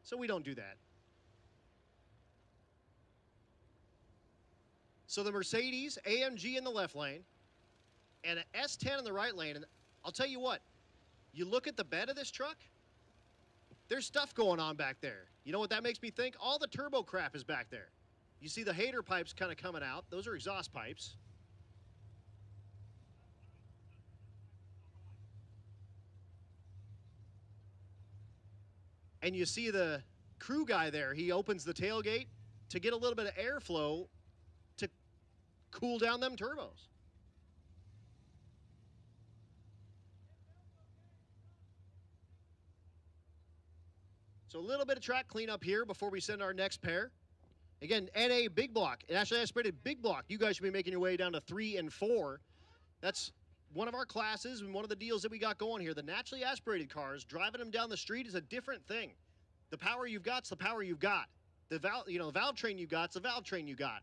So we don't do that. So the Mercedes AMG in the left lane and an S10 in the right lane. And I'll tell you what, you look at the bed of this truck, there's stuff going on back there. You know what that makes me think? All the turbo crap is back there. You see the hater pipes kind of coming out. Those are exhaust pipes. And you see the crew guy there. He opens the tailgate to get a little bit of airflow to cool down them turbos. So a little bit of track cleanup here before we send our next pair. Again, NA big block. It actually aspirated big block. You guys should be making your way down to 3 and 4. That's one of our classes and one of the deals that we got going here. The naturally aspirated cars, driving them down the street is a different thing. The power you've got's the power you've got. The valve train you got's the valve train you got.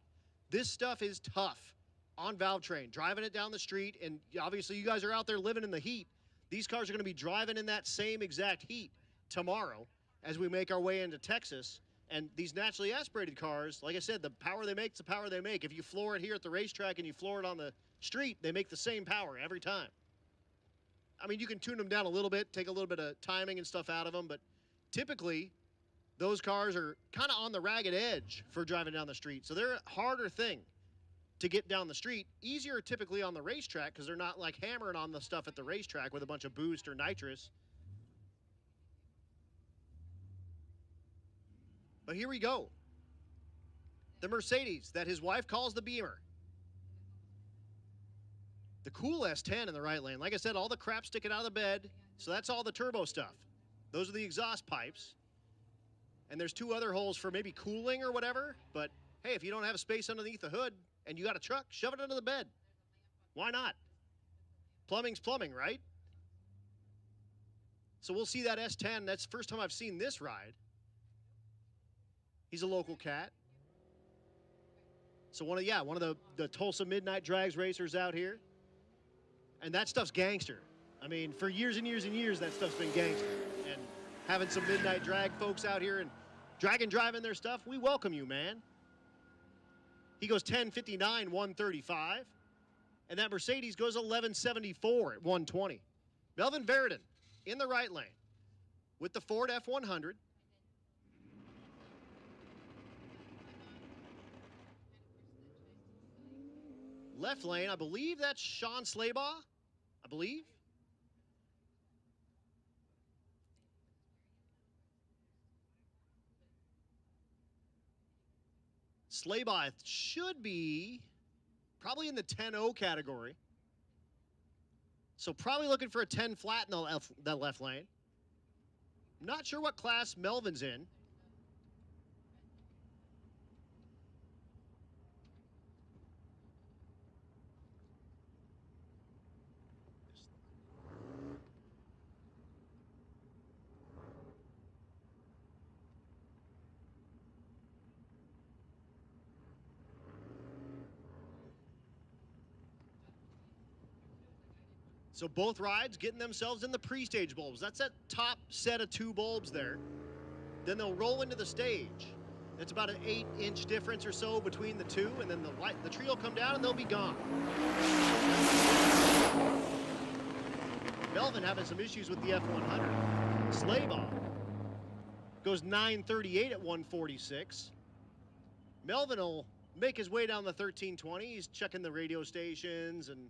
This stuff is tough on valve train, driving it down the street, and obviously you guys are out there living in the heat. These cars are going to be driving in that same exact heat tomorrow as we make our way into Texas. And these naturally aspirated cars, like I said, the power they make is the power they make. If you floor it here at the racetrack and you floor it on the street, they make the same power every time. I mean, you can tune them down a little bit, take a little bit of timing and stuff out of them, but typically those cars are kind of on the ragged edge for driving down the street. So they're a harder thing to get down the street. Easier typically on the racetrack because they're not like hammering on the stuff at the racetrack with a bunch of boost or nitrous. But here we go. The Mercedes that his wife calls the Beamer. The cool S10 in the right lane. Like I said, all the crap sticking out of the bed. So that's all the turbo stuff. Those are the exhaust pipes. And there's 2 other holes for maybe cooling or whatever. But hey, if you don't have a space underneath the hood and you got a truck, shove it under the bed. Why not? Plumbing's plumbing, right? So we'll see that S10. That's the first time I've seen this ride. He's a local cat. So one of the Tulsa Midnight Drags racers out here. And that stuff's gangster. I mean, for years and years and years, that stuff's been gangster. And having some Midnight Drag folks out here and driving their stuff, we welcome you, man. He goes 10:59, 135. And that Mercedes goes 11:74 at 120. Melvin Verdon in the right lane with the Ford F100. Left lane, I believe that's Sean Slaybaugh, I believe. Slaybaugh should be probably in the 10-0 category. So probably looking for a 10 flat in the left lane. Not sure what class Melvin's in. So both rides getting themselves in the pre-stage bulbs. That's that top set of 2 bulbs there. Then they'll roll into the stage. It's about an 8-inch difference or so between the 2, and then the tree will come down and they'll be gone. Melvin having some issues with the F100. Slaybaugh goes 9:38 at 146. Melvin will make his way down the 1320. He's checking the radio stations and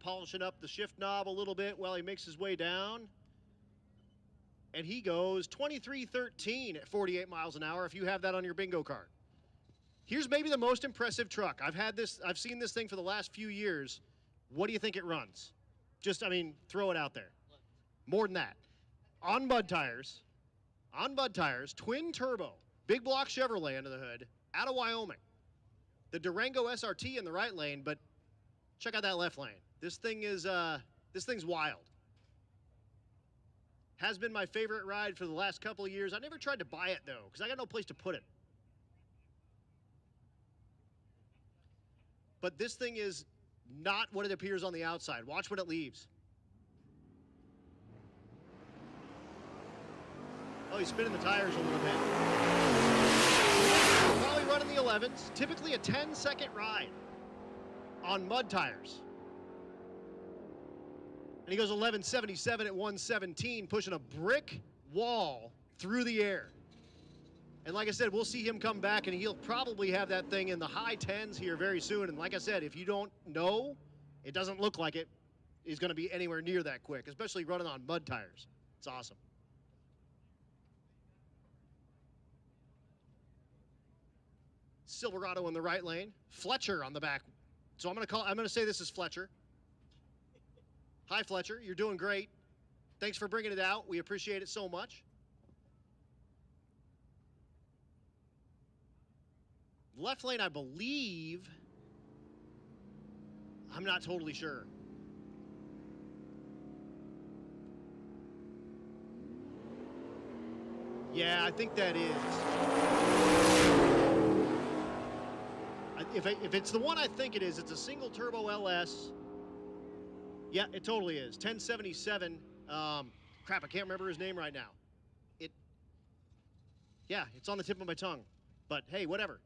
polishing up the shift knob a little bit while he makes his way down. And he goes 23:13 at 48 miles an hour if you have that on your bingo card. Here's maybe the most impressive truck. I've seen this thing for the last few years. What do you think it runs? Throw it out there. More than that. On mud tires, twin turbo, big block Chevrolet under the hood, out of Wyoming. The Durango SRT in the right lane, but check out that left lane. This thing's wild. Has been my favorite ride for the last couple of years. I never tried to buy it though, because I got no place to put it. But this thing is not what it appears on the outside. Watch what it leaves. Oh, he's spinning the tires a little bit. Probably running the 11s. Typically a 10-second ride on mud tires. And he goes 11.77 at 117, pushing a brick wall through the air. And like I said, we'll see him come back, and he'll probably have that thing in the high 10s here very soon. And like I said, if you don't know, it doesn't look like it is going to be anywhere near that quick, especially running on mud tires. It's awesome. Silverado in the right lane. Fletcher on the back. So I'm going to say this is Fletcher. Hi, Fletcher. You're doing great. Thanks for bringing it out. We appreciate it so much. Left lane, I believe. I'm not totally sure. Yeah, I think that is. If it's the one I think it is, it's a single turbo LS. Yeah, it totally is. 1077. Crap, I can't remember his name right now. Yeah, it's on the tip of my tongue. But hey, whatever.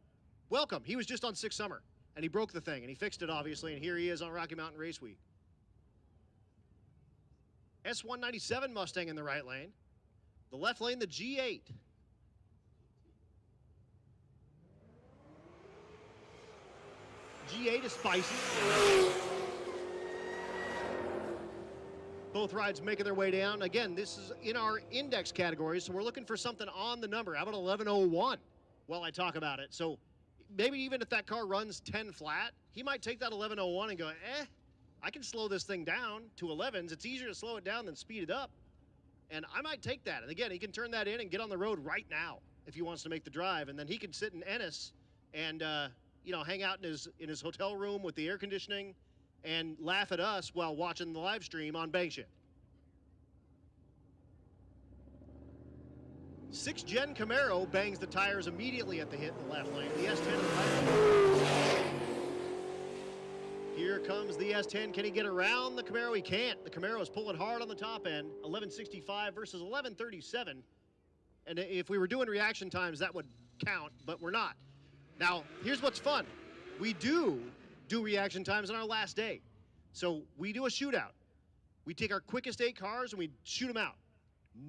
Welcome. He was just on 6 Summer, and he broke the thing, and he fixed it, obviously, and here he is on Rocky Mountain Race Week. S197 Mustang in the right lane. The left lane, the G8. G8 is spicy. Both rides making their way down. Again, this is in our index category, so we're looking for something on the number. How about 1101 while I talk about it? So maybe even if that car runs 10 flat, he might take that 1101 and go, I can slow this thing down to 11s. It's easier to slow it down than speed it up. And I might take that. And again, he can turn that in and get on the road right now if he wants to make the drive. And then he can sit in Ennis and, hang out in his hotel room with the air conditioning and laugh at us while watching the live stream on Bang Shit. 6th Gen Camaro bangs the tires immediately at the hit in the left lane. The S10 in the right lane. Here comes the S10. Can he get around the Camaro? He can't. The Camaro is pulling hard on the top end. 1165 versus 1137. And if we were doing reaction times, that would count, but we're not. Now, here's what's fun. We do reaction times on our last day. So we do a shootout. We take our quickest 8 cars and we shoot them out.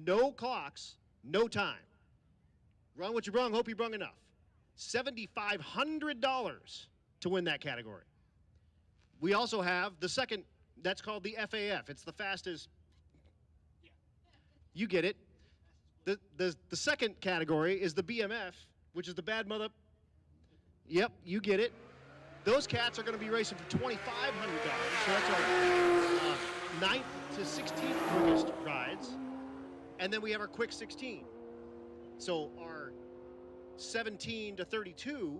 No clocks, no time. Run what you brung, hope you brung enough. $7,500 to win that category. We also have the second, that's called the FAF. It's the fastest. You get it. The second category is the BMF, which is the bad mother. Yep, you get it. Those cats are going to be racing for $2,500. So that's our 9th to 16th quickest rides. And then we have our quick 16. So our 17 to 32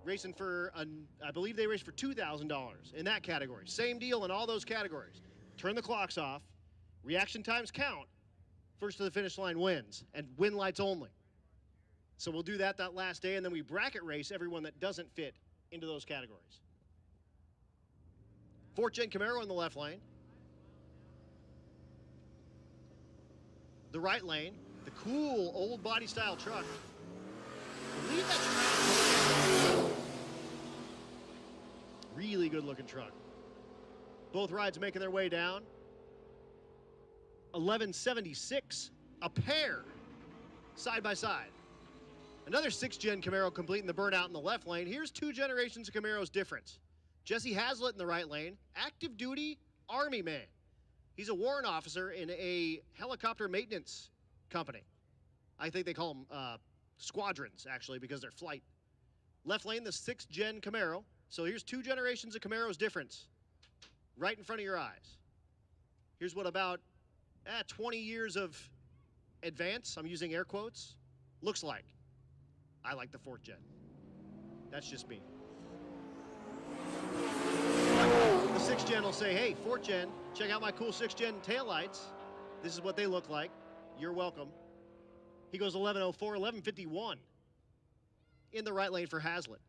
racing for, I believe they race for $2,000 in that category. Same deal in all those categories. Turn the clocks off. Reaction times count. First to the finish line wins, and win lights only. So we'll do that last day, and then we bracket race everyone that doesn't fit into those categories. 4th Gen Camaro in the left lane. The right lane, the cool old body style truck. Leave that truck. Really good looking truck. Both rides making their way down. 1176, a pair, side by side. Another 6th Gen Camaro completing the burnout in the left lane. Here's 2 generations of Camaro's difference. Jesse Hazlitt in the right lane, active duty Army man. He's a warrant officer in a helicopter maintenance company. I think they call them squadrons, actually, because they're flight. Left lane, the 6th Gen Camaro. So here's 2 generations of Camaro's difference right in front of your eyes. Here's what about 20 years of advance, I'm using air quotes, looks like. I like the 4th Gen. That's just me. The 6th Gen will say, hey, 4th Gen, check out my cool 6th Gen taillights. This is what they look like. You're welcome. He goes 1104, 1151 in the right lane for Hazlitt.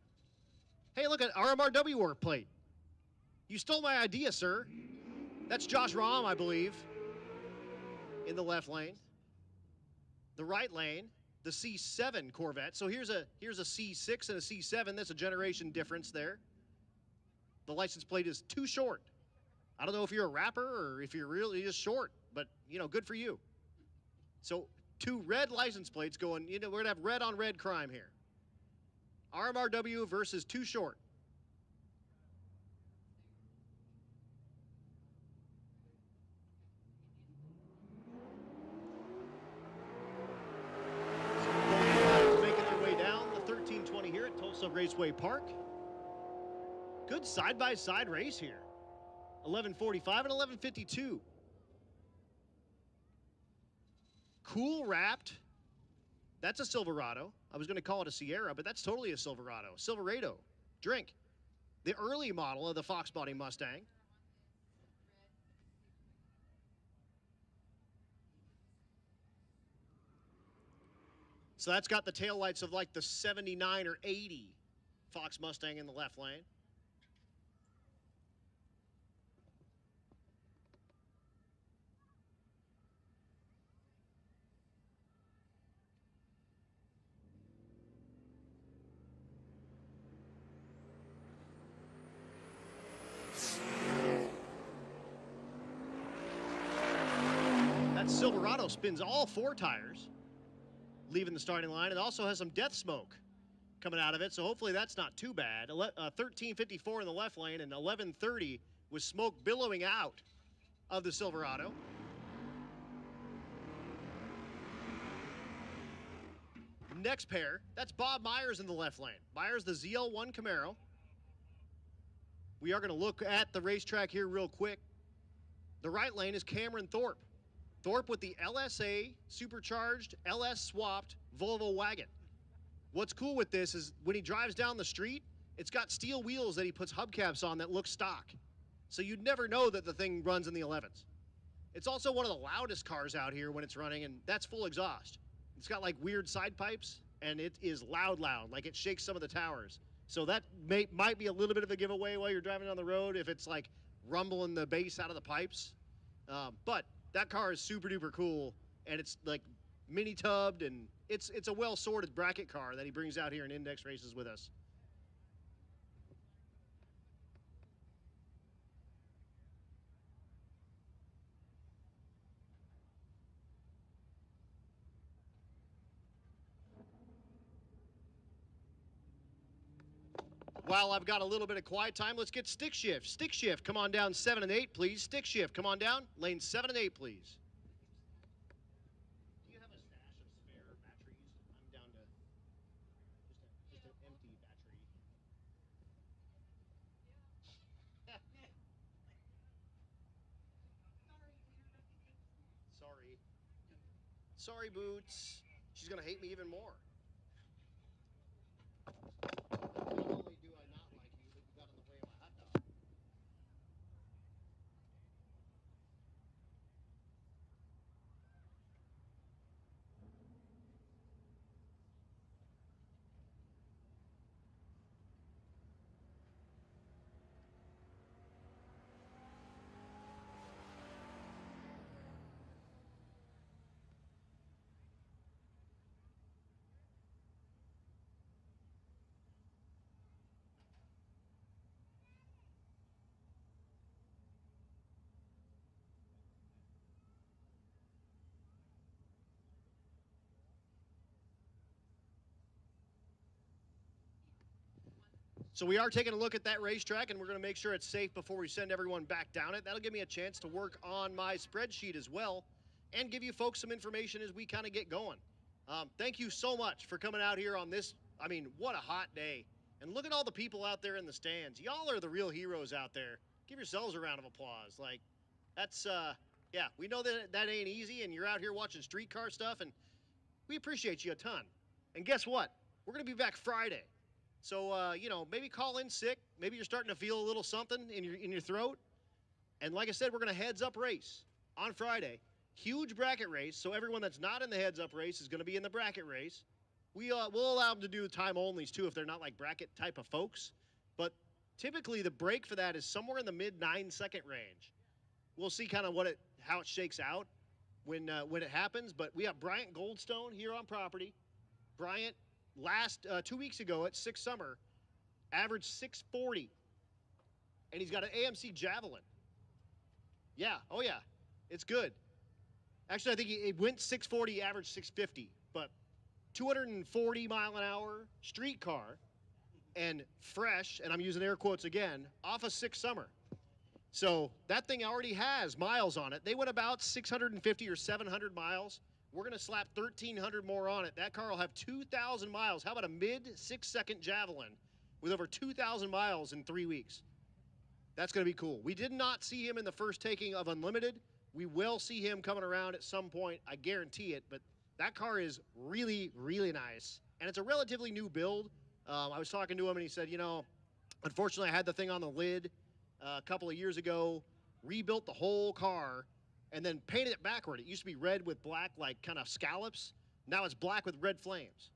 Hey, look at RMRW work plate. You stole my idea, sir. That's Josh Rahm, I believe, in the left lane. the right lane, the C7 Corvette. So here's a C6 and a C7. That's a generation difference there. The license plate is too short. I don't know if you're a rapper or if you're really just short, but, you know, good for you. So 2 red license plates going, you know, we're going to have red on red crime here. RMRW versus too short. Making their way down the 1320 here at Tulsa Raceway Park. Good side-by-side race here. 11:45 and 11:52. Cool wrapped. That's a Silverado. I was going to call it a Sierra, but that's totally a Silverado. Silverado. Drink. The early model of the Fox Body Mustang. So that's got the taillights of like the 79 or 80 Fox Mustang in the left lane. That Silverado spins all 4 tires, leaving the starting line. It also has some death smoke coming out of it, so hopefully that's not too bad. 13:54 in the left lane and 11:30 with smoke billowing out of the Silverado. Next pair, that's Bob Myers in the left lane. Myers, the ZL1 Camaro. We are going to look at the racetrack here real quick. The right lane is Cameron Thorpe. Thorpe with the LSA supercharged, LS swapped Volvo wagon. What's cool with this is when he drives down the street, it's got steel wheels that he puts hubcaps on that look stock. So you'd never know that the thing runs in the 11s. It's also one of the loudest cars out here when it's running, and that's full exhaust. It's got like weird side pipes, and it is loud, like it shakes some of the towers. So that might be a little bit of a giveaway while you're driving down the road if it's like rumbling the bass out of the pipes. But that car is super duper cool, and it's like mini tubbed, and it's a well sorted bracket car that he brings out here in index races with us. While I've got a little bit of quiet time, let's get stick shift. Stick shift, come on down 7 and 8, please. Stick shift, come on down. Lane 7 and 8, please. Do you have a stash of spare batteries? I'm down to just an empty battery. Sorry. Sorry, Boots. She's going to hate me even more. Not only do I not like you, but you got in the way of my hot dog. So we are taking a look at that racetrack, and we're going to make sure it's safe before we send everyone back down it. That'll give me a chance to work on my spreadsheet as well and give you folks some information as we kind of get going. Thank you so much for coming out here on this. I mean, what a hot day. And look at all the people out there in the stands. Y'all are the real heroes out there. Give yourselves a round of applause. Like, that's, yeah, we know that that ain't easy, and you're out here watching streetcar stuff, and we appreciate you a ton. And guess what? We're going to be back Friday. So, you know, maybe call in sick. Maybe you're starting to feel a little something in your throat. And like I said, we're going to heads-up race on Friday. Huge bracket race, so everyone that's not in the heads-up race is going to be in the bracket race. We'll allow them to do time-onlys, too, if they're not, like, bracket type of folks. But typically, the break for that is somewhere in the mid-9-second range. We'll see kind of how it shakes out. when it happens. But we have Bryant Goldstone here on property. Bryant, last 2 weeks ago at 6 Summer, averaged 640. And he's got an AMC Javelin. Yeah, oh yeah, it's good. Actually, I think it went 640, averaged 650. But 240 mile an hour street car and fresh, and I'm using air quotes again, off of 6 Summer. So that thing already has miles on it. They went about 650 or 700 miles. We're going to slap 1,300 more on it. That car will have 2,000 miles. How about a mid-6-second Javelin with over 2,000 miles in 3 weeks? That's going to be cool. We did not see him in the first taking of Unlimited. We will see him coming around at some point. I guarantee it. But that car is really, really nice. And it's a relatively new build. I was talking to him, and he said, you know, unfortunately, I had the thing on the lid a couple of years ago, rebuilt the whole car, and then painted it backward. It used to be red with black, like, kind of scallops. Now it's black with red flames.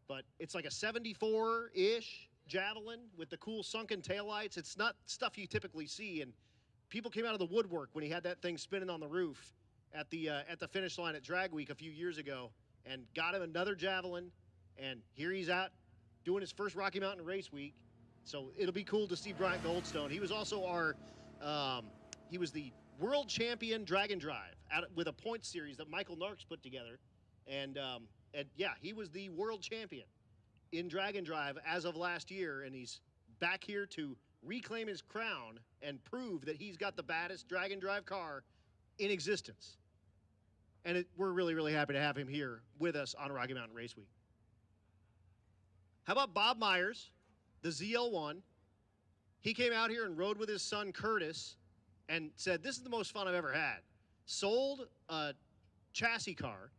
But it's like a 74-ish Javelin with the cool sunken taillights. It's not stuff you typically see, and people came out of the woodwork when he had that thing spinning on the roof at the finish line at Drag Week a few years ago, and got him another Javelin, and here he's out doing his first Rocky Mountain Race Week. So it'll be cool to see Bryant Goldstone. He was also he was the world champion drag and drive with a point series that Michael Narks put together, and yeah, he was the world champion in drag and drive as of last year, and he's back here to reclaim his crown and prove that he's got the baddest drag and drive car in existence. And we're really, really happy to have him here with us on Rocky Mountain Race Week. How about Bob Myers, the ZL1? He came out here and rode with his son Curtis and said, this is the most fun I've ever had. Sold a chassis car,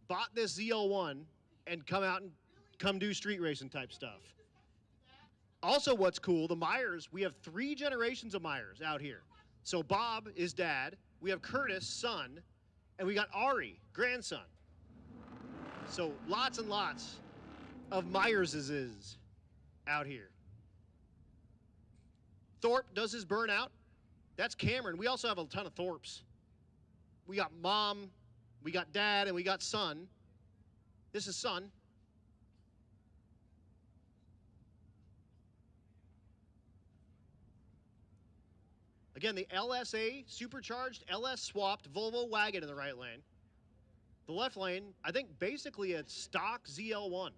bought this ZL1, and come do street racing type stuff. Also, what's cool, the Myers, we have 3 generations of Myers out here. So Bob is dad, we have Curtis, son, and we got Ari, grandson. So lots and lots of Myerses out here. Thorpe does his burnout. That's Cameron. We also have a ton of Thorpes. We got mom, we got dad, and we got son. This is son. Again, the LSA supercharged LS swapped Volvo wagon in the right lane. The left lane, I think basically a stock ZL1.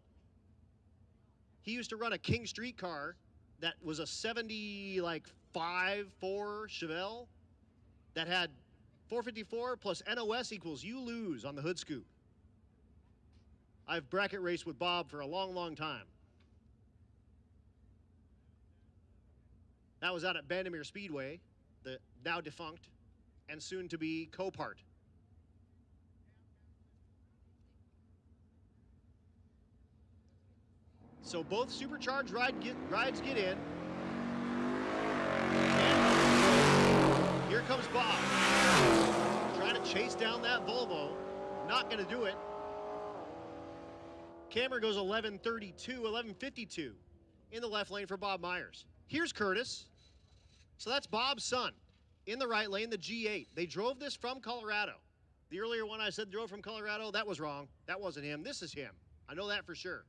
He used to run a King Street car that was a 70, like 5.4 Chevelle that had 454 plus NOS equals you lose on the hood scoop. I've bracket raced with Bob for a long, long time. That was out at Bandimere Speedway, the now defunct and soon to be Copart. So both supercharged rides get in. And here comes Bob, trying to chase down that Volvo. Not going to do it. Cameron goes 11:32, 11:52 in the left lane for Bob Myers. Here's Curtis. So that's Bob's son in the right lane, the G8. They drove this from Colorado. The earlier one I said drove from Colorado, that was wrong. That wasn't him. This is him. I know that for sure.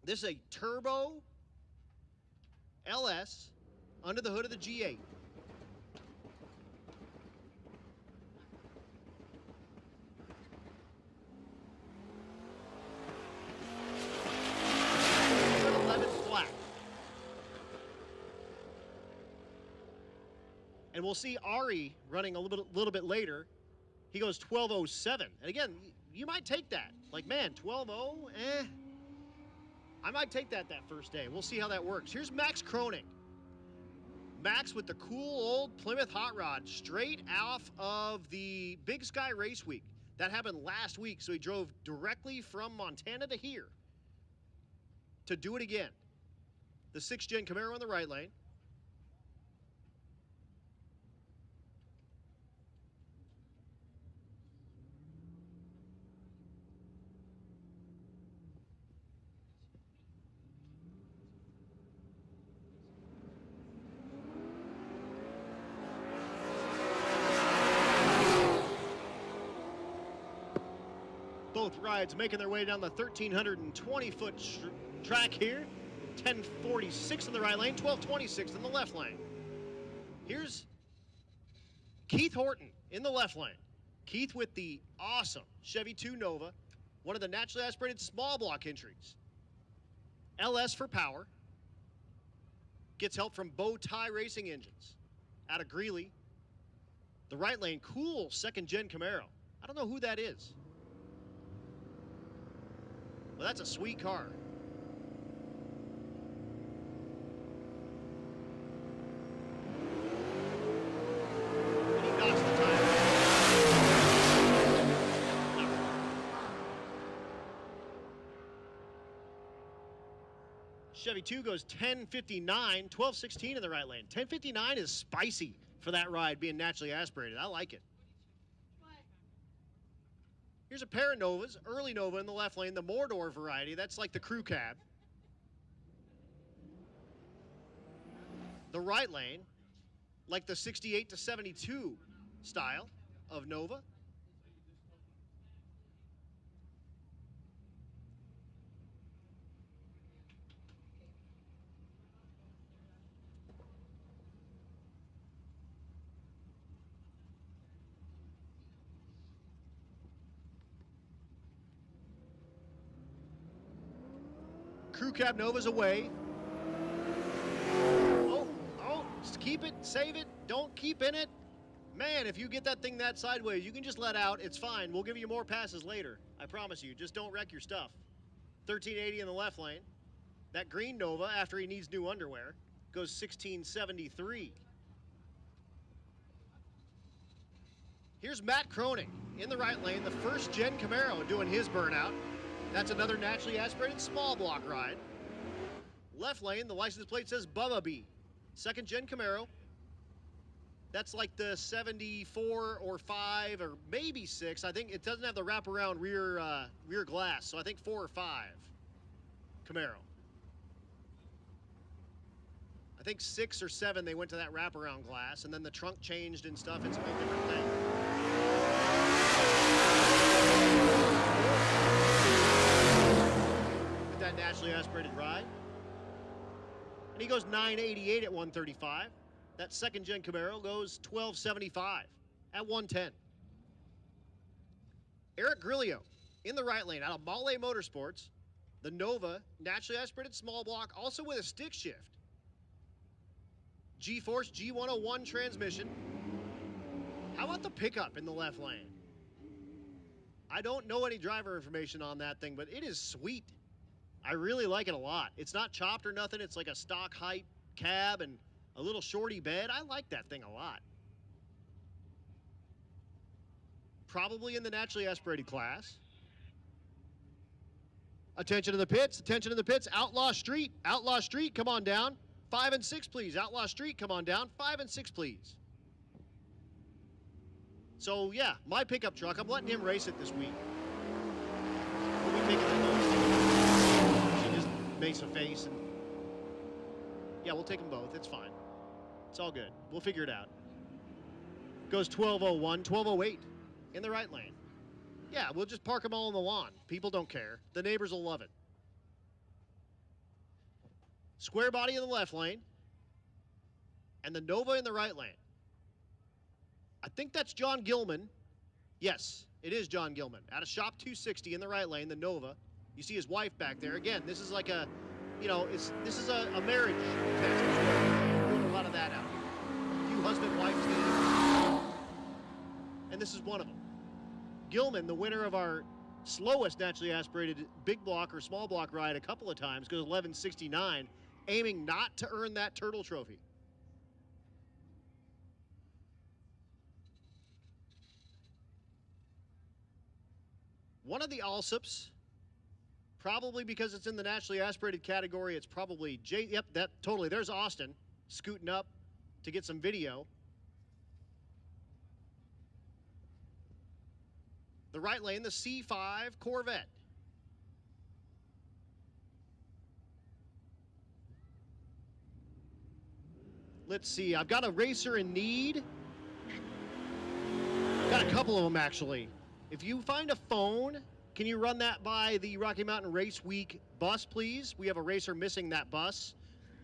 This is a turbo LS under the hood of the G8. And we'll see Ari running a little bit later. He goes 12:07. And again, you might take that. Like, man, 12:0, I might take that first day. We'll see how that works. Here's Max Kroenig. Max with the cool old Plymouth Hot Rod straight off of the Big Sky Race Week. That happened last week, so he drove directly from Montana to here to do it again. The 6th gen Camaro in the right lane. Both rides making their way down the 1,320-foot track here. 10:46 in the right lane, 12:26 in the left lane. Here's Keith Horton in the left lane. Keith with the awesome Chevy 2 Nova, one of the naturally aspirated small block entries. LS for power. Gets help from Bow Tie Racing engines. Out of Greeley. The right lane, cool second-gen Camaro. I don't know who that is. Well, that's a sweet car. And he knocks the tire. Chevy 2 goes 10:59, 12:16 in the right lane. 10:59 is spicy for that ride being naturally aspirated. I like it. Here's a pair of Novas, early Nova in the left lane, the Mordor variety. That's like the crew cab. The right lane, like the 68 to 72 style of Nova. Crew cab Nova's away. Oh, just keep it, save it, don't keep in it. Man, if you get that thing that sideways, you can just let out, it's fine. We'll give you more passes later, I promise you. Just don't wreck your stuff. 1380 in the left lane. That green Nova, after he needs new underwear, goes 1673. Here's Matt Croning in the right lane, the first gen Camaro doing his burnout. That's another naturally aspirated small block ride. Left lane, the license plate says Bubba B. Second gen Camaro. That's like the 74 or 5 or maybe 6. I think it doesn't have the wraparound rear glass, so I think 4 or 5 Camaro. I think 6 or 7 they went to that wraparound glass, and then the trunk changed and stuff. It's a whole different thing. With that naturally aspirated ride. And he goes 988 at 135. That second gen Camaro goes 1275 at 110. Eric Grillo in the right lane out of Maule Motorsports. The Nova, naturally aspirated small block, also with a stick shift. G-Force G101 transmission. How about the pickup in the left lane? I don't know any driver information on that thing, but it is sweet. I really like it a lot. It's not chopped or nothing. It's like a stock height cab and a little shorty bed. I like that thing a lot. Probably in the naturally aspirated class. Attention to the pits, attention to the pits. Outlaw Street, come on down. 5 and 6, please. Outlaw Street, come on down. 5 and 6, please. So, yeah, my pickup truck, I'm letting him race it this week. We'll be taking the both. She just makes a face. And yeah, we'll take them both. It's fine. It's all good. We'll figure it out. Goes 1201, 1208 in the right lane. Yeah, we'll just park them all on the lawn. People don't care. The neighbors will love it. Square body in the left lane. And the Nova in the right lane. I think that's John Gilman. Yes, it is John Gilman. Out of Shop 260 in the right lane, the Nova. You see his wife back there. Again, this is like a, you know, this is a marriage test as well. We're doing a lot of that out here. A few husband-wife teams. And this is one of them. Gilman, the winner of our slowest naturally aspirated big block or small block ride a couple of times, goes 1169, aiming not to earn that turtle trophy. One of the Allsups, probably because it's in the naturally aspirated category, it's probably yep, that totally. There's Austin scooting up to get some video. The right lane, the C5 Corvette. Let's see, I've got a racer in need. Got a couple of them, actually. If you find a phone, can you run that by the Rocky Mountain Race Week bus, please? We have a racer missing that bus.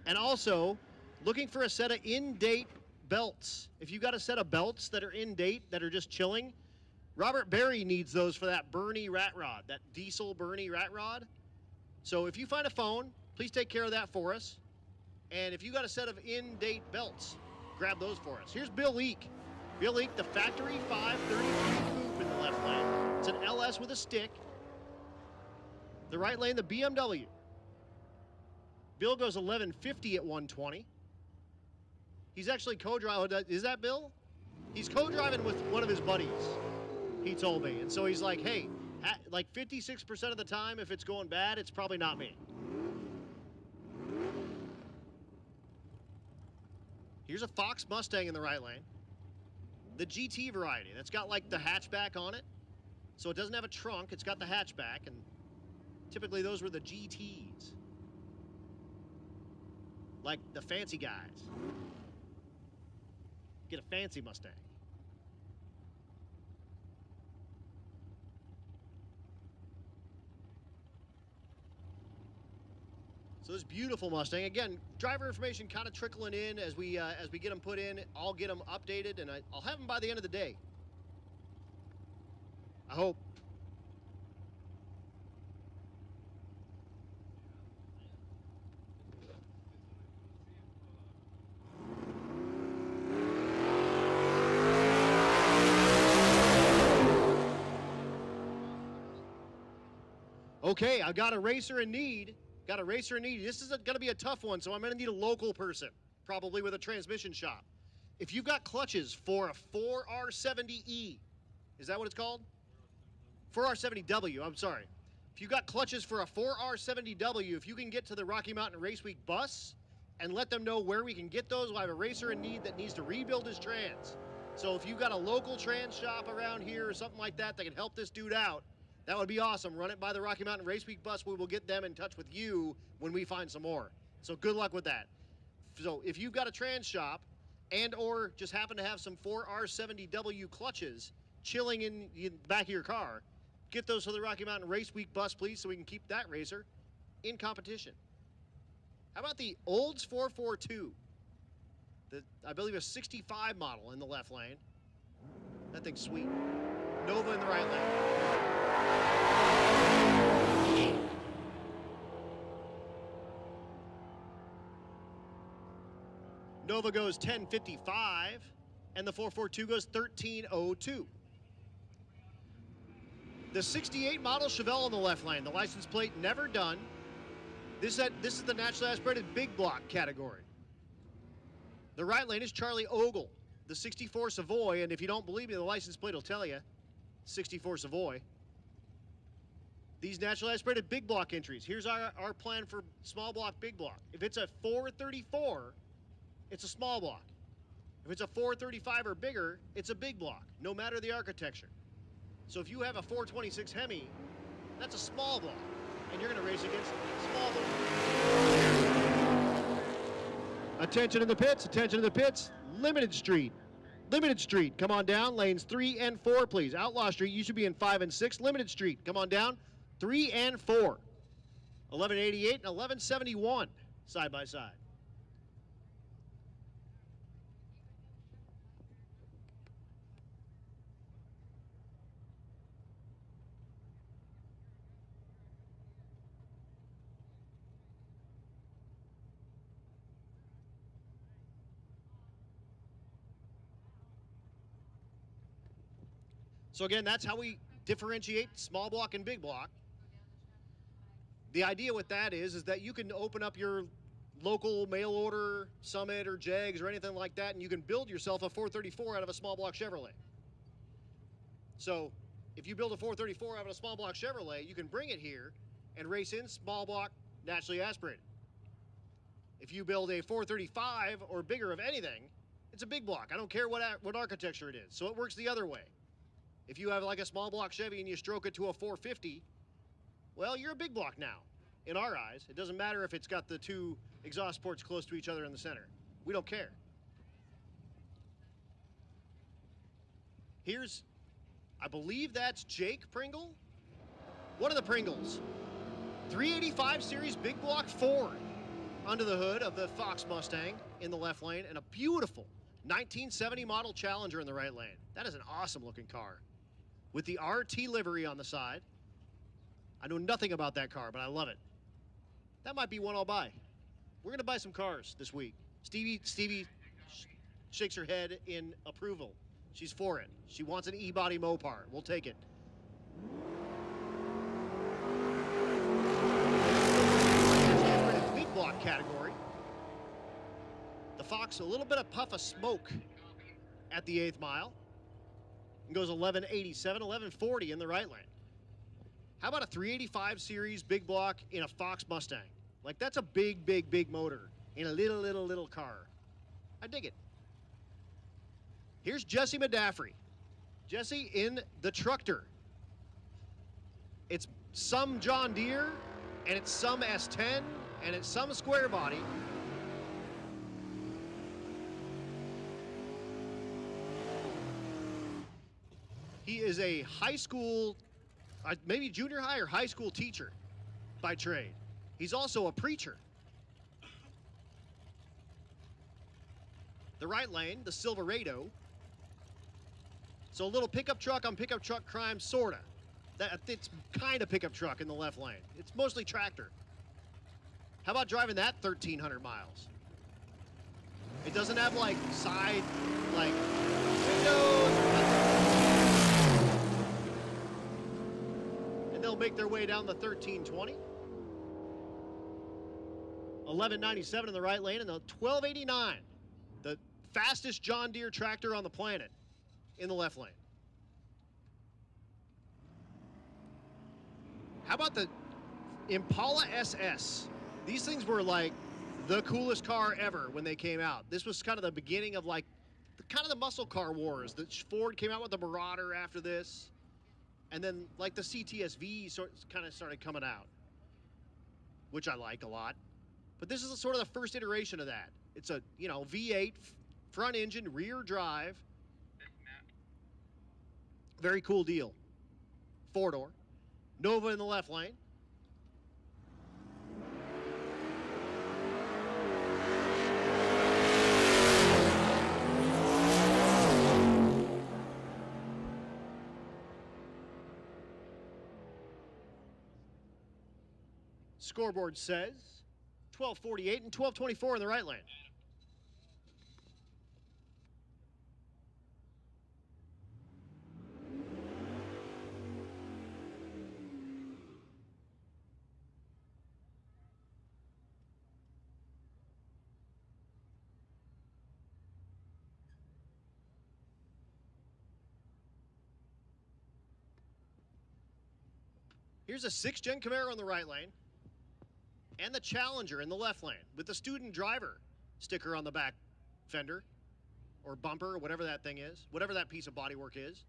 And also, looking for a set of in-date belts. If you got a set of belts that are in date, that are just chilling, Robert Berry needs those for that Bernie rat rod, that diesel Bernie rat rod. So if you find a phone, please take care of that for us. And if you got a set of in-date belts, grab those for us. Here's Bill Leake. Bill Leake, the factory 533 coupe in the left lane. It's an LS with a stick. The right lane, the BMW. Bill goes 1150 at 120. He's actually co-driving. Is that Bill? He's co-driving with one of his buddies, he told me. And so he's like, hey, like 56% of the time, if it's going bad, it's probably not me. Here's a Fox Mustang in the right lane. The GT variety. That's got like the hatchback on it. So it doesn't have a trunk. It's got the hatchback. And typically those were the GTs. Like the fancy guys. Get a fancy Mustang. So this beautiful Mustang, again, driver information kind of trickling in as we get them put in. I'll get them updated, and I'll have them by the end of the day. I hope. Okay, I've got a racer in need. Got a racer in need. This is going to be a tough one, so I'm going to need a local person, probably with a transmission shop. If you've got clutches for a 4R70E, is that what it's called? 4R70W, I'm sorry. If you've got clutches for a 4R70W, if you can get to the Rocky Mountain Race Week bus and let them know where we can get those, we'll have a racer in need that needs to rebuild his trans. So if you've got a local trans shop around here or something like that that can help this dude out, that would be awesome. Run it by the Rocky Mountain Race Week bus. We will get them in touch with you when we find some more. So good luck with that. So if you've got a trans shop and or just happen to have some 4R70W clutches chilling in the back of your car, get those to the Rocky Mountain Race Week bus, please, so we can keep that racer in competition. How about the Olds 442? I believe a 65 model in the left lane. That thing's sweet. Nova in the right lane. Nova goes 1055, and the 442 goes 1302. The 68 model Chevelle in the left lane, the license plate never done. This is the naturally aspirated big block category. The right lane is Charlie Ogle, the 64 Savoy, and if you don't believe me, the license plate will tell you, 64 Savoy. These naturally aspirated big block entries. Here's our plan for small block, big block. If it's a 434, it's a small block. If it's a 435 or bigger, it's a big block, no matter the architecture. So if you have a 426 Hemi, that's a small block, and you're going to race against small block. Attention in the pits, attention in the pits. Limited Street. Limited Street, come on down. Lanes 3 and 4, please. Outlaw Street, you should be in 5 and 6. Limited Street, come on down. 3 and 4. 1188 and 1171, side by side. So again, that's how we differentiate small block and big block. The idea with that is that you can open up your local mail order, Summit or Jegs or anything like that, and you can build yourself a 434 out of a small block Chevrolet. So if you build a 434 out of a small block Chevrolet, you can bring it here and race in small block, naturally aspirated. If you build a 435 or bigger of anything, it's a big block. I don't care what architecture it is. So it works the other way. If you have like a small block Chevy and you stroke it to a 450, well, you're a big block now, in our eyes. It doesn't matter if it's got the two exhaust ports close to each other in the center. We don't care. Here's, I believe that's Jake Pringle. One of the Pringles. 385 Series Big Block Ford under the hood of the Fox Mustang in the left lane, and a beautiful 1970 model Challenger in the right lane. That is an awesome looking car with the RT livery on the side. I know nothing about that car, but I love it. That might be one I'll buy. We're gonna buy some cars this week. Stevie shakes her head in approval. She's for it. She wants an E-body Mopar. We'll take it. Big block category. The Fox, a little bit of puff of smoke at the 8th mile. And goes 1187, 1140 in the right lane. How about a 385 Series Big Block in a Fox Mustang? Like, that's a big, big, big motor in a little car. I dig it. Here's Jesse Medafrey. Jesse in the Truckter. It's some John Deere, and it's some S10, and it's some square body. He is a high school, maybe junior high or high school teacher by trade. He's also a preacher. The right lane, the Silverado. So a little pickup truck on pickup truck crime, sorta. It's kind of pickup truck in the left lane. It's mostly tractor. How about driving that 1,300 miles? It doesn't have like side, like windows or nothing. And they'll make their way down the 1320. 1197 in the right lane, and the 1289, the fastest John Deere tractor on the planet, in the left lane. How about the Impala SS? These things were like the coolest car ever when they came out. This was kind of the beginning of like the muscle car wars. The Ford came out with the Marauder after this, and then like the CTSV kind of started coming out, which I like a lot. But this is sort of the first iteration of that. It's a, you know, V8 front engine, rear drive. Very cool deal. 4-door. Nova in the left lane. Scoreboard says 1248 and 1224 in the right lane. Here's a 6th-gen Camaro in the right lane, and the Challenger in the left lane with the student driver sticker on the back fender or bumper or whatever that thing is, whatever that piece of bodywork is.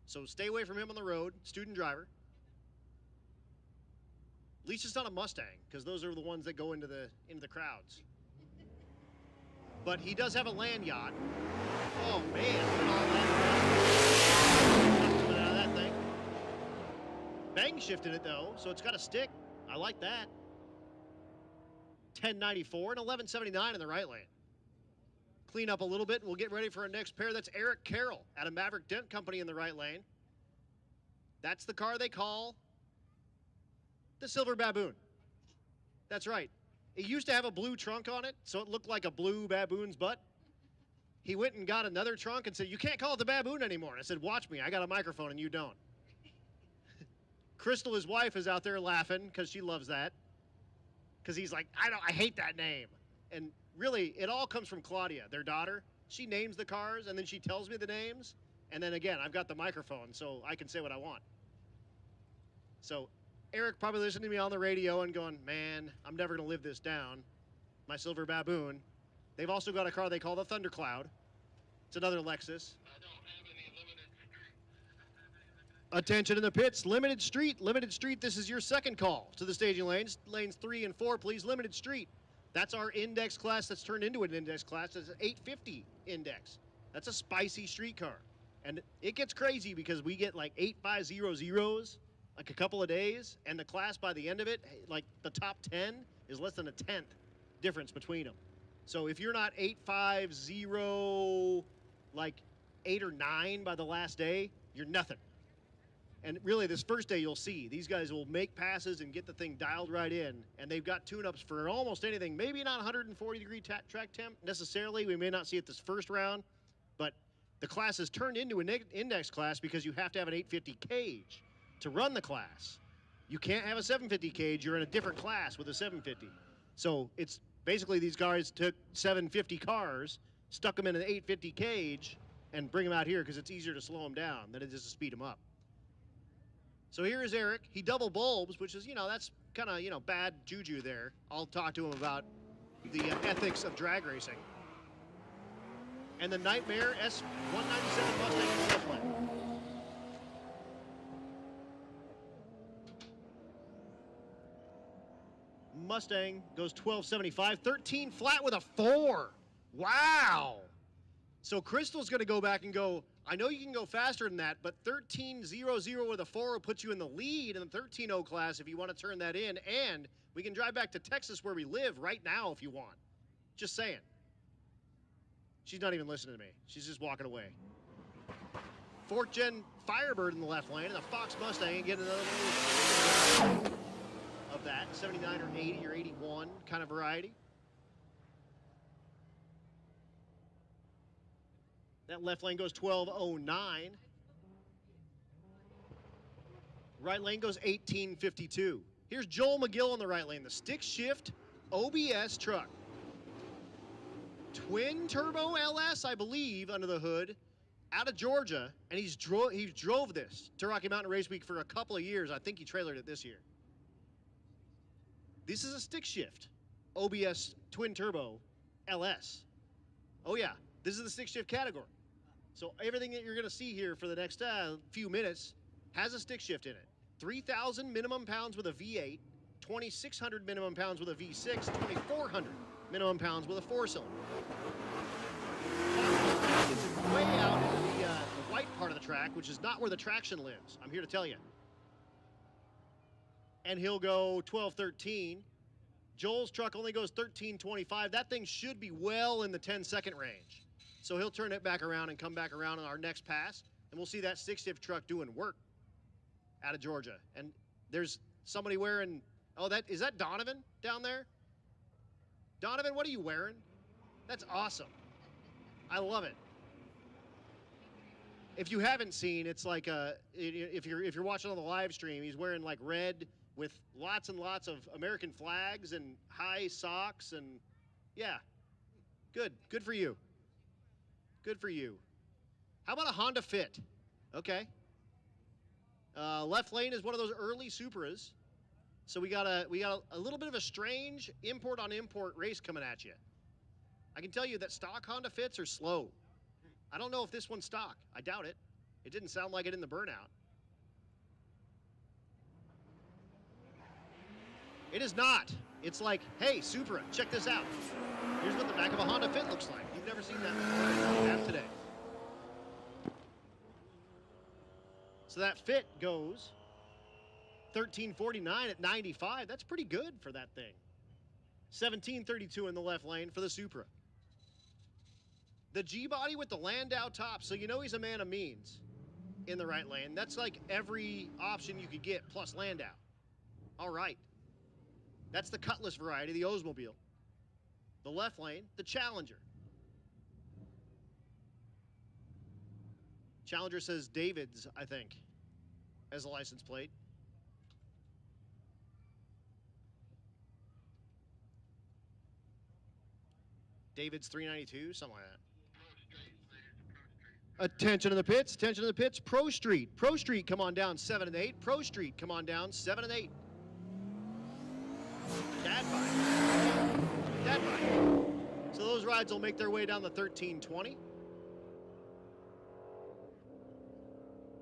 So stay away from him on the road, student driver. At least it's not a Mustang, because those are the ones that go into the crowds. But he does have a land yacht. Oh man, coming out of that thing. Bang shifted it though, so it's got a stick. I like that. 1094 and 1179 in the right lane. Clean up a little bit and we'll get ready for our next pair. That's Eric Carroll out of Maverick Dent Company in the right lane. That's the car they call the Silver Baboon. That's right. It used to have a blue trunk on it, so it looked like a blue baboon's butt. He went and got another trunk and said, "You can't call it the Baboon anymore." And I said, "Watch me, I got a microphone and you don't." Crystal, his wife, is out there laughing because she loves that. Because he's like, I hate that name. And really, it all comes from Claudia, their daughter. She names the cars, and then she tells me the names. And then again, I've got the microphone, so I can say what I want. So Eric probably listening to me on the radio and going, "Man, I'm never going to live this down. My Silver Baboon." They've also got a car they call the Thundercloud. It's another Lexus. Attention in the pits, limited street, this is your second call to the staging lanes. Lanes 3 and 4, please, limited street. That's our index class that's turned into an index class. It's an 850 index. That's a spicy street car. And it gets crazy because we get like 8500s like a couple of days, and the class by the end of it, like the top 10 is less than a 10th difference between them. So if you're not 8.50, like 8 or 9 by the last day, you're nothing. And really, this first day, you'll see these guys will make passes and get the thing dialed right in, and they've got tune-ups for almost anything. Maybe not 140-degree track temp necessarily. We may not see it this first round, but the class is turned into an index class because you have to have an 850 cage to run the class. You can't have a 750 cage. You're in a different class with a 750. So it's basically these guys took 750 cars, stuck them in an 850 cage, and bring them out here because it's easier to slow them down than it is to speed them up. So here is Eric. He double bulbs, which is, that's kind of, bad juju there. I'll talk to him about the ethics of drag racing. And the Nightmare S197 Mustang in the left lane. Mustang goes 1275, 13 flat with a 4. Wow. So Crystal's going to go back and go, I know you can go faster than that, but 13.00 with a 4 will put you in the lead in the 13.0 class if you want to turn that in. And we can drive back to Texas where we live right now if you want. Just saying. She's not even listening to me. She's just walking away. 4th gen Firebird in the left lane and the Fox Mustang and get another one of that. 79 or 80 or 81 kind of variety. That left lane goes 12.09. Right lane goes 18.52. Here's Joel McGill on the right lane, the stick shift OBS truck. Twin turbo LS, I believe, under the hood, out of Georgia, and he drove this to Rocky Mountain Race Week for a couple of years. I think he trailered it this year. This is a stick shift OBS twin turbo LS. Oh yeah, this is the stick shift category. So everything that you're going to see here for the next few minutes has a stick shift in it. 3,000 minimum pounds with a V8, 2,600 minimum pounds with a V6, 2,400 minimum pounds with a 4-cylinder. It's way out into the white part of the track, which is not where the traction lives. I'm here to tell you. And he'll go 12.13. Joel's truck only goes 13.25. That thing should be well in the 10-second range. So he'll turn it back around and come back around on our next pass, and we'll see that stick-shift truck doing work out of Georgia. And there's somebody wearing, is that Donovan down there? Donovan, what are you wearing? That's awesome. I love it. If you haven't seen, it's like if you're watching on the live stream, he's wearing like red with lots and lots of American flags and high socks, and yeah, good for you. Good for you. How about a Honda Fit? Okay. Left lane is one of those early Supras. So we got a little bit of a strange import on import race coming at you. I can tell you that stock Honda Fits are slow. I don't know if this one's stock. I doubt it. It didn't sound like it in the burnout. It is not. It's like, hey, Supra, check this out. Here's what the back of a Honda Fit looks like. You've never seen that before. You have today. So that Fit goes 13.49 at 95. That's pretty good for that thing. 17.32 in the left lane for the Supra. The G-body with the Landau top, so you know he's a man of means in the right lane. That's like every option you could get plus Landau. All right. That's the Cutlass variety, the Oldsmobile. The left lane, the Challenger. Challenger says David's, I think, as a license plate. David's 392, something like that. Attention to the pits, attention to the pits. Pro Street, come on down 7 and 8. Pro Street, come on down 7 and 8. Dad bike. So those rides will make their way down the 1320.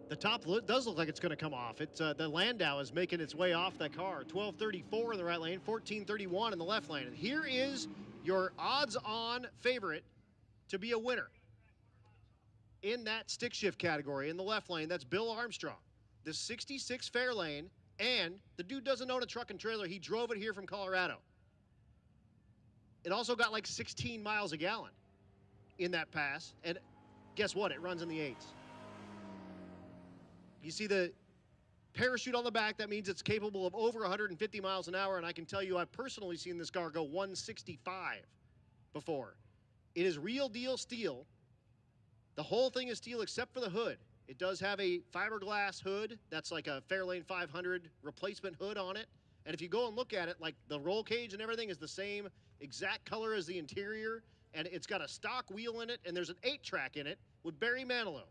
The top does look like it's going to come off. It's the Landau is making its way off that car. 12.34 in the right lane, 14.31 in the left lane. And here is your odds-on favorite to be a winner in that stick shift category in the left lane. That's Bill Armstrong. the 66 Fairlane, and the dude doesn't own a truck and trailer. He drove it here from Colorado. It also got like 16 miles a gallon in that pass, and guess what? It runs in the 8s. You see the parachute on the back. That means it's capable of over 150 miles an hour, and I can tell you I've personally seen this car go 165 before. It is real deal steel. The whole thing is steel except for the hood. It does have a fiberglass hood. That's like a Fairlane 500 replacement hood on it. And if you go and look at it, like the roll cage and everything is the same exact color as the interior, and it's got a stock wheel in it, and there's an 8-track in it with Barry Manilow.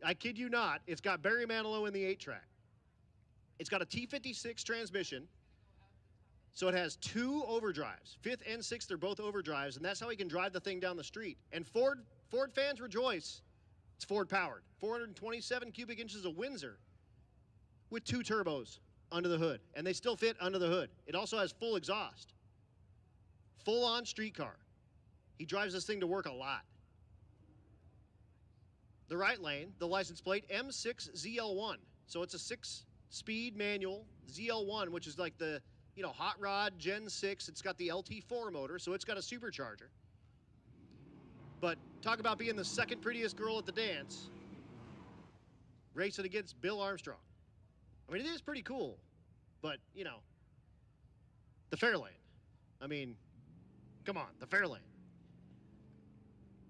I kid you not, it's got Barry Manilow in the 8-track. It's got a T56 transmission, so it has 2 overdrives. 5th and 6th are both overdrives, and that's how he can drive the thing down the street. And Ford fans rejoice. It's Ford powered. 427 cubic inches of Windsor with 2 turbos under the hood, and they still fit under the hood. It also has full exhaust. Full-on street car. He drives this thing to work a lot. The right lane, the license plate, M6ZL1. So it's a 6-speed manual ZL1, which is like the, hot rod Gen 6. It's got the LT4 motor, so it's got a supercharger. But talk about being the second prettiest girl at the dance, racing against Bill Armstrong. I mean, it is pretty cool, but, the Fairlane. I mean, come on, the Fairlane.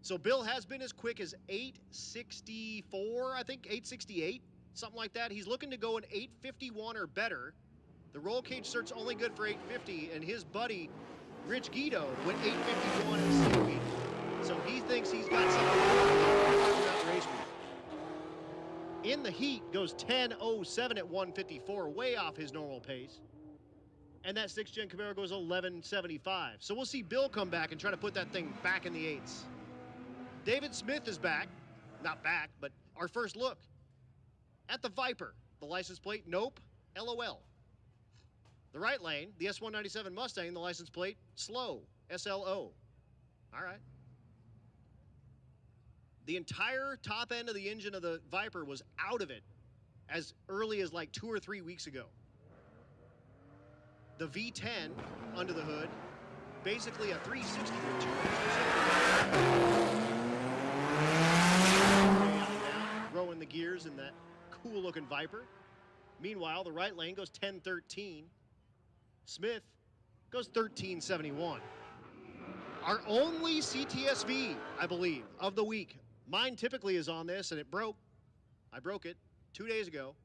So Bill has been as quick as 864, I think, 868, something like that. He's looking to go an 851 or better. The roll cage cert's only good for 850, and his buddy, Rich Guido, went 851 in 6 weeks. So he thinks he's got something throughout the race week. In the heat, goes 10:07 at 154, way off his normal pace. And that 6th-gen Camaro goes 11:75. So we'll see Bill come back and try to put that thing back in the 8s. David Smith is back. Not back, but our first look at the Viper. The license plate, nope, LOL. The right lane, the S197 Mustang, the license plate, slow, SLO. All right. The entire top end of the engine of the Viper was out of it as early as like 2 or 3 weeks ago. The V10 under the hood, basically a 360 with 2 Throwing the gears in that cool looking Viper. Meanwhile, the right lane goes 10:13. Smith goes 13:71. Our only CTSV, I believe, of the week. Mine typically is on this, and it broke. I broke it 2 days ago,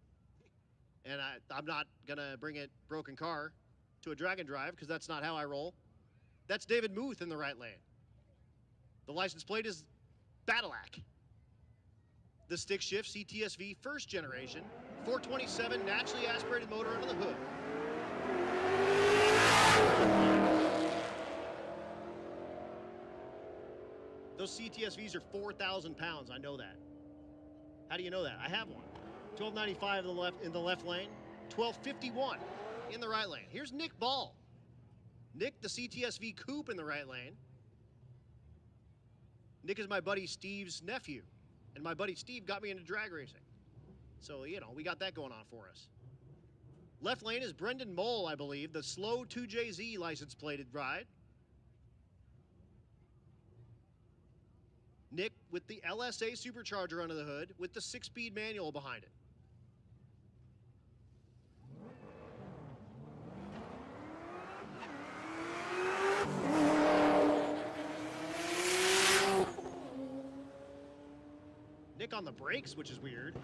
and I'm not gonna bring a broken car to a drag and drive because that's not how I roll. That's David Muth in the right lane. The license plate is Badillac. The stick shift CTSV 1st generation, 427 naturally aspirated motor under the hood. Those CTSVs are 4,000 pounds. I know that. How do you know that? I have one. 1295 in the left lane, 1251 in the right lane. Here's Nick Ball. Nick, the CTSV Coupe in the right lane. Nick is my buddy Steve's nephew, and my buddy Steve got me into drag racing. So, we got that going on for us. Left lane is Brendan Mole, I believe, the slow 2JZ license plated ride. Nick with the LSA supercharger under the hood with the 6-speed manual behind it. Nick on the brakes, which is weird.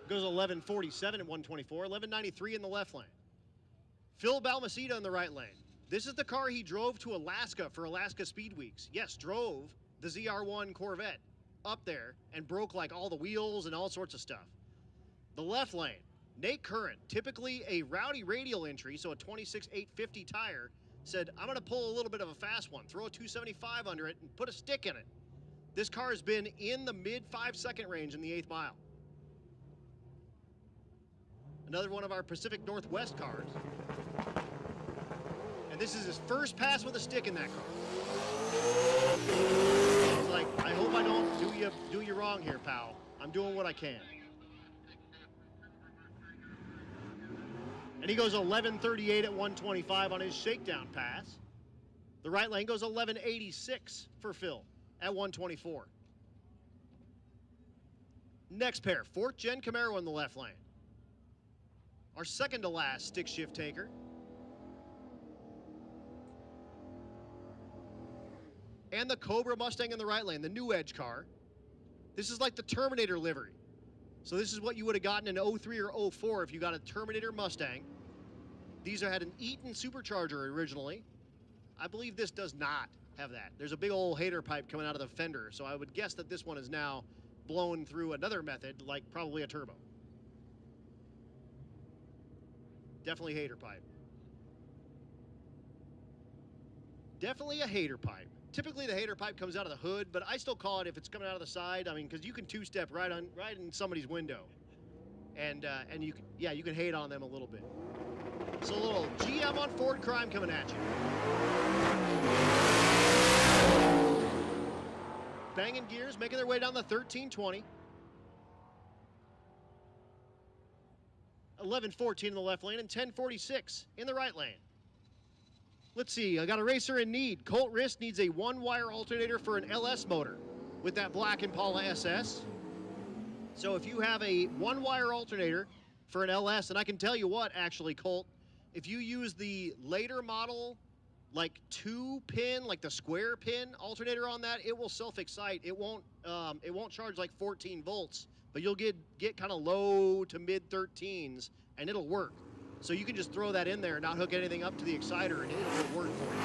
Goes 11:47 at 124, 11:93 in the left lane. Phil Balmaceda in the right lane. This is the car he drove to Alaska for Alaska Speed Weeks. Yes, drove the ZR1 Corvette up there and broke like all the wheels and all sorts of stuff. The left lane, Nate Curran, typically a rowdy radial entry, so a 26-850 tire, said, I'm gonna pull a little bit of a fast one, throw a 275 under it and put a stick in it. This car has been in the mid 5-second range in the 8th mile. Another one of our Pacific Northwest cars. And this is his first pass with a stick in that car. He's like, I hope I don't do you you wrong here, pal. I'm doing what I can. And he goes 11:38 at 125 on his shakedown pass. The right lane goes 11:86 for Phil at 124. Next pair, 4th Gen Camaro in the left lane. Our second to last stick shift taker. And the Cobra Mustang in the right lane, the new Edge car. This is like the Terminator livery. So this is what you would have gotten in 03 or 04 if you got a Terminator Mustang. These had an Eaton supercharger originally. I believe this does not have that. There's a big old hater pipe coming out of the fender, so I would guess that this one is now blown through another method, like probably a turbo. Definitely hater pipe. Definitely a hater pipe. Typically the hater pipe comes out of the hood, but I still call it if it's coming out of the side. I mean, because you can two-step right in somebody's window, and you can hate on them a little bit. So a little GM on Ford crime coming at you. Banging gears, making their way down the 1320. 11:14 in the left lane and 10:46 in the right lane. Let's see, I got a racer in need. Colt Rist needs a one-wire alternator for an LS motor with that black Impala SS. So if you have a one-wire alternator for an LS, and I can tell you what, actually, Colt, if you use the later model, like 2-pin, like the square pin alternator on that, it will self-excite. It won't charge like 14 volts, but you'll get kind of low to mid-13s, and it'll work. So you can just throw that in there and not hook anything up to the exciter, and it'll work for you.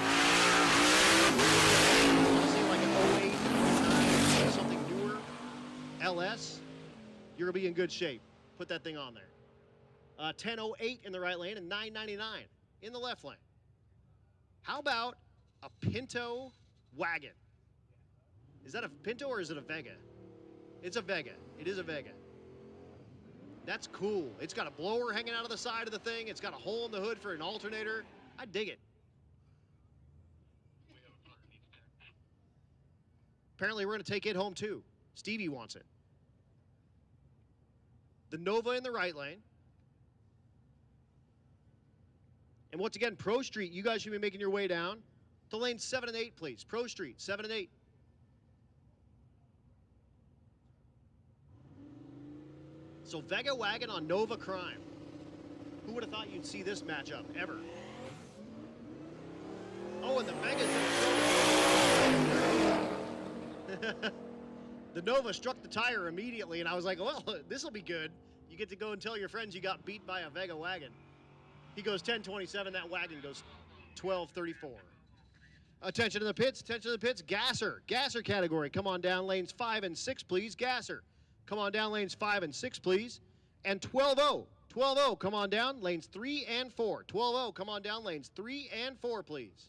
Honestly, like an 08, 09, something newer, LS, you're going to be in good shape. Put that thing on there. 10:08 in the right lane and 9:99 in the left lane. How about a Pinto wagon? Is that a Pinto or is it a Vega? It's a Vega. It is a Vega. That's cool. It's got a blower hanging out of the side of the thing. It's got a hole in the hood for an alternator. I dig it. Apparently, we're going to take it home, too. Stevie wants it. The Nova in the right lane. And once again, Pro Street, you guys should be making your way down to lanes 7 and 8, please. Pro Street, 7 and 8. So Vega Wagon on Nova Crime. Who would have thought you'd see this matchup ever? Oh, and the Vega's the Nova struck the tire immediately, and I was like, well, this will be good. You get to go and tell your friends you got beat by a Vega Wagon. He goes 10:27. That wagon goes 12:34. Attention to the pits. Attention to the pits. Gasser. Gasser category. Come on down lanes 5 and 6, please. Gasser. Come on down lanes 5 and 6, please. And 12-0. 12-0. Come on down lanes 3 and 4. 12-0. Come on down lanes 3 and 4, please.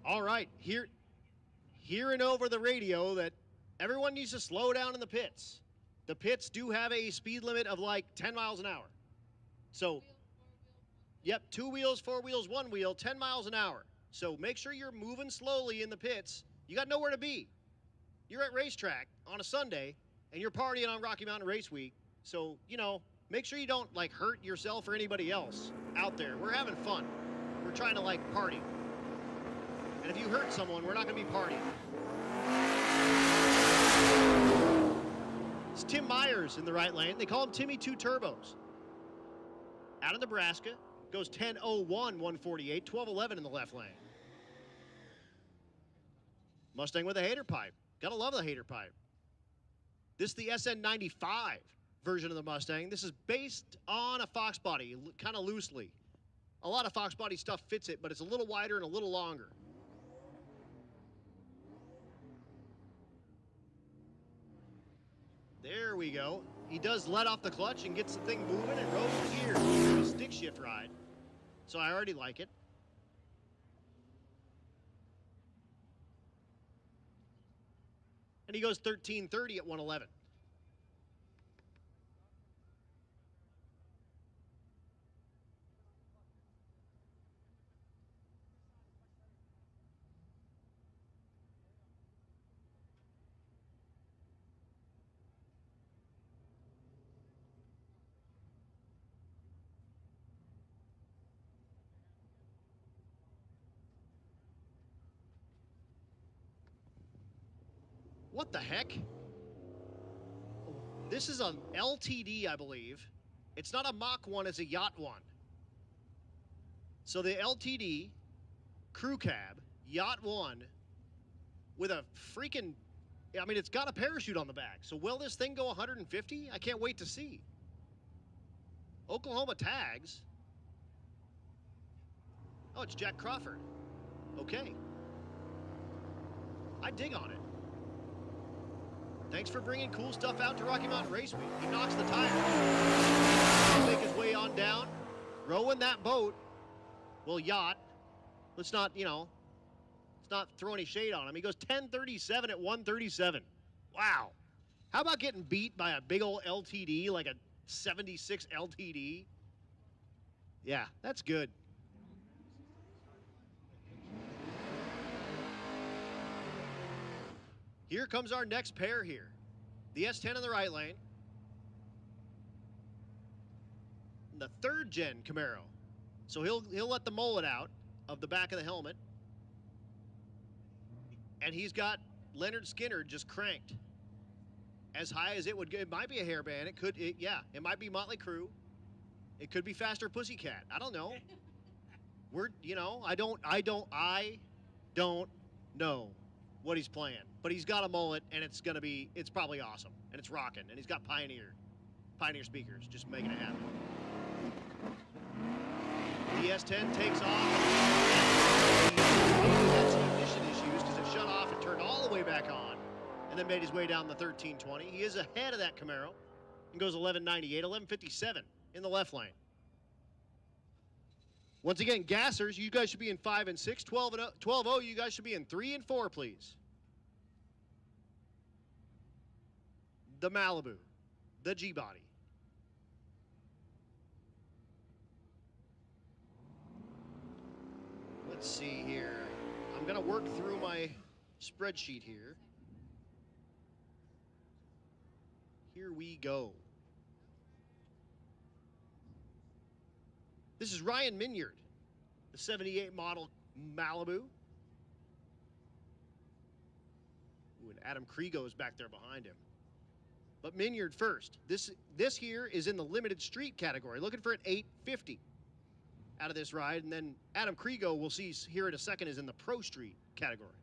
All right, hearing over the radio that everyone needs to slow down in the pits. The pits do have a speed limit of like 10 miles an hour. So, yep, 2 wheels, 4 wheels, 1 wheel, 10 miles an hour. So make sure you're moving slowly in the pits. You got nowhere to be. You're at racetrack on a Sunday, and you're partying on Rocky Mountain Race Week. So, you know, make sure you don't like hurt yourself or anybody else out there. We're having fun. We're trying to like party. And if you hurt someone, we're not going to be partying. It's Tim Myers in the right lane. They call him Timmy 2 Turbos. Out of Nebraska. Goes 10:01, 148, 12:11 in the left lane. Mustang with a hater pipe. Gotta love the hater pipe. This is the SN95 version of the Mustang. This is based on a Fox body, kind of loosely. A lot of Fox body stuff fits it, but it's a little wider and a little longer. There we go. He does let off the clutch and gets the thing moving and rose gear. A stick shift ride. So I already like it. And he goes 13:30 at 111. What the heck? This is an LTD, I believe. It's not a Mach 1, it's a Yacht 1. So the LTD, crew cab, Yacht 1, with a freaking, I mean, it's got a parachute on the back. So will this thing go 150? I can't wait to see. Oklahoma tags. Oh, it's Jack Crawford. Okay. I dig on it. Thanks for bringing cool stuff out to Rocky Mountain Raceway. He knocks the tire. He'll make his way on down. Rowing that boat. Well, Yacht. Let's not, let's not throw any shade on him. He goes 10:37 at 137. Wow. How about getting beat by a big old LTD, like a 76 LTD? Yeah, that's good. Here comes our next pair here. The S10 in the right lane. And the third gen Camaro. So he'll let the mullet out of the back of the helmet. And he's got Leonard Skinner just cranked. As high as it would go. It might be a hairband. It might be Motley Crue. It could be Faster Pussycat. I don't know. I don't know what he's playing. But he's got a mullet, and it's probably awesome. And it's rocking. And he's got Pioneer speakers, just making it happen. The S10 takes off. He had some ignition issues because it shut off and turned all the way back on. And then made his way down the 1320. He is ahead of that Camaro. And goes 1198, 1157 in the left lane. Once again, gassers, you guys should be in 5 and 6. 12-0, you guys should be in 3 and 4, please. The Malibu, the G-Body. Let's see here. I'm going to work through my spreadsheet here. Here we go. This is Ryan Minyard, the 78 model Malibu. Ooh, and Adam Krigo is back there behind him. But Minyard first. This here is in the limited street category, looking for an 850 out of this ride. And then Adam Krigo, we'll see here in a second, is in the pro street category.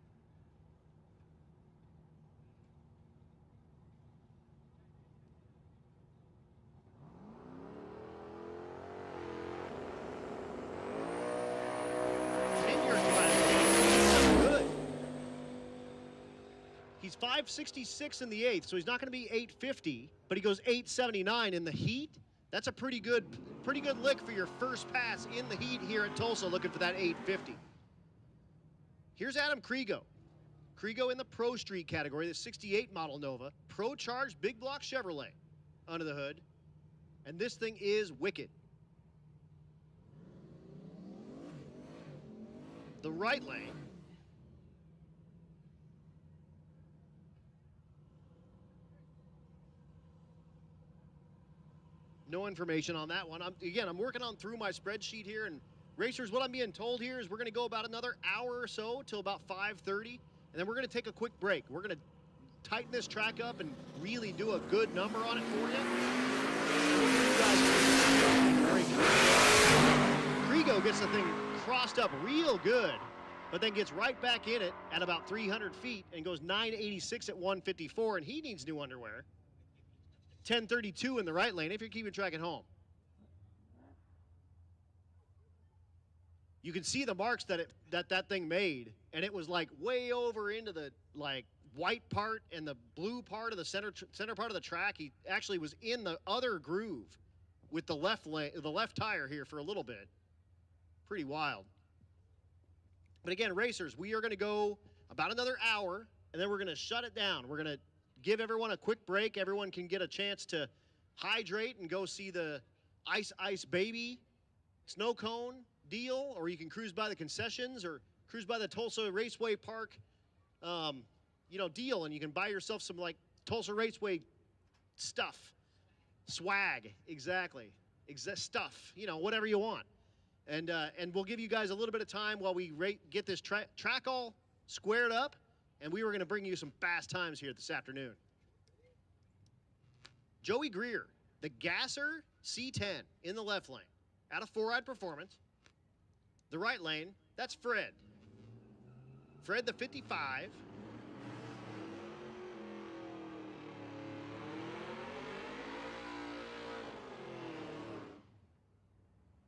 He's 566 in the 8th, so he's not going to be 850, but he goes 879 in the heat. That's a pretty good lick for your first pass in the heat here at Tulsa, looking for that 850. Here's Adam Krigo. Krigo in the Pro Street category, the 68 model Nova, Pro Charged Big Block Chevrolet under the hood, and this thing is wicked. The right lane. No information on that one. I'm working on through my spreadsheet here, and racers, what I'm being told here is we're going to go about another hour or so till about 5:30, and then we're going to take a quick break. We're going to tighten this track up and really do a good number on it for you. Very good. Krigo gets the thing crossed up real good, but then gets right back in it at about 300 feet and goes 986 at 154, and he needs new underwear. 1032 in the right lane if you're keeping track at home. You can see the marks that thing made, and it was like way over into the white part and the blue part of the center part of the track. He actually was in the other groove with the left tire here for a little bit. Pretty wild. But again, racers, we are going to go about another hour, and then we're going to shut it down. We're going to give everyone a quick break. Everyone can get a chance to hydrate and go see the Ice Baby snow cone deal, or you can cruise by the concessions or cruise by the Tulsa Raceway Park, deal, and you can buy yourself some like Tulsa Raceway stuff, swag, exactly, stuff, whatever you want. And we'll give you guys a little bit of time while we get this track all squared up, and we were going to bring you some fast times here this afternoon. Joey Greer, the Gasser C10 in the left lane, out of 4-ride performance. The right lane, that's Fred. Fred, the 55.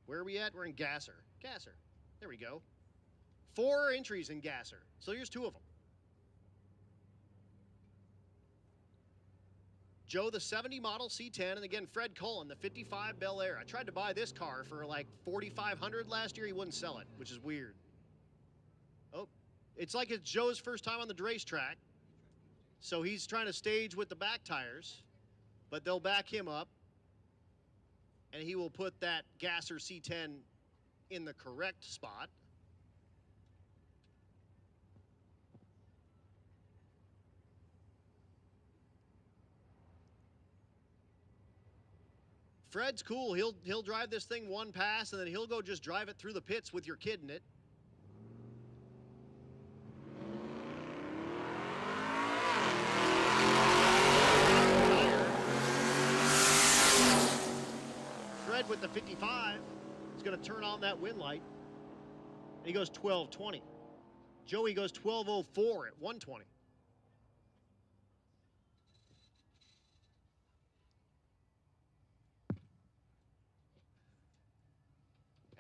Where are we at? We're in Gasser. Gasser. There we go. 4 entries in Gasser. So here's 2 of them. Joe, the 70 model C10, and again, Fred Cullen, the 55 Bel Air. I tried to buy this car for like $4,500 last year. He wouldn't sell it, which is weird. Oh, it's like it's Joe's first time on the racetrack. So he's trying to stage with the back tires, but they'll back him up, and he will put that Gasser C10 in the correct spot. Fred's cool. He'll drive this thing one pass, and then he'll go just drive it through the pits with your kid in it. Fred with the 55 is going to turn on that wind light, and he goes 12:20. Joey goes 12:04 at 120.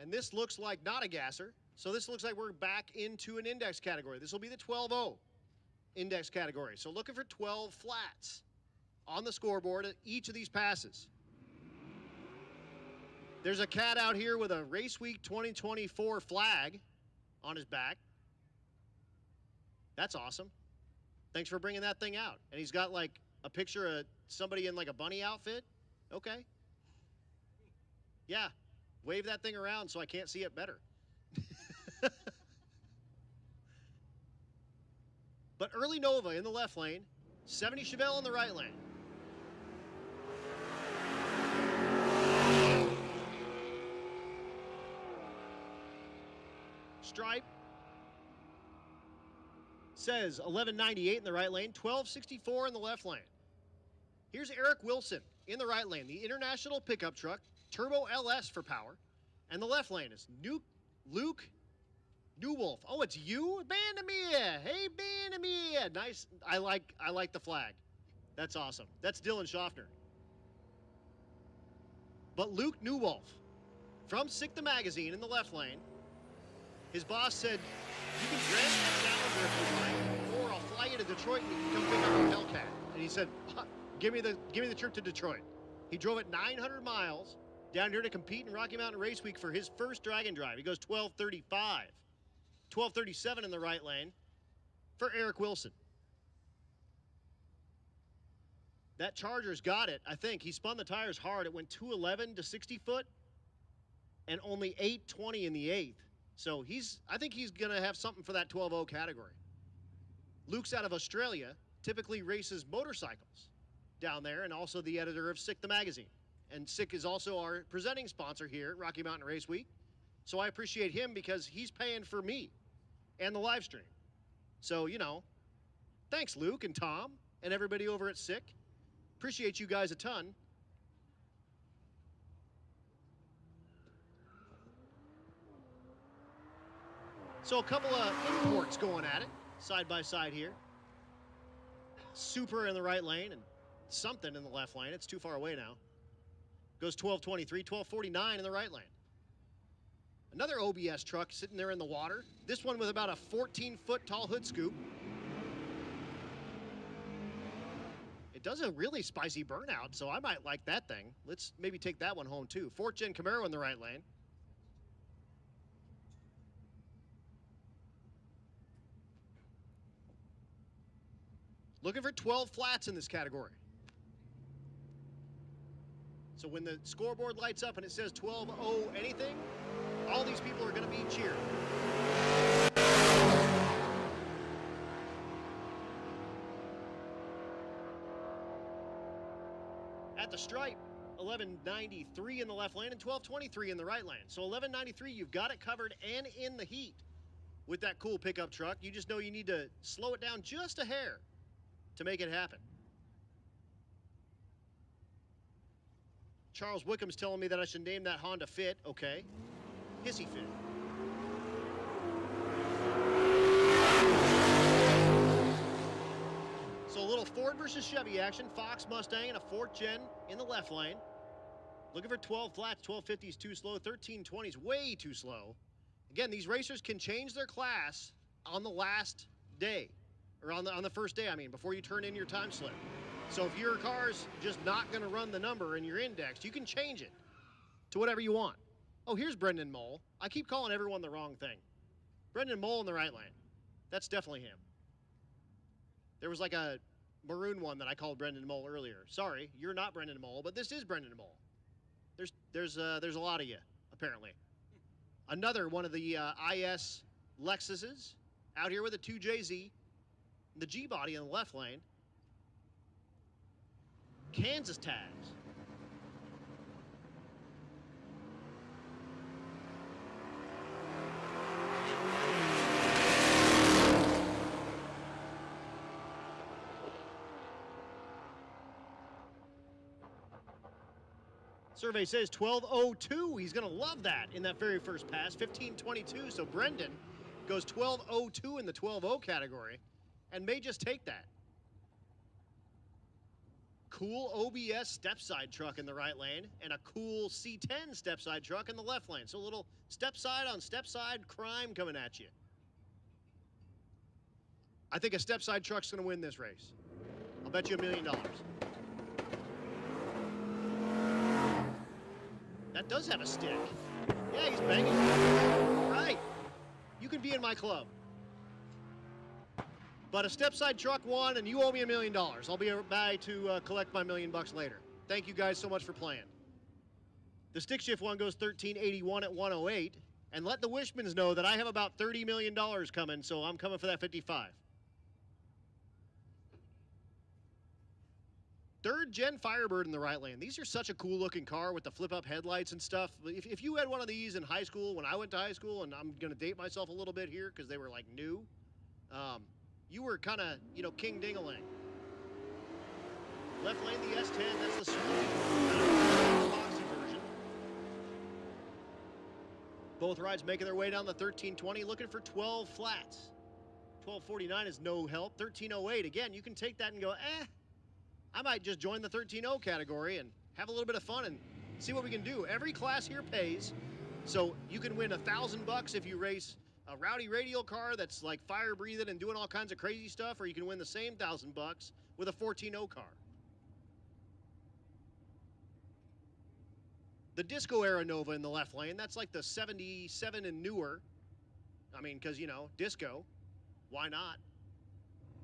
And this looks like not a gasser, so this looks like we're back into an index category. This will be the 12-0 index category. So looking for 12 flats on the scoreboard at each of these passes. There's a cat out here with a Race Week 2024 flag on his back. That's awesome. Thanks for bringing that thing out. And he's got like a picture of somebody in like a bunny outfit. Okay. Yeah. Wave that thing around so I can't see it better. But early Nova in the left lane, 70 Chevelle in the right lane. Stripe says 1198 in the right lane, 1264 in the left lane. Here's Eric Wilson in the right lane, the International pickup truck, Turbo LS for power. And the left lane is Luke Newwolf. Oh, it's you? Bandamia. Hey, Bandamia. Nice. I like the flag. That's awesome. That's Dylan Schaffner. But Luke Newwolf from Sick the Magazine in the left lane. His boss said, you can grant that Challenger if you like, or I'll fly you to Detroit and you can come pick up a Hellcat. And he said, give me the trip to Detroit. He drove it 900 miles down here to compete in Rocky Mountain Race Week for his first Dragon Drive. He goes 12:35. 12:37 in the right lane for Eric Wilson. That Charger's got it, I think. He spun the tires hard. It went 211 to 60 foot and only 820 in the 8th. So I think he's going to have something for that 12-0 category. Luke's out of Australia, typically races motorcycles down there, and also the editor of Sick the Magazine. And Sick is also our presenting sponsor here at Rocky Mountain Race Week. So I appreciate him because he's paying for me and the live stream. So, thanks, Luke and Tom and everybody over at Sick. Appreciate you guys a ton. So a couple of imports going at it, side by side here. Super in the right lane and something in the left lane. It's too far away now. Goes 12:23, 12:49 in the right lane. Another OBS truck sitting there in the water. This one with about a 14-foot tall hood scoop. It does a really spicy burnout, so I might like that thing. Let's maybe take that one home, too. 4th Gen Camaro in the right lane. Looking for 12 flats in this category. So when the scoreboard lights up and it says 12-0 anything, all these people are going to be cheering. At the stripe, 1193 in the left lane and 1223 in the right lane. So 1193, you've got it covered and in the heat with that cool pickup truck. You just know you need to slow it down just a hair to make it happen. Charles Wickham's telling me that I should name that Honda Fit. Okay. Hissy Fit. So a little Ford versus Chevy action. Fox Mustang and a 4th Gen in the left lane. Looking for 12 flats. 1250 is too slow. 1320 is way too slow. Again, these racers can change their class on the last day. Or on the first day, I mean, before you turn in your time slip. So if your car's just not going to run the number in your index, you can change it to whatever you want. Oh, here's Brendan Mole. I keep calling everyone the wrong thing. Brendan Mole in the right lane. That's definitely him. There was like a maroon one that I called Brendan Mole earlier. Sorry, you're not Brendan Mole, but this is Brendan Mole. There's a lot of you, apparently. Another one of the IS Lexuses out here with a 2JZ. The G-body in the left lane. Kansas tags. Survey says 12:02. He's going to love that in that very first pass. 15:22. So Brendan goes 12:02 in the 12:0 category and may just take that. Cool OBS step-side truck in the right lane and a cool C10 step-side truck in the left lane. So a little step-side on step-side crime coming at you. I think a step-side truck's going to win this race. I'll bet you $1 million. That does have a stick. Yeah, he's banging. Right. You can be in my club. But a step-side truck won, and you owe me $1 million. I'll be by to collect my $1 million later. Thank you guys so much for playing. The stick shift one goes 1381 at 108. And let the Wishmans know that I have about $30 million coming, so I'm coming for that 55. 3rd Gen Firebird in the right lane. These are such a cool looking car with the flip up headlights and stuff. If you had one of these in high school, when I went to high school, and I'm going to date myself a little bit here because they were like new, you were kind of, king ding-a-ling. Left lane, the S10, that's the smooth boxy version. Both rides making their way down the 1320, looking for 12 flats. 1249 is no help. 1308, again, you can take that and go, I might just join the 13-0 category and have a little bit of fun and see what we can do. Every class here pays, so you can win $1,000 if you race a rowdy radial car that's like fire breathing and doing all kinds of crazy stuff, or you can win the same $1,000 with a 14-0 car. The Disco Era Nova in the left lane, that's like the 77 and newer. I mean, because, disco, why not?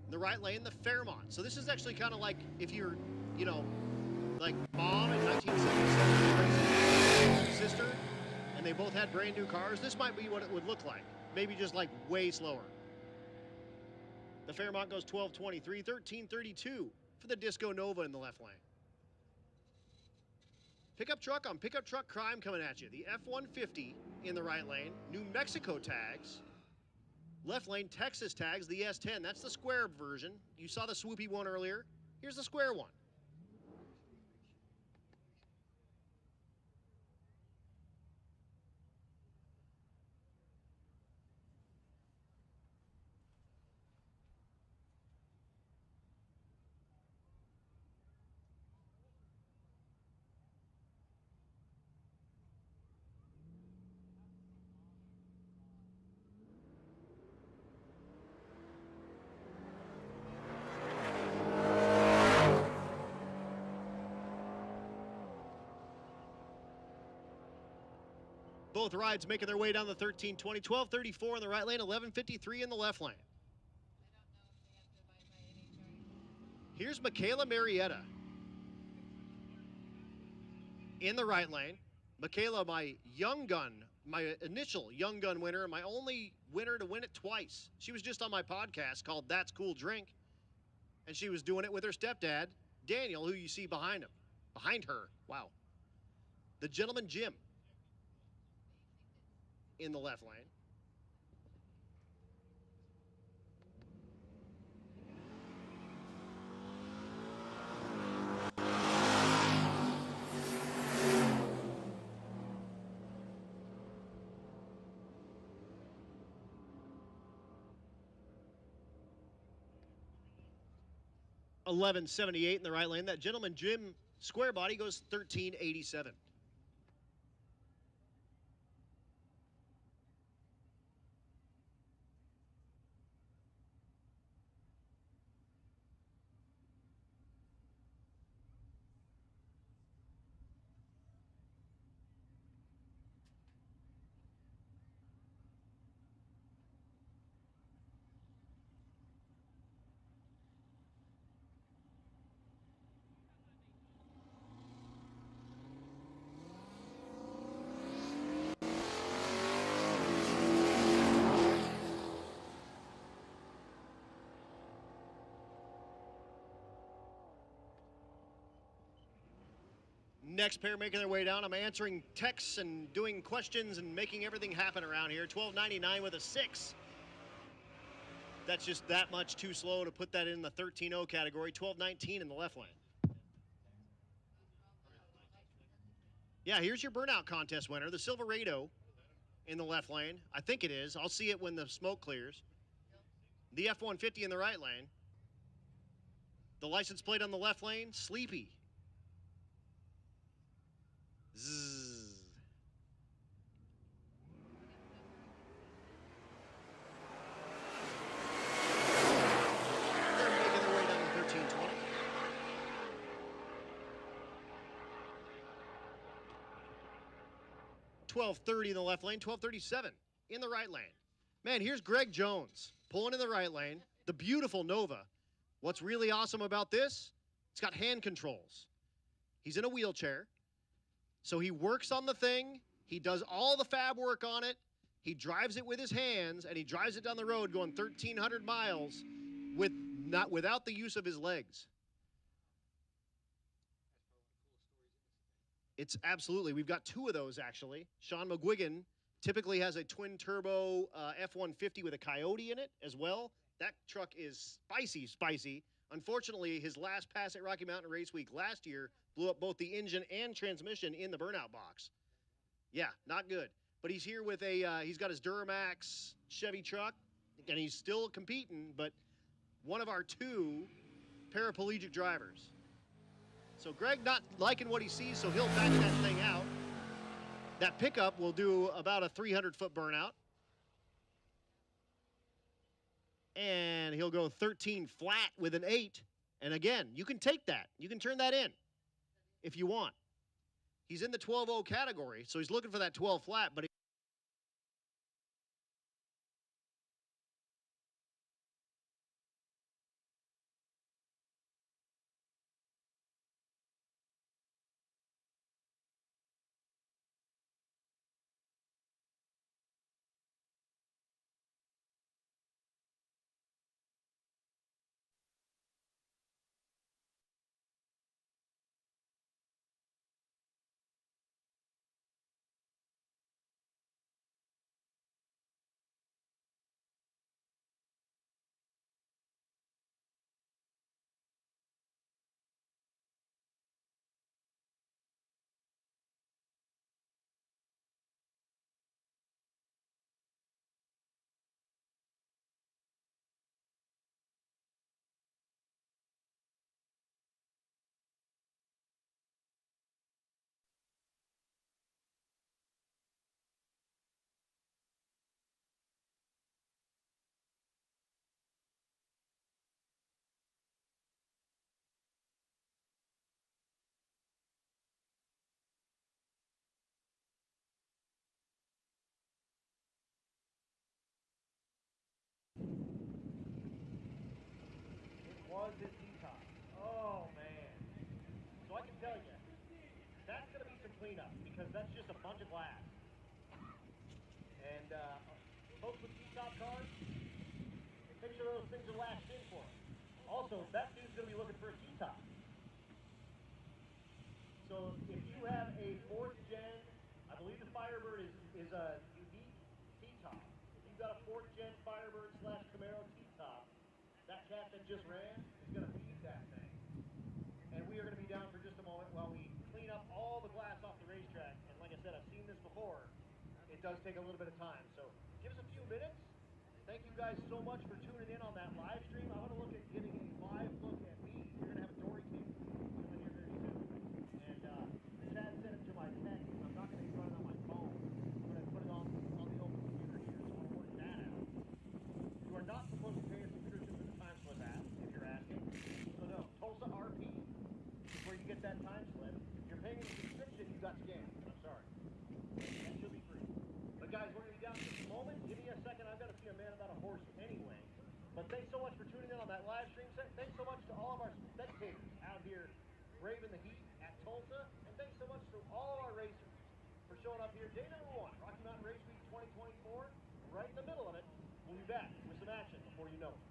In the right lane, the Fairmont. So this is actually kind of like if you're, like mom in 1977, sister, and they both had brand new cars. This might be what it would look like. Maybe just like way slower. The Fairmont goes 1223, 1332 for the Disco Nova in the left lane. Pickup truck on pickup truck crime coming at you. The F-150 in the right lane. New Mexico tags. Left lane, Texas tags, the S10. That's the square version. You saw the swoopy one earlier. Here's the square one. both rides making their way down the 1320. 1234 in the right lane, 1153 in the left lane. Here's Michaela Marietta in the right lane. Michaela, my young gun, my initial young gun winner, my only winner to win it twice. She was just on my podcast called That's Cool Drink, and she was doing it with her stepdad, Daniel, who you see behind her. Wow. The Gentleman Jim in the left lane. $11.78 in the right lane. That Gentleman Jim square body goes $13.87. Next pair making their way down. I'm answering texts and doing questions and making everything happen around here. $12.99 with a 6. That's just that much too slow to put that in the 13.0 category. $12.19 in the left lane. Yeah, here's your burnout contest winner, the Silverado in the left lane. I think it is. I'll see it when the smoke clears. The F-150 in the right lane. The license plate on the left lane, Sleepy. Zzz. They're making their way down to 1320. $12.30 in the left lane, $12.37 in the right lane. Man, here's Greg Jones pulling in the right lane. The beautiful Nova. What's really awesome about this? It's got hand controls. He's in a wheelchair. So he works on the thing, he does all the fab work on it, he drives it with his hands, and he drives it down the road going 1,300 miles without the use of his legs. It's absolutely, we've got 2 of those actually. Sean McGuigan typically has a twin-turbo F-150 with a Coyote in it as well. That truck is spicy. Unfortunately, his last pass at Rocky Mountain Race Week last year blew up both the engine and transmission in the burnout box. Yeah, not good. But he's here with he's got his Duramax Chevy truck, and he's still competing, but one of our 2 paraplegic drivers. So Greg not liking what he sees, so he'll back that thing out. That pickup will do about a 300-foot burnout. And he'll go 13 flat with an 8. And again, you can take that. You can turn that in if you want. He's in the 12.0 category, so he's looking for that 12 flat, but was his T-top. Oh, man. So I can tell you, that's going to be some cleanup because that's just a bunch of glass. And folks with T-top cars, make sure those things are lashed in for them. Also, that dude's going to be looking for a T-top. So if you have a 4th gen, I believe the Firebird is a unique T-top. If you've got a 4th gen Firebird / Camaro T-top, that cat that just ran is going to feed that thing. And we are going to be down for just a moment while we clean up all the glass off the racetrack. And like I said, I've seen this before. It does take a little bit of time. So give us a few minutes. Thank you guys so much for tuning in on that live stream. I want to look at getting a live look at me. You're going to have a Dory cam coming here very soon. And Chad sent it to my text. I'm not going to be running on my phone. I'm going to put it on the open computer here. So I'll work that out. You are not supposed to pay a subscription for the time slip app, if you're asking. So no, Tulsa RP is where you get that time slip. If you're paying a subscription, you got scammed. I'm sorry. That should be free. But guys, we're going to be down in just a moment. Give me a second. I've got to see a man about a horse anyway. But thanks so much for tuning in on that live stream. Thanks so much to all of our spectators out here braving the heat at Tulsa. And thanks so much to all of our racers for showing up here. Day number 1, Rocky Mountain Race Week 2024. Right in the middle of it. We'll be back with some action before you know it.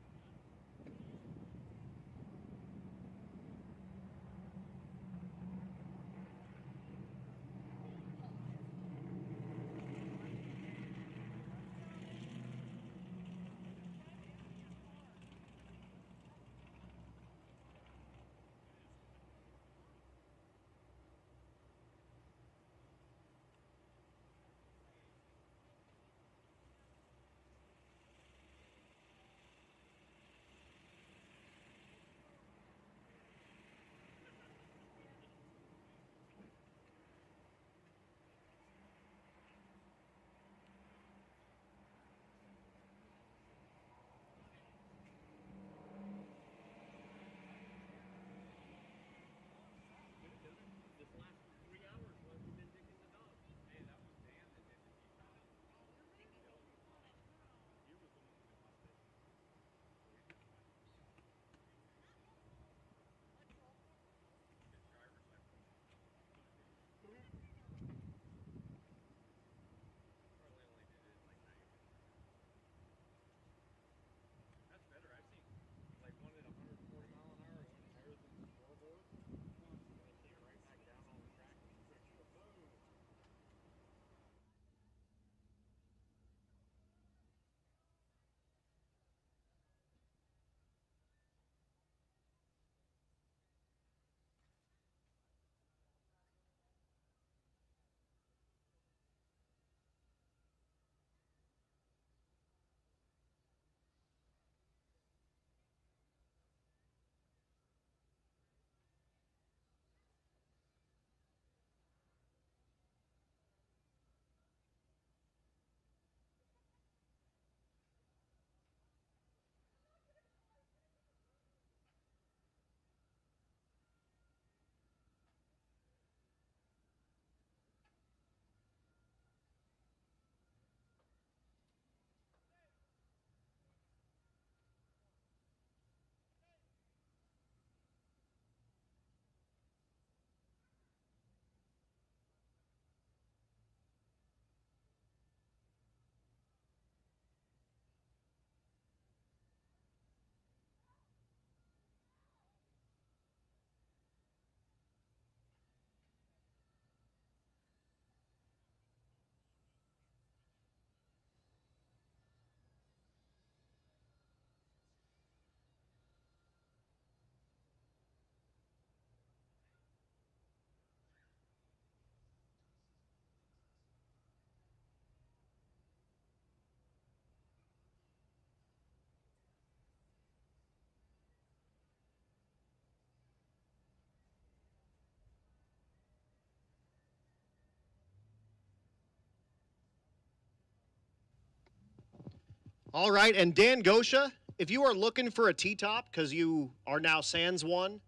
All right, and Dan Gosha, if you are looking for a T-top because you are now sans one,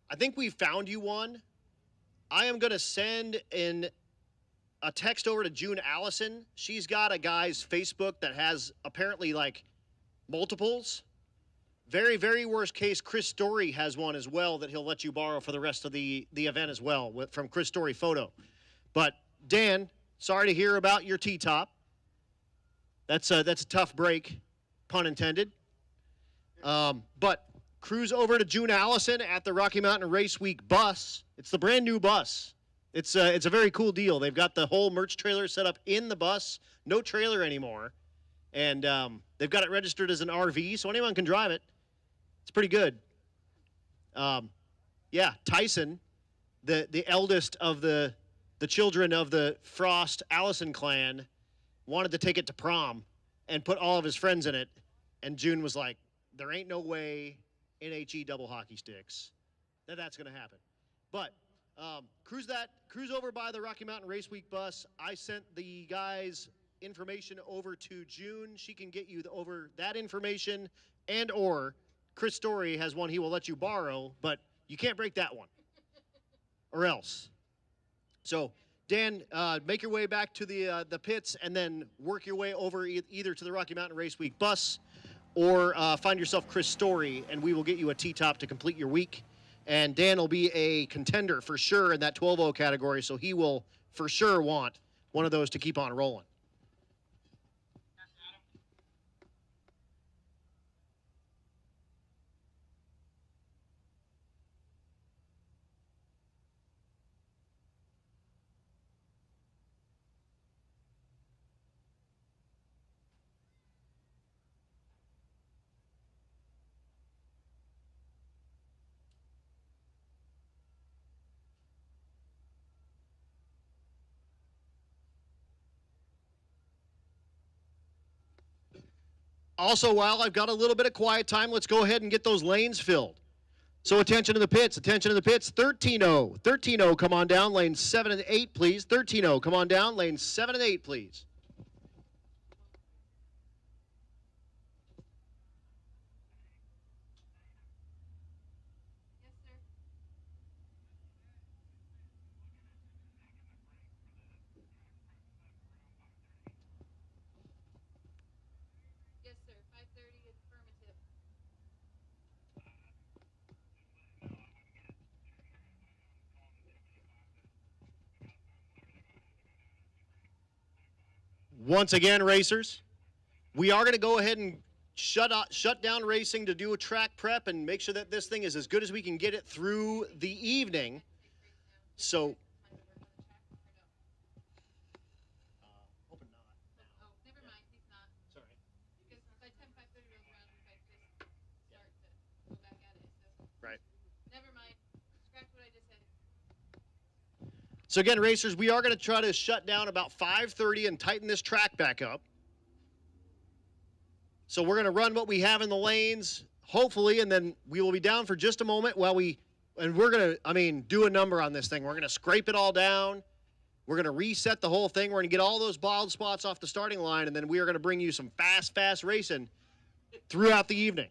I think we found you one. I am going to send a text over to June Allison. She's got a guy's Facebook that has apparently like multiples. Very, very worst case, Chris Story has one as well that he'll let you borrow for the rest of the event as well from Chris Story Photo. But, Dan, sorry to hear about your T-top. That's a tough break, pun intended. But cruise over to June Allison at the Rocky Mountain Race Week bus. It's the brand new bus. It's a very cool deal. They've got the whole merch trailer set up in the bus. No trailer anymore. And they've got it registered as an RV, so anyone can drive it. It's pretty good. Yeah, Tyson, the eldest of the children of the Frost Allison clan, wanted to take it to prom and put all of his friends in it. And June was like, there ain't no way NHE double hockey sticks that's going to happen. But cruise over by the Rocky Mountain Race Week bus. I sent the guys information over to June. She can get you over that information, and or Chris Story has one he will let you borrow, but you can't break that one or else. So, Dan, make your way back to the pits and then work your way over either to the Rocky Mountain Race Week bus or find yourself Chris Story, and we will get you a T-top to complete your week. And Dan will be a contender for sure in that 12-0 category, so he will for sure want one of those to keep on rolling. Also, while I've got a little bit of quiet time, let's go ahead and get those lanes filled. So attention to the pits, 13-0. 13-0, come on down, lanes 7 and 8, please. 13-0, come on down, lanes 7 and 8, please. Once again, racers, we are going to go ahead and shut down racing to do a track prep and make sure that this thing is as good as we can get it through the evening. So, hoping not. Oh, never mind, he's not. Sorry. Because by 10, 5:30 rolls around, we might just start to go back at it. So. Right. Never mind. Scratch what I just said. So again, racers, we are going to try to shut down about 5:30 and tighten this track back up. So we're going to run what we have in the lanes, hopefully, and then we will be down for just a moment while we're going to, do a number on this thing. We're going to scrape it all down. We're going to reset the whole thing. We're going to get all those bald spots off the starting line, and then we are going to bring you some fast racing throughout the evening.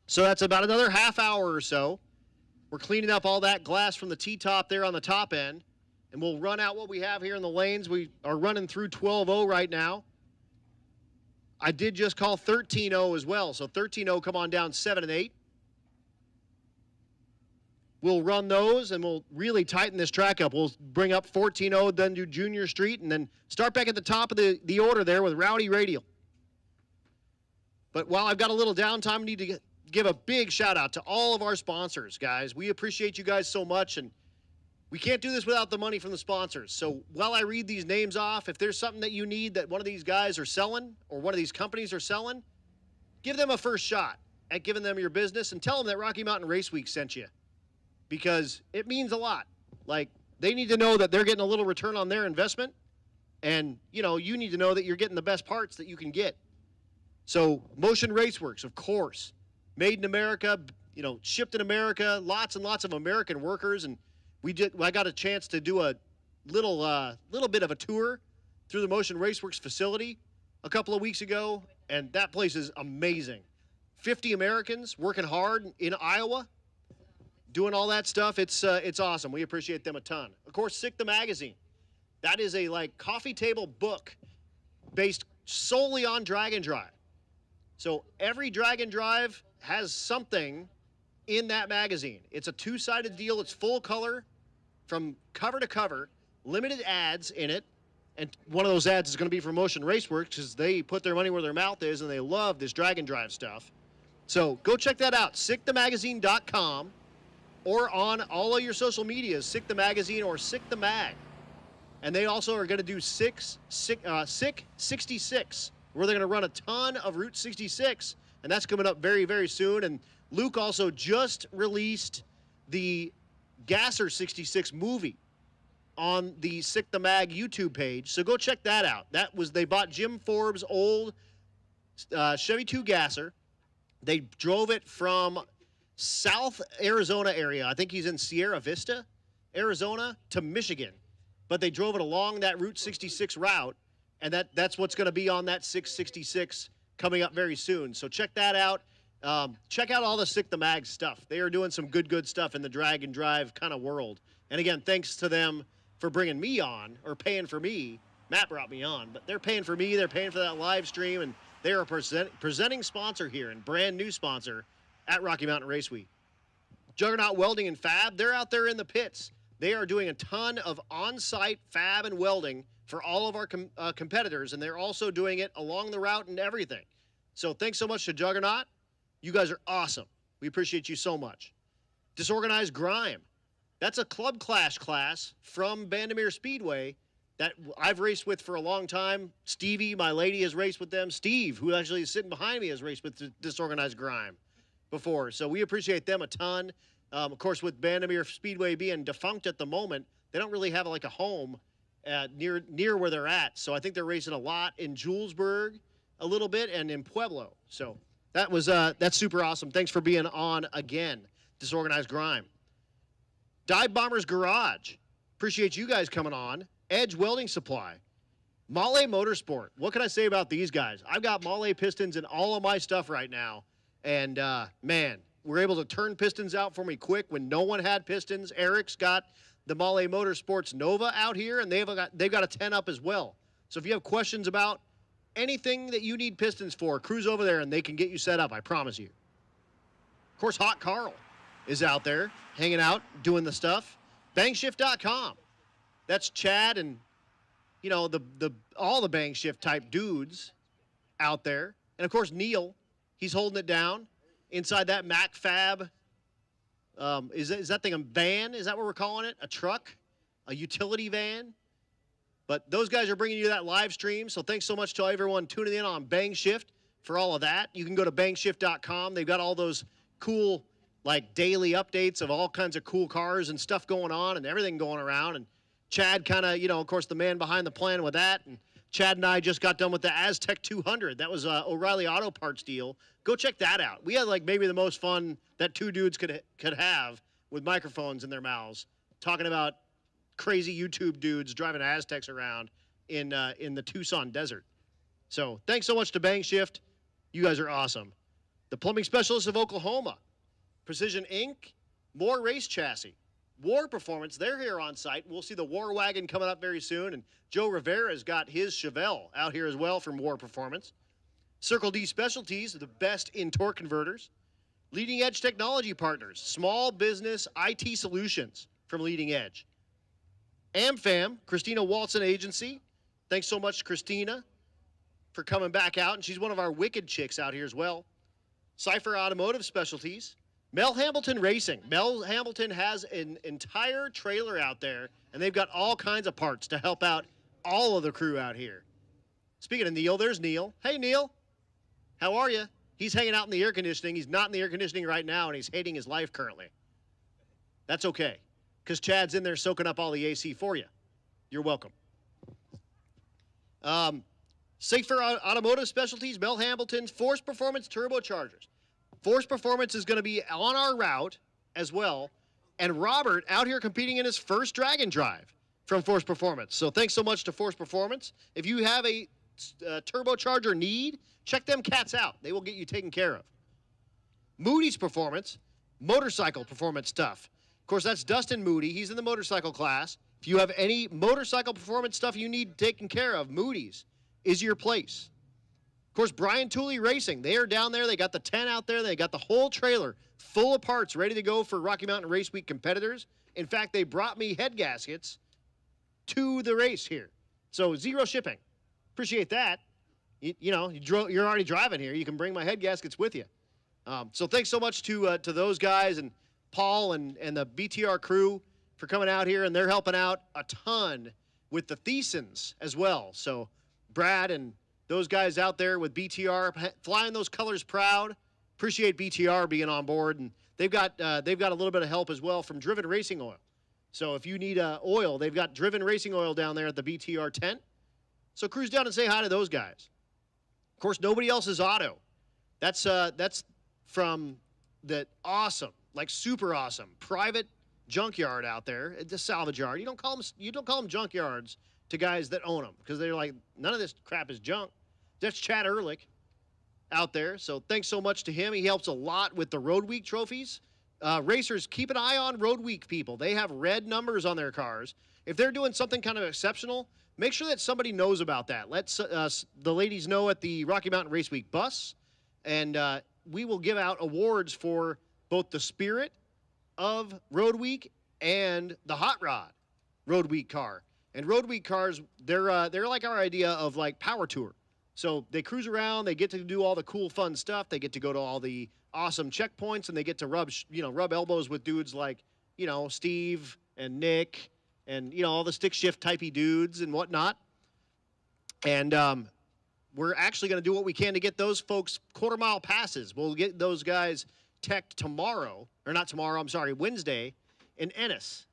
So that's about another half hour or so. We're cleaning up all that glass from the T-top there on the top end, and we'll run out what we have here in the lanes. We are running through 12-0 right now. I did just call 13-0 as well, so 13-0, come on down 7 and 8. We'll run those, and we'll really tighten this track up. We'll bring up 14-0, then do Junior Street, and then start back at the top of the order there with Rowdy Radial. But while I've got a little downtime, I need to give a big shout out to all of our sponsors, guys. We appreciate you guys so much, and we can't do this without the money from the sponsors. So while I read these names off, if there's something that you need that one of these guys are selling or one of these companies are selling, give them a first shot at giving them your business and tell them that Rocky Mountain Race Week sent you, because it means a lot. Like, they need to know that they're getting a little return on their investment, and you need to know that you're getting the best parts that you can get. So Motion Raceworks, of course, made in America, shipped in America, lots and lots of American workers. And I got a chance to do a little bit of a tour through the Motion Raceworks facility a couple of weeks ago, and that place is amazing. 50 Americans working hard in Iowa, doing all that stuff. It's awesome. We appreciate them a ton. Of course, Sick the Magazine. That is a coffee table book based solely on drag and drive. So every drag and drive has something in that magazine. It's a two-sided deal. It's full color from cover to cover, limited ads in it. And one of those ads is going to be for Motion Raceworks because they put their money where their mouth is and they love this drag and drive stuff. So go check that out, sickthemagazine.com, or on all of your social medias, Sick the Magazine or Sick the Mag. And they also are going to do Sick 66, where they're going to run a ton of Route 66, and that's coming up very, very soon. And Luke also just released the Gasser 66 movie on the Sick the Mag YouTube page, so go check that out. They bought Jim Forbes' old Chevy 2 Gasser. They drove it from South Arizona area. I think he's in Sierra Vista, Arizona, to Michigan. But they drove it along that Route 66 route, and that's what's going to be on that 666 coming up very soon. So check that out. Check out all the Sick the Mag stuff. They are doing some good stuff in the drag and drive kind of world. And again, thanks to them for bringing me on, or paying for me. Matt brought me on, but they're paying for me. They're paying for that live stream, and they're a presenting sponsor here and brand new sponsor at Rocky Mountain Race Week. Juggernaut Welding and Fab, they're out there in the pits. They are doing a ton of on-site fab and welding for all of our competitors, and they're also doing it along the route and everything. So thanks so much to Juggernaut. You guys are awesome. We appreciate you so much. Disorganized Grime. That's a club clash class from Bandimere Speedway that I've raced with for a long time. Stevie, my lady, has raced with them. Steve, who actually is sitting behind me, has raced with Disorganized Grime before. So we appreciate them a ton. Of course, with Bandimere Speedway being defunct at the moment, they don't really have like a home near where they're at. So I think they're racing a lot in Julesburg a little bit and in Pueblo. So that's super awesome. Thanks for being on again, Disorganized Grime. Dive Bombers Garage. Appreciate you guys coming on. Edge Welding Supply. Mahle Motorsport. What can I say about these guys? I've got Mahle pistons in all of my stuff right now. And, man, we're able to turn pistons out for me quick when no one had pistons. Eric's got the Mahle Motorsports Nova out here, and they've got a 10 up as well. So if you have questions about anything that you need pistons for, cruise over there and they can get you set up, I promise you. Of course, Hot Carl is out there hanging out, doing the stuff. Bangshift.com. That's Chad and, you know, all the Bang Shift type dudes out there. And, of course, Neil, he's holding it down inside that Mac Fab. Is that thing a van? Is that what we're calling it? A truck? A utility van? But those guys are bringing you that live stream, so thanks so much to everyone tuning in on Bang Shift for all of that. You can go to bangshift.com. They've got all those cool, like, daily updates of all kinds of cool cars and stuff going on and everything going around. And Chad kind of, you know, of course, the man behind the plan with that. And Chad and I just got done with the Aztec 200. That was a O'Reilly Auto Parts deal. Go check that out. We had, like, maybe the most fun that two dudes could have with microphones in their mouths talking about crazy YouTube dudes driving Aztecs around in the Tucson desert. So thanks so much to Bang Shift. You guys are awesome. The Plumbing Specialists of Oklahoma. Precision Inc., more race chassis. War Performance, they're here on site. We'll see the War Wagon coming up very soon. And Joe Rivera's got his Chevelle out here as well from War Performance. Circle D Specialties, the best in torque converters. Leading Edge Technology Partners, small business IT solutions from Leading Edge. AmFam, Christina Walton Agency. Thanks so much, Christina, for coming back out. And she's one of our wicked chicks out here as well. Cypher Automotive Specialties. Mel Hambleton Racing. Mel Hambleton has an entire trailer out there, and they've got all kinds of parts to help out all of the crew out here. Speaking of Neil, there's Neil. Hey, Neil. How are you? He's hanging out in the air conditioning. He's not in the air conditioning right now, and he's hating his life currently. That's okay, because Chad's in there soaking up all the AC for you. You're welcome. Safer Automotive Specialties, Mel Hambleton's Force Performance Turbochargers. Force Performance is going to be on our route as well. And Robert out here competing in his first drag and drive from Force Performance. So thanks so much to Force Performance. If you have a turbocharger need, check them cats out. They will get you taken care of. Moody's Performance, motorcycle performance stuff. Of course, that's Dustin Moody. He's in the motorcycle class. If you have any motorcycle performance stuff you need taken care of, Moody's is your place. Of course, Brian Tooley Racing, they are down there. They got the tent out there. They got the whole trailer full of parts ready to go for Rocky Mountain Race Week competitors. In fact, they brought me head gaskets to the race here. So 0 shipping. Appreciate that. You're already driving here. You can bring my head gaskets with you. So thanks so much to those guys and Paul and the BTR crew for coming out here, and they're helping out a ton with the Thiessens as well. So Brad and those guys out there with BTR flying those colors proud. Appreciate BTR being on board, and they've got a little bit of help as well from Driven Racing Oil. So if you need oil, they've got Driven Racing Oil down there at the BTR tent. So cruise down and say hi to those guys. Of course, Nobody Else's Auto. That's from the awesome, like super awesome private junkyard out there. It's a salvage yard. You don't call them junkyards to guys that own them, because they're like, none of this crap is junk. That's Chad Ehrlich out there. So thanks so much to him. He helps a lot with the Road Week trophies. Racers, keep an eye on Road Week people. They have red numbers on their cars. If they're doing something kind of exceptional, make sure that somebody knows about that. Let the ladies know at the Rocky Mountain Race Week bus, and we will give out awards for both the spirit of Road Week and the Hot Rod Road Week car. And Road Week cars, they're like our idea of like Power Tour. So they cruise around, they get to do all the cool, fun stuff. They get to go to all the awesome checkpoints, and they get to rub elbows with dudes like, Steve and Nick and, all the stick shift typey dudes and whatnot. And we're actually going to do what we can to get those folks quarter-mile passes. We'll get those guys teched Wednesday in Ennis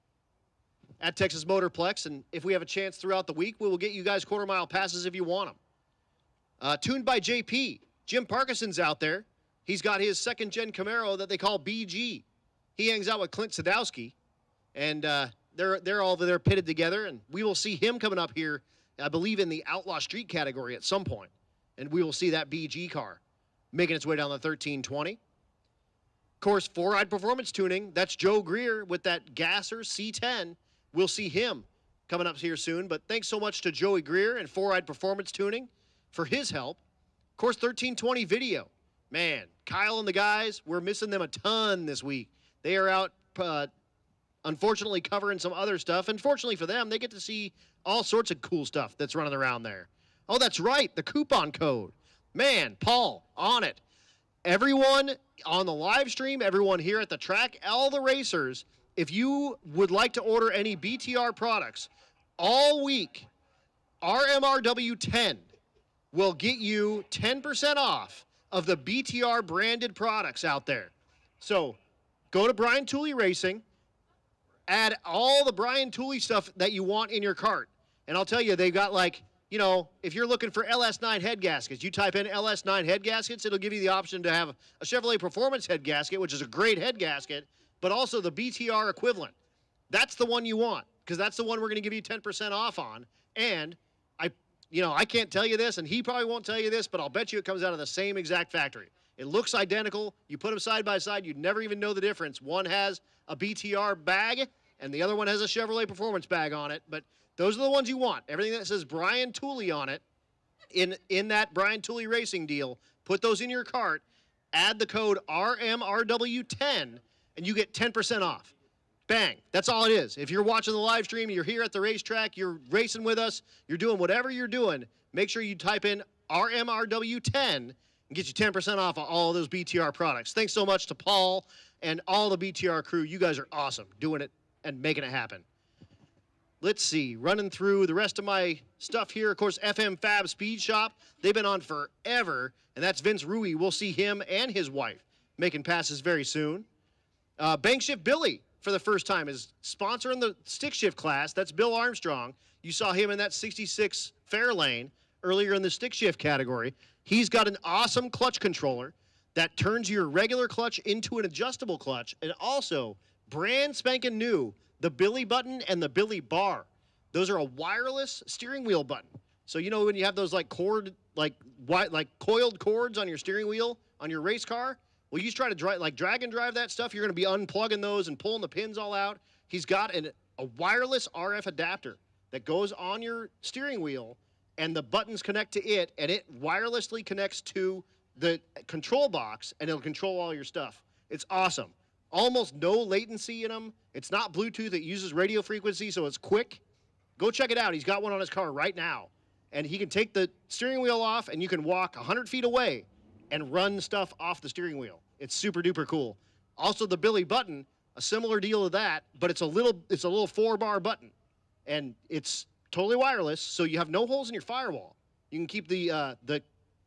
at Texas Motorplex. And if we have a chance throughout the week, we will get you guys quarter-mile passes if you want them. Tuned by JP. Jim Parkinson's out there. He's got his second-gen Camaro that they call BG. He hangs out with Clint Sadowski, and they're all there pitted together, and we will see him coming up here, I believe, in the Outlaw Street category at some point, and we will see that BG car making its way down the 1320. Of course, 4-ride performance tuning, that's Joe Greer with that Gasser C10. We'll see him coming up here soon, but thanks so much to Joey Greer and 4-ride performance tuning for his help. Of course, 1320 video. Man, Kyle and the guys, we're missing them a ton this week. They are out, unfortunately, covering some other stuff. Unfortunately for them, they get to see all sorts of cool stuff that's running around there. Oh, that's right, the coupon code. Man, Paul, on it. Everyone on the live stream, everyone here at the track, all the racers, if you would like to order any BTR products all week, RMRW10 will get you 10% off of the BTR branded products out there. So go to Brian Tooley Racing, add all the Brian Tooley stuff that you want in your cart. And I'll tell you, they've got if you're looking for LS9 head gaskets, you type in LS9 head gaskets, it'll give you the option to have a Chevrolet Performance head gasket, which is a great head gasket, but also the BTR equivalent. That's the one you want, because that's the one we're going to give you 10% off on. And I can't tell you this, and he probably won't tell you this, but I'll bet you it comes out of the same exact factory. It looks identical. You put them side by side, you'd never even know the difference. One has a BTR bag, and the other one has a Chevrolet Performance bag on it. But those are the ones you want. Everything that says Brian Tooley on it, in that Brian Tooley Racing deal, put those in your cart, add the code RMRW10, and you get 10% off. Bang. That's all it is. If you're watching the live stream, you're here at the racetrack, you're racing with us, you're doing whatever you're doing, make sure you type in RMRW10 and get you 10% off of all of those BTR products. Thanks so much to Paul and all the BTR crew. You guys are awesome doing it and making it happen. Let's see. Running through the rest of my stuff here. Of course, FM Fab Speed Shop. They've been on forever, and that's Vince Rui. We'll see him and his wife making passes very soon. Bank Shift Billy, for the first time, is sponsoring the stick shift class. That's Bill Armstrong. You saw him in that 66 Fairlane earlier in the stick shift category. He's got an awesome clutch controller that turns your regular clutch into an adjustable clutch, and also brand spanking new, the Billy button and the Billy bar. Those are a wireless steering wheel button. So when you have those coiled cords on your steering wheel on your race car, well, you try to drag and drive that stuff, you're going to be unplugging those and pulling the pins all out. He's got a wireless RF adapter that goes on your steering wheel and the buttons connect to it, and it wirelessly connects to the control box, and it'll control all your stuff. It's awesome. Almost no latency in them. It's not Bluetooth. It uses radio frequency, so it's quick. Go check it out. He's got one on his car right now, and he can take the steering wheel off, and you can walk 100 feet away and run stuff off the steering wheel. It's super duper cool. Also, the Billy button, a similar deal to that, but it's a little 4-bar button, and it's totally wireless, so you have no holes in your firewall. You can keep the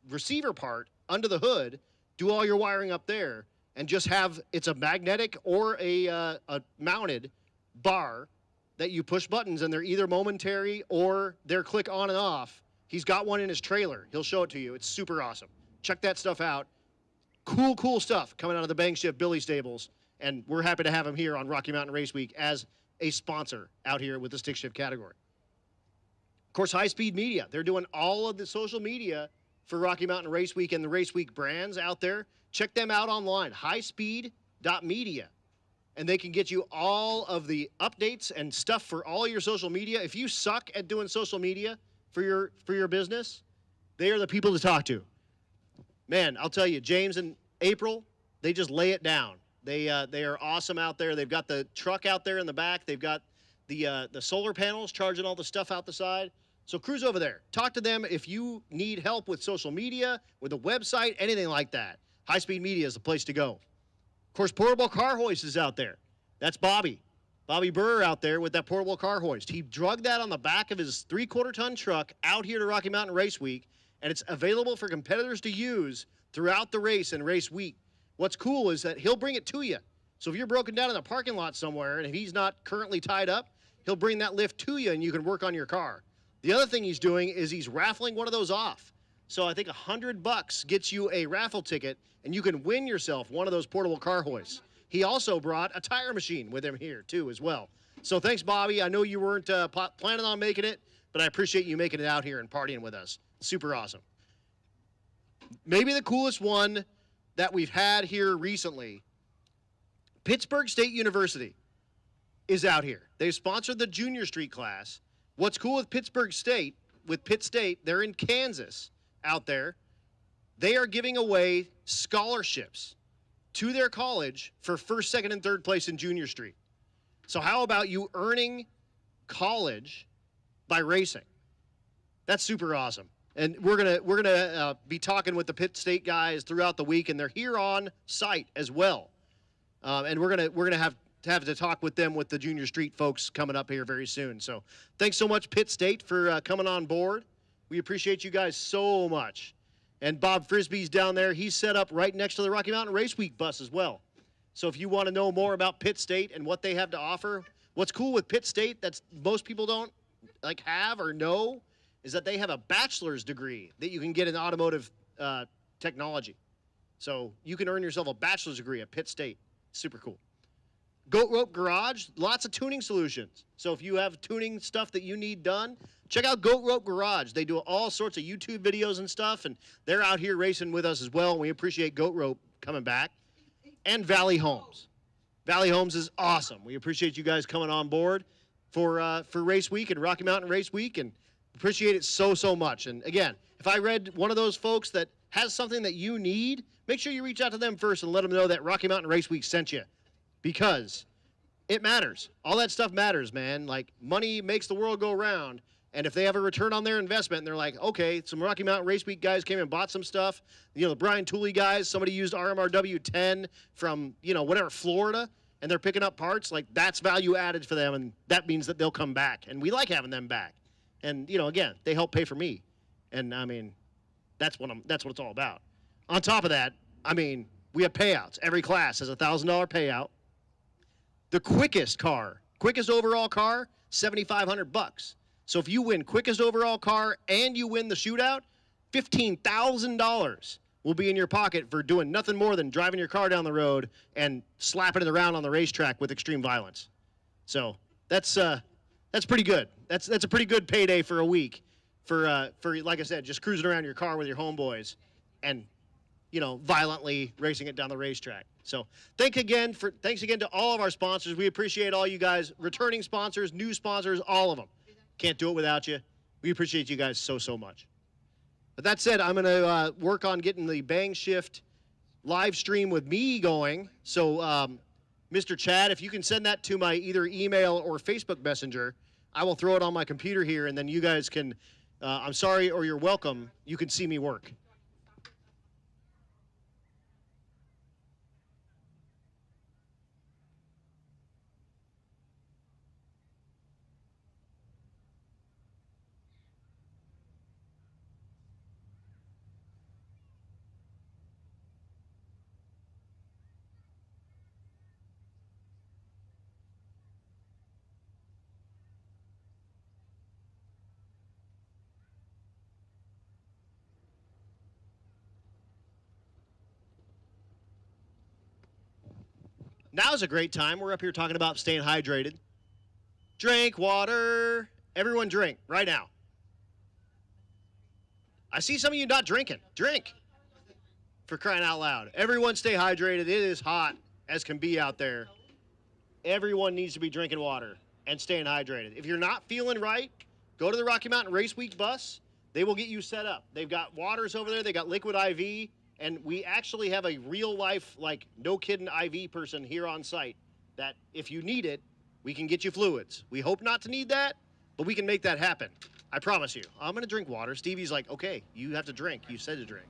receiver part under the hood, do all your wiring up there, and just have, it's a magnetic or a mounted bar that you push buttons, and they're either momentary or they're click on and off. He's got one in his trailer. He'll show it to you. It's super awesome. Check that stuff out. Cool stuff coming out of the Bang Shift Billy stables, and we're happy to have him here on Rocky Mountain Race Week as a sponsor out here with the stick shift category. Of course, High Speed Media. They're doing all of the social media for Rocky Mountain Race Week and the Race Week brands out there. Check them out online, highspeed.media, and they can get you all of the updates and stuff for all your social media. If you suck at doing social media for your business, they are the people to talk to. Man, I'll tell you, James and April, they just lay it down. They are awesome out there. They've got the truck out there in the back. They've got the solar panels charging all the stuff out the side. So cruise over there. Talk to them if you need help with social media, with a website, anything like that. High Speed Media is the place to go. Of course, portable car hoist is out there. That's Bobby Burr out there with that portable car hoist. He drug that on the back of his 3/4-ton truck out here to Rocky Mountain Race Week, and it's available for competitors to use throughout the race and race week. What's cool is that he'll bring it to you. So if you're broken down in a parking lot somewhere and if he's not currently tied up, he'll bring that lift to you and you can work on your car. The other thing he's doing is he's raffling one of those off. So I think $100 gets you a raffle ticket and you can win yourself one of those portable car hoists. He also brought a tire machine with him here too as well. So thanks, Bobby. I know you weren't planning on making it, but I appreciate you making it out here and partying with us. Super awesome. Maybe the coolest one that we've had here recently, Pittsburgh State University is out here. They've sponsored the junior street class. What's cool with Pittsburgh State, with Pitt State, they're in Kansas out there. They are giving away scholarships to their college for first, second, and third place in junior street. So how about you earning college by racing? That's super awesome. And we're gonna be talking with the Pitt State guys throughout the week, and they're here on site as well. And we're gonna have to talk with them with the junior street folks coming up here very soon. So thanks so much, Pitt State, for coming on board. We appreciate you guys so much. And Bob Frisbee's down there. He's set up right next to the Rocky Mountain Race Week bus as well. So if you want to know more about Pitt State and what they have to offer, what's cool with Pitt State that's most people don't have or know is that they have a bachelor's degree that you can get in automotive technology. So you can earn yourself a bachelor's degree at Pitt State. Super cool. Goat Rope Garage, lots of tuning solutions. So if you have tuning stuff that you need done, check out Goat Rope Garage. They do all sorts of YouTube videos and stuff, and they're out here racing with us as well, and we appreciate Goat Rope coming back. And Valley Homes. Valley Homes is awesome. We appreciate you guys coming on board for Race Week and Rocky Mountain Race Week, and appreciate it so much. And again, if I read one of those folks that has something that you need, make sure you reach out to them first and let them know that Rocky Mountain Race Week sent you, because it matters. All that stuff matters, man. Like, money makes the world go round, and if they have a return on their investment and they're like, okay, some Rocky Mountain Race Week guys came and bought some stuff, the Brian Tooley guys, somebody used RMRW 10 from, whatever, Florida, and they're picking up parts, like, that's value added for them, and that means that they'll come back, and we like having them back. And, again, they help pay for me. And, that's what it's all about. On top of that, we have payouts. Every class has a $1,000 payout. The quickest overall car, $7,500. So if you win quickest overall car and you win the shootout, $15,000 will be in your pocket for doing nothing more than driving your car down the road and slapping it around on the racetrack with extreme violence. So that's pretty good. That's a pretty good payday for a week for like I said, just cruising around your car with your homeboys and violently racing it down the racetrack. So thanks again to all of our sponsors. We appreciate all you guys, returning sponsors, new sponsors, all of them. Can't do it without you. We appreciate you guys so, so much. But that said, I'm going to work on getting the Bang Shift live stream with me going. So, Mr. Chad, if you can send that to my either email or Facebook Messenger, I will throw it on my computer here, and then you guys can, I'm sorry or you're welcome, you can see me work. Now's a great time. We're up here talking about staying hydrated. Drink water. Everyone drink right now. I see some of you not drinking. Drink. For crying out loud. Everyone stay hydrated. It is hot as can be out there. Everyone needs to be drinking water and staying hydrated. If you're not feeling right, go to the Rocky Mountain Race Week bus. They will get you set up. They've got waters over there. They got liquid IV. And we actually have a real life, like, no kidding IV person here on site that if you need it, we can get you fluids. We hope not to need that, but we can make that happen. I promise you. I'm going to drink water. Stevie's like, okay, you have to drink. You said to drink.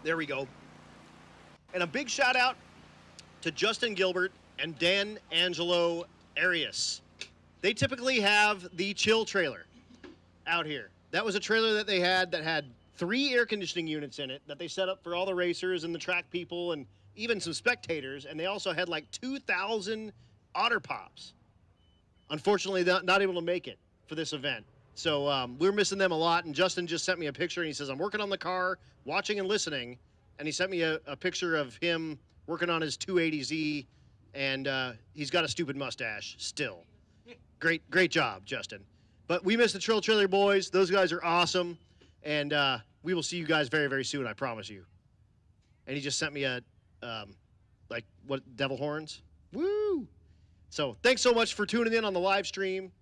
There we go. And a big shout out to Justin Gilbert and Dan Angelo Arias. They typically have the chill trailer out here. That was a trailer that they had that had 3 air conditioning units in it that they set up for all the racers and the track people and even some spectators. And they also had like 2,000 otter pops. Unfortunately, not able to make it for this event. So we're missing them a lot. And Justin just sent me a picture and he says, I'm working on the car, watching and listening. And he sent me a picture of him working on his 280Z. And he's got a stupid mustache still. Great job, Justin. But we miss the Trill Trailer boys. Those guys are awesome. And we will see you guys very, very soon, I promise you. And he just sent me a, devil horns? Woo! So thanks so much for tuning in on the live stream.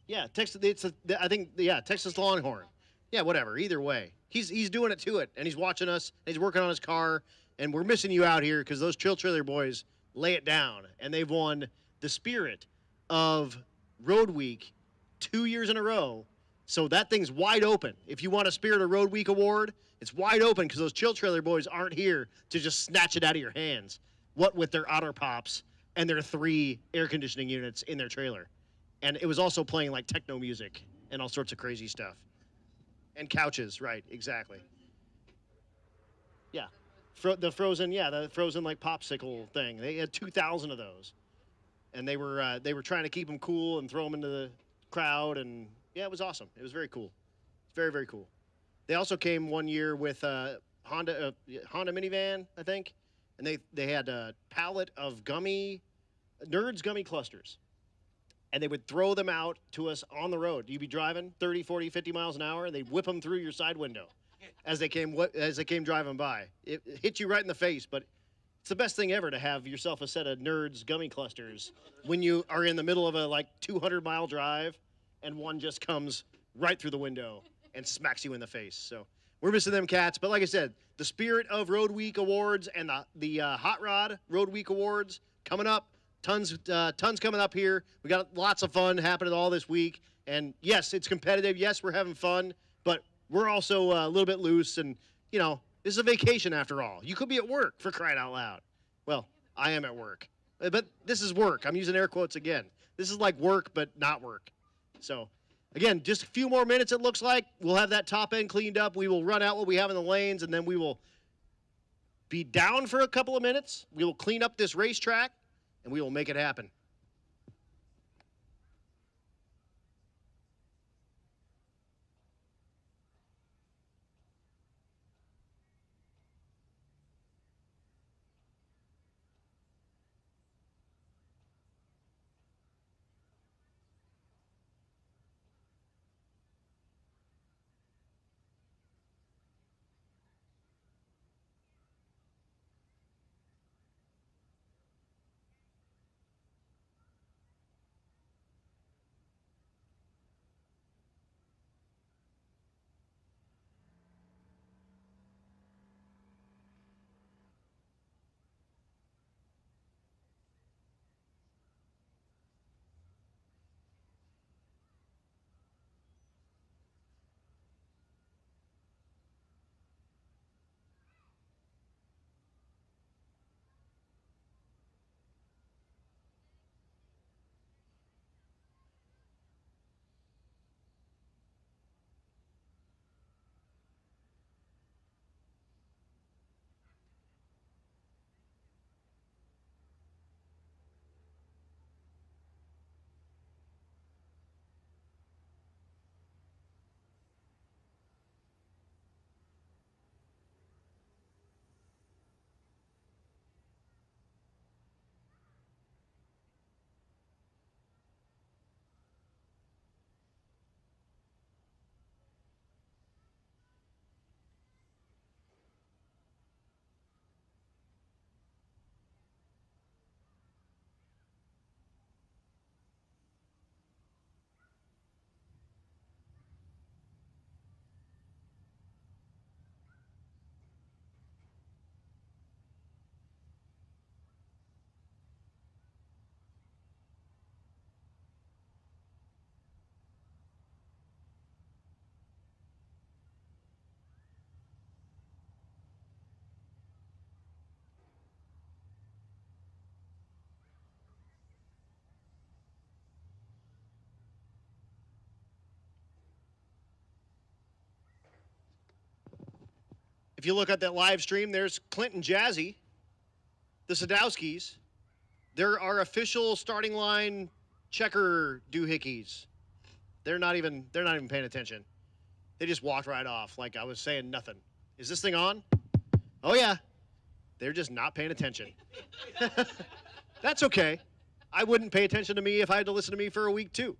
Yeah, Texas Longhorn. Yeah, whatever. Either way. He's doing it to it, and he's watching us, and he's working on his car, and we're missing you out here because those Trill Trailer boys lay it down, and they've won the Spirit of Road Week 2 years in a row. So that thing's wide open. If you want a Spirit of Road Week award, it's wide open because those Chill Trailer boys aren't here to just snatch it out of your hands. What with their otter pops and their 3 air conditioning units in their trailer. And it was also playing like techno music and all sorts of crazy stuff. And couches, right, exactly. Yeah. The frozen like popsicle thing. They had 2,000 of those. And they were trying to keep them cool and throw them into the crowd, and yeah, it was awesome. It was very cool. It's very, very cool. They also came one year with Honda minivan, I think, and they had a pallet of Nerds gummy clusters, and they would throw them out to us on the road. You'd be driving 30, 40, 50 miles an hour, and they'd whip them through your side window as they came driving by. It hit you right in the face, but it's the best thing ever to have yourself a set of Nerds gummy clusters when you are in the middle of a 200-mile drive and one just comes right through the window and smacks you in the face. So we're missing them cats. But like I said, the Spirit of Road Week Awards and the Hot Rod Road Week Awards coming up. Tons coming up here. We got lots of fun happening all this week. And yes, it's competitive. Yes, we're having fun. But we're also a little bit loose and, this is a vacation after all. You could be at work, for crying out loud. Well, I am at work. But this is work. I'm using air quotes again. This is like work, but not work. So, again, just a few more minutes, it looks like. We'll have that top end cleaned up. We will run out what we have in the lanes, and then we will be down for a couple of minutes. We will clean up this racetrack, and we will make it happen. If you look at that live stream, there's Clint and Jazzy, the Sadowskis. They're our official starting line checker doohickeys. They're not even paying attention. They just walked right off like I was saying nothing. Is this thing on? Oh, yeah. They're just not paying attention. That's okay. I wouldn't pay attention to me if I had to listen to me for a week, too.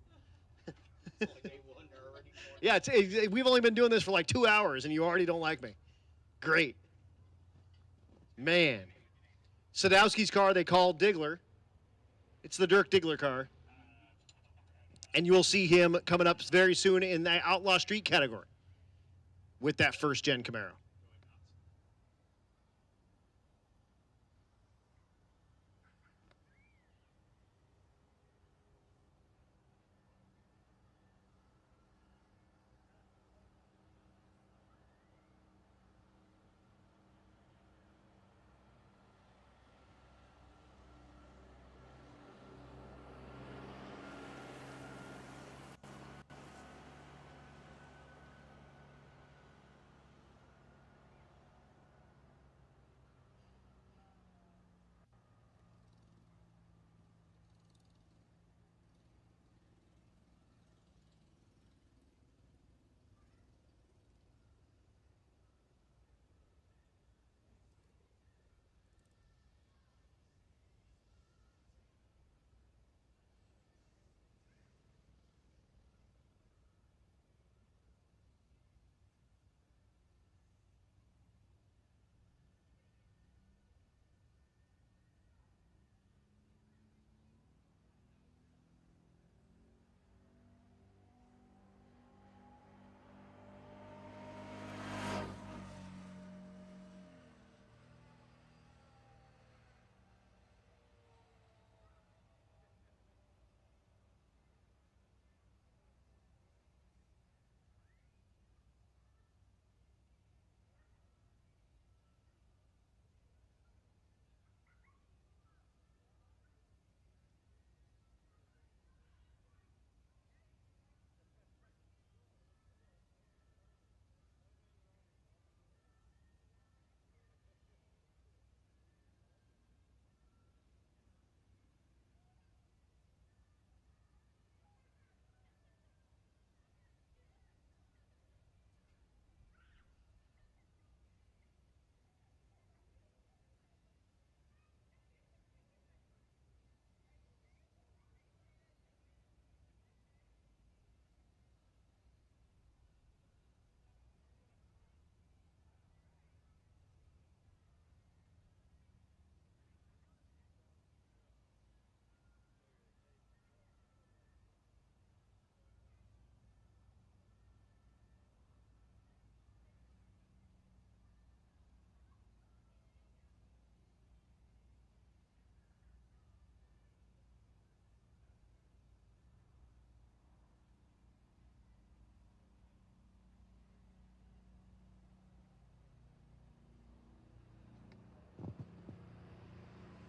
Yeah, we've only been doing this for like 2 hours, and you already don't like me. Great. Man. Sadowski's car they call Diggler. It's the Dirk Diggler car. And you will see him coming up very soon in the Outlaw Street category with that first-gen Camaro.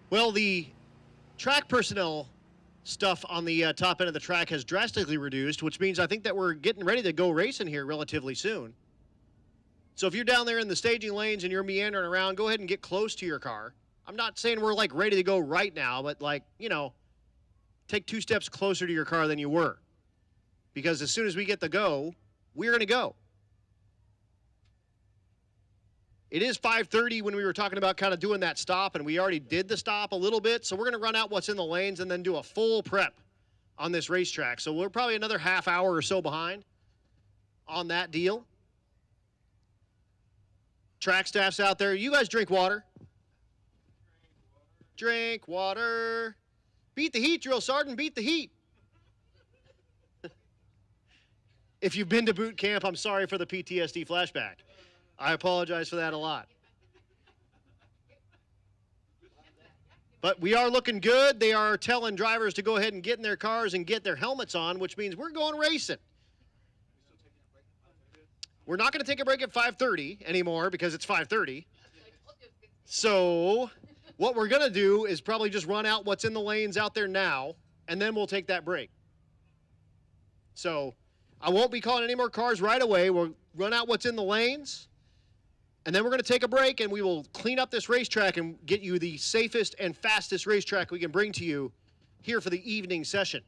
Well, the track personnel stuff on the top end of the track has drastically reduced, which means I think that we're getting ready to go racing here relatively soon. So if you're down there in the staging lanes and you're meandering around, go ahead and get close to your car. I'm not saying we're like ready to go right now, but like, you know, take 2 steps closer to your car than you were. Because as soon as we get the go, we're going to go. It is 5:30 when we were talking about kind of doing that stop, and we already did the stop a little bit. So we're going to run out what's in the lanes and then do a full prep on this racetrack. So we're probably another half hour or so behind on that deal. Track staff's out there. You guys drink water. Drink water. Beat the heat, drill sergeant. Beat the heat. If you've been to boot camp, I'm sorry for the PTSD flashback. I apologize for that a lot. But we are looking good. They are telling drivers to go ahead and get in their cars and get their helmets on, which means we're going racing. We're not going to take a break at 5:30 anymore because it's 5:30. So what we're going to do is probably just run out what's in the lanes out there now, and then we'll take that break. So I won't be calling any more cars right away. We'll run out what's in the lanes, And then we're going to take a break, and we will clean up this racetrack and get you the safest and fastest racetrack we can bring to you here for the evening session.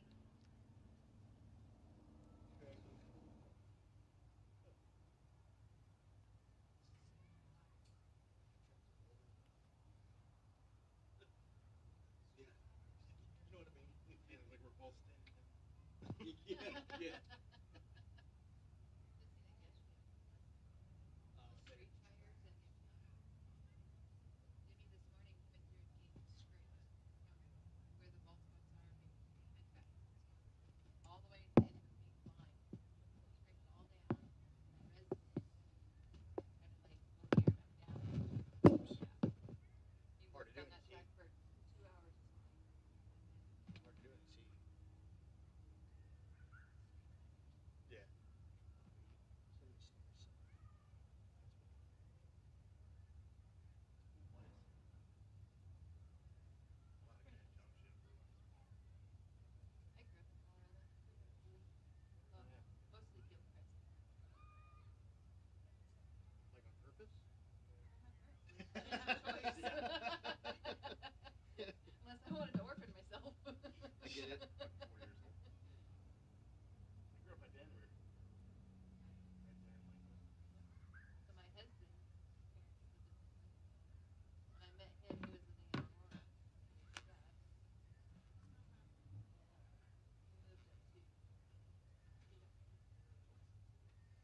Unless I wanted to orphan myself. I get it. I'm 4 years old. I grew up in Denver. So my husband, when I met him, he was living in Aurora. He moved up to Gaines growing up in Colorado. I get from I grew up pretty much in the plains. Always by June.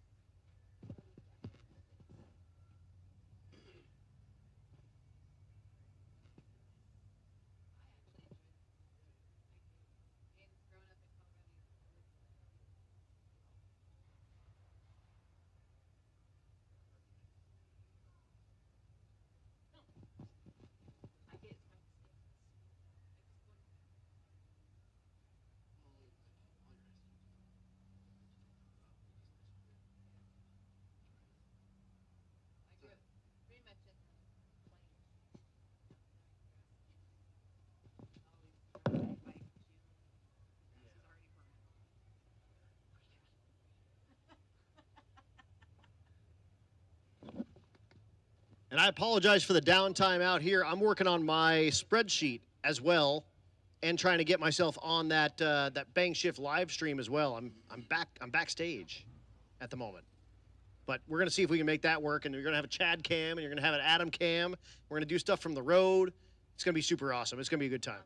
The grass is already brown. And I apologize for the downtime out here. I'm working on my spreadsheet as well, and trying to get myself on that that Bang Shift live stream as well. I'm backstage at the moment, but we're gonna see if we can make that work. And you're gonna have a Chad cam, and you're gonna have an Adam cam. We're gonna do stuff from the road. It's gonna be super awesome. It's gonna be a good time.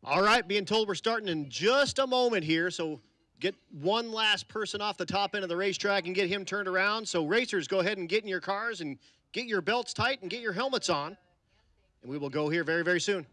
All right, being told we're starting in just a moment here, so get one last person off the top end of the racetrack and get him turned around. So racers, go ahead and get in your cars and get your belts tight and get your helmets on. And we will go here very, very soon.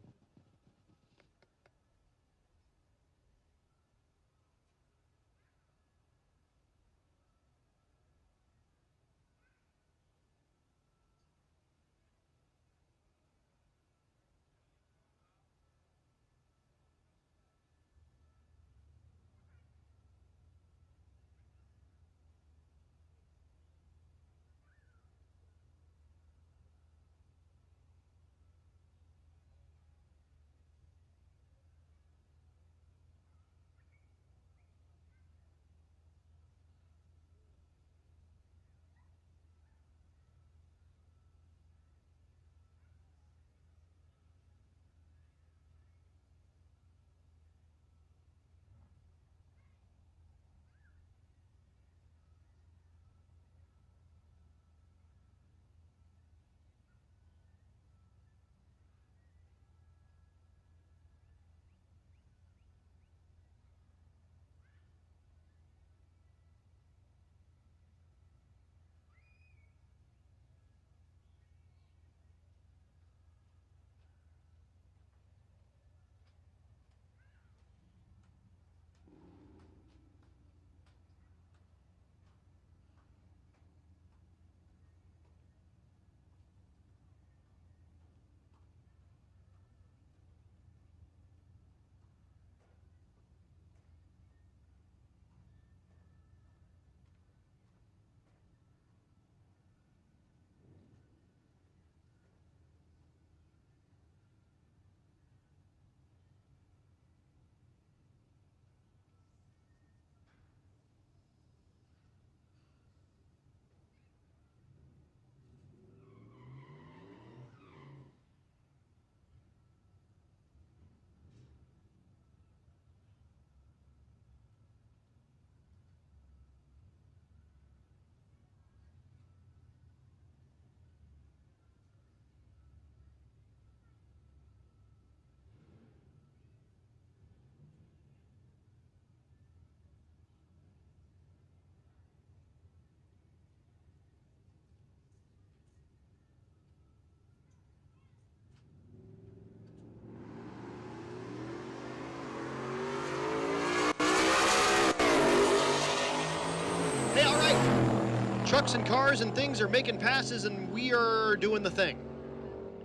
Hey, all right. Trucks and cars and things are making passes, and we are doing the thing.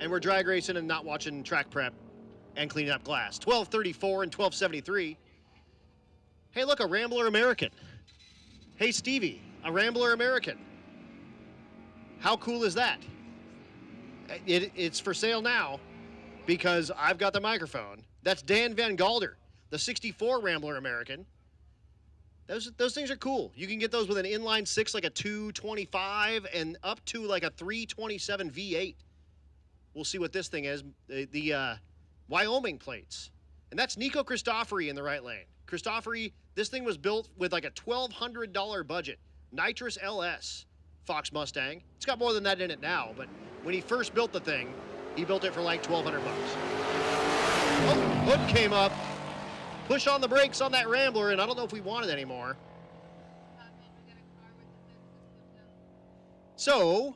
And we're drag racing and not watching track prep and cleaning up glass. 1234 and 1273. Hey, look, a Rambler American. Hey, Stevie, a Rambler American. How cool is that? It's for sale now because I've got the microphone. That's Dan Van Galder, the 64 Rambler American. Those things are cool. You can get those with an inline six, like a 225, and up to like a 327 V8. We'll see what this thing is. The Wyoming plates. And that's Nico Christofori in the right lane. Christofori, this thing was built with like a $1,200 budget. Nitrous LS Fox Mustang. It's got more than that in it now, but when he first built the thing, he built it for like $1,200. Oh, hood came up. Push on the brakes on that Rambler, and I don't know if we want it anymore. So,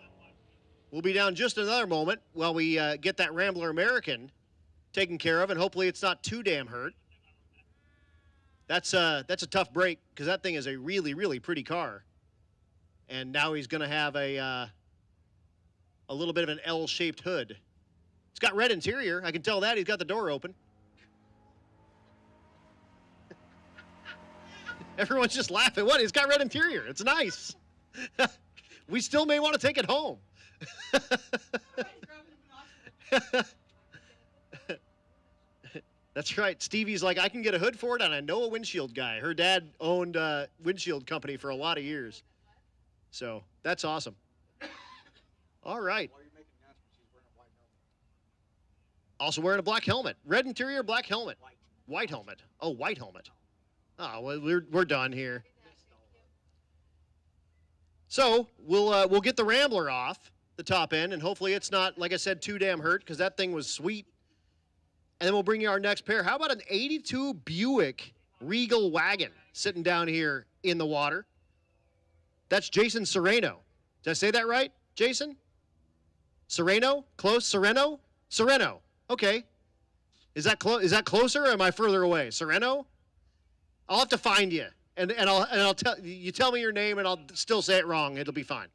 we'll be down just another moment while we get that Rambler American taken care of, and hopefully it's not too damn hurt. That's a tough break, because that thing is a really, really pretty car. And now he's going to have a little bit of an L-shaped hood. It's got red interior. I can tell that. He's got the door open. Everyone's just laughing. What? It's got red interior. It's nice. We still may want to take it home. That's right. Stevie's like, I can get a hood for it, and I know a windshield guy. Her dad owned a windshield company for a lot of years. So that's awesome. All right. Also wearing a black helmet. Red interior, black helmet. White helmet. Oh, white helmet. Oh, well, we're done here. So we'll get the Rambler off the top end, and hopefully it's not, like I said, too damn hurt, because that thing was sweet. And then we'll bring you our next pair. How about an 82 Buick Regal wagon sitting down here in the water? That's Jason Sereno. Did I say that right, Jason? Sereno? Close? Sereno? Sereno. Okay. Is that closer or am I further away? Sereno? I'll have to find you. And I'll tell me your name and I'll still say it wrong. It'll be fine.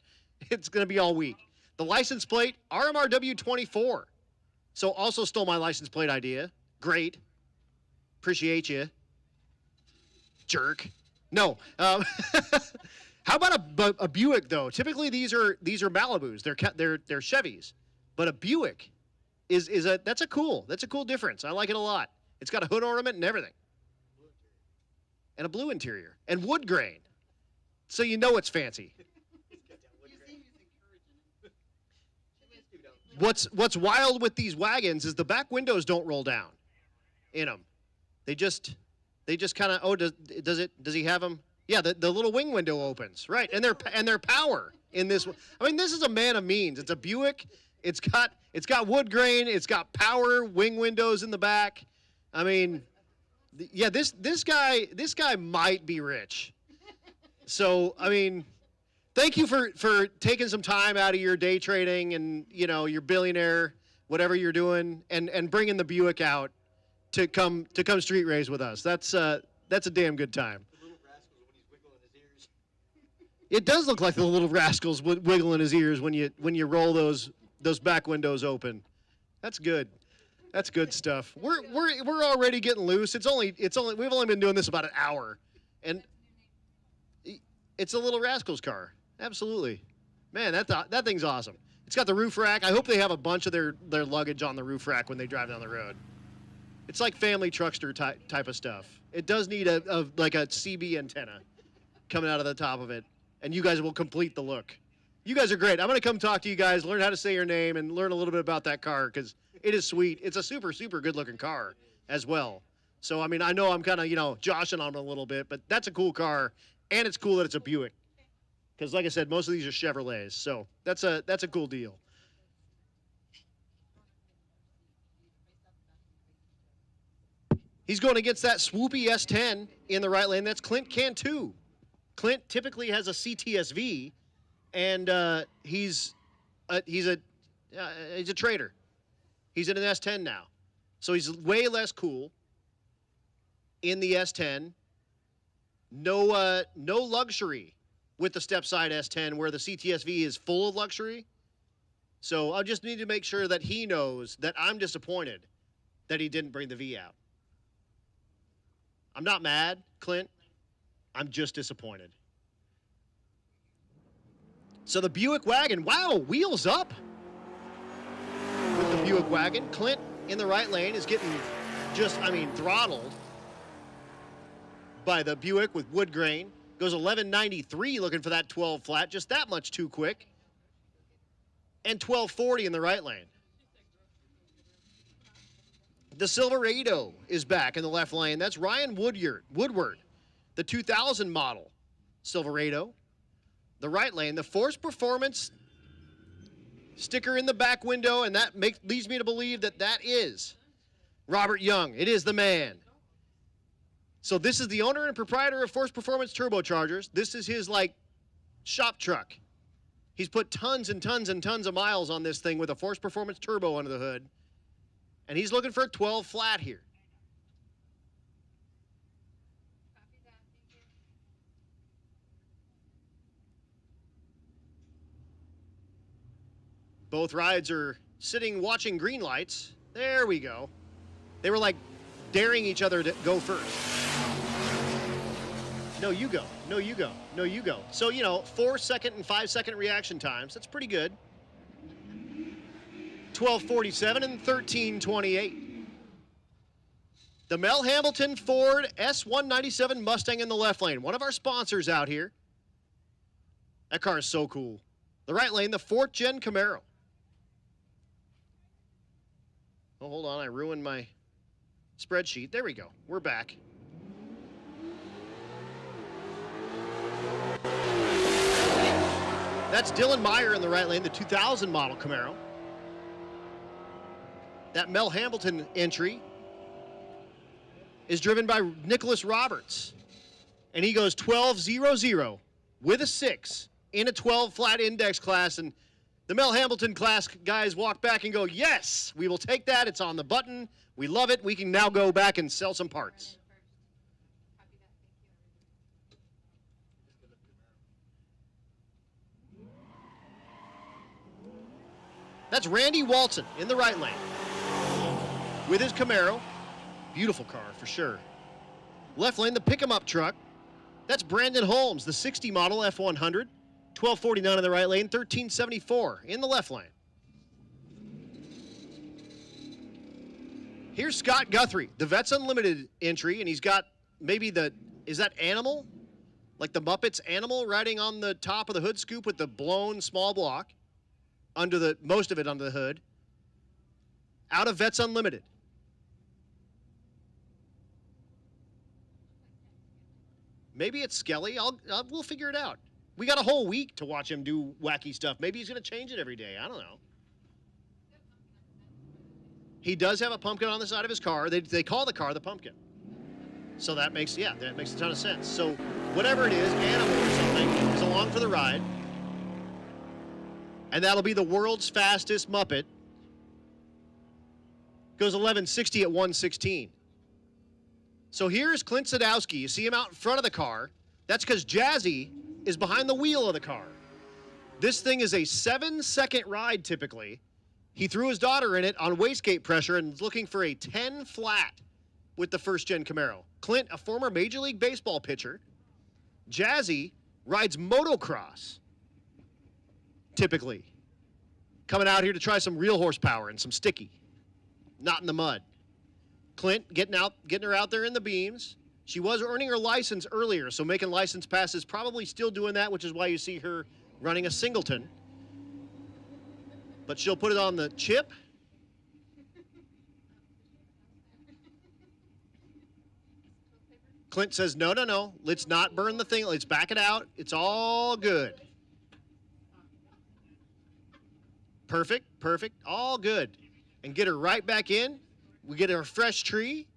It's going to be all week. The license plate, RMRW24. So also stole my license plate idea. Great. Appreciate you. Jerk. No. How about a Buick though? Typically these are Malibus. They're Chevys. But a Buick that's a cool difference. I like it a lot. It's got a hood ornament and everything. And a blue interior. And wood grain. So you know it's fancy. What's wild with these wagons is the back windows don't roll down in them. They just kind of, does he have them? Yeah, the little wing window opens, right? And they're power in this. I mean, this is a man of means. It's a Buick. It's got wood grain. It's got power wing windows in the back. I mean, yeah, this guy might be rich. So, I mean, thank you for taking some time out of your day trading and, your billionaire, whatever you're doing, and bringing the Buick out to come street race with us. That's a damn good time. The little rascals when he's wiggling his ears. It does look like the little rascals wiggling his ears when you roll those back windows open. That's good. That's good stuff. We're already getting loose. We've only been doing this about an hour, and it's a little rascals car. Absolutely, man. That thing's awesome. It's got the roof rack. I hope they have a bunch of their luggage on the roof rack when they drive down the road. It's like family truckster type of stuff. It does need a CB antenna coming out of the top of it, and you guys will complete the look. You guys are great. I'm going to come talk to you guys, learn how to say your name, and learn a little bit about that car because it is sweet. It's a super, super good-looking car as well. So, I mean, I know I'm kind of, joshing on it a little bit, but that's a cool car, and it's cool that it's a Buick. Because, like I said, most of these are Chevrolets, so that's a cool deal. He's going against that swoopy S10 in the right lane. That's Clint Cantu. Clint typically has a CTSV, and he's a trader. He's in an S10 now, so he's way less cool in the S10. No luxury with the step side S10, where the CTSV is full of luxury. So I just need to make sure that he knows that I'm disappointed that he didn't bring the V out. I'm not mad, Clint. I'm just disappointed. So the Buick wagon, wow, wheels up with the Buick wagon. Clint in the right lane is getting throttled by the Buick with wood grain. Goes 1193 looking for that 12 flat, just that much too quick. And 1240 in the right lane. The Silverado is back in the left lane. That's Ryan Woodward, the 2000 model Silverado. The right lane, the Force Performance sticker in the back window, and that leads me to believe that is Robert Young. It is the man. So this is the owner and proprietor of Force Performance Turbochargers. This is his, shop truck. He's put tons and tons and tons of miles on this thing with a Force Performance Turbo under the hood. And he's looking for a 12 flat here. Copy that. Thank you. Both rides are sitting watching green lights. There we go. They were daring each other to go first. No, you go. No, you go. No, you go. So, 4-second and 5-second reaction times. That's pretty good. 12:47 and 13:28. The Mel Hambleton Ford S197 Mustang in the left lane. One of our sponsors out here. That car is so cool. The right lane, the 4th Gen Camaro. Oh, hold on. I ruined my spreadsheet. There we go. We're back. That's Dylan Meyer in the right lane, the 2000 model Camaro. That Mel Hambleton entry is driven by Nicholas Roberts. And he goes 12.00 with a 6 in a 12 flat index class. And the Mel Hambleton class guys walk back and go, yes, we will take that. It's on the button. We love it. We can now go back and sell some parts. That's Randy Walton in the right lane with his Camaro. Beautiful car for sure. Left lane, the pick-em-up truck. That's Brandon Holmes, the 60 model F100. 1249 in the right lane, 1374 in the left lane. Here's Scott Guthrie, the Vets Unlimited entry, and he's got maybe is that Animal? Like the Muppets Animal riding on the top of the hood scoop with the blown small block. Most of it under the hood. Out of Vets Unlimited. Maybe it's Skelly. We'll figure it out. We got a whole week to watch him do wacky stuff. Maybe he's going to change it every day. I don't know. He does have a pumpkin on the side of his car. They call the car the pumpkin. So that makes a ton of sense. So whatever it is, Animal or something, is along for the ride. And that'll be the world's fastest Muppet. Goes 1160 at 116. So here's Clint Sadowski. You see him out in front of the car. That's because Jazzy is behind the wheel of the car. This thing is a 7-second ride typically. He threw his daughter in it on wastegate pressure and is looking for a 10 flat with the first-gen Camaro. Clint, a former Major League Baseball pitcher. Jazzy rides motocross, typically. Coming out here to try some real horsepower and some sticky. Not in the mud. Clint getting her out there in the beams. She was earning her license earlier, so making license passes, probably still doing that, which is why you see her running a singleton. But she'll put it on the chip. Clint says, no, let's not burn the thing. Let's back it out. It's all good. Perfect, all good. And get her right back in. We get her a fresh tree.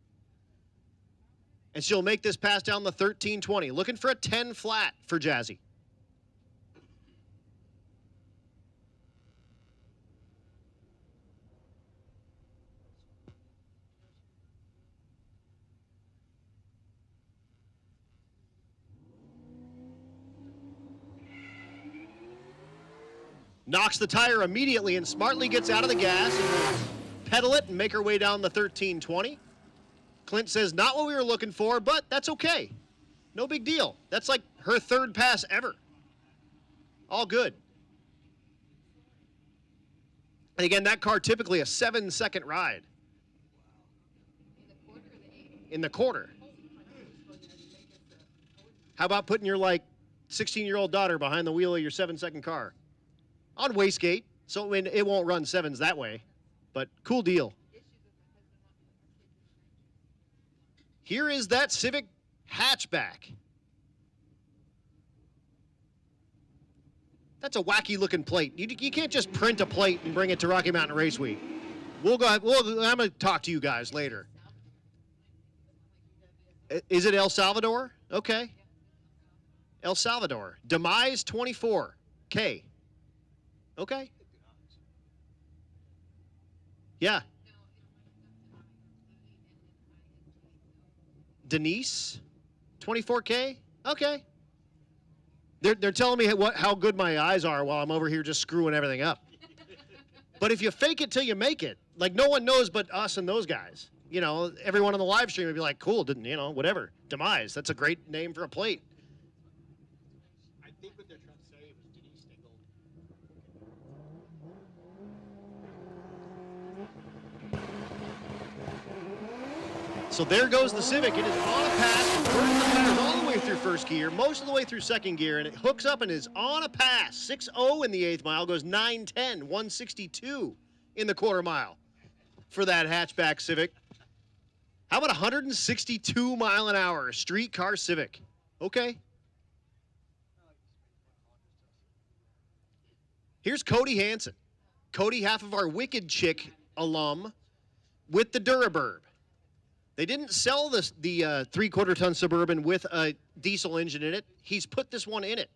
And she'll make this pass down the 1320. Looking for a 10 flat for Jazzy. Knocks the tire immediately and smartly gets out of the gas and will pedal it and make her way down the 1320. Clint says, not what we were looking for, but that's okay. No big deal. That's like her third pass ever. All good. And again, that car typically a 7-second ride. In the quarter. How about putting your 16-year-old daughter behind the wheel of your 7-second car? On wastegate, so it won't run 7s that way, but cool deal. Here is that Civic hatchback. That's a wacky looking plate. You can't just print a plate and bring it to Rocky Mountain Race Week. I'm going to talk to you guys later. Is it El Salvador? Okay. El Salvador. Demise 24K. Okay. Yeah. Denise, 24K. Okay. They're telling me how good my eyes are while I'm over here just screwing everything up. But if you fake it till you make it, no one knows but us and those guys. Everyone on the live stream would be like, cool, whatever. Demise. That's a great name for a plate. I think what they're trying to say was Denise Stingle. So there goes the Civic. It is on a pass, burns the tires all the way through first gear, most of the way through second gear, and it hooks up and is on a pass. 6-0 in the 8th mile, goes 9-10, 162 in the quarter mile for that hatchback Civic. How about 162 mile an hour street car Civic? Okay. Here's Cody Hansen. Cody, half of our Wicked Chick alum with the Duraburb. They didn't sell the 3/4 ton Suburban with a diesel engine in it. He's put this one in it.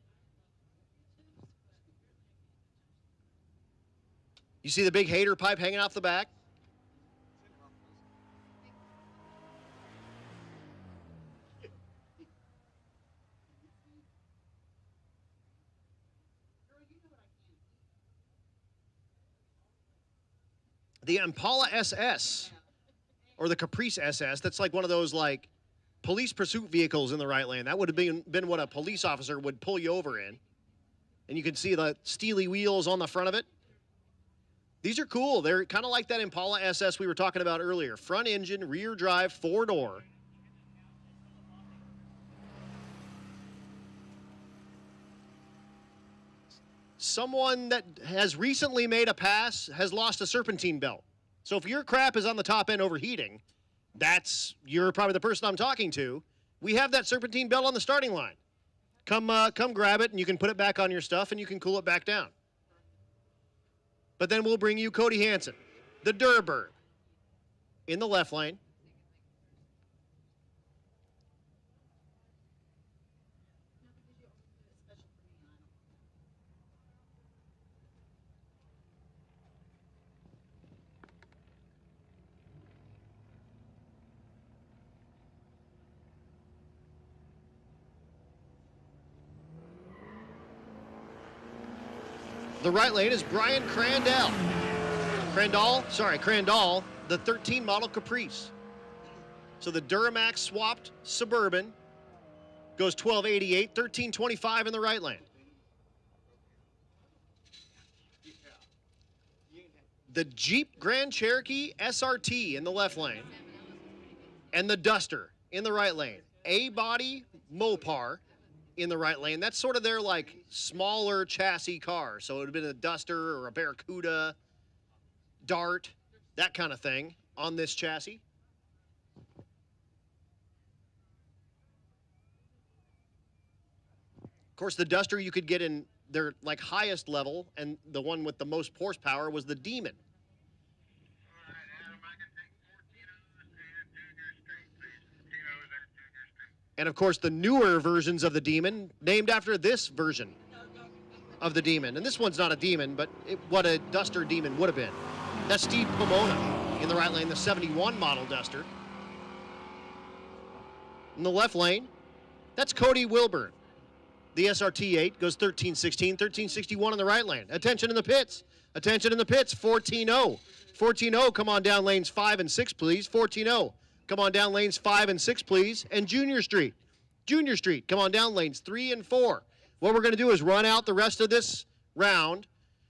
You see the big hater pipe hanging off the back? The Impala SS, or the Caprice SS, that's like one of those like police pursuit vehicles in the right lane. That would have been what a police officer would pull you over in. And you can see the steely wheels on the front of it. These are cool. They're kind of like that Impala SS we were talking about earlier. Front engine, rear drive, 4-door. Someone that has recently made a pass has lost a serpentine belt. So if your crap is on the top end overheating, you're probably the person I'm talking to. We have that serpentine belt on the starting line. Come grab it, and you can put it back on your stuff, and you can cool it back down. But then we'll bring you Cody Hansen, the Durbird, in the left lane. The right lane is Brian Crandall, the 13 model Caprice. So the Duramax swapped Suburban goes 1288, 1325 in the right lane. The Jeep Grand Cherokee SRT in the left lane, and the Duster in the right lane. A-body Mopar in the right lane. That's sort of their like smaller chassis car. So it would have been a Duster or a Barracuda, Dart, that kind of thing on this chassis. Of course, the Duster you could get in their like highest level, and the one with the most horsepower was the Demon. And of course, the newer versions of the Demon, named after this version of the Demon. And this one's not a Demon, but what a Duster Demon would have been. That's Steve Pomona in the right lane, the 71 model Duster. In the left lane, that's Cody Wilburn. The SRT8 goes 1316, 1361 in the right lane. Attention in the pits. Attention in the pits, 14-0. 14-0, come on down lanes 5 and 6, please. 14-0. Come on down lanes 5 and 6, please. And Junior Street. Junior Street, come on down lanes 3 and 4. What we're going to do is run out the rest of this round.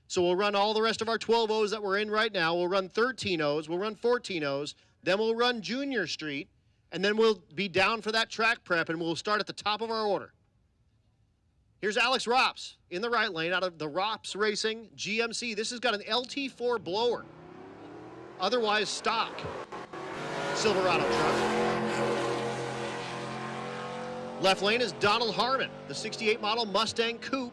So we'll run all the rest of our 12-0s that we're in right now. We'll run 13-0s. We'll run 14-0s. Then we'll run Junior Street. And then we'll be down for that track prep, and we'll start at the top of our order. Here's Alex Rops in the right lane out of the Rops Racing GMC. This has got an LT4 blower, otherwise stock Silverado truck. Left lane is Donald Harmon, the 68 model Mustang Coupe,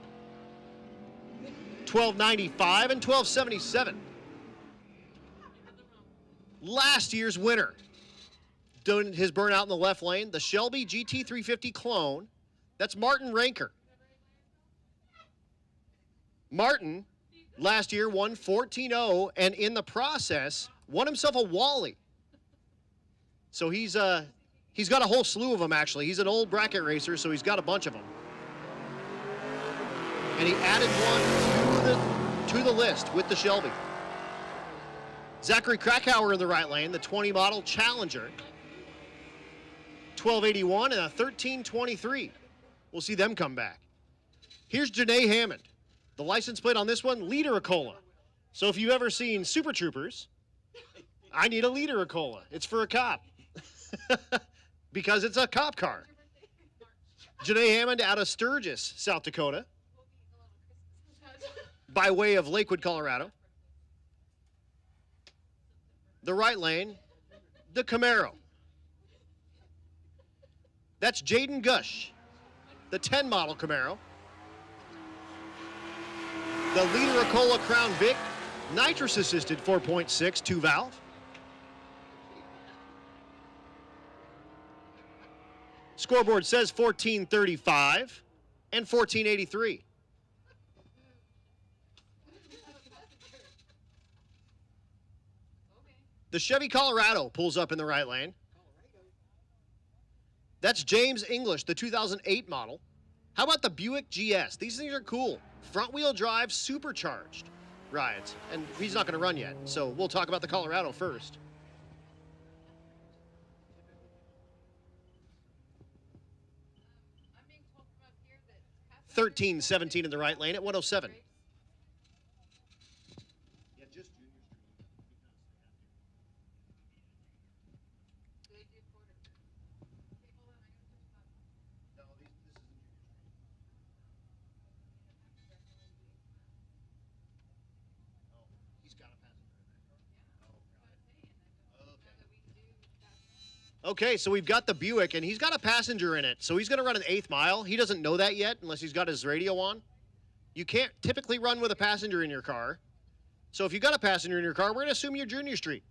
1295 and 1277. Last year's winner, doing his burnout in the left lane, the Shelby GT350 clone. That's Martin Ranker. Martin, last year, won 14-0, and in the process, won himself a Wally. So he's got a whole slew of them, actually. He's an old bracket racer, so he's got a bunch of them. And he added one to the list with the Shelby. Zachary Krakauer in the right lane, the 20 model Challenger. 1281 and a 1323. We'll see them come back. Here's Janae Hammond. The license plate on this one, liter of cola. So if you've ever seen Super Troopers, I need a liter of cola. It's for a cop. Because it's a cop car. Janae Hammond out of Sturgis, South Dakota, by way of Lakewood, Colorado. The right lane, the Camaro. That's Jaden Gush, the 10 model Camaro. The liter of cola Crown Vic, nitrous assisted 4.6 2-valve. Scoreboard says 1435 and 1483. The Chevy Colorado pulls up in the right lane. That's James English, the 2008 model. How about the Buick GS? These things are cool. Front-wheel drive, supercharged rides. And he's not going to run yet, so we'll talk about the Colorado first. I'm being told from up here that 1317 in the right lane at 107. Yeah, just Junior Street. Do they do quarter? Okay, hold on. I gotta touch that. No, this isn't Junior Street. Oh, he's got a passenger in that car. Oh, got it. Okay, so we've got the Buick, and he's got a passenger in it. So he's going to run an 8th mile. He doesn't know that yet unless he's got his radio on. You can't typically run with a passenger in your car. So if you've got a passenger in your car, we're going to assume you're Junior Street.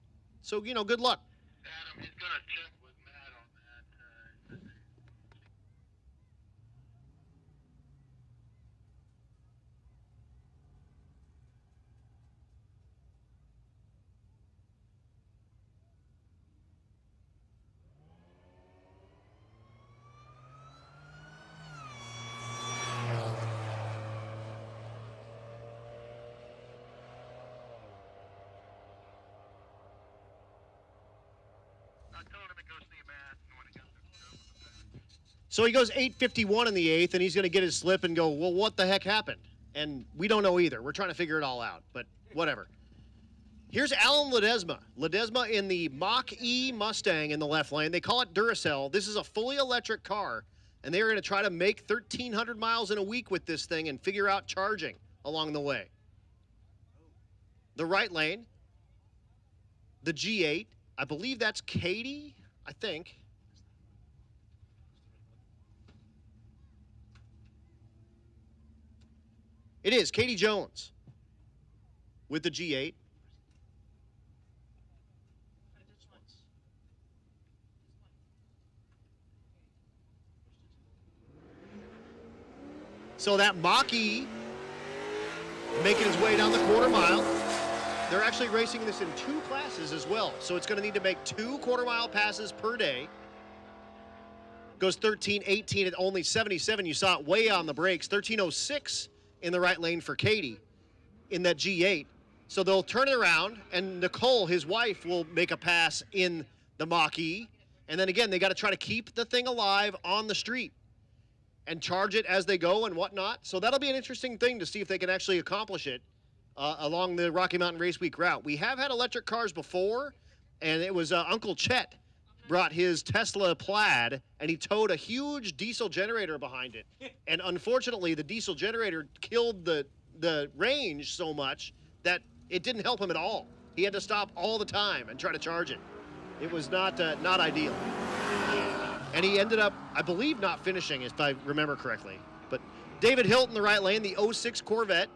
So, you know, good luck. Adam, he's going to check with Matt on that. I told him to go see Matt when he got the So he goes 8:51 in the 8th, and he's going to get his slip and go, well, what the heck happened? And we don't know either. We're trying to figure it all out, but whatever. Here's Alan Ledesma. Ledesma in the Mach-E Mustang in the left lane. They call it Duracell. This is a fully electric car, and they are going to try to make 1,300 miles in a week with this thing and figure out charging along the way. The right lane, the G8. I believe that's Katie, I think. It is Katie Jones with the G8. So that Mach-E making his way down the quarter mile. They're actually racing this in 2 classes as well. So it's going to need to make 2 quarter-mile passes per day. Goes 13:18 at only 77. You saw it way on the brakes. 13:06 in the right lane for Katie in that G8. So they'll turn it around, and Nicole, his wife, will make a pass in the Mach-E. And then again, they got to try to keep the thing alive on the street and charge it as they go and whatnot. So that'll be an interesting thing to see if they can actually accomplish it along the Rocky Mountain Race Week route. We have had electric cars before, and it was Uncle Chet brought his Tesla Plaid, and he towed a huge diesel generator behind it. And unfortunately, the diesel generator killed the range so much that it didn't help him at all. He had to stop all the time and try to charge it. It was not ideal. And he ended up, I believe, not finishing, if I remember correctly. But David Hilton, the right lane, the 06 Corvette.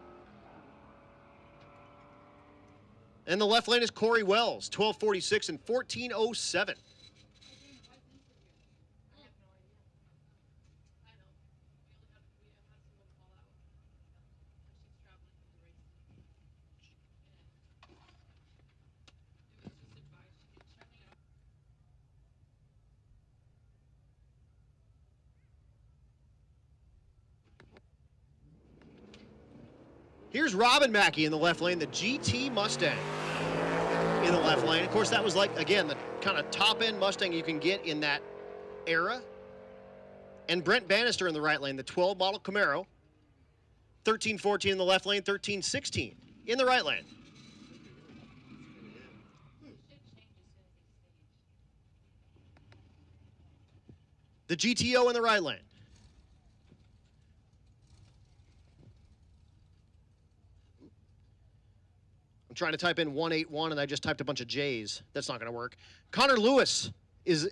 And the left lane is Corey Wells, 12:46 and 14:07. Here's Robin Mackey in the left lane, the GT Mustang in the left lane. Of course, that was like, again, the kind of top-end Mustang you can get in that era. And Brent Bannister in the right lane, the 12 model Camaro. 13:14 in the left lane, 13:16 in the right lane. The GTO in the right lane. I'm trying to type in 181, and I just typed a bunch of J's. That's not going to work. Connor Lewis is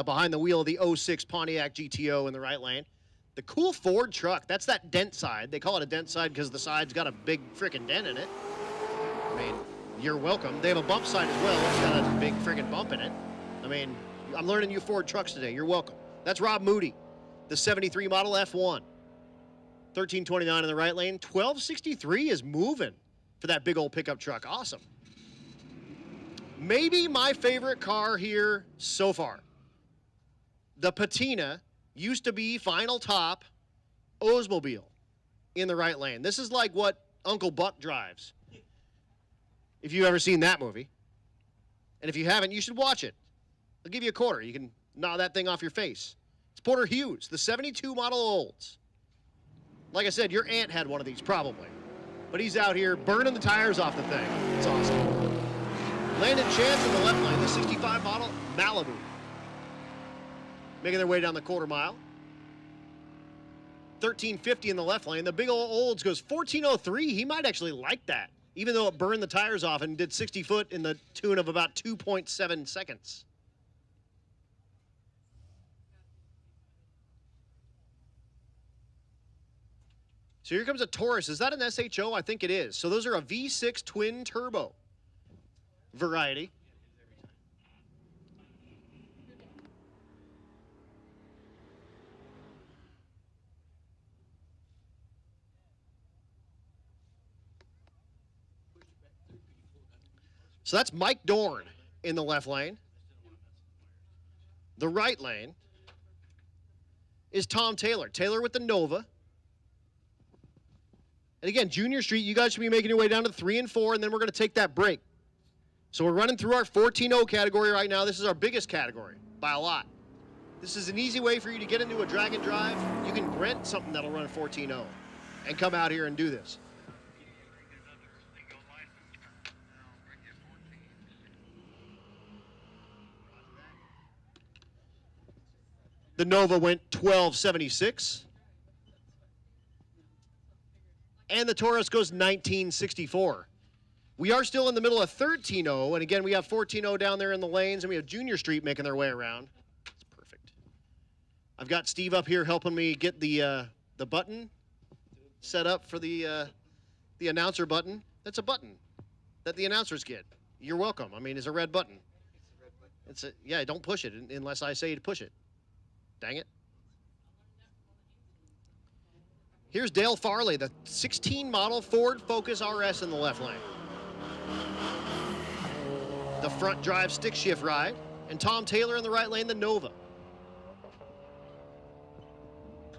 behind the wheel of the 06 Pontiac GTO in the right lane. The cool Ford truck, that's that dent side. They call it a dent side because the side's got a big freaking dent in it. I mean, you're welcome. They have a bump side as well. It's got a big freaking bump in it. I mean, I'm learning you Ford trucks today. You're welcome. That's Rob Moody, the 73 model F1. 1329 in the right lane. 1263 is moving for that big old pickup truck. Awesome. Maybe my favorite car here so far. The Patina used to be Final Top Oldsmobile in the right lane. This is like what Uncle Buck drives. If you've ever seen that movie. And if you haven't, you should watch it. I'll give you a quarter. You can gnaw that thing off your face. It's Porter Hughes, the 72 model Olds. Like I said, your aunt had one of these probably. But he's out here burning the tires off the thing. It's awesome. Landon Chance in the left lane, the 65 model Malibu. Making their way down the quarter mile. 1350 in the left lane. The big old Olds goes 1403. He might actually like that, even though it burned the tires off and did 60 foot in the tune of about 2.7 seconds. So here comes a Taurus. Is that an SHO? I think it is. So those are a V6 twin turbo variety. So that's Mike Dorn in the left lane. The right lane is Tom Taylor. Taylor with the Nova. And again, Junior Street, you guys should be making your way down to 3 and 4, and then we're going to take that break. So we're running through our 14-0 category right now. This is our biggest category by a lot. This is an easy way for you to get into a drag and drive. You can rent something that'll run 14-0 and come out here and do this. The Nova went 1276. And the Taurus goes 1964. We are still in the middle of 13-0, and again, we have 14-0 down there in the lanes, and we have Junior Street making their way around. It's perfect. I've got Steve up here helping me get the button set up for the announcer button. That's a button that the announcers get. You're welcome. I mean, it's a red button. Yeah, don't push it unless I say to push it. Dang it. Here's Dale Farley, the 16 model Ford Focus RS in the left lane. The front drive stick shift ride. And Tom Taylor in the right lane, the Nova.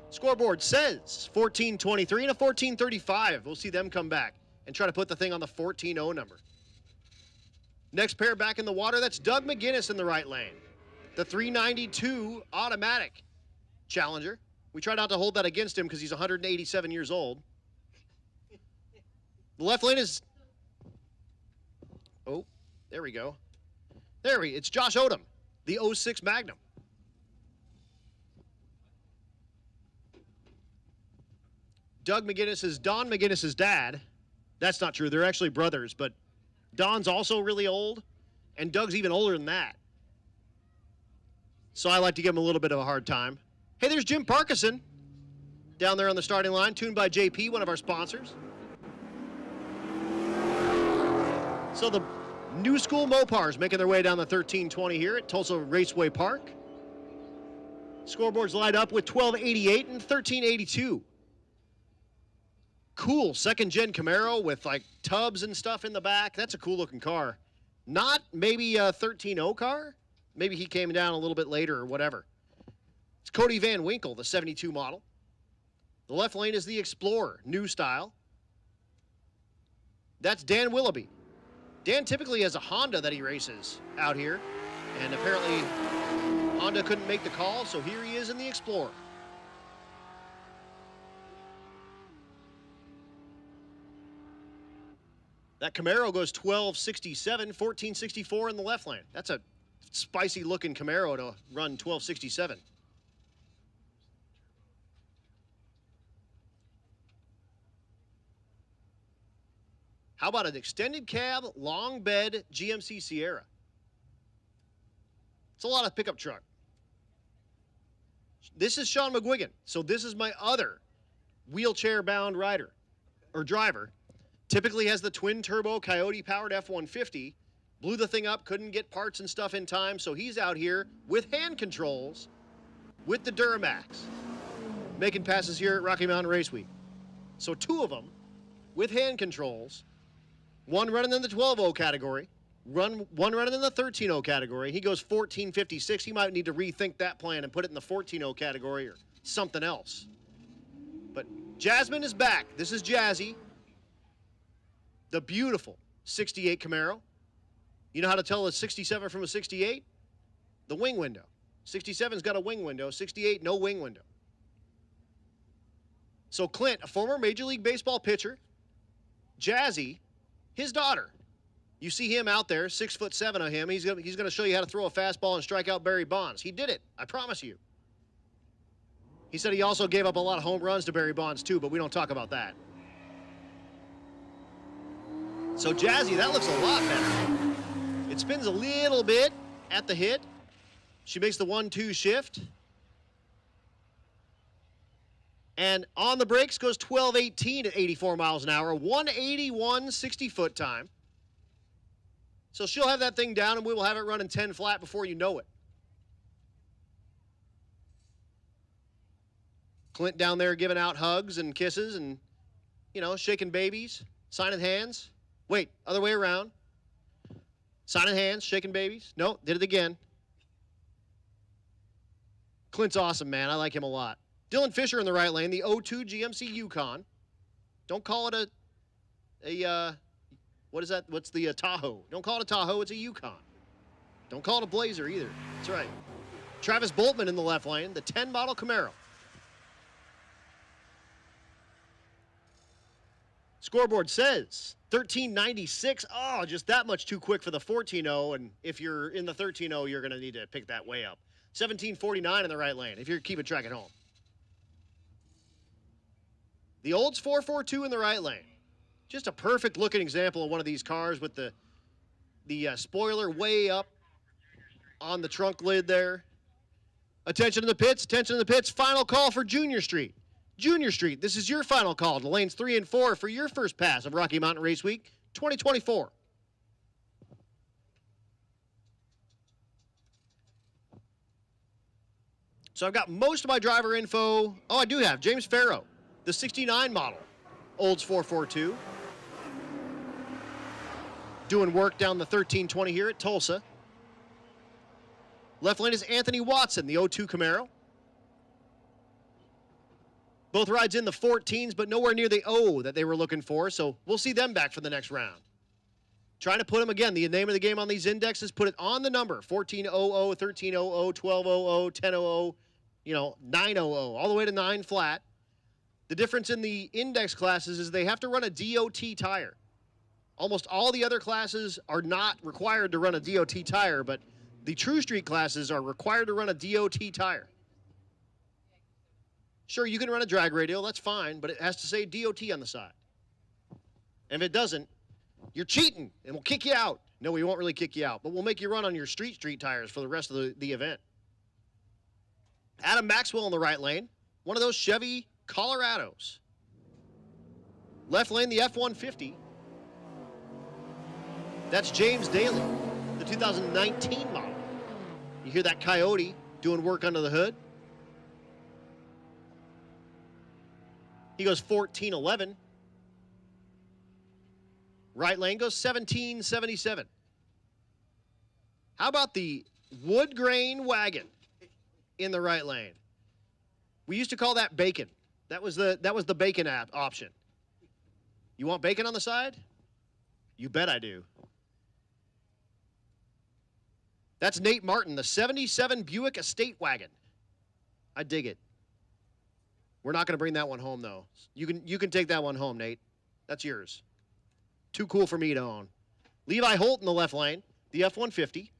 Scoreboard says 1423 and a 1435. We'll see them come back and try to put the thing on the 14-0 number. Next pair back in the water, that's Doug McGinnis in the right lane. The 392 automatic Challenger. We tried not to hold that against him because he's 187 years old. The left lane is... Oh, there we go. It's Josh Odom, the 06 Magnum. Doug McGinnis is Don McGinnis' dad. That's not true. They're actually brothers, but Don's also really old, and Doug's even older than that. So I like to give him a little bit of a hard time. Hey, there's Jim Parkinson down there on the starting line, tuned by JP, one of our sponsors. So the new school Mopars making their way down the 1320 here at Tulsa Raceway Park. Scoreboards light up with 1288 and 1382. Cool second-gen Camaro with like tubs and stuff in the back. That's a cool looking car. Not maybe a 13-0 car. Maybe he came down a little bit later or whatever. It's Cody Van Winkle, the 72 model. The left lane is the Explorer, new style. That's Dan Willoughby. Dan typically has a Honda that he races out here, and apparently Honda couldn't make the call, so here he is in the Explorer. That Camaro goes 1267, 1464 in the left lane. That's a spicy looking Camaro to run 1267. How about an extended cab, long bed GMC Sierra? It's a lot of pickup truck. This is Sean McGuigan. So this is my other wheelchair-bound rider or driver. Typically has the twin-turbo Coyote-powered F-150. Blew the thing up, couldn't get parts and stuff in time, so he's out here with hand controls with the Duramax, making passes here at Rocky Mountain Race Week. So 2 of them with hand controls, one running in the 12.0 category, one running in the 13.0 category. He goes 14.56. He might need to rethink that plan and put it in the 14.0 category or something else. But Jasmine is back. This is Jazzy, the beautiful 68 Camaro. You know how to tell a 67 from a 68? The wing window. 67's got a wing window. 68, no wing window. So Clint, a former Major League Baseball pitcher. Jazzy, his daughter. You see him out there, 6'7" of him. He's gonna show you how to throw a fastball and strike out Barry Bonds. He did it, I promise you. He said he also gave up a lot of home runs to Barry Bonds too, but we don't talk about that. So Jazzy, that looks a lot better. It spins a little bit at the hit. She makes the 1-2 shift. And on the brakes goes 12.18 at 84 miles an hour, 181 60-foot time. So she'll have that thing down, and we will have it running 10 flat before you know it. Clint down there giving out hugs and kisses and, shaking babies, signing hands. Wait, other way around. Signing hands, shaking babies. No, did it again. Clint's awesome, man. I like him a lot. Dylan Fisher in the right lane, the 02 GMC Yukon. Don't call it what is that? What's the Tahoe? Don't call it a Tahoe, it's a Yukon. Don't call it a Blazer either. That's right. Travis Boltman in the left lane, the 10 model Camaro. Scoreboard says 1396. Oh, just that much too quick for the 14.0, and if you're in the 13.0, you're going to need to pick that way up. 1749 in the right lane, if you're keeping track at home. The Olds 442 in the right lane. Just a perfect looking example of one of these cars with the spoiler way up on the trunk lid there. Attention to the pits, attention to the pits. Final call for Junior Street. Junior Street, this is your final call to lanes 3 and 4 for your first pass of Rocky Mountain Race Week 2024. So I've got most of my driver info. Oh, I do have James Farrow, the 69 model, Olds 442. Doing work down the 1320 here at Tulsa. Left lane is Anthony Watson, the 02 Camaro. Both rides in the 14s, but nowhere near the O that they were looking for, so we'll see them back for the next round. Trying to put them again. The name of the game on these indexes, put it on the number. 1400, 1300, 1200, 1000, 900, all the way to 9 flat. The difference in the index classes is they have to run a DOT tire. Almost all the other classes are not required to run a DOT tire, but the True Street classes are required to run a DOT tire. Sure, you can run a drag radial, that's fine, but it has to say DOT on the side. And if it doesn't, you're cheating, and we'll kick you out. No, we won't really kick you out, but we'll make you run on your street tires for the rest of the event. Adam Maxwell in the right lane, one of those Chevy Colorados. Left lane, the F-150. That's James Daly, the 2019 model. You hear that Coyote doing work under the hood? He goes 1411. Right lane goes 1777. How about the wood grain wagon in the right lane? We used to call that bacon. That was the bacon option. You want bacon on the side? You bet I do. That's Nate Martin, the 77 Buick Estate Wagon. I dig it. We're not going to bring that one home, though. You can take that one home, Nate. That's yours. Too cool for me to own. Levi Holt in the left lane, the F-150.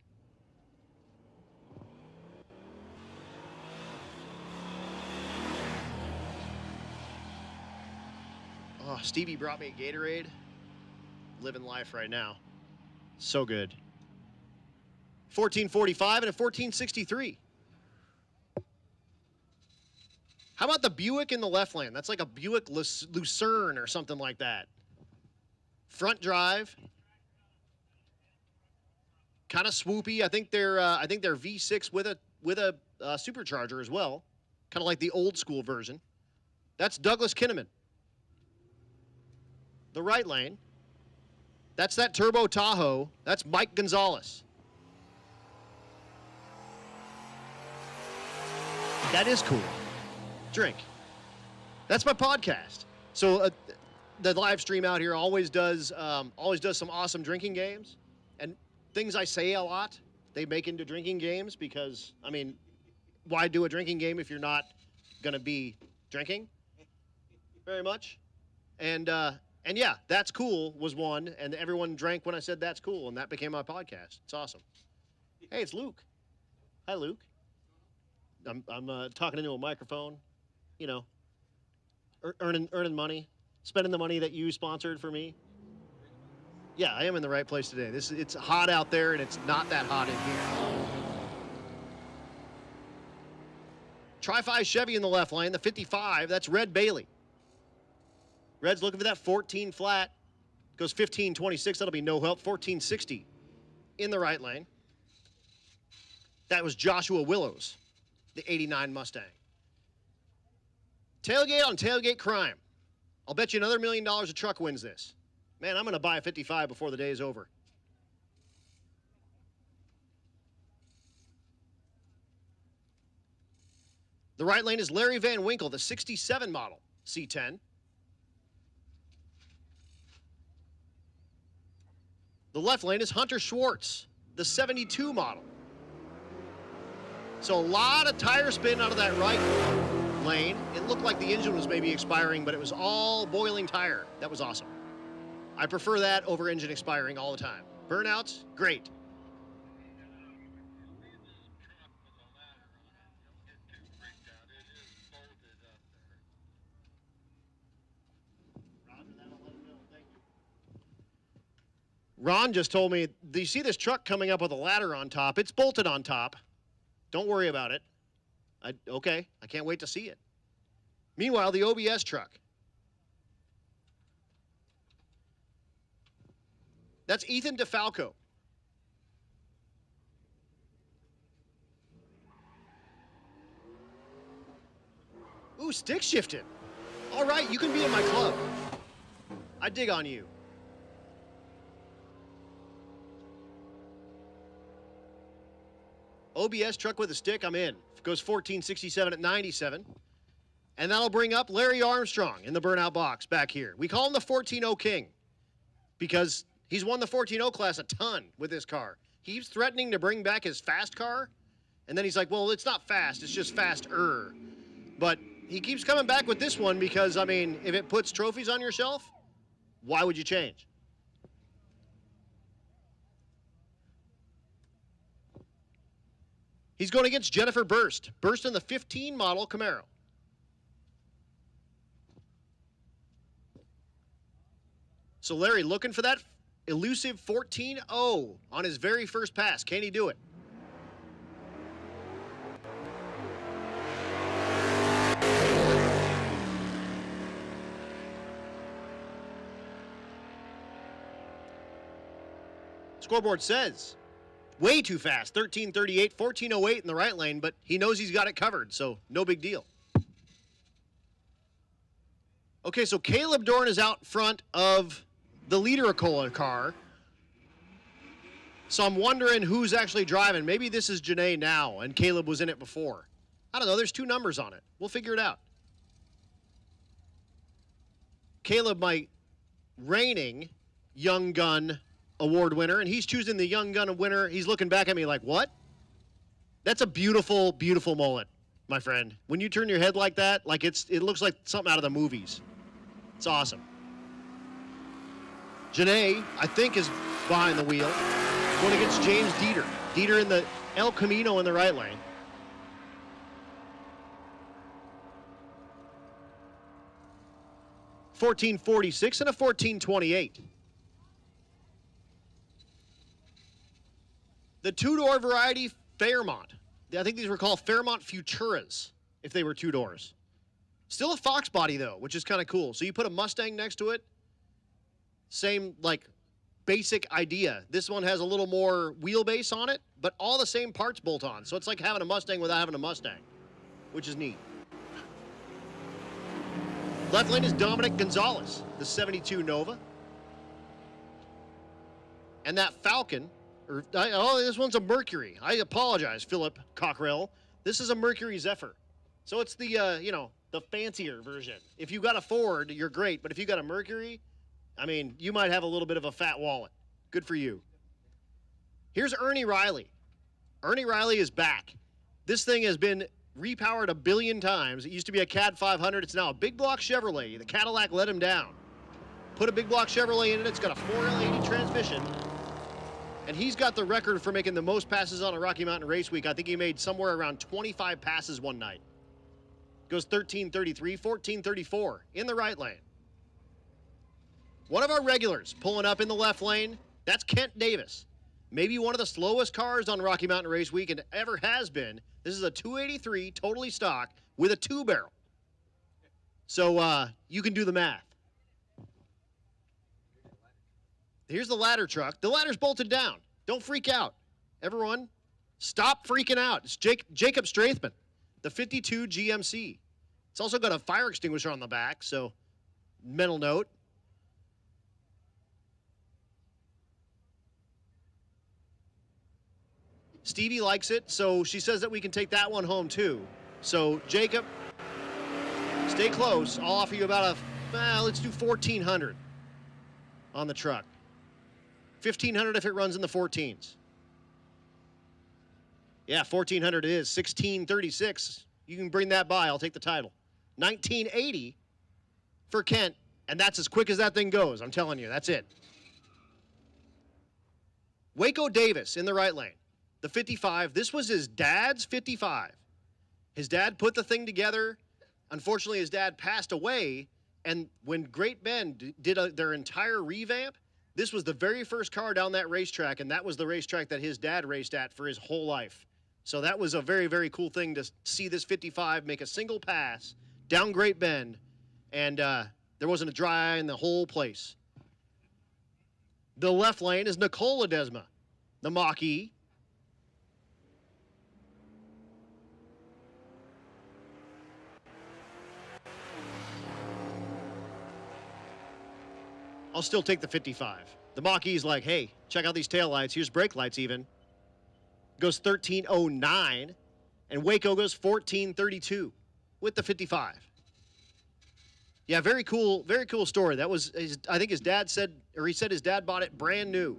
Oh, Stevie brought me a Gatorade. Living life right now. So good. 1445 and a 1463. How about the Buick in the left lane? That's like a Buick Lucerne or something like that. Front drive. Kind of swoopy. I think they're V6 with with a supercharger as well, kind of like the old school version. That's Douglas Kinnaman. The right lane, that's that Turbo Tahoe. That's Mike Gonzalez. That is cool. Drink. That's my podcast. So the live stream out here always does some awesome drinking games, and things I say a lot they make into drinking games because, I mean, why do a drinking game if you're not going to be drinking very much? And yeah, That's Cool was one, and everyone drank when I said That's Cool, and that became my podcast. It's awesome. Hey, it's Luke. Hi, Luke. I'm talking into a microphone, you know, earning money, spending the money that you sponsored for me. Yeah, I am in the right place today. It's hot out there, and it's not that hot in here. Tri-Fi Chevy in the left lane, the 55, that's Red Bailey. Red's looking for that 14 flat. Goes 15.26, that'll be no help. 14.60 in the right lane. That was Joshua Willows, the 89 Mustang. Tailgate on tailgate crime. I'll bet you another $1 million a truck wins this. Man, I'm going to buy a 55 before the day is over. The right lane is Larry Van Winkle, the 67 model C10. The left lane is Hunter Schwartz, the 72 model. So a lot of tire spin out of that right lane. It looked like the engine was maybe expiring, but it was all boiling tire. That was awesome. I prefer that over engine expiring all the time. Burnouts, great. Ron just told me, do you see this truck coming up with a ladder on top? It's bolted on top. Don't worry about it. Okay, I can't wait to see it. Meanwhile, the OBS truck. That's Ethan DeFalco. Ooh, stick shifted. All right, you can be in my club. I dig on you. OBS truck with a stick, I'm in. Goes 14.67 at 97. And that'll bring up Larry Armstrong in the burnout box back here. We call him the 14.0 King because he's won the 14.0 class a ton with this car. He's threatening to bring back his fast car, and then he's like, well, it's not fast, it's just faster. But he keeps coming back with this one because, I mean, if it puts trophies on your shelf, why would you change? He's going against Jennifer Burst. Burst in the 15 model Camaro. So Larry looking for that elusive 14.0 on his very first pass. Can he do it? Scoreboard says way too fast, 13.38, 14.08 in the right lane, but he knows he's got it covered, so no big deal. Okay, so Caleb Dorn is out front of the Leader-Acola car. So I'm wondering who's actually driving. Maybe this is Janae now, and Caleb was in it before. I don't know, there's two numbers on it. We'll figure it out. Caleb, my reigning Young Gun award winner, and he's choosing the Young Gun winner. He's looking back at me like, what? That's a beautiful, beautiful mullet, my friend. When you turn your head like that, like it looks like something out of the movies. It's awesome. Janae, I think, is behind the wheel. Going against James Dieter. Dieter in the El Camino in the right lane. $14.46 and a $14.28. The two-door variety Fairmont. I think these were called Fairmont Futuras if they were two doors. Still a Fox body, though, which is kind of cool. So you put a Mustang next to it, same, like, basic idea. This one has a little more wheelbase on it, but all the same parts bolt on. So it's like having a Mustang without having a Mustang, which is neat. Left lane is Dominic Gonzalez, the 72 Nova. And that Falcon, this one's a Mercury. I apologize, Philip Cockrell. This is a Mercury Zephyr. So it's the, the fancier version. If you got a Ford, you're great. But if you got a Mercury, I mean, you might have a little bit of a fat wallet. Good for you. Here's Ernie Riley. Ernie Riley is back. This thing has been repowered a billion times. It used to be a CAD 500. It's now a big block Chevrolet. The Cadillac let him down. Put a big block Chevrolet in it. It's got a 4L80 transmission. And he's got the record for making the most passes on a Rocky Mountain Race Week. I think he made somewhere around 25 passes one night. Goes 13:33, 14:34 in the right lane. One of our regulars pulling up in the left lane, that's Kent Davis. Maybe one of the slowest cars on Rocky Mountain Race Week and ever has been. This is a 283, totally stock, with a 2-barrel. So you can do the math. Here's the ladder truck. The ladder's bolted down. Don't freak out. Everyone, stop freaking out. It's Jacob Strathman, the 52 GMC. It's also got a fire extinguisher on the back, so mental note. Stevie likes it, so she says that we can take that one home too. So, Jacob, stay close. I'll offer you about let's do 1,400 on the truck. 1,500 if it runs in the 14s. Yeah, 1,400 it is. 1636. You can bring that by. I'll take the title. 1980 for Kent, and that's as quick as that thing goes. I'm telling you, that's it. Waco Davis in the right lane. The 55. This was his dad's 55. His dad put the thing together. Unfortunately, his dad passed away, and when Great Bend did their entire revamp, this was the very first car down that racetrack, and that was the racetrack that his dad raced at for his whole life. So that was a very, very cool thing to see this 55 make a single pass down Great Bend, and there wasn't a dry eye in the whole place. The left lane is Nicole Ledesma, the Mach-E. I'll still take the 55. The Mach-E's like, hey, check out these taillights. Here's brake lights even. Goes 13:09, and Waco goes 14:32 with the 55. Yeah, very cool story. That was, I think his dad said, or he said his dad bought it brand new.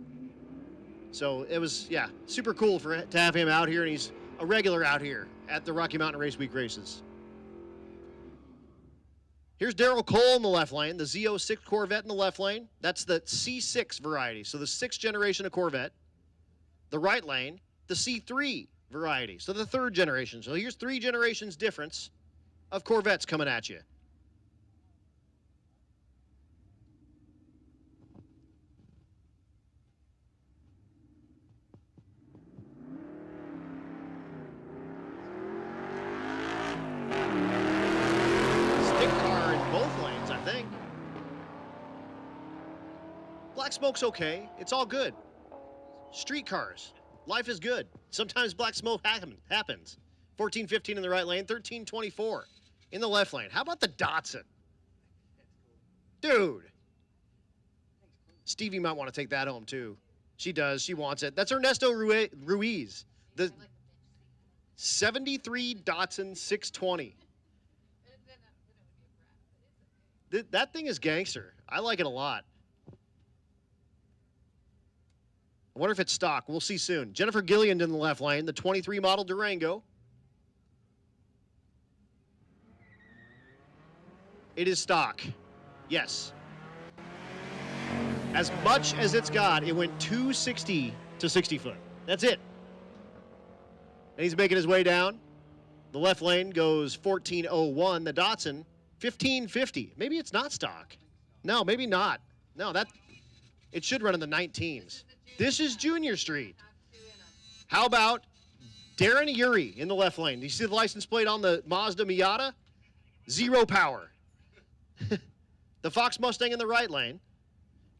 So it was, yeah, super cool to have him out here, and he's a regular out here at the Rocky Mountain Race Week races. Here's Darrell Cole in the left lane, the Z06 Corvette in the left lane. That's the C6 variety, so the 6th generation of Corvette. The right lane, the C3 variety, so the 3rd generation. So here's 3 generations difference of Corvettes coming at you. Black smoke's okay. It's all good. Street cars. Life is good. Sometimes black smoke happens. 14:15 in the right lane, 13:24 in the left lane. How about the Datsun? Dude. Stevie might want to take that home too. She does. She wants it. That's Ernesto Ruiz. The 73 Datsun 620. That thing is gangster. I like it a lot. I wonder if it's stock. We'll see soon. Jennifer Gilliand in the left lane, the 23 model Durango. It is stock. Yes. As much as it's got, it went 260 to 60 foot. That's it. And he's making his way down. The left lane goes 14:01. The Datsun, 15:50. Maybe it's not stock. No, maybe not. No, it should run in the 19s. This is Junior Street. How about Darren Urey in the left lane? Do you see the license plate on the Mazda Miata? 0 power. The Fox Mustang in the right lane.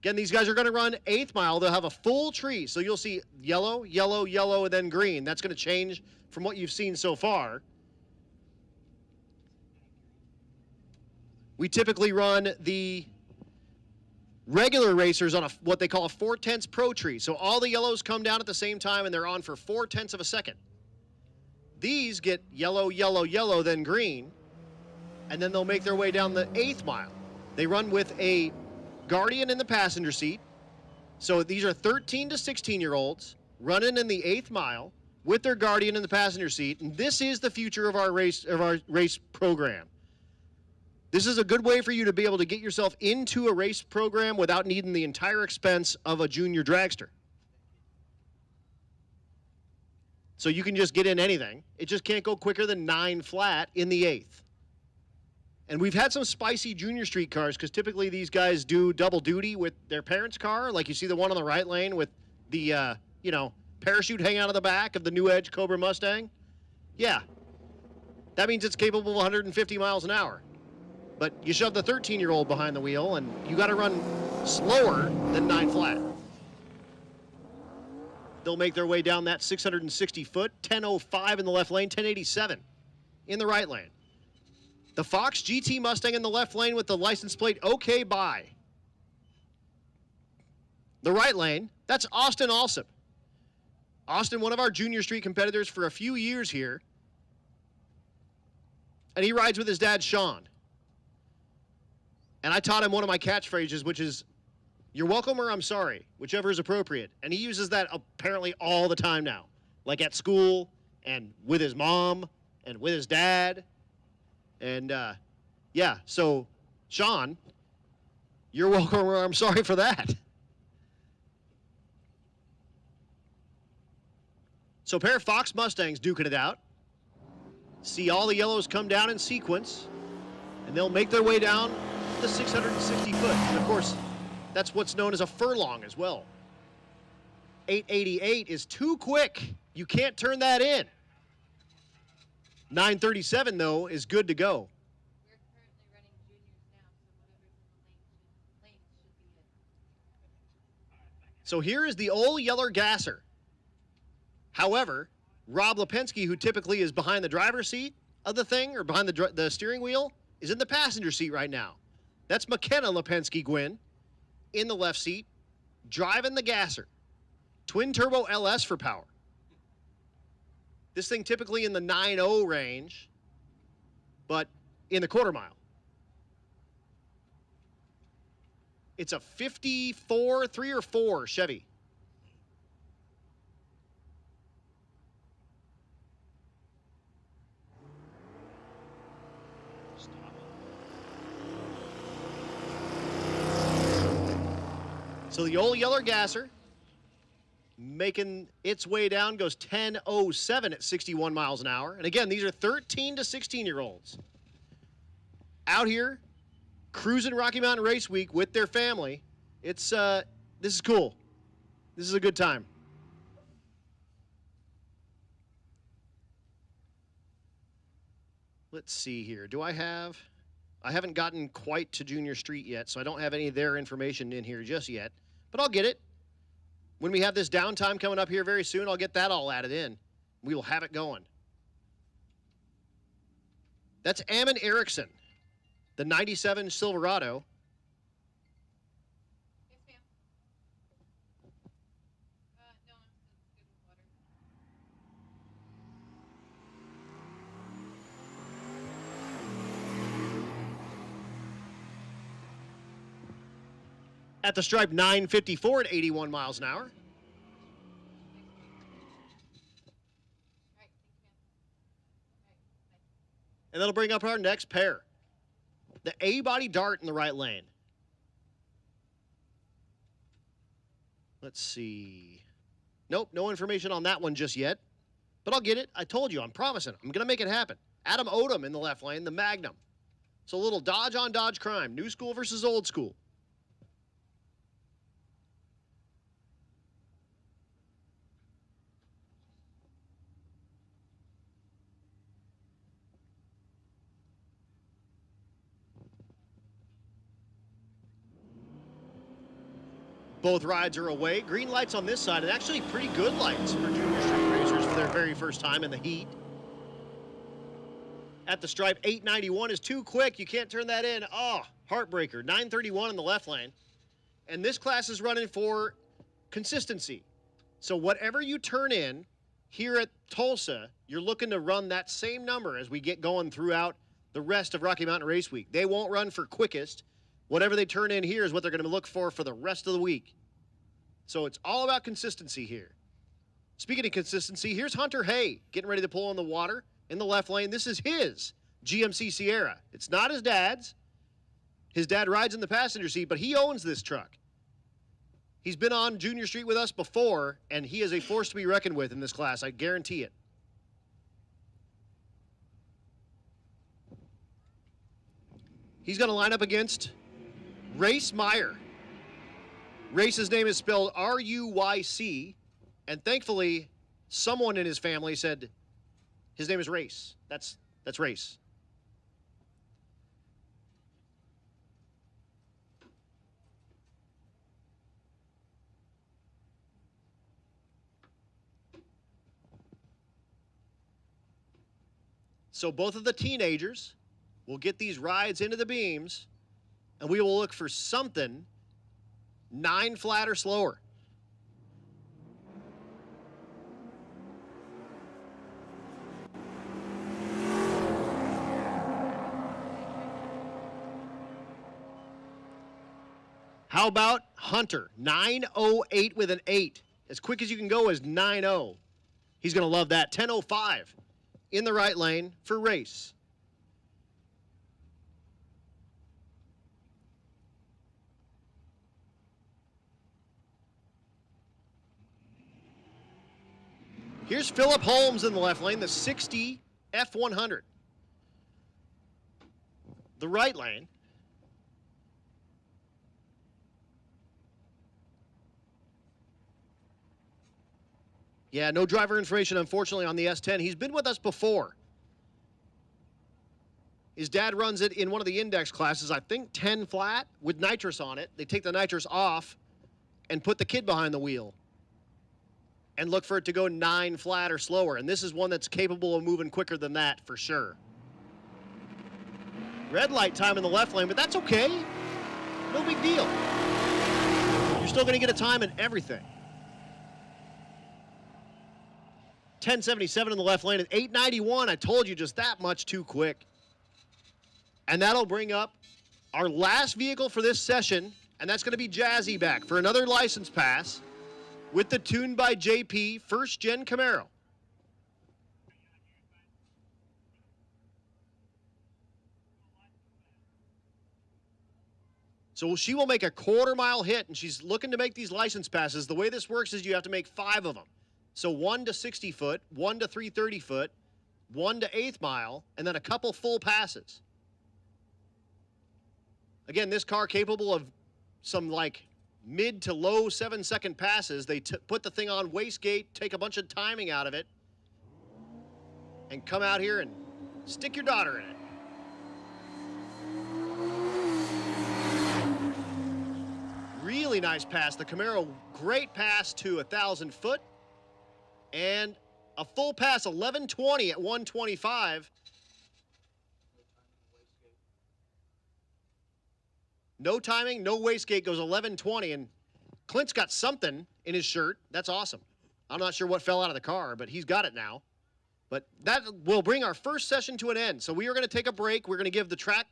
Again, these guys are going to run 8th mile. They'll have a full tree. So you'll see yellow, yellow, yellow, and then green. That's going to change from what you've seen so far. We typically run the regular racers on what they call a 4/10 pro tree. So all the yellows come down at the same time, and they're on for 4/10 of a second. These get yellow, yellow, yellow, then green, and then they'll make their way down the 8th mile. They run with a guardian in the passenger seat. So these are 13 to 16-year-olds running in the 8th mile with their guardian in the passenger seat, and this is the future of our race program. This is a good way for you to be able to get yourself into a race program without needing the entire expense of a junior dragster. So you can just get in anything. It just can't go quicker than 9 flat in the 8th. And we've had some spicy junior street cars because typically these guys do double duty with their parents' car. Like you see the one on the right lane with the, parachute hanging out of the back of the New Edge Cobra Mustang. Yeah. That means it's capable of 150 miles an hour. But you shove the 13-year-old behind the wheel, and you got to run slower than 9 flat. They'll make their way down that 660-foot, 10.05 in the left lane, 10.87 in the right lane. The Fox GT Mustang in the left lane with the license plate OK by. The right lane, that's Austin Alsop. Austin, one of our junior street competitors for a few years here. And he rides with his dad, Sean. And I taught him one of my catchphrases, which is, "You're welcome" or "I'm sorry," whichever is appropriate. And he uses that apparently all the time now, like at school and with his mom and with his dad. And, so, Sean, you're welcome or I'm sorry for that. So a pair of Fox Mustangs duking it out. See all the yellows come down in sequence, and they'll make their way down the 660 foot. And of course, that's what's known as a furlong as well. 888 is too quick. You can't turn that in. 937, though, is good to go. We're currently running juniors now, so whatever's in the lane should be it. So here is the old yeller gasser. However, Rob Lipinski, who typically is behind the driver's seat of the thing or behind the steering wheel, is in the passenger seat right now. That's McKenna Lipinski Gwynn in the left seat, driving the gasser. Twin turbo LS for power. This thing typically in the 9.0 range, but in the quarter mile. It's a 54, 3 or 4 Chevy. So the old yeller gasser making its way down, goes 10.07 at 61 miles an hour. And again, these are 13 to 16-year-olds out here cruising Rocky Mountain Race Week with their family. It's this is cool. This is a good time. Let's see here. I haven't gotten quite to Junior Street yet, so I don't have any of their information in here just yet, but I'll get it. When we have this downtime coming up here very soon, I'll get that all added in. We will have it going. That's Ammon Erickson, the 97 Silverado. Yes, ma'am. No, I'm good with water. At the stripe, 954 at 81 miles an hour. All right, thank you, ma'am. All right, bye. And that'll bring up our next pair. The A-body Dart in the right lane. Let's see. Nope, no information on that one just yet. But I'll get it. I told you, I'm promising. I'm going to make it happen. Adam Odom in the left lane, the Magnum. So a little Dodge on Dodge crime. New school versus old school. Both rides are away. Green lights on this side, and actually pretty good lights for junior street racers for their very first time in the heat. At the stripe, 891 is too quick. You can't turn that in. Oh, heartbreaker. 931 in the left lane. And this class is running for consistency. So whatever you turn in here at Tulsa, you're looking to run that same number as we get going throughout the rest of Rocky Mountain Race Week. They won't run for quickest. Whatever they turn in here is what they're going to look for the rest of the week. So it's all about consistency here. Speaking of consistency, here's Hunter Hay getting ready to pull on the water in the left lane. This is his GMC Sierra. It's not his dad's. His dad rides in the passenger seat, but he owns this truck. He's been on Junior Street with us before, and he is a force to be reckoned with in this class. I guarantee it. He's going to line up against Race Meyer. Race's name is spelled R-U-Y-C, and thankfully, someone in his family said his name is Race. That's Race. So both of the teenagers will get these rides into the beams, and we will look for something 9 flat or slower. How about Hunter? 908 with an 8. As quick as you can go is 9-0. He's going to love that. 10:05 in the right lane for Race. Here's Phillip Holmes in the left lane, the 60 F100. The right lane. Yeah, no driver information, unfortunately, on the S10. He's been with us before. His dad runs it in one of the index classes, I think 10 flat with nitrous on it. They take the nitrous off and put the kid behind the wheel and look for it to go 9 flat or slower. And this is one that's capable of moving quicker than that for sure. Red light time in the left lane, but that's okay. No big deal. You're still going to get a time and everything. 10:77 in the left lane at 8:91. I told you, just that much too quick. And that'll bring up our last vehicle for this session, and that's going to be Jazzy back for another license pass with the Tuned by JP first gen Camaro. So she will make a quarter-mile hit, and she's looking to make these license passes. The way this works is you have to make 5 of them. So 1 to 60 foot, 1 to 330 foot, 1 to 1/8 mile, and then a couple full passes. Again, this car capable of some like mid to low 7-second passes. They put the thing on wastegate, take a bunch of timing out of it, and come out here and stick your daughter in it. Really nice pass. The Camaro, great pass to 1,000 foot. And a full pass, 1120 at 125. No timing, no wastegate, goes 1120. And Clint's got something in his shirt. That's awesome. I'm not sure what fell out of the car, but he's got it now. But that will bring our first session to an end. So we are going to take a break. We're going to give the track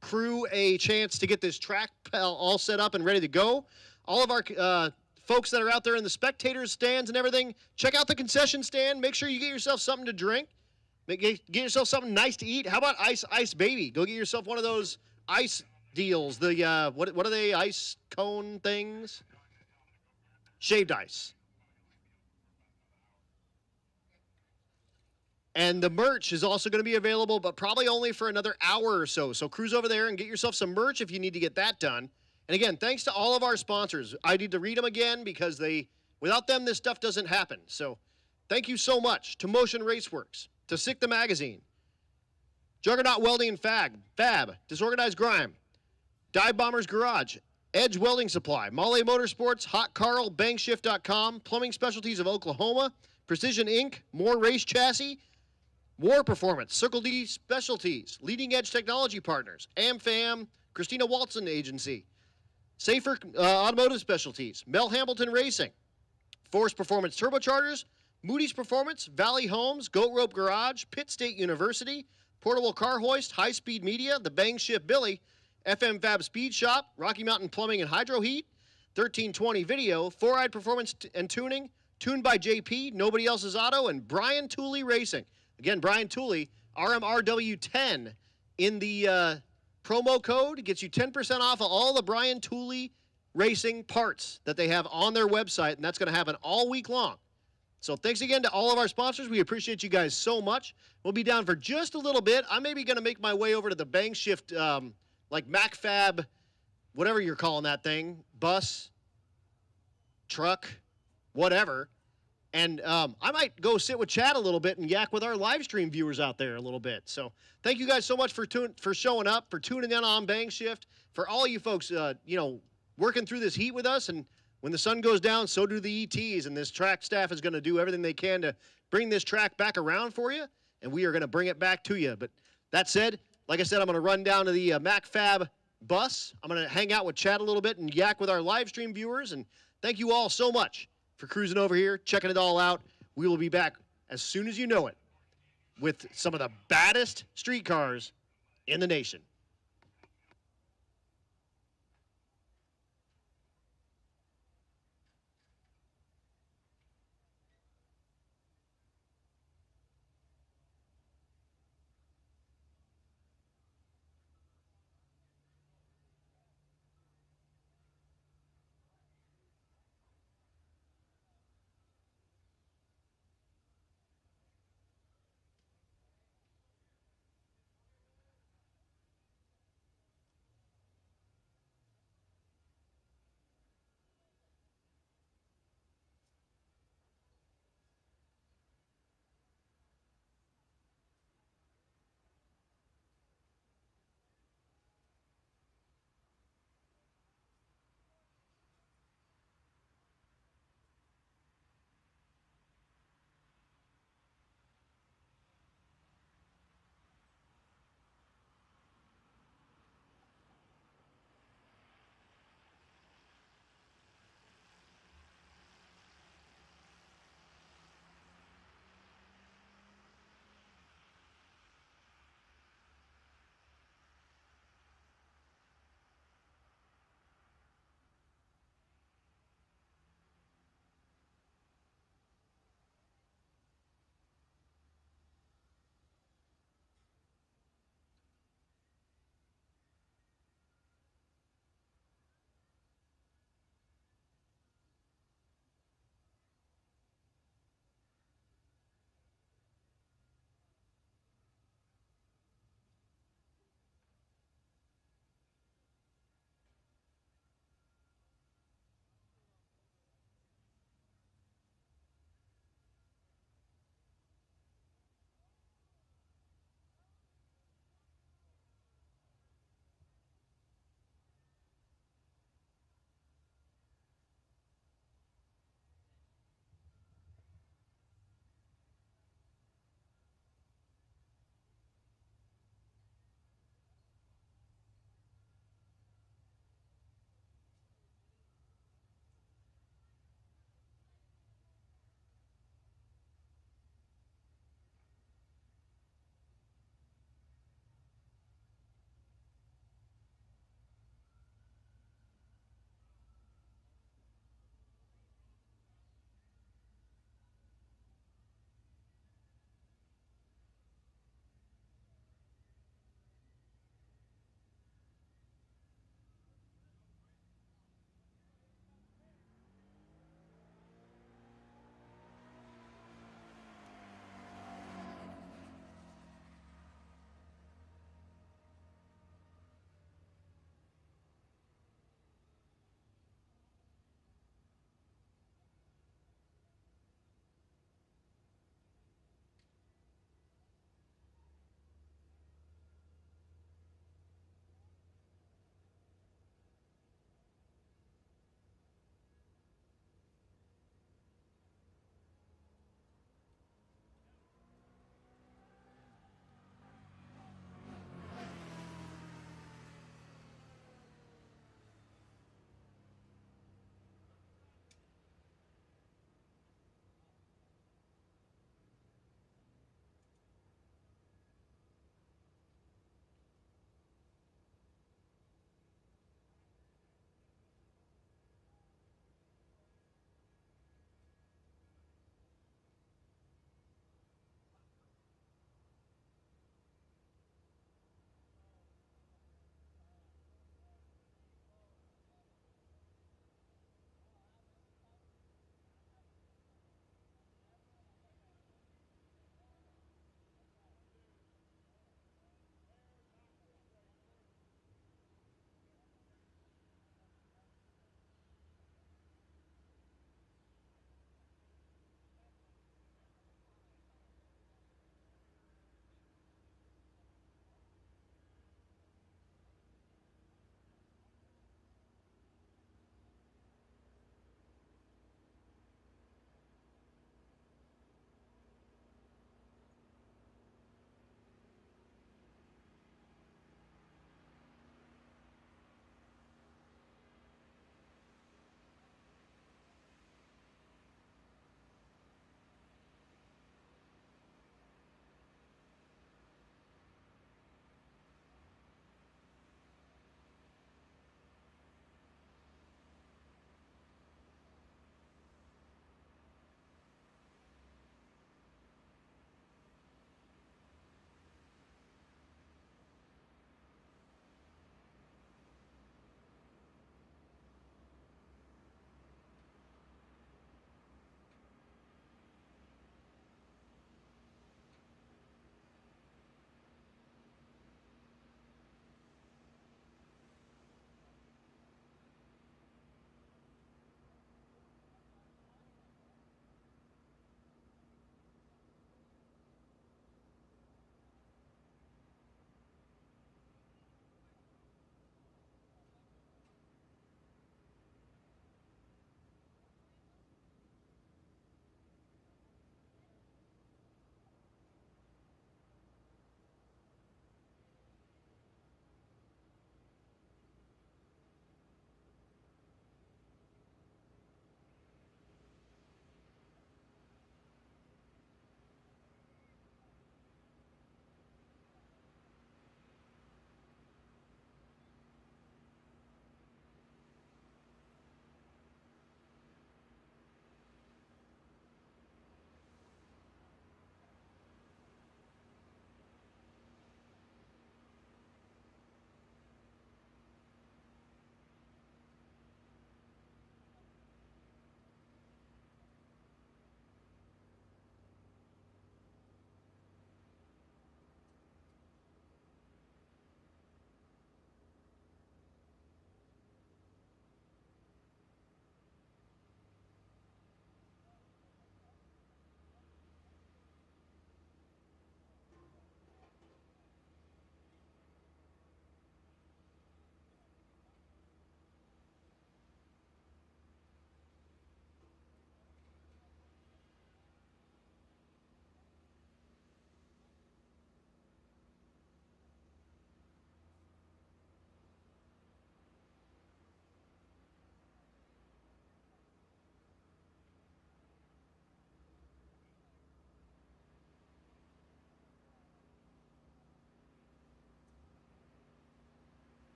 crew a chance to get this track all set up and ready to go. All of our folks that are out there in the spectators stands and everything, check out the concession stand. Make sure you get yourself something to drink. Get yourself something nice to eat. How about Ice Baby? Go get yourself one of those ice deals. The what are they? Ice cone things? Shaved ice. And the merch is also going to be available, but probably only for another hour or so. So cruise over there and get yourself some merch if you need to get that done. And again, thanks to all of our sponsors. I need to read them again because without them, this stuff doesn't happen. So thank you so much to Motion Raceworks, to Sick the Magazine, Juggernaut Welding and Fab, Disorganized Grime, Dive Bombers Garage, Edge Welding Supply, Mahle Motorsports, Hot Carl, Bangshift.com, Plumbing Specialties of Oklahoma, Precision Inc., More Race Chassis, War Performance, Circle D Specialties, Leading Edge Technology Partners, AmFam, Christina Walton Agency, Safer Automotive Specialties, Mel Hamilton Racing, Force Performance Turbochargers, Moody's Performance, Valley Homes, Goat Rope Garage, Pitt State University, Portable Car Hoist, High Speed Media, The Bang Shift Billy, FM Fab Speed Shop, Rocky Mountain Plumbing and Hydro Heat, 1320 Video, Four-Eyed Performance and Tuning, Tuned by JP, Nobody Else's Auto, and Brian Tooley Racing. Again, Brian Tooley, RMRW10 in the promo code gets you 10% off of all the Brian Tooley Racing parts that they have on their website, and that's going to happen all week long. So thanks again to all of our sponsors. We appreciate you guys so much. We'll be down for just a little bit. I'm maybe going to make my way over to the Bang Shift, like MacFab, whatever you're calling that thing, bus, truck, whatever. And I might go sit with Chad a little bit and yak with our live stream viewers out there a little bit. So thank you guys so much for showing up, for tuning in on Bang Shift, for all you folks, working through this heat with us. And when the sun goes down, so do the ETs. And this track staff is going to do everything they can to bring this track back around for you. And we are going to bring it back to you. But that said, like I said, I'm going to run down to the MacFab bus. I'm going to hang out with Chad a little bit and yak with our live stream viewers. And thank you all so much for cruising over here, checking it all out. We will be back as soon as you know it with some of the baddest street cars in the nation.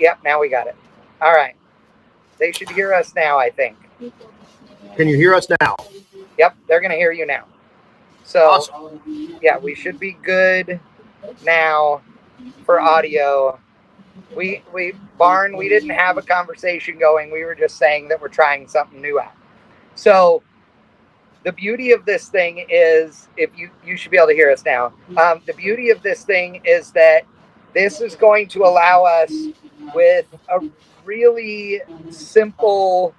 Yep, now we got it. All right. They should hear us now, I think. Can you hear us now? Yep, they're going to hear you now. So, Awesome. yeah, we should be good now for audio. Barn, we didn't have a conversation going. We were just saying that we're trying something new out. So, the beauty of this thing is, if you should be able to hear us now. The beauty of this thing is that this is going to allow us with a really simple,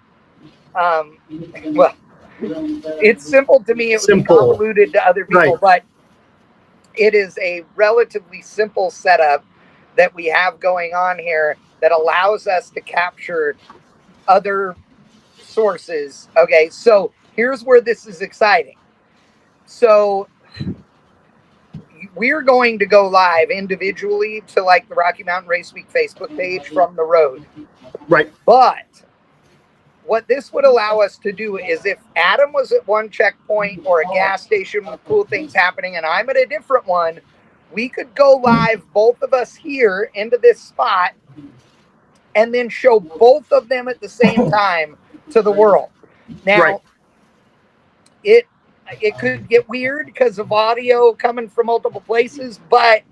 well, it's simple to me. It would be convoluted to other people, but it is a relatively simple setup that we have going on here that allows us to capture other sources. Okay, so here's where this is exciting. So we're going to go live individually to like the Rocky Mountain Race Week Facebook page from the road. Right. But what this would allow us to do is if Adam was at one checkpoint or a gas station with cool things happening and I'm at a different one, we could go live, both of us here into this spot, and then show both of them at the same time to the world. Now, it could get weird because of audio coming from multiple places, but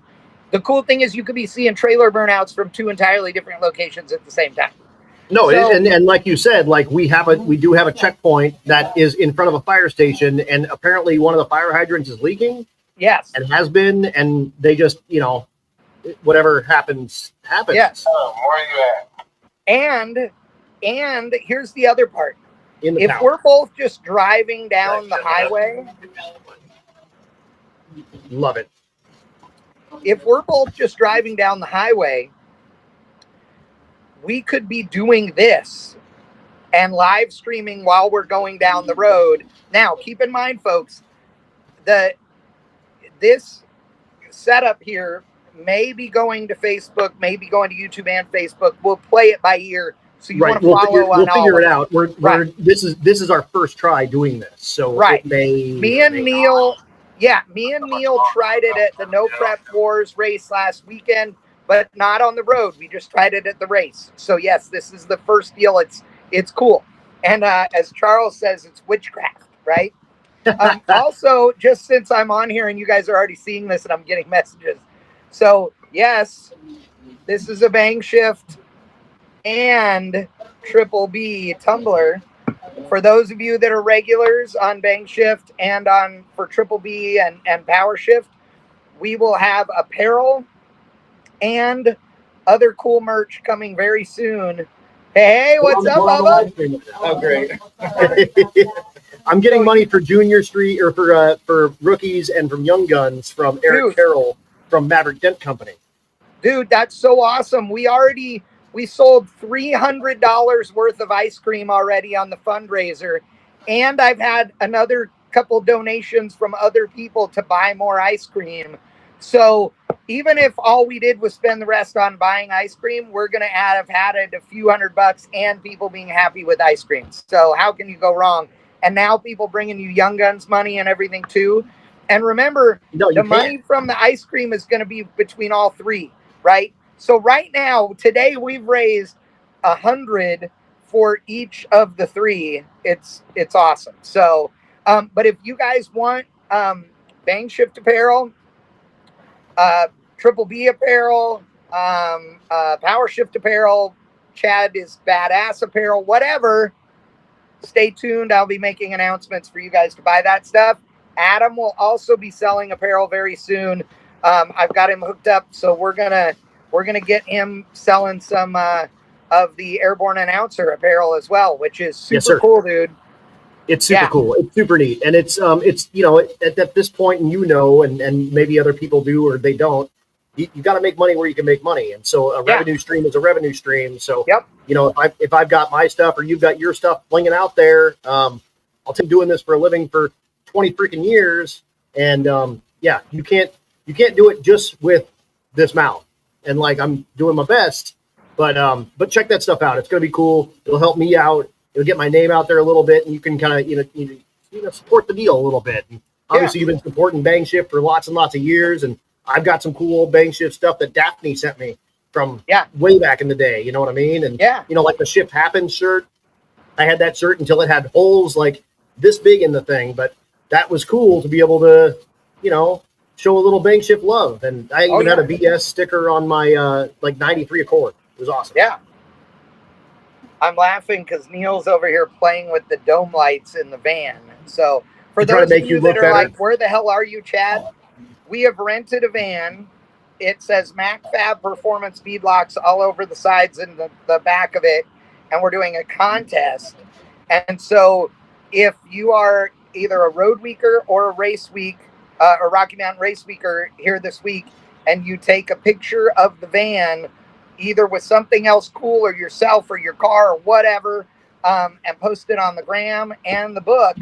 the cool thing is you could be seeing trailer burnouts from two entirely different locations at the same time. No, so, and like you said, like we do have a checkpoint that is in front of a fire station, and apparently one of the fire hydrants is leaking. Yes, and has been, and they just whatever happens. Yes. Oh, where are you at? And here's the other part. If town. We're both just driving down the highway, love it. If we're both just driving down the highway, we could be doing this and live streaming while we're going down the road. Now, keep in mind, folks, this setup here may be going to Facebook, may be going to YouTube and Facebook. We'll play it by ear. So you want to follow we'll figure it out. This is our first try doing this. So me and Neil tried it at the No Prep Wars race last weekend, but not on the road. We just tried it at the race. So yes, this is the first deal. It's cool. And as Charles says, it's witchcraft, right? Also, just since I'm on here and you guys are already seeing this and I'm getting messages. So yes, this is a Bang Shift and Triple B tumbler. For those of you that are regulars on Bang Shift and for Triple B and Power Shift, we will have apparel and other cool merch coming very soon. Hey, what's up, Bubba? Oh, great. I'm getting money for Junior Street or for rookies and from Young Guns from Eric Carroll from Maverick Dent Company. Dude, that's so awesome. We sold $300 worth of ice cream already on the fundraiser. And I've had another couple donations from other people to buy more ice cream. So even if all we did was spend the rest on buying ice cream, we're going to have added a few $100 and people being happy with ice cream. So how can you go wrong? And now people bringing you Young Guns money and everything too. And remember, the money from the ice cream is going to be between all three, right? So right now, today we've raised $100 for each of the three. It's awesome. So, but if you guys want Bang Shift apparel, Triple B apparel, Power Shift apparel, Chad is Badass apparel, whatever, stay tuned. I'll be making announcements for you guys to buy that stuff. Adam will also be selling apparel very soon. I've got him hooked up, so we're gonna get him selling some of the Airborne Announcer apparel as well, which is super cool, dude. It's super cool. It's super neat, and it's at this point, and and maybe other people do or they don't. You got to make money where you can make money, and so a revenue stream is a revenue stream. So if I've got my stuff or you've got your stuff flinging out there, I'll take doing this for a living for 20 freaking years, and you can't do it just with this mouth. And like I'm doing my best, but check that stuff out. It's gonna be cool. It'll help me out. It'll get my name out there a little bit, and you can kind of support the deal a little bit. And obviously, you've been supporting Bang Shift for lots and lots of years, and I've got some cool old Bang Shift stuff that Daphne sent me from Yeah. way back in the day. You know what I mean? And Yeah. you know, like the Shift Happens shirt. I had that shirt until it had holes like this big in the thing, but that was cool to be able to, you know, show a little Bank Shift love. And I even had a BS sticker on my like 93 Accord. It was awesome. Yeah. I'm laughing because Neil's over here playing with the dome lights in the van. So for To try to those of make you you that look are better. like, where the hell are you, Chad? We have rented a van. It says MacFab Performance beadlocks all over the sides and the back of it. And we're doing a contest. And so if you are either a road weeker or a race week, or Rocky Mountain Race Weeker here this week, and you take a picture of the van, either with something else cool or yourself or your car or whatever, and post it on the gram and the book,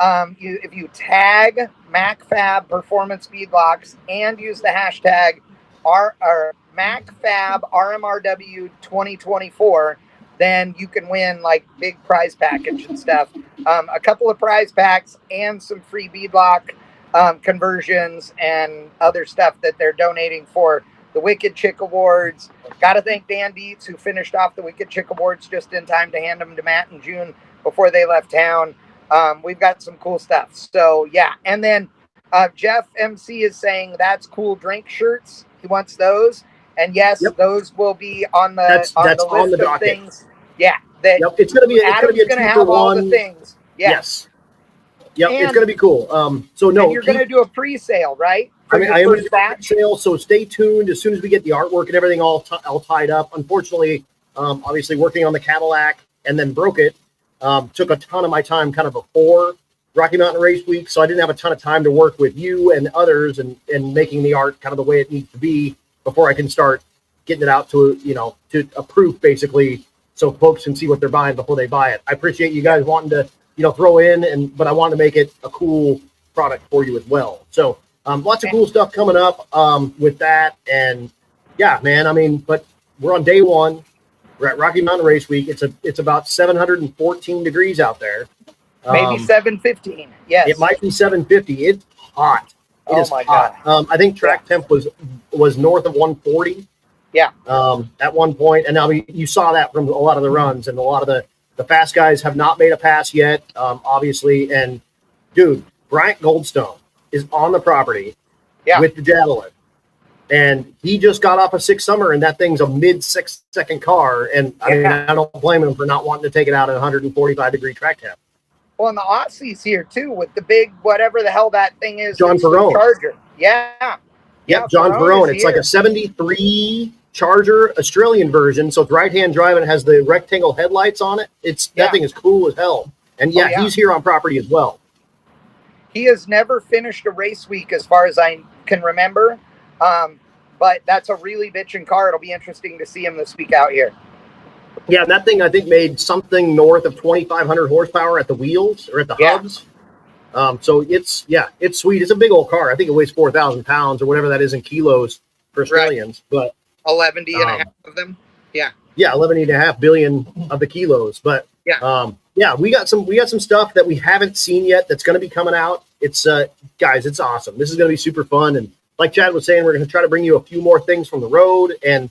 if you tag MacFab Performance Beadlocks and use the hashtag MacFab RMRW 2024, then you can win like big prize package and stuff. A couple of prize packs and some free beadlock conversions and other stuff that they're donating for the Wicked Chick Awards. Got to thank Dan Dietz, who finished off the Wicked Chick Awards just in time to hand them to Matt in June before they left town. We've got some cool stuff. So, yeah. And then Jeff MC is saying that's cool drink shirts. He wants those. And yes, those will be on the list on the of docket. Things. Yeah. That It's going to be Adam's a going to 2 have for all 1. the things. Yeah. Yes. Yep, And- it's going to be cool. So no, and you're going to do a pre-sale, right? I mean, your I am going to first do a batch? sale, so stay tuned. As soon as we get the artwork and everything all tied up. Unfortunately, obviously working on the Cadillac and then broke it took a ton of my time kind of before Rocky Mountain Race Week, so I didn't have a ton of time to work with you and others and making the art kind of the way it needs to be before I can start getting it out to, you know, to a proof basically, so folks can see what they're buying before they buy it. I appreciate you guys wanting to, you know, throw in, but I wanted to make it a cool product for you as well. So lots of cool stuff coming up with that. And yeah, man, I mean, but we're on day one. We're at Rocky Mountain Race Week. It's about 714 degrees out there. Maybe 715. Yes. It might be 750. It's hot. It is my hot. I think track temp was north of 140. Yeah. At one point, and now you saw that from a lot of the runs, and a lot of the fast guys have not made a pass yet, obviously. And dude, Bryant Goldstone is on the property with the Javelin, and he just got off a 6 Summer, and that thing's a mid 6-second car. And I mean, I don't blame him for not wanting to take it out at 145 degree track temp. Well, and the Aussie's here too with the big whatever the hell that thing is. John Ferrone. Charger. Yeah. Yep, John Ferrone. It's like a 73 Charger Australian version. So it's right-hand drive and it has the rectangle headlights on it. That thing is cool as hell. And he's here on property as well. He has never finished a race week as far as I can remember. But that's a really bitchin' car. It'll be interesting to see him this week out here. Yeah, and that thing I think made something north of 2,500 horsepower at the wheels or at the hubs. So it's sweet. It's a big old car. I think it weighs 4,000 pounds or whatever that is in kilos for Australians. But 11 and a half of them. Yeah. Yeah, 11.5 billion of the kilos. But we got some stuff that we haven't seen yet that's going to be coming out. It's guys, it's awesome. This is going to be super fun. And like Chad was saying, we're going to try to bring you a few more things from the road. And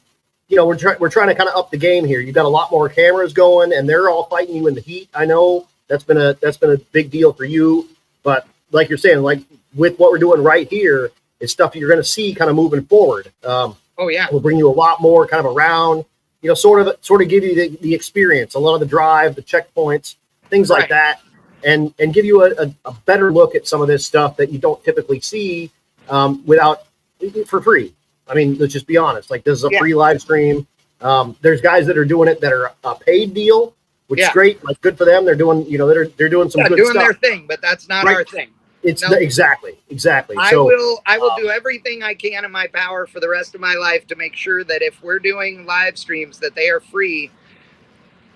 you know, we're trying to kind of up the game here. You've got a lot more cameras going, and they're all fighting you in the heat. I know that's been a big deal for you, but like you're saying, like with what we're doing right here, it's stuff you're going to see kind of moving forward. We'll bring you a lot more kind of around, you know, sort of give you the experience, a lot of the drive, the checkpoints, things like that, and give you a better look at some of this stuff that you don't typically see for free. I mean, let's just be honest. Like, this is a free live stream. There's guys that are doing it that are a paid deal, which is great. Like, good for them. They're doing, you know, they're doing some good stuff. Their thing, but that's not our thing. It's exactly. I will do everything I can in my power for the rest of my life to make sure that if we're doing live streams, that they are free,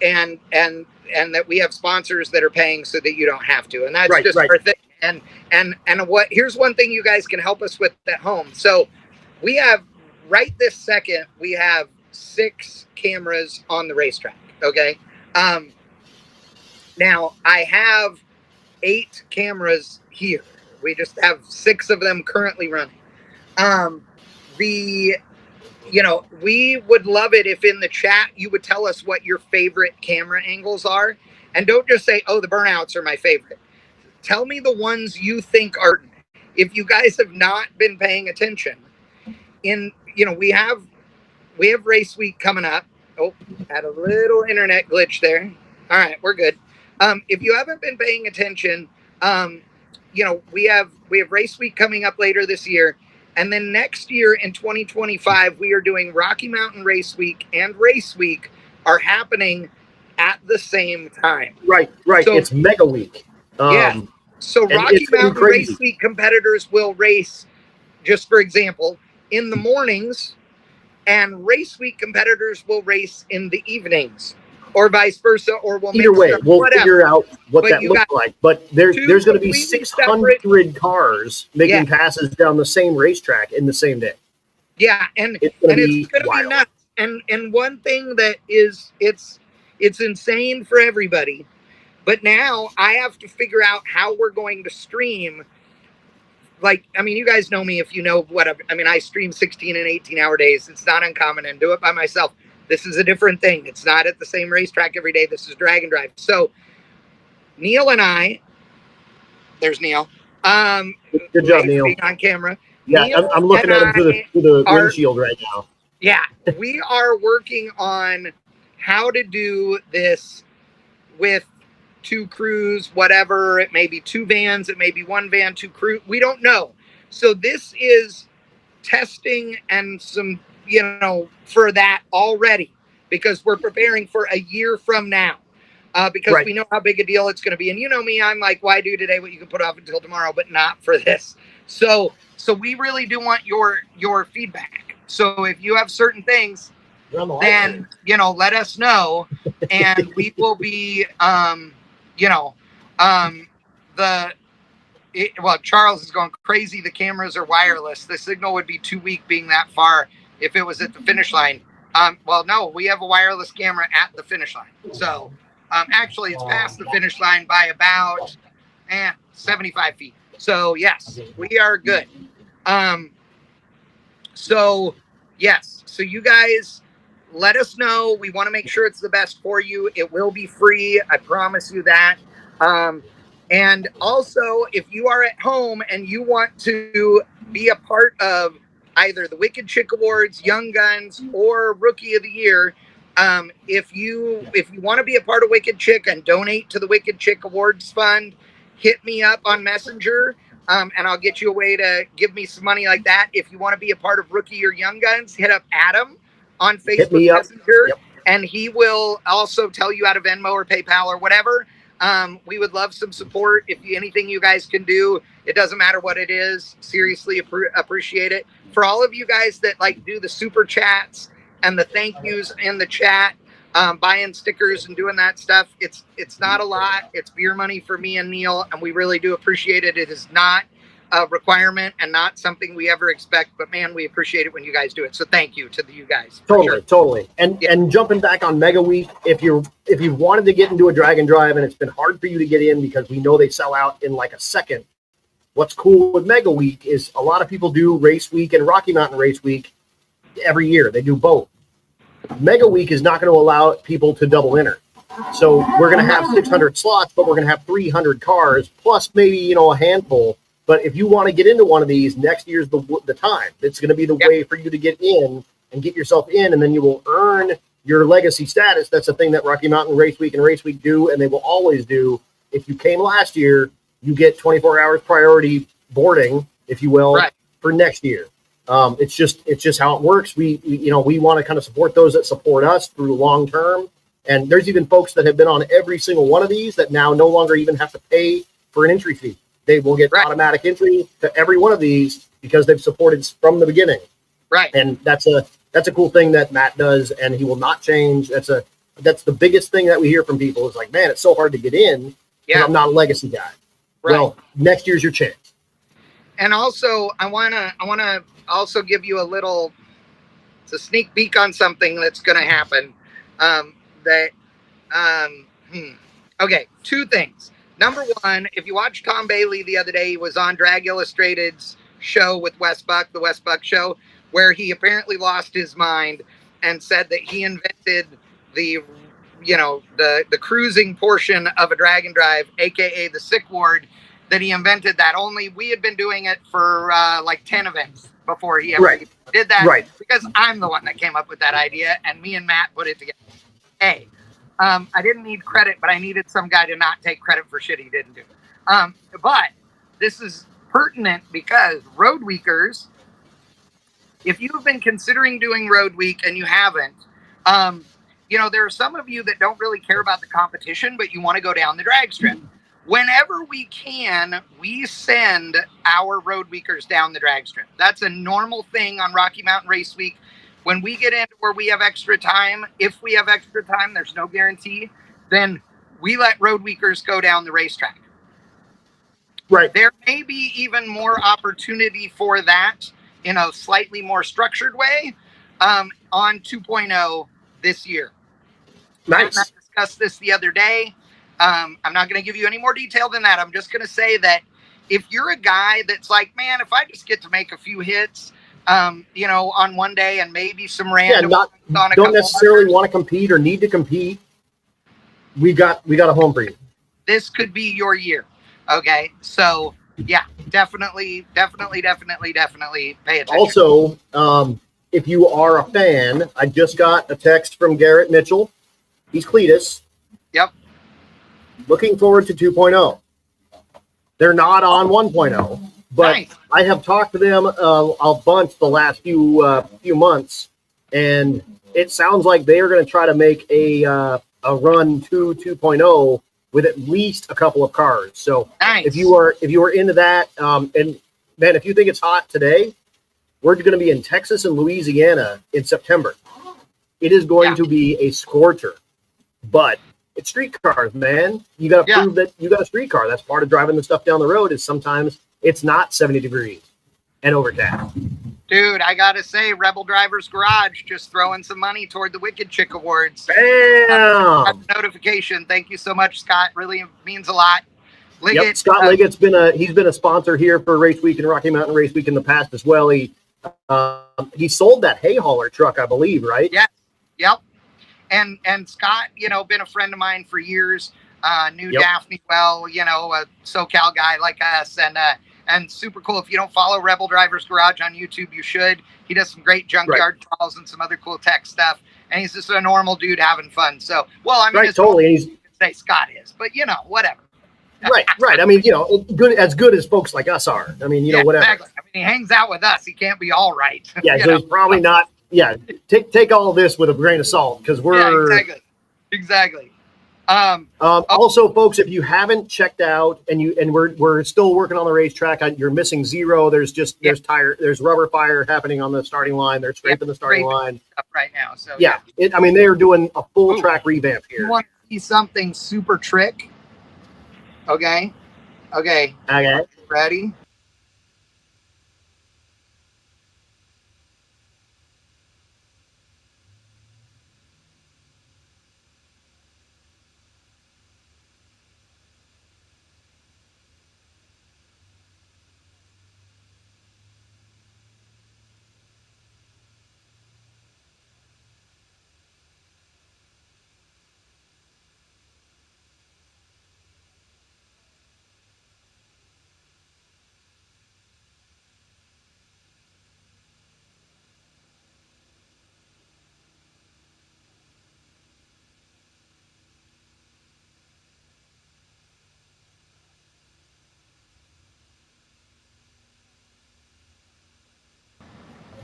and that we have sponsors that are paying so that you don't have to. And that's our thing. And here's one thing you guys can help us with at home. So we have, right this second, we have 6 cameras on the racetrack, okay? Now, I have 8 cameras here. We just have 6 of them currently running. The you know, we would love it if in the chat you would tell us what your favorite camera angles are. And don't just say, oh, the burnouts are my favorite. Tell me the ones you think are, if you guys have not been paying attention, we have race week coming up. Oh, had a little internet glitch there. All right, we're good. If you haven't been paying attention, we have race week coming up later this year. And then next year in 2025, we are doing Rocky Mountain Race Week and Race Week are happening at the same time. Right. So, it's Mega Week. Yeah. So Rocky Mountain Race Week competitors will race, just for example, in the mornings, and Race Week competitors will race in the evenings, or vice versa, or we'll either way, we'll whatever. Figure out what that looks like. But there's going to be 600 cars making passes down the same racetrack in the same day. Yeah, and it's going to be nuts. And one thing that is it's insane for everybody. But now I have to figure out how we're going to stream. Like, I mean, you guys know me if you know I stream 16 and 18-hour days. It's not uncommon, and do it by myself. This is a different thing. It's not at the same racetrack every day. This is drag and drive. So Neil and I, there's Neil. Good job, Neil. On camera. Yeah, Neil I'm looking at him through the windshield right now. Yeah, we are working on how to do this with 2 crews, whatever. It may be 2 vans, it may be 1 van, 2 crew. We don't know. So this is testing and some, for that already, because we're preparing for a year from now. Because we know how big a deal it's going to be. And you know me, I'm like, why do today what you can put off until tomorrow, but not for this. So we really do want your feedback. So if you have certain things, then, let us know, and we will be, Charles is going crazy. The cameras are wireless. The signal would be too weak being that far if it was at the finish line. No, we have a wireless camera at the finish line. So, actually, it's past the finish line by about 75 feet. So, yes, we are good. So you guys let us know. We want to make sure it's the best for you. It will be free. I promise you that. And also, if you are at home and you want to be a part of either the Wicked Chick Awards, Young Guns, or Rookie of the Year, if you want to be a part of Wicked Chick and donate to the Wicked Chick Awards Fund, hit me up on Messenger, and I'll get you a way to give me some money like that. If you want to be a part of Rookie or Young Guns, hit up Adam on Facebook Messenger, and he will also tell you how to Venmo or PayPal or whatever. We would love some support. If anything you guys can do, it doesn't matter what it is. Seriously, appreciate it. For all of you guys that do the super chats and the thank yous in the chat, buying stickers and doing that stuff, it's not a lot. It's beer money for me and Neil, and we really do appreciate it. It is not a requirement and not something we ever expect, but man, we appreciate it when you guys do it. So thank you to you guys. Totally. And jumping back on Mega Week, if you wanted to get into a drag and drive and it's been hard for you to get in because we know they sell out in like a second, what's cool with Mega Week is a lot of people do Race Week and Rocky Mountain Race Week every year. They do both. Mega Week is not going to allow people to double enter. So we're going to have 600 slots, but we're going to have 300 cars plus maybe, a handful. But if you want to get into one of these, next year's the time. It's going to be the way for you to get in and get yourself in, and then you will earn your legacy status. That's the thing that Rocky Mountain Race Week and Race Week do, and they will always do. If you came last year, you get 24 hours priority boarding, if you will, for next year. It's just how it works. We want to kind of support those that support us through long term. And there's even folks that have been on every single one of these that now no longer even have to pay for an entry fee. They will get automatic entry to every one of these because they've supported from the beginning. Right. And that's a cool thing that Matt does, and he will not change. That's the biggest thing that we hear from people is like, man, it's so hard to get in because I'm not a legacy guy. Right. Well, next year's your chance. And also, I wanna also give you it's a sneak peek on something that's gonna happen. Okay, 2 things. Number 1, if you watched Tom Bailey the other day, he was on Drag Illustrated's show with Wes Buck, the Wes Buck show. where he apparently lost his mind and said that he invented the cruising portion of a drag and drive, aka the sick ward, that he invented that. Only we had been doing it for like 10 events before he ever did that. Right. Because I'm the one that came up with that idea, and me and Matt put it together. Hey, I didn't need credit, but I needed some guy to not take credit for shit he didn't do. But this is pertinent because Road Weekers, if you've been considering doing Road Week and you haven't, there are some of you that don't really care about the competition, but you want to go down the drag strip. Whenever we can, we send our Road Weekers down the drag strip. That's a normal thing on Rocky Mountain Race Week. When we get into where we have extra time, if we have extra time, there's no guarantee, then we let Road Weekers go down the racetrack. Right. There may be even more opportunity for that in a slightly more structured way on 2.0 this year. Nice. I discussed this the other day. I'm not going to give you any more detail than that. I'm just going to say that if you're a guy that's like, man, if I just get to make a few hits, on one day and maybe some random don't necessarily want to compete or need to compete, we got a home for you. This could be your year. Okay, so yeah, definitely pay attention. Also, if you are a fan, I just got a text from Garrett Mitchell. He's Cletus. Yep. Looking forward to 2.0. They're not on 1.0, but nice. I have talked to them a bunch the last few months, and it sounds like they are going to try to make a run to 2.0 with at least a couple of cars. So nice. if you are into that, and man, if you think it's hot today, we're going to be in Texas and Louisiana in September. It is going to be a scorcher, but it's street cars, man. You got to prove that you got a street car. That's part of driving the stuff down the road is sometimes it's not 70 degrees and overcast. Dude, I got to say, Rebel Drivers Garage just throwing some money toward the Wicked Chick Awards. Bam! Notification. Thank you so much, Scott. Really means a lot. Liggett, yep, Scott Liggett's been a sponsor here for Race Week and Rocky Mountain Race Week in the past as well. He sold that hay hauler truck, I believe, right? Yeah. Yep. And Scott, been a friend of mine for years. Knew Daphne well, a SoCal guy like us, and super cool. If you don't follow Rebel Drivers Garage on YouTube, you should. He does some great junkyard trials and some other cool tech stuff. And he's just a normal dude having fun. So, totally. You can say Scott is, but whatever. Right. I mean, good as folks like us are. I mean, whatever. Exactly. I mean, he hangs out with us. He can't be all right. Yeah, so he's probably not. Yeah, take all of this with a grain of salt because we're exactly. Also, folks, if you haven't checked out and we're still working on the racetrack, you're missing zero. There's rubber fire happening on the starting line. They're scraping the starting line right now. So they are doing a full track revamp here. You want to see something super trick? Okay. Ready?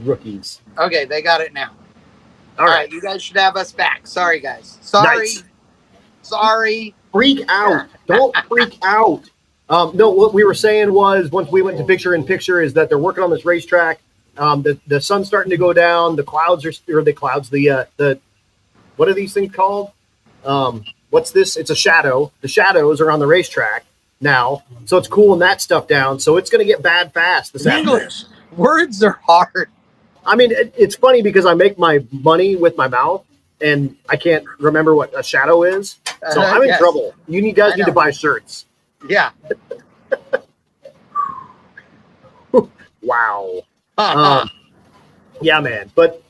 Rookies. Okay, they got it now. All right. You guys should have us back. Sorry, guys. Sorry. Freak out. Don't freak out. No, what we were saying was once we went to picture-in-picture is that they're working on this racetrack. The sun's starting to go down. The clouds the what are these things called? What's this? It's a shadow. The shadows are on the racetrack now. So it's cooling that stuff down. So it's going to get bad fast this afternoon. Words are hard. I mean, it's funny because I make my money with my mouth, and I can't remember what a shadow is. So I'm in trouble. You guys need to buy shirts. Yeah. Wow. Yeah, man. But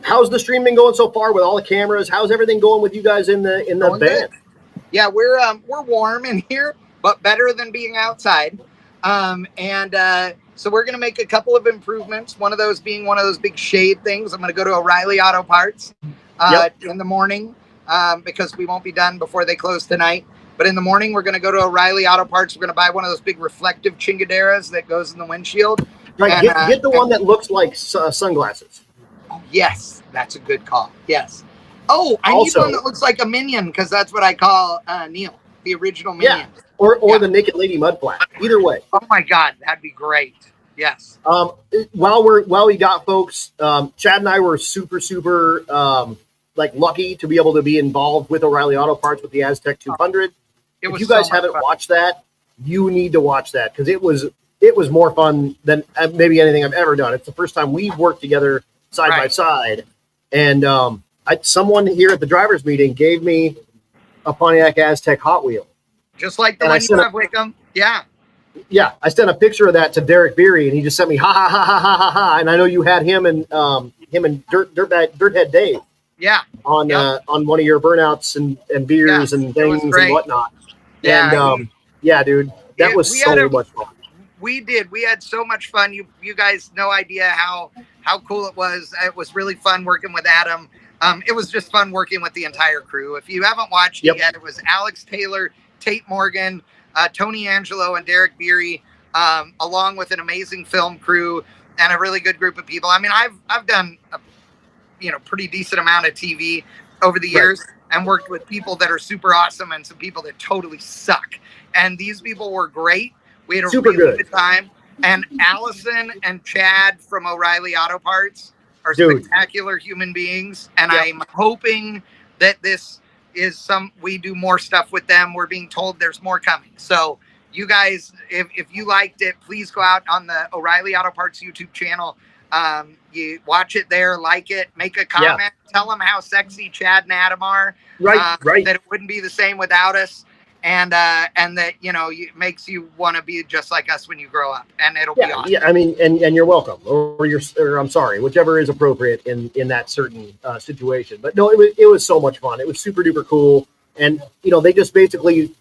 how's the stream been going so far with all the cameras? How's everything going with you guys in the Going band? good. Yeah, we're warm in here, but better than being outside. So we're going to make a couple of improvements. One of those being one of those big shade things. I'm going to go to O'Reilly Auto Parts in the morning because we won't be done before they close tonight. But in the morning, we're going to go to O'Reilly Auto Parts. We're going to buy one of those big reflective chingaderas that goes in the windshield. Right, and, get the one that looks like sunglasses. Yes, that's a good call. Yes. Oh, I need one that looks like a minion because that's what I call Neil, the original minion. Yeah, or the Naked Lady Mudflap. Either way. Oh my God, that'd be great. Yes. While we got folks, Chad and I were super lucky to be able to be involved with O'Reilly Auto Parts with the Aztec 200. If you guys haven't watched that, you need to watch that because it was more fun than maybe anything I've ever done. It's the first time we've worked together side by side, and someone here at the drivers meeting gave me a Pontiac Aztec Hot Wheel, just like the one you have with them. Yeah. Yeah, I sent a picture of that to Derek Beery, and he just sent me ha ha ha ha ha ha ha. And I know you had him and Dirthead Dave. Yeah. On one of your burnouts and beers and things and whatnot. Yeah. And dude, that was so much fun. We did. We had so much fun. You guys, no idea how cool it was. It was really fun working with Adam. It was just fun working with the entire crew. If you haven't watched it yet, it was Alex Taylor, Tate Morgan, Tony Angelo, and Derek Beery, along with an amazing film crew and a really good group of people. I mean, I've done a pretty decent amount of TV over the years and worked with people that are super awesome and some people that totally suck. And these people were great. We had a really good time. And Allison and Chad from O'Reilly Auto Parts are spectacular human beings. And I'm hoping that this is we do more stuff with them. We're being told there's more coming. So you guys, if you liked it, please go out on the O'Reilly Auto Parts YouTube channel. You watch it there, like it, make a comment, tell them how sexy Chad and Adam are. That it wouldn't be the same without us. And that, it makes you want to be just like us when you grow up, and it'll be awesome. Yeah, I mean, and you're welcome, or I'm sorry, whichever is appropriate in that certain situation. But no, it was so much fun. It was super duper cool. And, they just basically,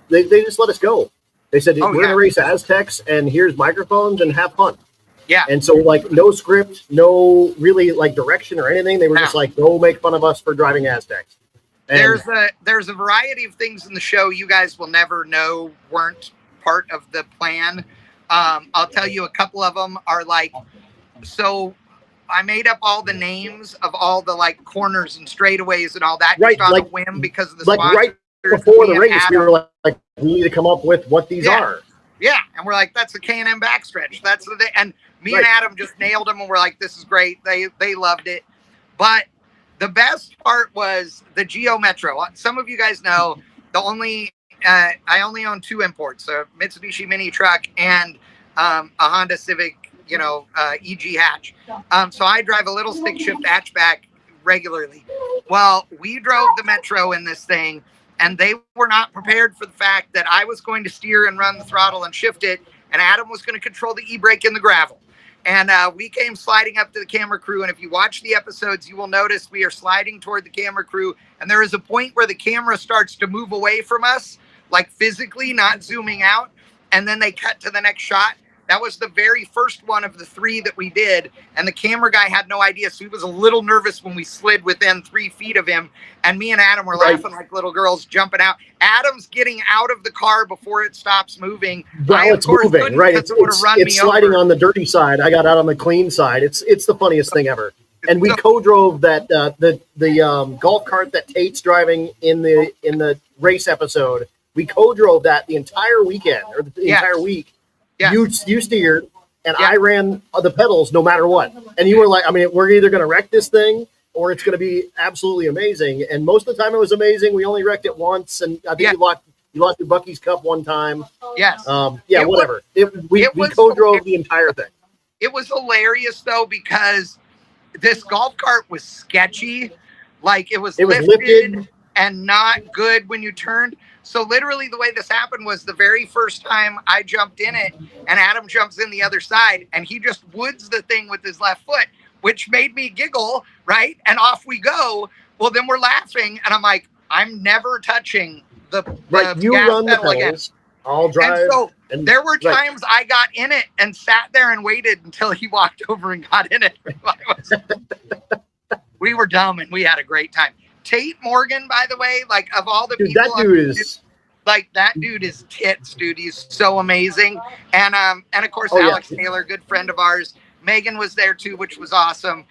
they just let us go. They said, we're going to race Aztecs and here's microphones and have fun. Yeah. And so no script, no really direction or anything. They were just go make fun of us for driving Aztecs. And there's a variety of things in the show you guys will never know weren't part of the plan. I'll tell you a couple of them are so I made up all the names of all the corners and straightaways and all that just on a whim because of the sponsors. Right before the race, we were we need to come up with what these are. Yeah, and we're like, that's the K&M backstretch. That's and me and Adam just nailed them, and we're like, this is great. They loved it. But the best part was the Geo Metro. Some of you guys know I only own two imports, a Mitsubishi mini truck and a Honda Civic, EG hatch. So I drive a little stick shift hatchback regularly. Well, we drove the Metro in this thing, and they were not prepared for the fact that I was going to steer and run the throttle and shift it, and Adam was going to control the e-brake in the gravel. And we came sliding up to the camera crew. And if you watch the episodes, you will notice we are sliding toward the camera crew. And there is a point where the camera starts to move away from us, physically, not zooming out. And then they cut to the next shot. That was the very first one of the three that we did. And the camera guy had no idea. So he was a little nervous when we slid within 3 feet of him. And me and Adam were laughing like little girls jumping out. Adam's getting out of the car before it stops moving. Well, it's moving, right? It's sliding on the dirty side. I got out on the clean side. It's the funniest thing ever. And we co-drove that the golf cart that Tate's driving in the race episode. We co-drove that the entire weekend or the entire week. Yeah. You steered, and I ran the pedals no matter what. And you were like, we're either going to wreck this thing or it's going to be absolutely amazing. And most of the time it was amazing. We only wrecked it once, and I think you lost your Bucky's Cup one time. Yes. Whatever. We co-drove the entire thing. It was hilarious, though, because this golf cart was sketchy. It was lifted and not good when you turned. So literally the way this happened was the very first time I jumped in it and Adam jumps in the other side and he just woods the thing with his left foot, which made me giggle, right? And off we go. Well, then we're laughing, and I'm like, I'm never touching the You gas run the pedal again. pedals, I'll drive. And so there were right. times I got in it and sat there and waited until he walked over and got in it. We were dumb, and we had a great time. Tate Morgan, by the way, like of all the people, that dude is like that dude is tits, dude. He's so amazing. And of course, Alex Taylor, good friend of ours. Megan was there too, which was awesome.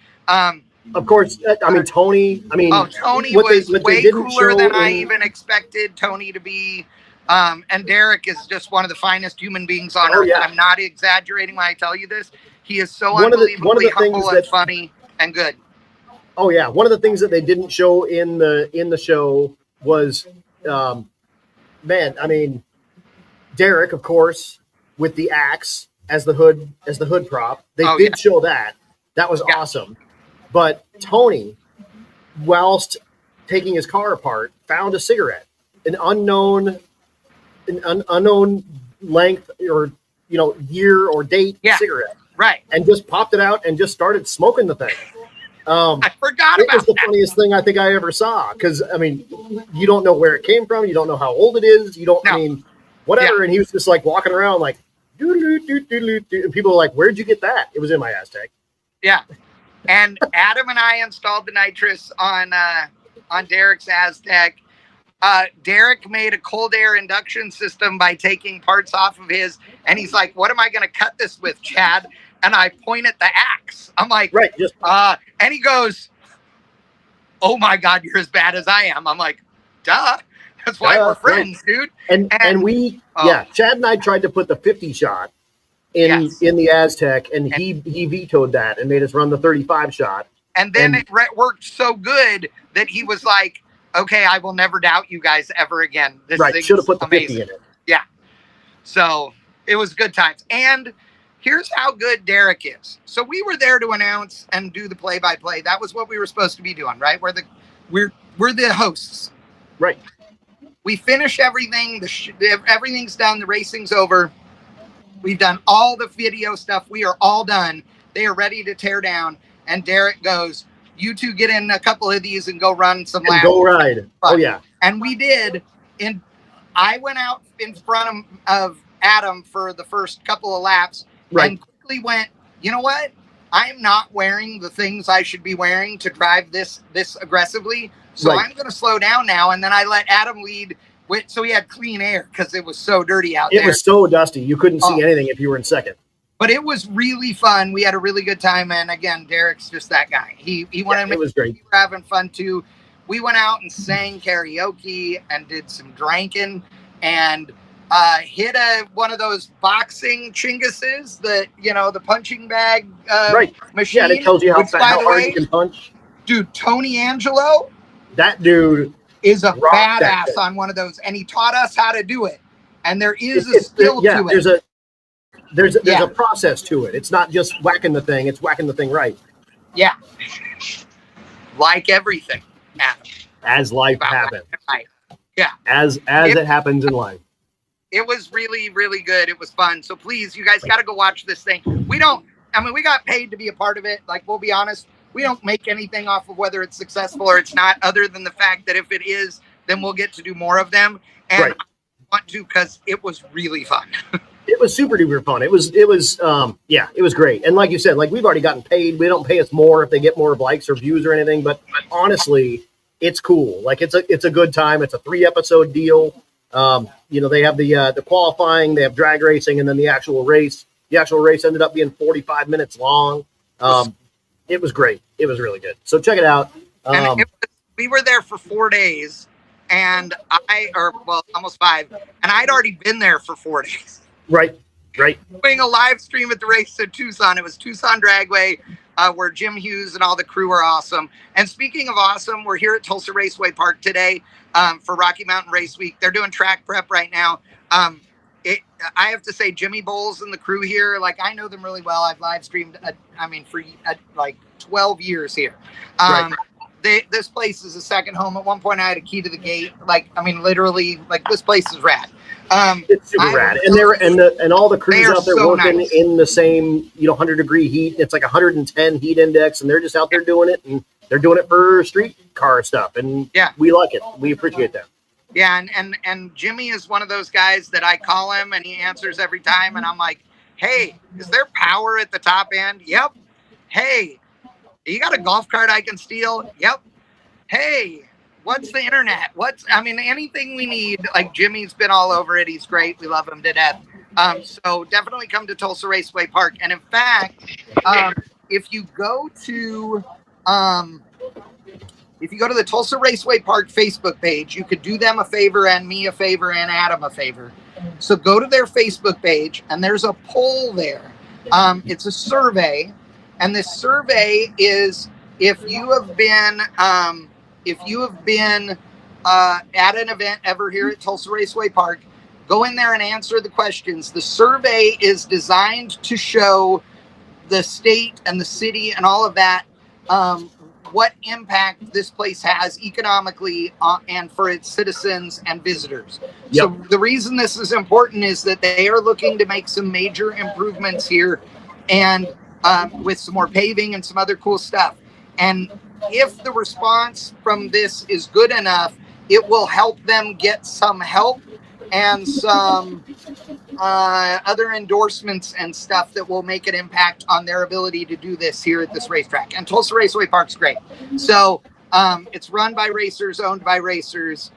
Of course, I mean Tony. I mean, Tony was way cooler than I even expected Tony to be. And Derek is just one of the finest human beings on earth. I'm not exaggerating when I tell you this. He is so unbelievably humble and funny and good. Oh yeah, one of the things that they didn't show in the show was, man, I mean, Derek, of course, with the axe as the hood prop. They did show that. That was awesome. But Tony, whilst taking his car apart, found a cigarette, an unknown length or year or date cigarette, right? And just popped it out and just started smoking the thing. I forgot about it. It was the funniest thing I think I ever saw, because I mean, you don't know where it came from, you don't know how old it is, you don't. I mean, whatever. And he was just like walking around like, and people were like, "Where'd you get that?" It was in my Aztec. Yeah. And Adam and I installed the nitrous on Derek's Aztec. Derek made a cold air induction system by taking parts off of his, and he's like, "What am I going to cut this with, Chad?" And I point at the axe. I'm like, right. And he goes, "Oh my God, you're as bad as I am." I'm like, "Duh. That's why we're friends, dude." And we, Chad and I tried to put the 50 shot in the Aztec, and he vetoed that and made us run the 35 shot. And then it worked so good that he was like, "Okay, I will never doubt you guys ever again." This thing should have put the amazing. 50 in it. Yeah. So it was good times. And here's how good Derek is. So we were there to announce and do the play-by-play. That was what we were supposed to be doing, right? We're the hosts. Right. We finish everything. Everything's done. The racing's over. We've done all the video stuff. We are all done. They are ready to tear down. And Derek goes, "You two get in a couple of these and go run some laps. Go ride." Oh, yeah. And we did. And I went out in front of Adam for the first couple of laps. Right. And quickly went, "You know what? I'm not wearing the things I should be wearing to drive this aggressively. So I'm going to slow down now." And then I let Adam lead. So he had clean air because it was so dirty out there. It was so dusty. You couldn't see anything if you were in second. But it was really fun. We had a really good time. And again, Derek's just that guy. He wanted to make it was great. We were having fun too. We went out and sang karaoke and did some drinking and hit one of those boxing chinguses, the punching bag machine. Yeah, it tells you how hard you can punch. Dude, Tony Angelo, that dude is a badass on one of those, and he taught us how to do it. And there is a skill to it. There's a process to it. It's not just whacking the thing; it's whacking the thing right. Yeah, like everything, Adam. As life happens. Yeah, as it happens in life. It was really, really good. It was fun. So please, you guys got to go watch this thing. We got paid to be a part of it. Like, we'll be honest, we don't make anything off of whether it's successful or it's not, other than the fact that if it is, then we'll get to do more of them. And I want to, because it was really fun. It was super duper fun. It was great. And like you said, like, we've already gotten paid. They don't pay us more if they get more likes or views or anything. But honestly, it's cool. Like, it's a good time. It's a 3-episode deal. They have the qualifying, they have drag racing, and then the actual race. The actual race ended up being 45 minutes long. It was great. It was really good. So check it out. We were there for 4 days, and almost 5, and I'd already been there for 4 days. Right. Doing a live stream at the race in Tucson. It was Tucson Dragway, where Jim Hughes and all the crew are awesome. And speaking of awesome, we're here at Tulsa Raceway Park today for Rocky Mountain Race Week. They're doing track prep right now. I have to say, Jimmy Bowles and the crew here, like, I know them really well. I've live streamed, for like 12 years here. This place is a second home. At one point, I had a key to the gate. Like, literally, like, this place is rad. It's super rad, and all the crews out there working in the same 100-degree heat. It's like 110 heat index, and they're just out there doing it, and they're doing it for street car stuff, and we like it. We appreciate that. Yeah, and Jimmy is one of those guys that I call him, and he answers every time, and I'm like, hey, is there power at the top end? Yep. Hey, you got a golf cart I can steal? Yep. Hey, what's the internet? Anything we need. Like, Jimmy's been all over it. He's great. We love him to death. So definitely come to Tulsa Raceway Park. And in fact, if you go to the Tulsa Raceway Park Facebook page, you could do them a favor and me a favor and Adam a favor. So go to their Facebook page, and there's a poll there. It's a survey, and this survey is if you have been at an event ever here at Tulsa Raceway Park, go in there and answer the questions. The survey is designed to show the state and the city and all of that, what impact this place has economically and for its citizens and visitors. Yep. So the reason this is important is that they are looking to make some major improvements here, and with some more paving and some other cool stuff. And if the response from this is good enough, it will help them get some help and some other endorsements and stuff that will make an impact on their ability to do this here at this racetrack. And Tulsa Raceway Park's great. So it's run by racers, owned by racers.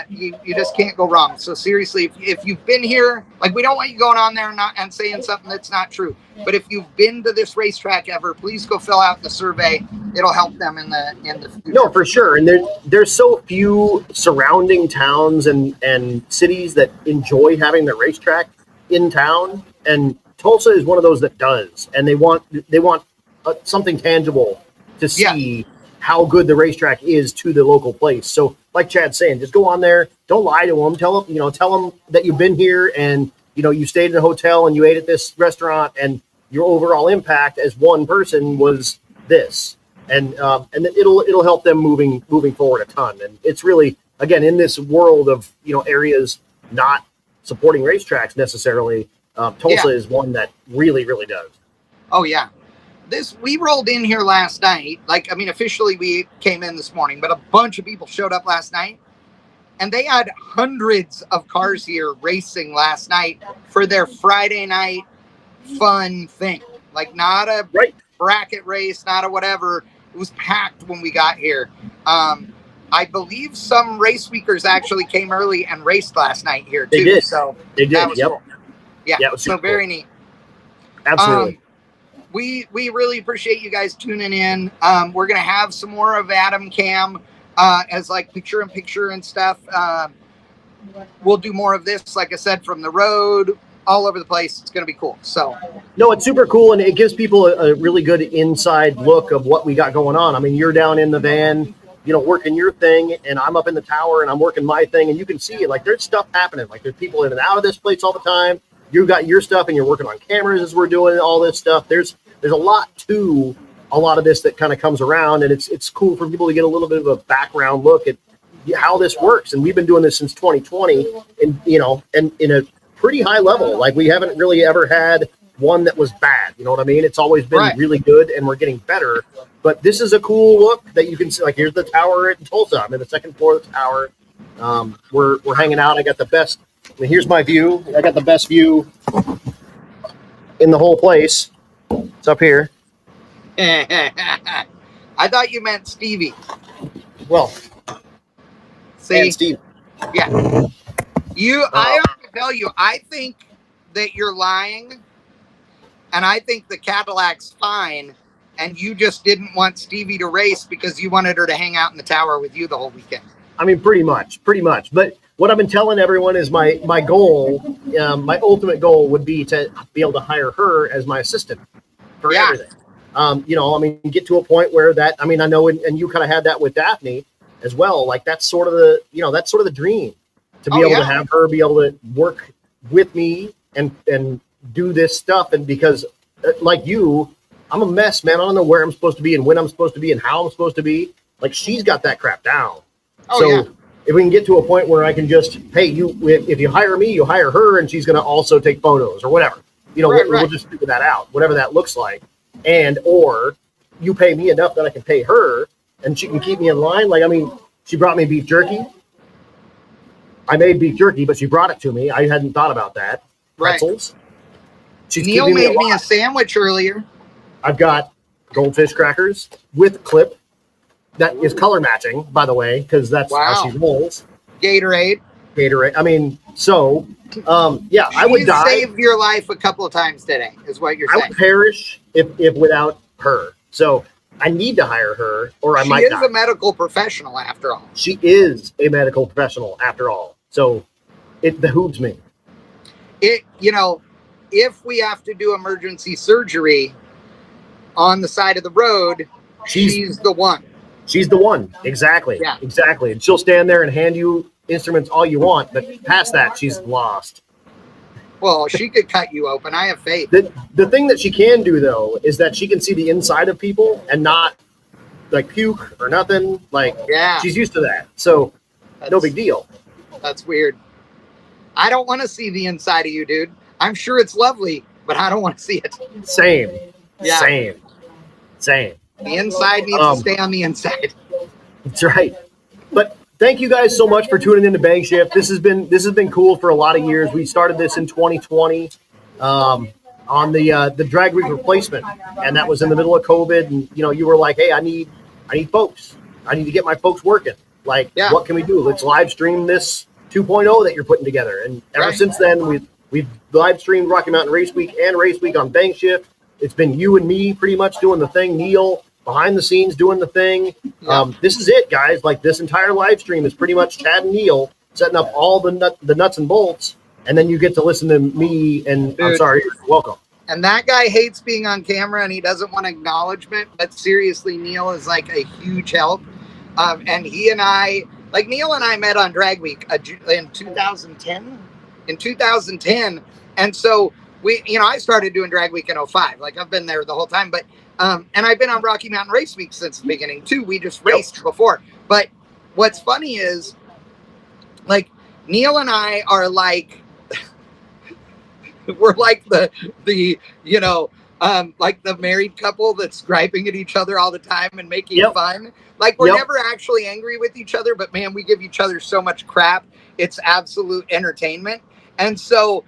You just can't go wrong. So seriously, if you've been here, like, we don't want you going on there and saying something that's not true. But if you've been to this racetrack ever, please go fill out the survey. It'll help them in the future. No, for sure. And there's so few surrounding towns and cities that enjoy having their racetrack in town, and Tulsa is one of those that does. And they want something tangible to see how good the racetrack is to the local place. So, like Chad's saying, just go on there. Don't lie to them. Tell them that you've been here and you stayed in a hotel and you ate at this restaurant, and your overall impact as one person was this. And then it'll help them moving forward a ton. And it's really, again, in this world of areas not supporting racetracks necessarily, Tulsa is one that really, really does. Oh yeah. We rolled in here last night. Officially we came in this morning, but a bunch of people showed up last night, and they had hundreds of cars here racing last night for their Friday night fun thing. Like, not a bracket race, not a whatever. It was packed when we got here. I believe some race weekers actually came early and raced last night here too. They did. So they did. That was cool. Yeah. It was so very neat. Absolutely. We really appreciate you guys tuning in. We're gonna have some more of Adam Cam as like picture-in-picture and stuff. We'll do more of this, like I said, from the road, all over the place. It's gonna be cool. So no, it's super cool, and it gives people a really good inside look of what we got going on. I mean, you're down in the van, working your thing, and I'm up in the tower and I'm working my thing, and you can see it. Like, there's stuff happening. Like, there's people in and out of this place all the time. You got your stuff, and you're working on cameras as we're doing all this stuff. There's a lot to a lot of this that kind of comes around, and it's cool for people to get a little bit of a background look at how this works. And we've been doing this since 2020, and and in a pretty high level. Like, we haven't really ever had one that was bad. You know what I mean? It's always been really good, and we're getting better. But this is a cool look that you can see. Like, here's the tower in Tulsa. I'm in the second floor of the tower. We're hanging out. I got the best. Here's my view. I got the best view in the whole place. It's up here. I thought you meant Stevie. Well, see, and Steve. Yeah. I have to tell you, I think that you're lying, and I think the Cadillac's fine, and you just didn't want Stevie to race because you wanted her to hang out in the tower with you the whole weekend. I mean, pretty much. But what I've been telling everyone is my goal, my ultimate goal would be to be able to hire her as my assistant for everything. Get to a point where that, I know, and you kind of had that with Daphne as well. Like, that's sort of the dream, to be able to have her be able to work with me and do this stuff. And because like you, I'm a mess, man. I don't know where I'm supposed to be and when I'm supposed to be and how I'm supposed to be. Like, she's got that crap down. if we can get to a point where I can just, hey, if you hire me, you hire her, and she's going to also take photos or whatever. We'll just figure that out, whatever that looks like. And or you pay me enough that I can pay her, and she can keep me in line. Like, I mean, she brought me beef jerky. I made beef jerky, but she brought it to me. I hadn't thought about that. Pretzels. She's Neil made me a sandwich earlier. I've got goldfish crackers with clip. That is color matching, by the way, because that's how she rolls. Gatorade. I mean, so, yeah, I would die. Saved your life a couple of times today, is what you're saying. I would perish if without her. So I need to hire her, or I might die. She is a medical professional, after all. She is a medical professional, after all. So it behooves me. If we have to do emergency surgery on the side of the road, she's the one. She's the one. Exactly. Yeah. Exactly. And she'll stand there and hand you instruments all you want, but past that, she's lost. Well, she could cut you open. I have faith. The thing that she can do, though, is that she can see the inside of people and not like puke or nothing. Like, she's used to that. So no big deal. That's weird. I don't want to see the inside of you, dude. I'm sure it's lovely, but I don't want to see it. Same. Yeah. Same. The inside needs to stay on the inside. That's right. But thank you guys so much for tuning into Bang Shift. This has been cool for a lot of years. We started this in 2020 on the drag week replacement, and that was in the middle of COVID. And you were like, hey, I need folks. I need to get my folks working. Like, what can we do? Let's live stream this 2.0 that you're putting together. And ever since then, we've live streamed Rocky Mountain Race Week and Race Week on Bang Shift. It's been you and me pretty much doing the thing. Neil behind the scenes doing the thing. This is it, guys. Like, this entire live stream is pretty much Chad and Neil setting up all the nuts and bolts, and then you get to listen to me. And I'm sorry, you're welcome. And that guy hates being on camera, and he doesn't want acknowledgement. But seriously, Neil is like a huge help. And he and I, like Neil and I met on Drag Week in 2010. In 2010, and so I started doing Drag Week in 2005. Like, I've been there the whole time, but and I've been on Rocky Mountain Race Week since the beginning too. We just raced before. But what's funny is, like, Neil and I are like, we're like the like the married couple that's griping at each other all the time and making fun. Like, we're never actually angry with each other, but man, we give each other so much crap. It's absolute entertainment. And so,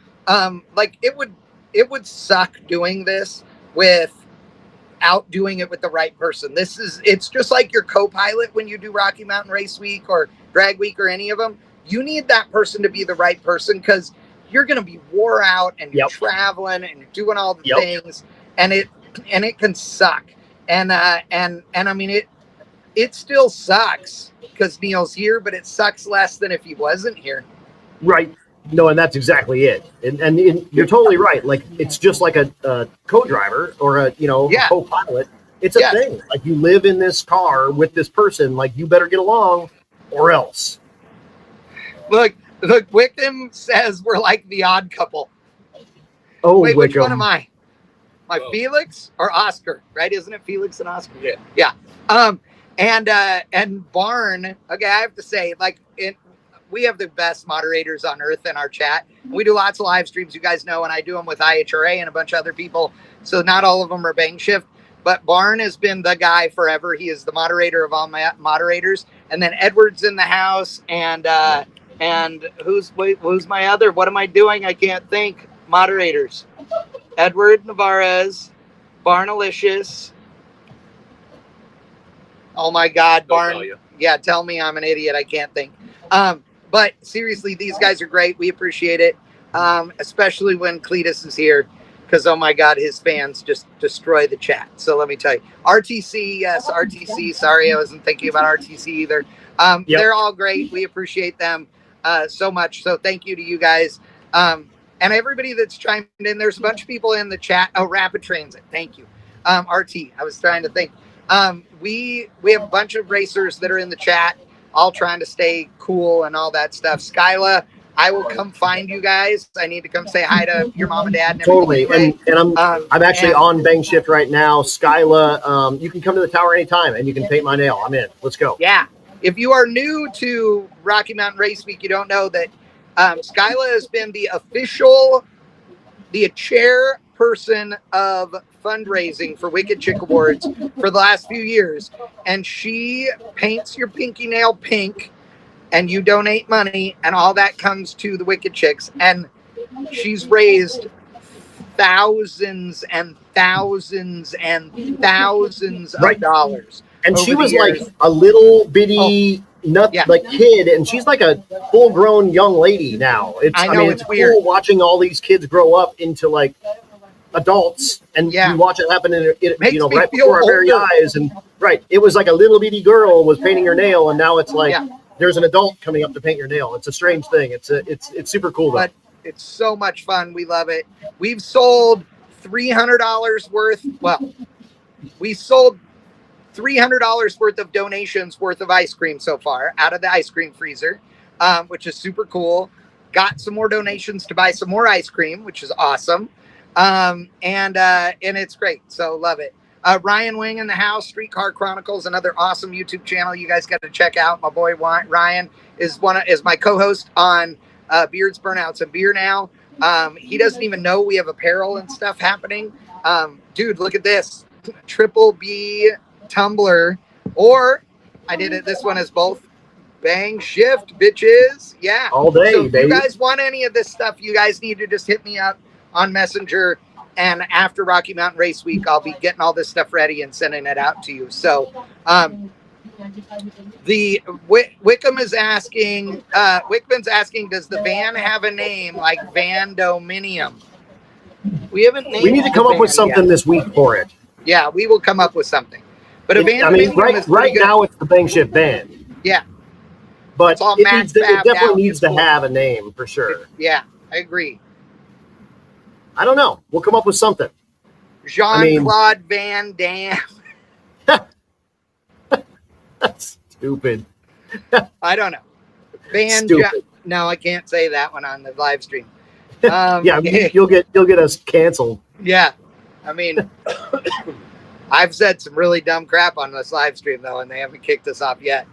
like, it would suck doing this without doing it with the right person. It's just like your co-pilot when you do Rocky Mountain Race Week or Drag Week or any of them. You need that person to be the right person, because you're going to be wore out and you're traveling and you're doing all the things, and it can suck. And I mean, it still sucks because Neil's here, but it sucks less than if he wasn't here. Right. No, and that's exactly it. And you're totally right. Like, it's just like a co-driver or a co-pilot. It's a thing. Like, you live in this car with this person. Like, you better get along or else. Look, Wickham says we're like the odd couple. Oh, wait, Wickham. Which one am I? Felix or Oscar? Right? Isn't it Felix and Oscar? Yeah. And Barn. Okay, I have to say, like, we have the best moderators on earth in our chat. We do lots of live streams, you guys know, and I do them with IHRA and a bunch of other people. So not all of them are Bang Shift, but Barn has been the guy forever. He is the moderator of all my moderators. And then Edward's in the house, and who's my other? What am I doing? I can't think. Moderators: Edward Navarez, Barnalicious. Oh my God, Barn! Yeah, tell me I'm an idiot. I can't think. But seriously, these guys are great. We appreciate it, especially when Cletus is here, because, oh my God, his fans just destroy the chat. So let me tell you, RTC, yes, RTC. Sorry, I wasn't thinking about RTC either. They're all great. We appreciate them so much. So thank you to you guys. And everybody that's chimed in. There's a bunch of people in the chat. Oh, Rapid Transit. Thank you. RT, I was trying to think. We have a bunch of racers that are in the chat, all trying to stay cool and all that stuff. Skyla, I will come find you guys. I need to come say hi to your mom and dad. And totally. And I'm actually on Bang Shift right now. Skyla, you can come to the tower anytime and you can paint my nail. I'm in. Let's go. Yeah. If you are new to Rocky Mountain Race Week, you don't know that Skyla has been the chairperson of fundraising for Wicked Chick Awards for the last few years. And she paints your pinky nail pink and you donate money and all that comes to the Wicked Chicks. And she's raised thousands and thousands and thousands of dollars. And she was like a little bitty kid, and she's like a full-grown young lady now. It's weird cool watching all these kids grow up into like adults, and you watch it happen right before our very eyes. And it was like a little bitty girl was painting her nail, and now it's like there's an adult coming up to paint your nail. It's a strange thing. It's super cool, but it's so much fun. We love it. We've sold $300 worth. Well, we sold $300 worth of donations worth of ice cream so far out of the ice cream freezer, which is super cool. Got some more donations to buy some more ice cream, which is awesome. And it's great. So love it. Ryan Wing in the house, Streetcar Chronicles, another awesome YouTube channel you guys got to check out. My boy Ryan is my co-host on Beards, Burnouts, and Beer Now. He doesn't even know we have apparel and stuff happening. Dude, look at this. Triple B tumbler, or I did it. This one is both. Bang shift, bitches. Yeah. All day, so if baby. you guys want any of this stuff, you guys need to just hit me up on Messenger. And after Rocky Mountain Race Week, I'll be getting all this stuff ready and sending it out to you. So the Wickham is asking, Wickman's asking, does the van have a name like Vandominium? We haven't named. We need to come up with something this week for it. Yeah, we will come up with something. But right now it's the Bang Shift Band. Yeah. But it definitely needs to have a name for sure. Yeah, I agree. I don't know. We'll come up with something. Jean-Claude Van Damme. That's stupid. I don't know. No, I can't say that one on the live stream. You'll get us canceled. Yeah. I mean, I've said some really dumb crap on this live stream, though, and they haven't kicked us off yet.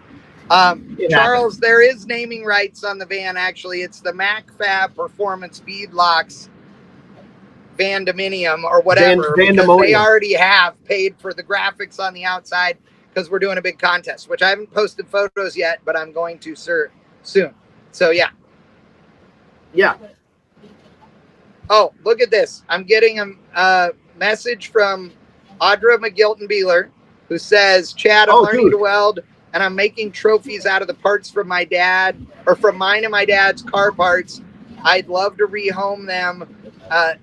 Charles, there is naming rights on the van, actually. It's the MacFab Performance Beadlocks Vandominium or whatever. Because they already have paid for the graphics on the outside because we're doing a big contest, which I haven't posted photos yet, but I'm going to soon. So, yeah. Yeah. Oh, look at this. I'm getting a message from Audra McGilton-Beeler, who says, Chad, I'm learning to weld, and I'm making trophies out of the parts from my dad, or from mine and my dad's car parts. I'd love to rehome them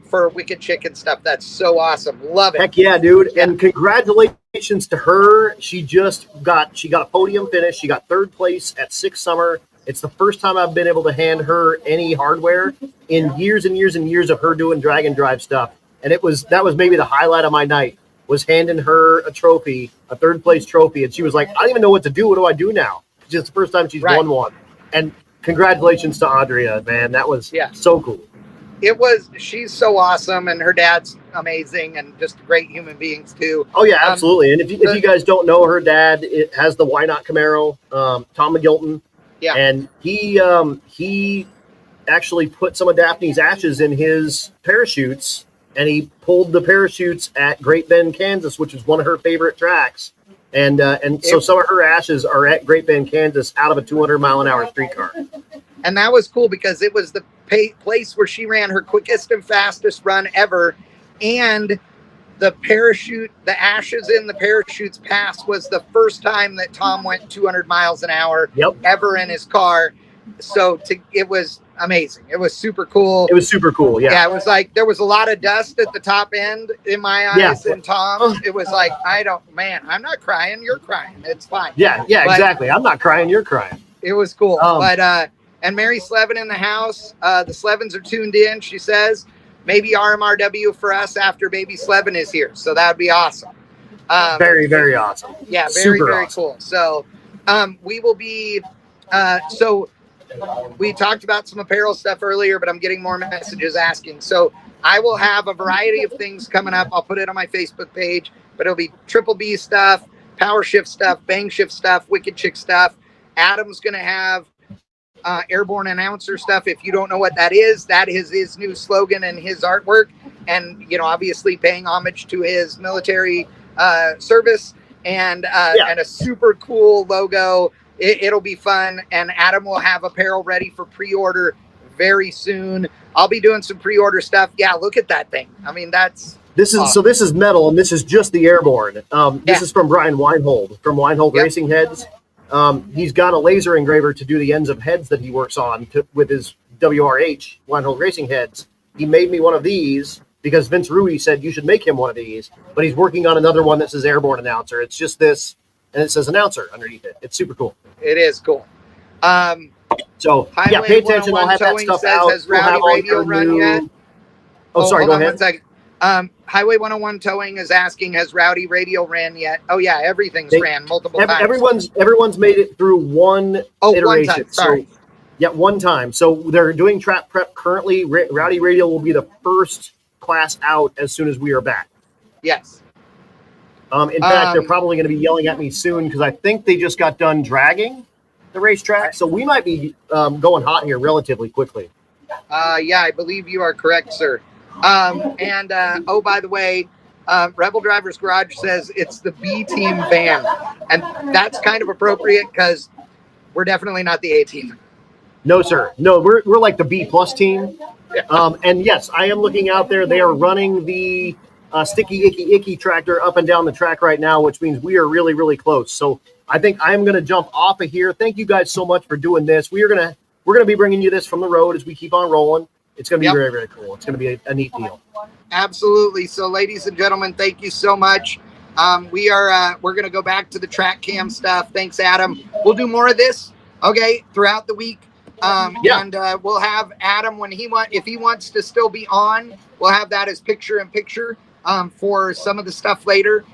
for Wicked Chicken stuff. That's so awesome. Love it. Heck yeah, dude. Yeah. And congratulations to her. She got a podium finish. She got third place at Six Summer. It's the first time I've been able to hand her any hardware in years and years and years of her doing drag and drive stuff. And that was maybe the highlight of my night, was handing her a trophy, a third place trophy. And she was like, I don't even know what to do. What do I do now? It's the first time she's won one. And congratulations to Andrea, man. That was so cool. She's so awesome, and her dad's amazing and just great human beings too. Oh yeah, absolutely. And if you guys don't know, her dad has the Why Not Camaro, Tom McGilton. Yeah. And he actually put some of Daphne's ashes in his parachutes, and he pulled the parachutes at Great Bend, Kansas, which is one of her favorite tracks. And so some of her ashes are at Great Bend, Kansas, out of a 200-mile-an-hour streetcar. And that was cool because it was the place where she ran her quickest and fastest run ever. And the ashes in the parachutes pass was the first time that Tom went 200 miles an hour ever in his car. So it was amazing. It was super cool. It was super cool. Yeah. Yeah. It was like, there was a lot of dust at the top end in my eyes and Tom's. It was like, I'm not crying. You're crying. It's fine. Yeah. Yeah, but exactly. I'm not crying. You're crying. It was cool. And Mary Slevin in the house, the Slevins are tuned in. She says, maybe RMRW for us after baby Slevin is here. So that would be awesome. Very, very awesome. Yeah. Very, very cool. So we will be, we talked about some apparel stuff earlier, but I'm getting more messages asking. So I will have a variety of things coming up. I'll put it on my Facebook page, but it'll be Triple B stuff, Power Shift stuff, Bang Shift stuff, Wicked Chick stuff. Adam's going to have airborne announcer stuff. If you don't know what that is his new slogan and his artwork. And, obviously paying homage to his military service and a super cool logo. It'll be fun. And Adam will have apparel ready for pre-order very soon. I'll be doing some pre-order stuff. Yeah, look at that thing. I mean, this is metal, and this is just the airborne. This is from Brian Weinhold from Weinhold Racing Heads. He's got a laser engraver to do the ends of heads that he works on with his WRH Weinhold Racing Heads. He made me one of these because Vince Rui said you should make him one of these, but he's working on another one that says airborne announcer. It's just this, and it says announcer underneath it. It's super cool. It is cool. So pay attention. I'll have that stuff out. Has Rowdy Radio run yet? Oh, sorry. Go ahead. 1 second. Highway 101 Towing is asking, has Rowdy Radio ran yet? Oh yeah, everything's ran multiple times. Everyone's made it through one iteration. One time. Sorry. So, one time. So they're doing trap prep currently. Rowdy Radio will be the first class out as soon as we are back. Yes. In fact, they're probably going to be yelling at me soon because I think they just got done dragging the racetrack. So we might be going hot here relatively quickly. Yeah, I believe you are correct, sir. Oh, by the way, Rebel Drivers Garage says it's the B team van, and that's kind of appropriate because we're definitely not the A team. No, sir. No, we're like the B plus team. And yes, I am looking out there. They are running the sticky icky tractor up and down the track right now, which means we are really, really close. So I think I am going to jump off of here. Thank you guys so much for doing this. We're going to be bringing you this from the road as we keep on rolling. It's going to be very, very cool. It's going to be a neat deal. Absolutely. So, ladies and gentlemen, thank you so much. We're going to go back to the track cam stuff. Thanks, Adam. We'll do more of this, throughout the week. And we'll have Adam if he wants to still be on. We'll have that as picture-in-picture for some of the stuff later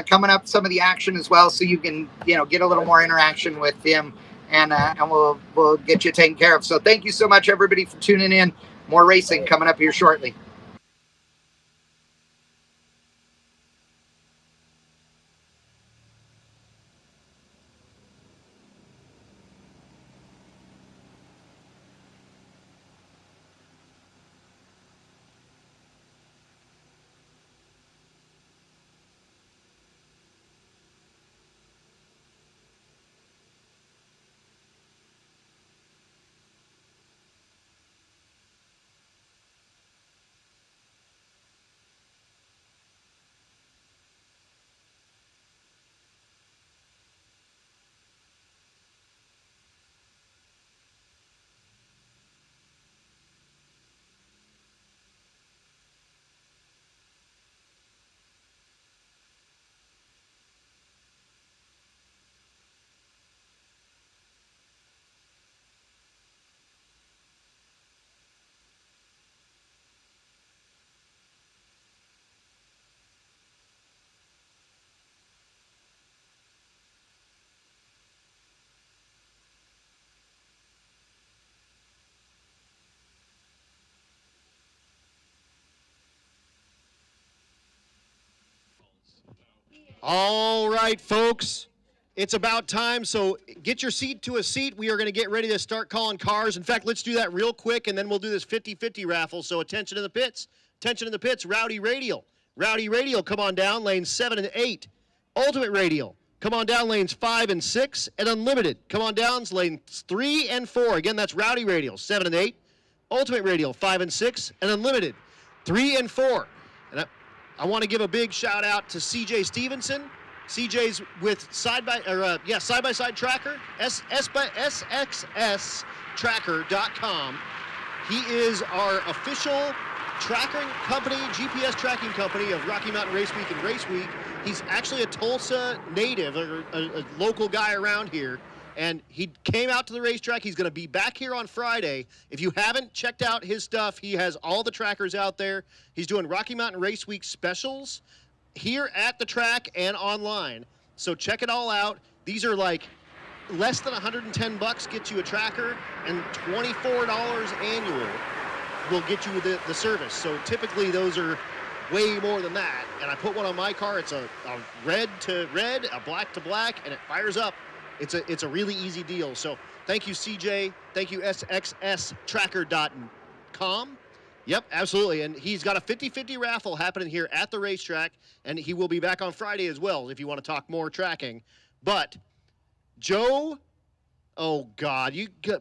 coming up, some of the action as well, so you can get a little more interaction with him, and we'll get you taken care of. So, thank you so much, everybody, for tuning in. More racing coming up here shortly. All right, folks, it's about time, so get your seat to a seat. We are going to get ready to start calling cars. In fact, let's do that real quick, and then we'll do this 50-50 raffle. So attention in the pits. Attention in the pits, Rowdy Radial. Rowdy Radial, come on down, lanes 7 and 8. Ultimate Radial, come on down, lanes 5 and 6. And Unlimited, come on down, lanes 3 and 4. Again, that's Rowdy Radial, 7 and 8. Ultimate Radial, 5 and 6. And Unlimited, 3 and 4. And I want to give a big shout out to CJ Stevenson. CJ's with side-by-side tracker, SXStracker.com. He is our official tracking company, GPS tracking company of Rocky Mountain Race Week and Race Week. He's actually a Tulsa native, a local guy around here. And he came out to the racetrack. He's going to be back here on Friday. If you haven't checked out his stuff, he has all the trackers out there. He's doing Rocky Mountain Race Week specials here at the track and online. So check it all out. These are like less than $110 gets you a tracker, and $24 annual will get you the service. So typically those are way more than that. And I put one on my car. It's a red to red, a black to black, and it fires up. It's a really easy deal. So thank you, CJ. Thank you, sxstracker.com. Yep, absolutely. And he's got a 50-50 raffle happening here at the racetrack, and he will be back on Friday as well if you want to talk more tracking. But Joe, oh God,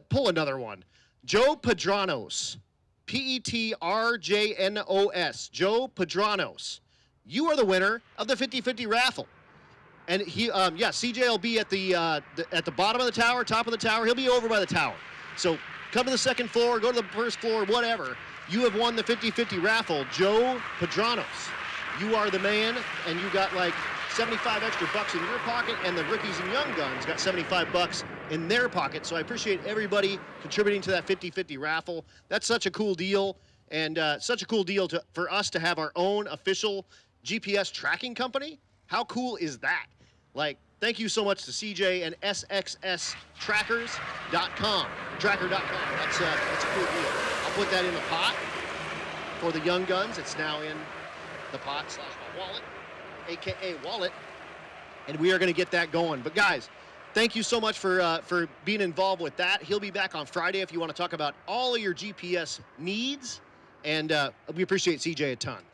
pull another one. Joe Pedranos, Petrjnos, Joe Pedranos. You are the winner of the 50-50 raffle. And CJ will be at the bottom of the tower, top of the tower. He'll be over by the tower. So come to the second floor, go to the first floor, whatever. You have won the 50-50 raffle, Joe Pedranos. You are the man, and you got like 75 extra bucks in your pocket, and the rookies and young guns got 75 bucks in their pocket. So I appreciate everybody contributing to that 50-50 raffle. That's such a cool deal, and such a cool deal for us to have our own official GPS tracking company. How cool is that? Like, thank you so much to CJ and sxstrackers.com. Tracker.com. That's a cool deal. I'll put that in the pot for the young guns. It's now in the pot / my wallet, aka wallet, and we are going to get that going. But guys, thank you so much for being involved with that. He'll be back on Friday if you want to talk about all of your GPS needs, and we appreciate CJ a ton.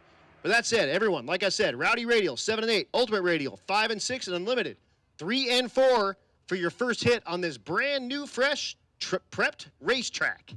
But that said, everyone, like I said, Rowdy Radial 7 and 8, Ultimate Radial 5 and 6, and Unlimited 3 and 4 for your first hit on this brand new, fresh, prepped racetrack.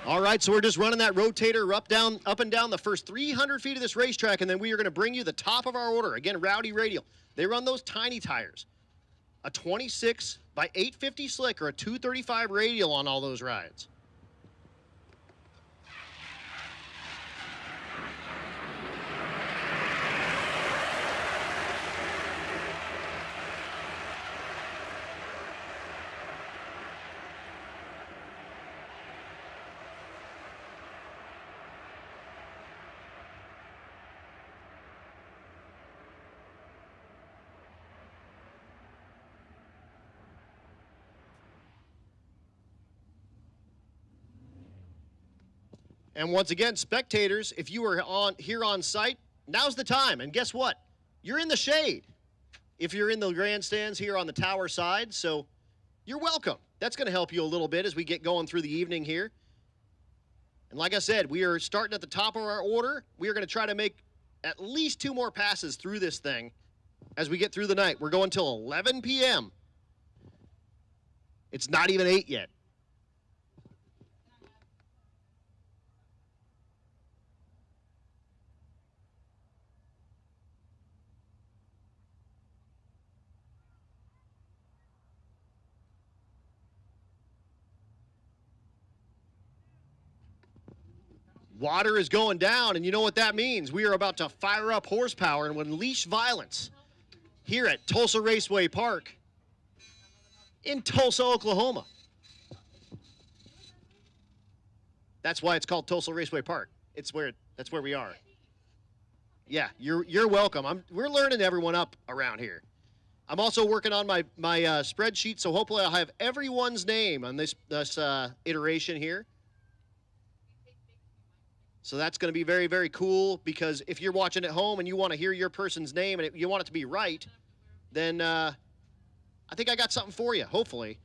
All right, so we're just running that rotator up and down the first 300 feet of this racetrack, and then we are going to bring you the top of our order. Again, Rowdy Radial. They run those tiny tires. A 26 by 850 slick or a 235 radial on all those rides. And once again, spectators, if you are here on site, now's the time. And guess what? You're in the shade if you're in the grandstands here on the tower side. So you're welcome. That's going to help you a little bit as we get going through the evening here. And like I said, we are starting at the top of our order. We are going to try to make at least 2 more passes through this thing as we get through the night. We're going till 11 p.m. It's not even 8 yet. Water is going down, and you know what that means. We are about to fire up horsepower and unleash violence here at Tulsa Raceway Park in Tulsa, Oklahoma. That's why it's called Tulsa Raceway Park. That's where we are. Yeah, you're welcome. We're learning everyone up around here. I'm also working on my spreadsheet, so hopefully I'll have everyone's name on this iteration here. So that's going to be very, very cool, because if you're watching at home and you want to hear your person's name and you want it to be right, then I think I got something for you, hopefully.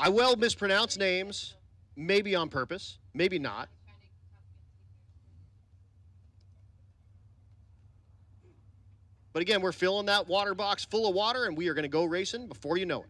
I will mispronounce names, maybe on purpose, maybe not. But again, we're filling that water box full of water, and we are going to go racing before you know it.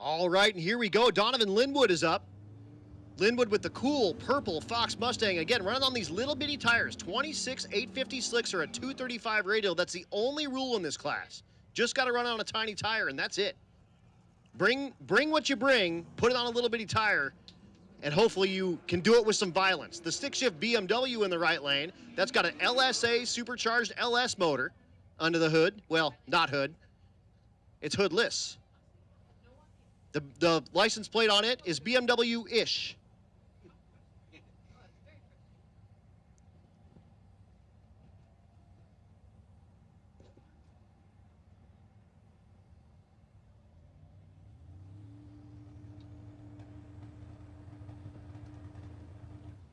All right, and here we go. Donovan Linwood is up. Linwood with the cool purple Fox Mustang. Again, running on these little bitty tires. 26 850 slicks or a 235 radial. That's the only rule in this class. Just got to run on a tiny tire, and that's it. Bring what you bring, put it on a little bitty tire, and hopefully you can do it with some violence. The stick-shift BMW in the right lane. That's got an LSA supercharged LS motor under the hood. Well, not hood. It's hoodless. The license plate on it is BMW-ish.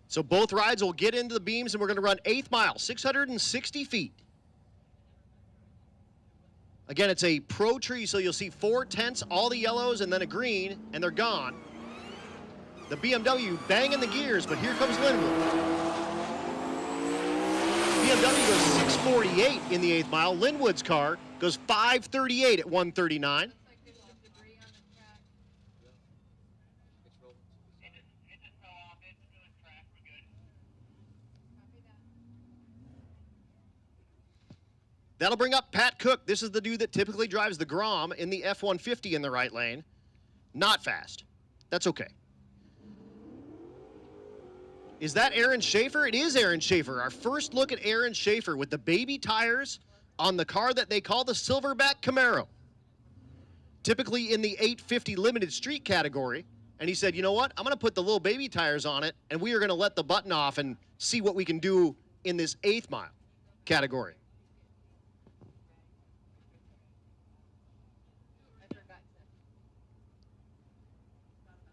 So both rides will get into the beams, and we're going to run 8th mile, 660 feet. Again, it's a pro tree, so you'll see 4 tents, all the yellows, and then a green, and they're gone. The BMW banging the gears, but here comes Linwood. BMW goes 648 in the 8th mile. Linwood's car goes 538 at 139. Looks like there's some debris on the track. It just fell off. It's still a track. We're good. Copy that. That'll bring up Pat Cook. This is the dude that typically drives the Grom in the F-150 in the right lane. Not fast. That's okay. Is that Aaron Schaefer? It is Aaron Schaefer. Our first look at Aaron Schaefer with the baby tires on the car that they call the Silverback Camaro. Typically in the 850 limited street category. And he said, you know what? I'm going to put the little baby tires on it, and we are going to let the button off and see what we can do in this 8th mile category.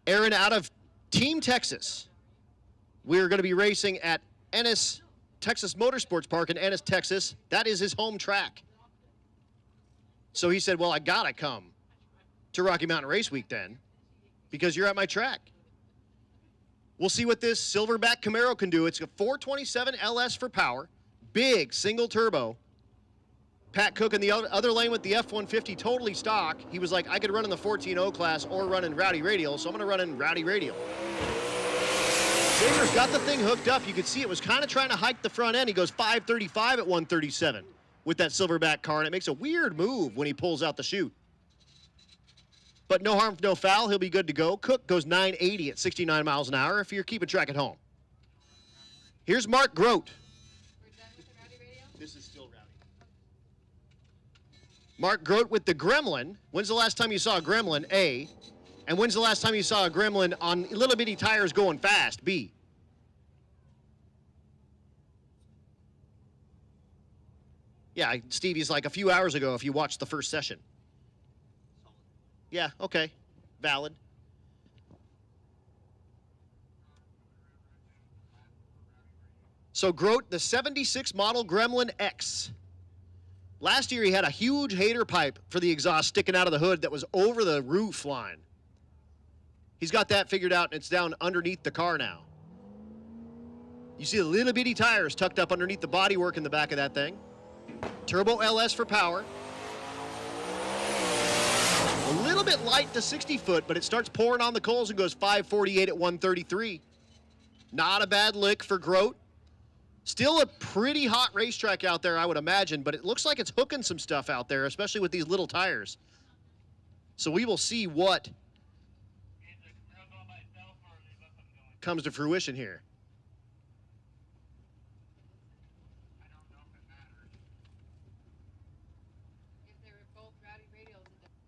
Aaron out of Team Texas. We're going to be racing at Ennis, Texas Motorsports Park in Ennis, Texas. That is his home track. So he said, well, I got to come to Rocky Mountain Race Week then because you're at my track. We'll see what this Silverback Camaro can do. It's a 427 LS for power, big single turbo. Pat Cook in the other lane with the F-150 totally stock. He was like, I could run in the 14.0 class or run in Rowdy Radial, so I'm going to run in Rowdy Radial. Schaefer's got the thing hooked up. You could see it was kind of trying to hike the front end. He goes 535 at 137 with that Silverback car, and it makes a weird move when he pulls out the chute. But no harm, no foul. He'll be good to go. Cook goes 980 at 69 miles an hour if you're keeping track at home. Here's Mark Grote. We're done with the Rowdy Radio? This is still Rowdy. Mark Grote with the Gremlin. When's the last time you saw a Gremlin? A. And when's the last time you saw a Gremlin on little bitty tires going fast? B. Yeah, Stevie's like a few hours ago if you watched the first session. Yeah, okay. Valid. So Grote, the 76 model Gremlin X. Last year he had a huge hater pipe for the exhaust sticking out of the hood that was over the roof line. He's got that figured out, and it's down underneath the car now. You see the little bitty tires tucked up underneath the bodywork in the back of that thing. Turbo LS for power. A little bit light to 60 foot, but it starts pouring on the coals and goes 548 at 133. Not a bad lick for Grote. Still a pretty hot racetrack out there, I would imagine, but it looks like it's hooking some stuff out there, especially with these little tires. So we will see what comes to fruition here. If they were both Rowdy Radials, it doesn't.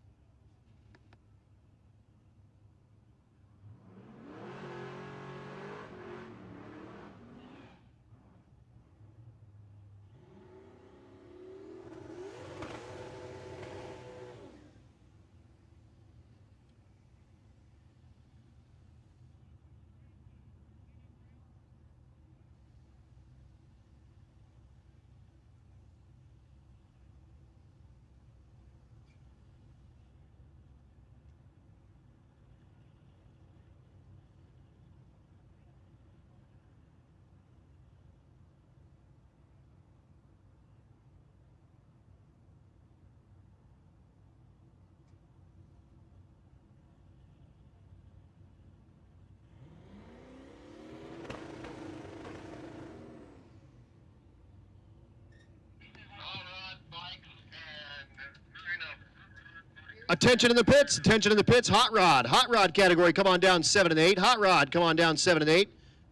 Attention in the pits. Attention in the pits. Hot rod. Hot rod category, come on down 7 and 8. Hot rod, come on down 7 and 8.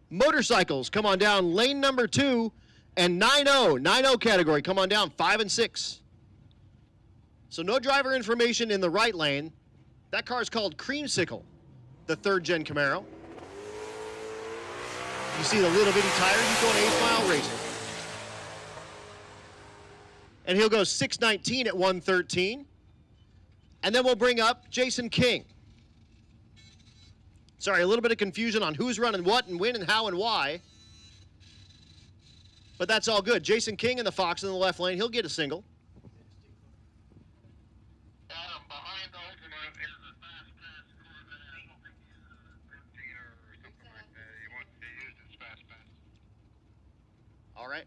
Motorcycles, come on down lane number 2. And 9-0. 9-0 category, come on down 5 and 6. So no driver information in the right lane. That car is called Creamsicle, the 3rd gen Camaro. You see the little bitty tire, he's going 8 mile racing. And he'll go 619 at 113. And then we'll bring up Jason King. Sorry, a little bit of confusion on who's running what and when and how and why. But that's all good. Jason King in the Fox in the left lane, he'll get a single. Adam, behind the ultimate is a fast pass Corvette. I don't think he's 13 or something like that. He used his fast pass. All right.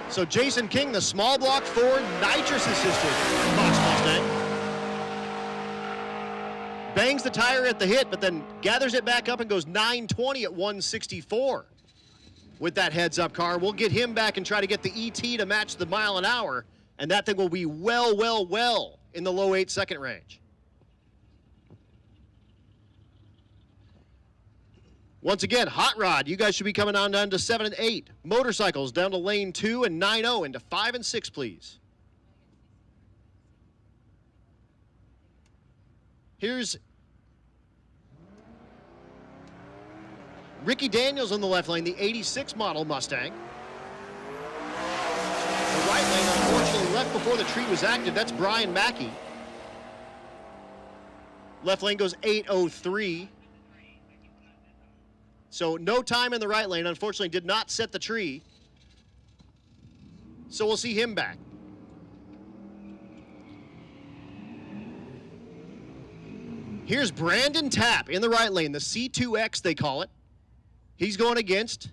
So Jason King, the small block Ford nitrous assisted Fox Mustang. Bangs the tire at the hit, but then gathers it back up and goes 920 at 164 with that heads-up car. We'll get him back and try to get the ET to match the mile an hour, and that thing will be well in the low 8-second range. Once again, Hot Rod, you guys should be coming on down to 7 and 8. Motorcycles down to lane 2 and 9-0 into 5 and 6, please. Here's Ricky Daniels on the left lane, the 86 model Mustang. The right lane, unfortunately, left before the tree was active. That's Brian Mackey. Left lane goes 8:03. So no time in the right lane. Unfortunately, did not set the tree. So we'll see him back. Here's Brandon Tapp in the right lane, the C2X they call it. He's going against,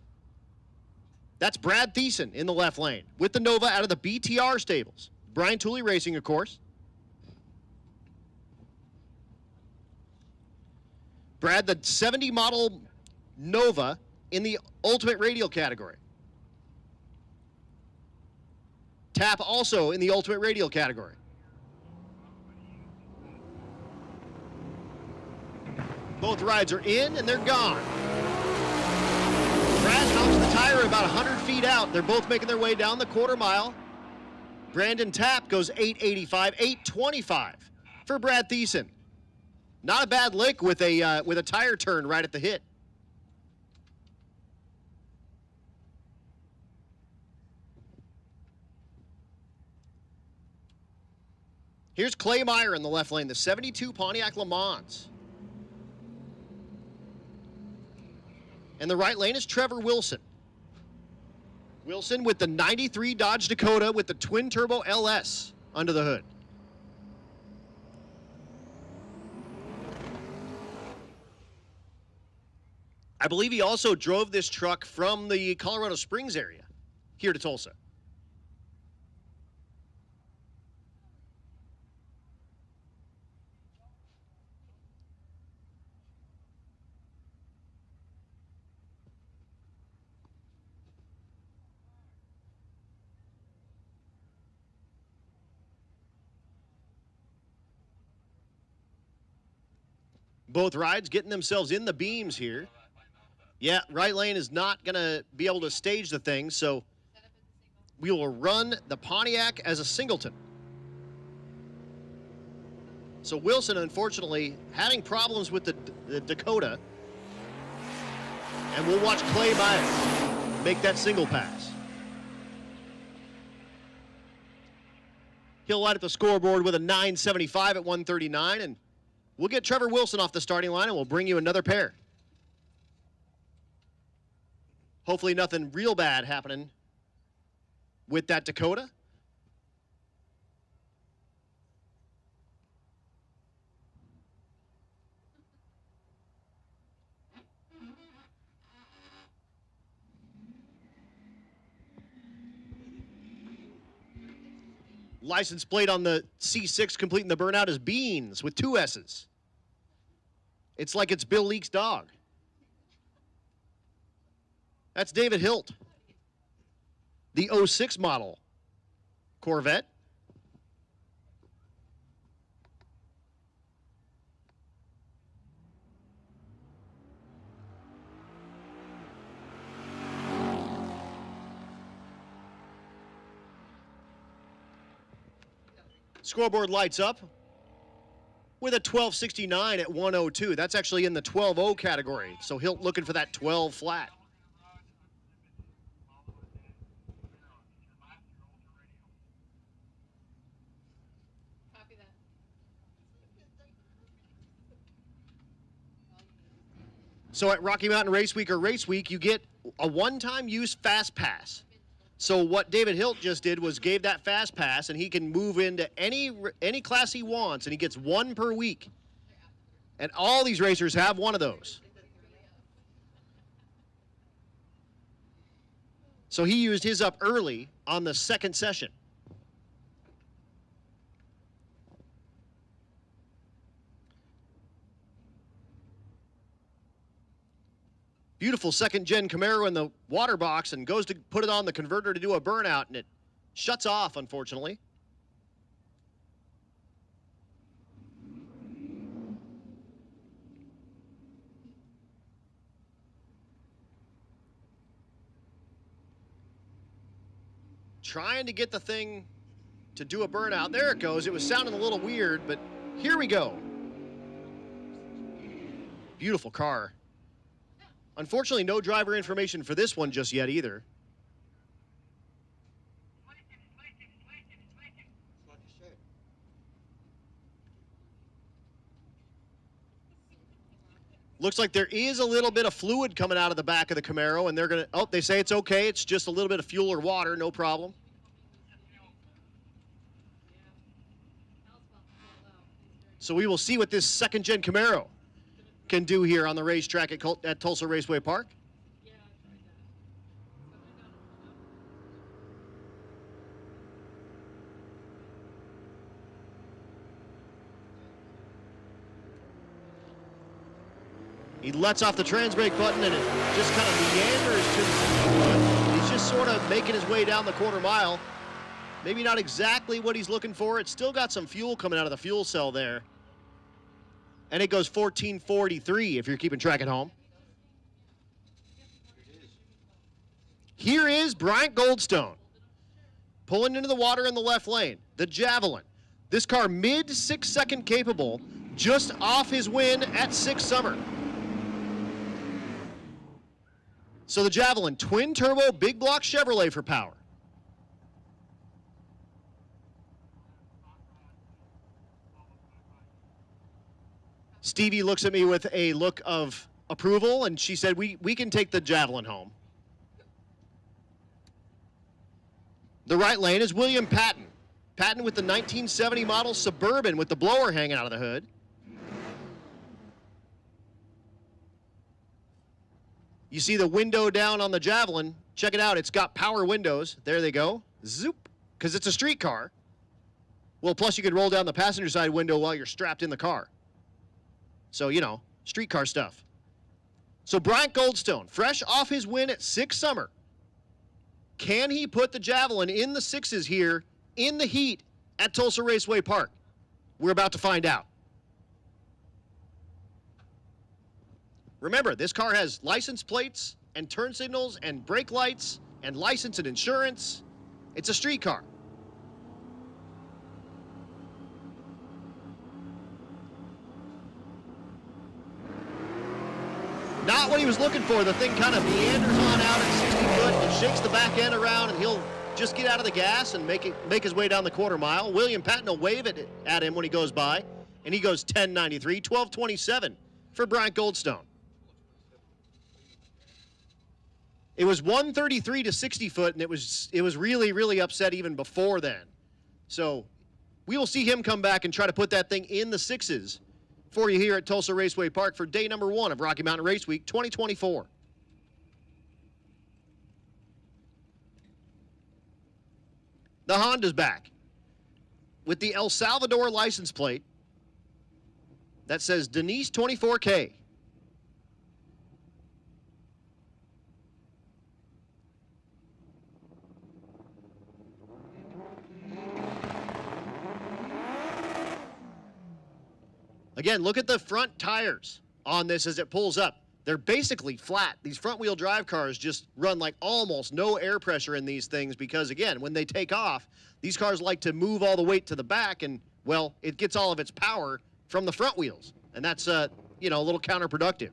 that's Brad Thiessen in the left lane with the Nova out of the BTR stables. Brian Tooley Racing, of course. Brad, the 70 model Nova in the Ultimate Radial category. Tapp also in the Ultimate Radial category. Both rides are in and they're gone. Brad knocks the tire about 100 feet out. They're both making their way down the quarter mile. Brandon Tapp goes 885, 825 for Brad Thiessen. Not a bad lick with a tire turn right at the hit. Here's Clay Meyer in the left lane, the 72 Pontiac Le Mans. And the right lane is Trevor Wilson. Wilson with the 93 Dodge Dakota with the twin turbo LS under the hood. I believe he also drove this truck from the Colorado Springs area here to Tulsa. Both rides getting themselves in the beams here. Yeah, right lane is not going to be able to stage the thing, so we will run the Pontiac as a singleton. So Wilson, unfortunately, having problems with the Dakota. And we'll watch Clay Meyer make that single pass. He'll light up the scoreboard with a 975 at 139, and we'll get Trevor Wilson off the starting line, and we'll bring you another pair. Hopefully nothing real bad happening with that Dakota. License plate on the C6 completing the burnout is Beans with 2 S's. It's like it's Bill Leake's dog. That's David Hilt. The 06 model Corvette. Scoreboard lights up with a 1269 at 102. That's actually in the 12-0 category. So Hilt looking for that 12 flat. Copy that. So at Rocky Mountain Race Week or Race Week, you get a one-time use fast pass. So what David Hilt just did was gave that fast pass, and he can move into any class he wants, and he gets one per week. And all these racers have one of those. So he used his up early on the second session. Beautiful second-gen Camaro in the water box and goes to put it on the converter to do a burnout, and it shuts off, unfortunately. Trying to get the thing to do a burnout. There it goes. It was sounding a little weird, but here we go. Beautiful car. Unfortunately, no driver information for this one just yet either. Looks like there is a little bit of fluid coming out of the back of the Camaro, and they're going to, oh, they say it's okay. It's just a little bit of fuel or water, no problem. So we will see what this second-gen Camaro can do here on the racetrack at Tulsa Raceway Park. He lets off the trans brake button, and it just kind of meanders to the front. He's just sort of making his way down the quarter mile. Maybe not exactly what he's looking for. It's still got some fuel coming out of the fuel cell there. And it goes 14:43 if you're keeping track at home. Here is Bryant Goldstone pulling into the water in the left lane. The Javelin. This car mid 6-second capable, just off his win at 6 Summer. So the Javelin, twin turbo, big block Chevrolet for power. Stevie looks at me with a look of approval, and she said, we can take the Javelin home. The right lane is William Patton. Patton with the 1970 model Suburban with the blower hanging out of the hood. You see the window down on the Javelin. Check it out. It's got power windows. There they go. Zoop. Because it's a street car. Well, plus you could roll down the passenger side window while you're strapped in the car. So, you know, street car stuff. So Bryant Goldstone, fresh off his win at 6 Summer. Can he put the Javelin in the sixes here in the heat at Tulsa Raceway Park? We're about to find out. Remember, this car has license plates and turn signals and brake lights and license and insurance. It's a street car. Not what he was looking for. The thing kind of meanders on out at 60 foot and shakes the back end around, and he'll just get out of the gas and make his way down the quarter mile. William Patton will wave it at him when he goes by, and he goes 10.93, 12.27 for Bryant Goldstone. It was 133 to 60 foot, and it was really, really upset even before then. So we will see him come back and try to put that thing in the sixes for you here at Tulsa Raceway Park for day number 1 of Rocky Mountain Race Week 2024. The Honda's back with the El Salvador license plate that says Denise 24K. Again, look at the front tires on this as it pulls up. they're basically flat. These front-wheel drive cars just run like almost no air pressure in these things because, again, when they take off, these cars like to move all the weight to the back, and, well, it gets all of its power from the front wheels. And that's, you know, a little counterproductive.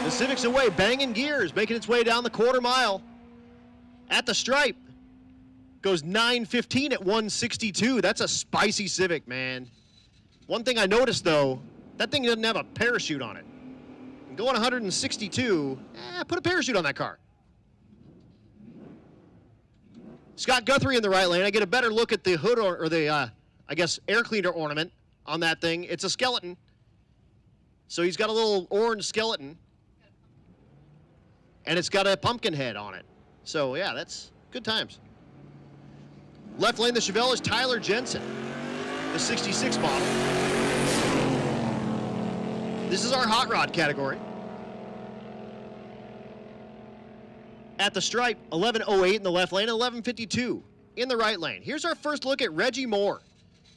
The Civic's away, banging gears, making its way down the quarter mile. At the stripe, goes 9:15 at 162. That's a spicy Civic, man. One thing I noticed, though, that thing doesn't have a parachute on it. And going 162, put a parachute on that car. Scott Guthrie in the right lane. I get a better look at the hood or the, I guess, air cleaner ornament on that thing. It's a skeleton. So he's got a little orange skeleton. And it's got a pumpkin head on it. So, yeah, that's good times. Left lane, the Chevelle is Tyler Jensen, the 66 model. This is our hot rod category. At the stripe, 11:08 in the left lane, 11:52 in the right lane. Here's our first look at Reggie Moore.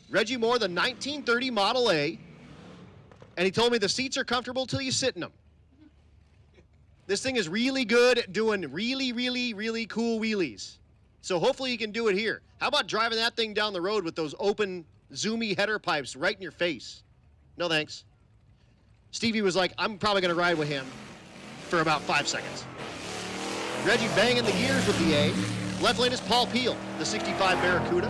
Reggie Moore, the 1930 Model A. And he told me the seats are comfortable till you sit in them. This thing is really good at doing really, really, really cool wheelies. So hopefully you can do it here. How about driving that thing down the road with those open, zoomy header pipes right in your face? No thanks. Stevie was like, I'm probably going to ride with him for about 5 seconds. Reggie banging the gears with the A. Left lane is Paul Peel, the 65 Barracuda.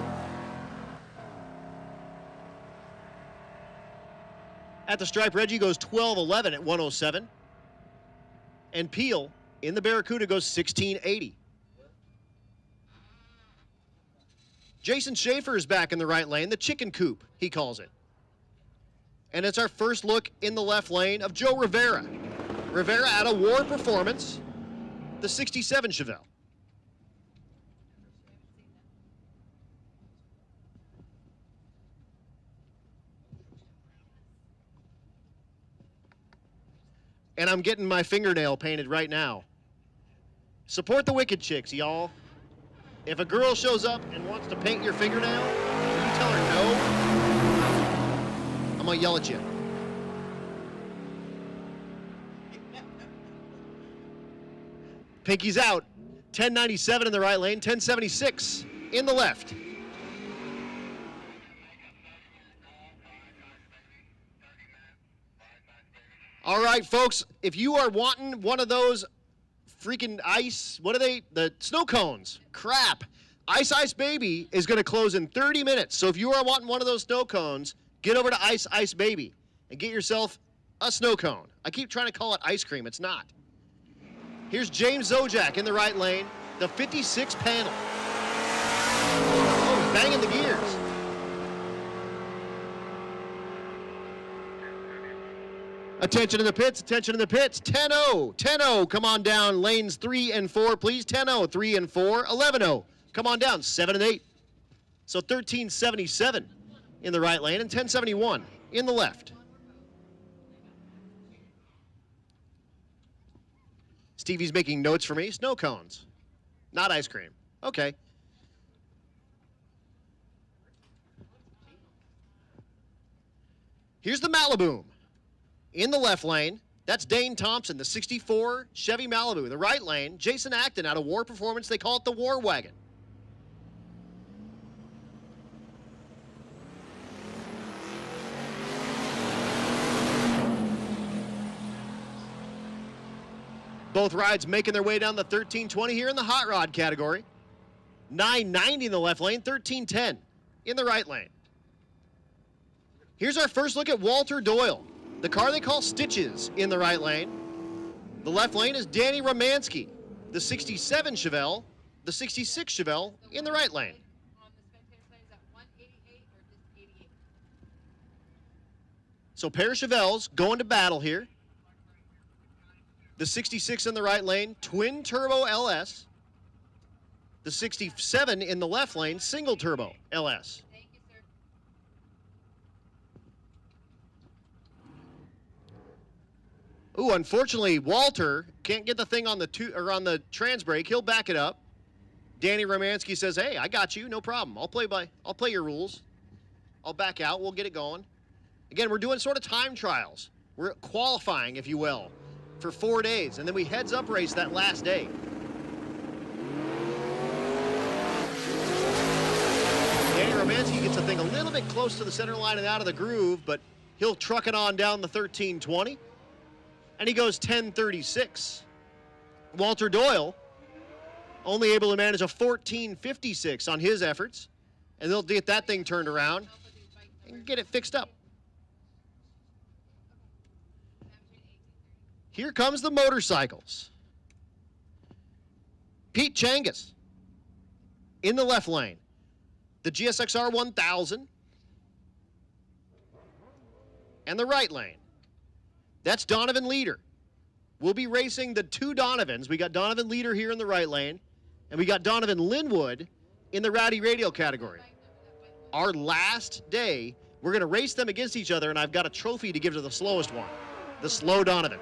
At the stripe, Reggie goes 12:11 at 107. And Peel in the Barracuda goes 16:80. Jason Schaefer is back in the right lane, the chicken coop, he calls it. And it's our first look in the left lane of Joe Rivera. Rivera at a War Performance, the 67 Chevelle. And I'm getting my fingernail painted right now. Support the Wicked Chicks, y'all. If a girl shows up and wants to paint your fingernail, and you tell her no, I'm gonna yell at you. Pinky's out. 1097 in the right lane, 1076 in the left. All right, folks, if you are wanting one of those freaking ice, what are they? The snow cones. Crap. Ice Baby is going to close in 30 minutes. So if you are wanting one of those snow cones, get over to Ice Baby and get yourself a snow cone. I keep trying to call it ice cream. It's not. Here's James Zojak in the right lane, the 56 panel. Oh, he's banging the gears. Attention in the pits, attention in the pits. 10-0, 10-0, come on down. Lanes 3 and 4, please. 10-0, 3 and 4, 11-0. Come on down, 7 and 8. So 1377 in the right lane and 1071 in the left. Stevie's making notes for me. Snow cones, not ice cream. Okay. Here's the Malibu. In the left lane, that's Dane Thompson, the 64 Chevy Malibu. The right lane, Jason Acton out of War Performance. They call it the War Wagon. Both rides making their way down the 1320 here in the hot rod category. 990 in the left lane, 1310 in the right lane. Here's our first look at Walter Doyle. The car they call Stitches in the right lane. The left lane is Danny Romansky, the 67 Chevelle, the 66 Chevelle in the right lane. On the Spectator side, is that 188 or just 88? So pair of Chevelles going to battle here. The 66 in the right lane, twin turbo LS. The 67 in the left lane, single turbo LS. Thank you, sir. Ooh, unfortunately, Walter can't get the thing on the trans brake. He'll back it up. Danny Romansky says, "Hey, I got you. No problem. I'll play your rules. I'll back out. We'll get it going." Again, we're doing sort of time trials. We're qualifying, if you will, for 4 days, and then we heads up race that last day. Danny Romansky gets the thing a little bit close to the center line and out of the groove, but he'll truck it on down the 1320, and he goes 1036. Walter Doyle only able to manage a 1456 on his efforts, and they'll get that thing turned around and get it fixed up. Here comes the motorcycles. Pete Changas in the left lane. The GSXR 1000. And the right lane. That's Donovan Leader. We'll be racing the two Donovans. We got Donovan Leader here in the right lane, and we got Donovan Linwood in the Rowdy Radial category. Our last day, we're going to race them against each other, and I've got a trophy to give to the slowest one, the slow Donovan.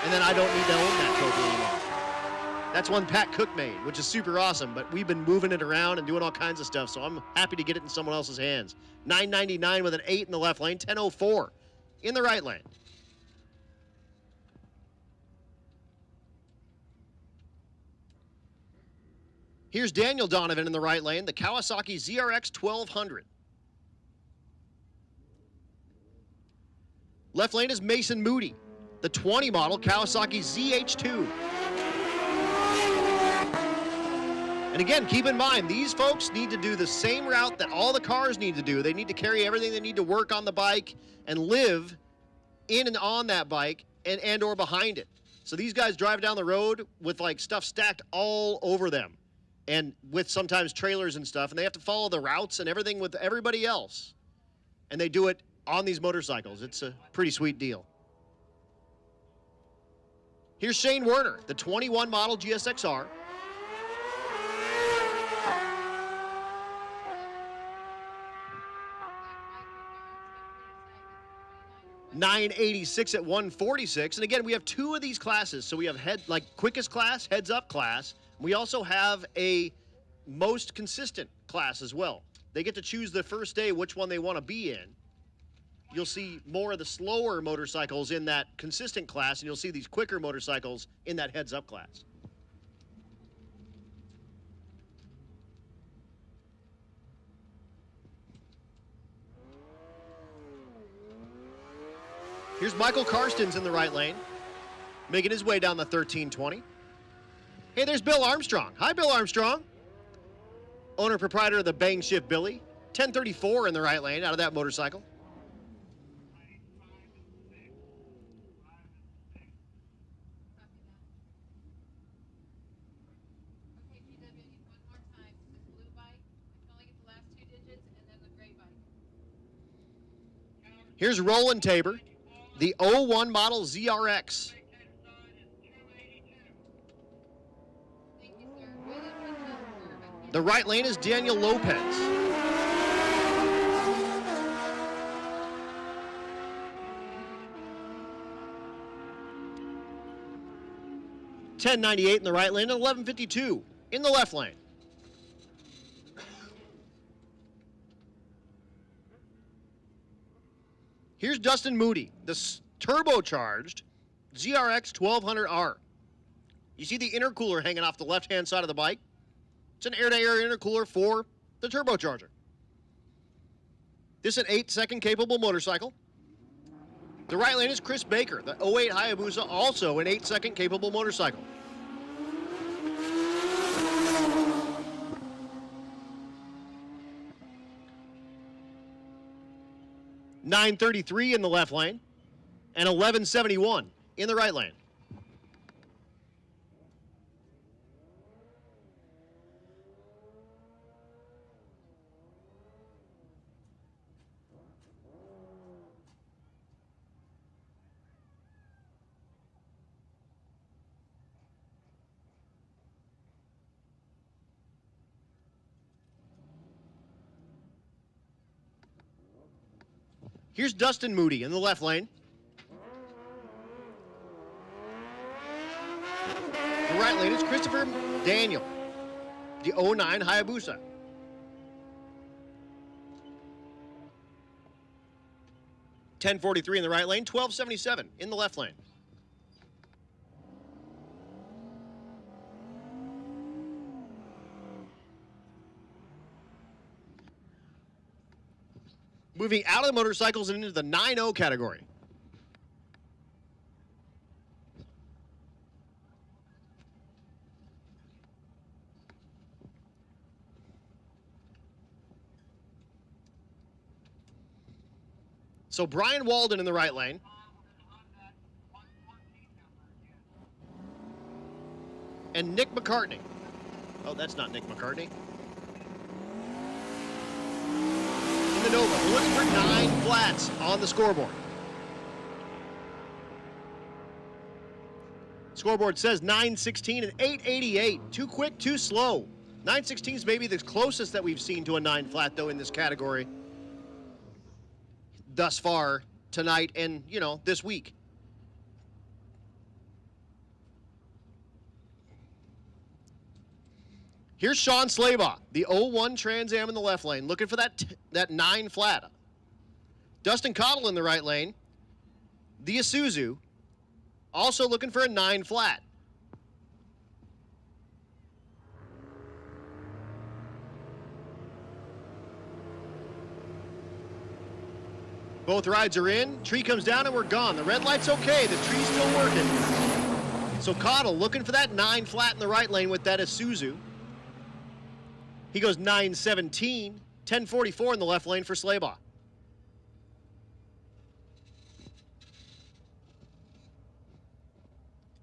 And then I don't need to own that trophy anymore. That's one Pat Cook made, which is super awesome, but we've been moving it around and doing all kinds of stuff, so I'm happy to get it in someone else's hands. 999 with an 8 in the left lane, 1004 in the right lane. Here's Daniel Donovan in the right lane, the Kawasaki ZRX 1200. Left lane is Mason Moody, the 20 model Kawasaki ZH2. And again, keep in mind, these folks need to do the same route that all the cars need to do. They need to carry everything they need to work on the bike and live in and on that bike and or behind it. So these guys drive down the road with like stuff stacked all over them and with sometimes trailers and stuff, and they have to follow the routes and everything with everybody else. And they do it on these motorcycles. It's a pretty sweet deal. Here's Shane Werner, the 21 model GSXR. $986 at 146. And again, we have two of these classes. So we have quickest class, heads up class. We also have a most consistent class as well. They get to choose the first day which one they want to be in. You'll see more of the slower motorcycles in that consistent class, and you'll see these quicker motorcycles in that heads up class. Here's Michael Karstens in the right lane, making his way down the 1320. Hey, there's Bill Armstrong. Hi, Bill Armstrong. Owner-proprietor of the Bang Shift Billy. 1034 in the right lane out of that motorcycle. Okay, PW, I need one more time. This blue bike, I can only get the last 2 digits, and then the gray bike. Here's Roland Tabor, the 01 model ZRX. Thank you, sir. Really appreciate it. The right lane is Daniel Lopez. $10.98 in the right lane and $11.52 in the left lane. Here's Dustin Moody, the turbocharged ZRX 1200R. You see the intercooler hanging off the left-hand side of the bike? It's an air-to-air intercooler for the turbocharger. This is an 8-second capable motorcycle. The right lane is Chris Baker, the 08 Hayabusa, also an 8-second capable motorcycle. $9.33 in the left lane and $11.71 in the right lane. Here's Dustin Moody in the left lane. the right lane is Christopher Daniel, the 09 Hayabusa. $10.43 in the right lane, $12.77 in the left lane. Moving out of the motorcycles and into the 9.0 category. So Brian Walden in the right lane. And Nick McCartney. Oh, that's not Nick McCartney. In the Nova. We're looking for 9 flats on the scoreboard. Scoreboard says 9:16 and 8:88. Too quick, too slow. 9:16 is maybe the closest that we've seen to a 9 flat, though, in this category thus far tonight and, this week. Here's Sean Slaybaugh, the 01 Trans Am in the left lane, looking for that 9 flat. Dustin Cottle in the right lane, the Isuzu, also looking for a 9 flat. Both rides are in. Tree comes down and we're gone. The red light's okay. The tree's still working. So Cottle looking for that 9 flat in the right lane with that Isuzu. He goes 9:17, 10:44 in the left lane for Slaybaugh.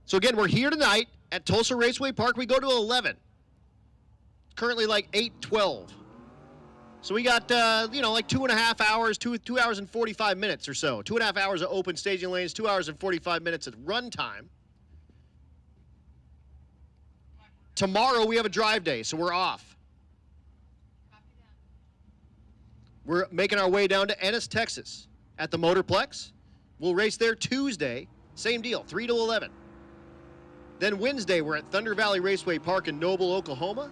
So again, we're here tonight at Tulsa Raceway Park. We go to 11. Currently like 8:12. So we got, like 2.5 hours, 2 hours and 45 minutes or so. 2.5 hours of open staging lanes, 2 hours and 45 minutes of run time. Tomorrow we have a drive day, so we're off. We're making our way down to Ennis, Texas at the Motorplex. We'll race there Tuesday. Same deal, 3 to 11. Then Wednesday, we're at Thunder Valley Raceway Park in Noble, Oklahoma.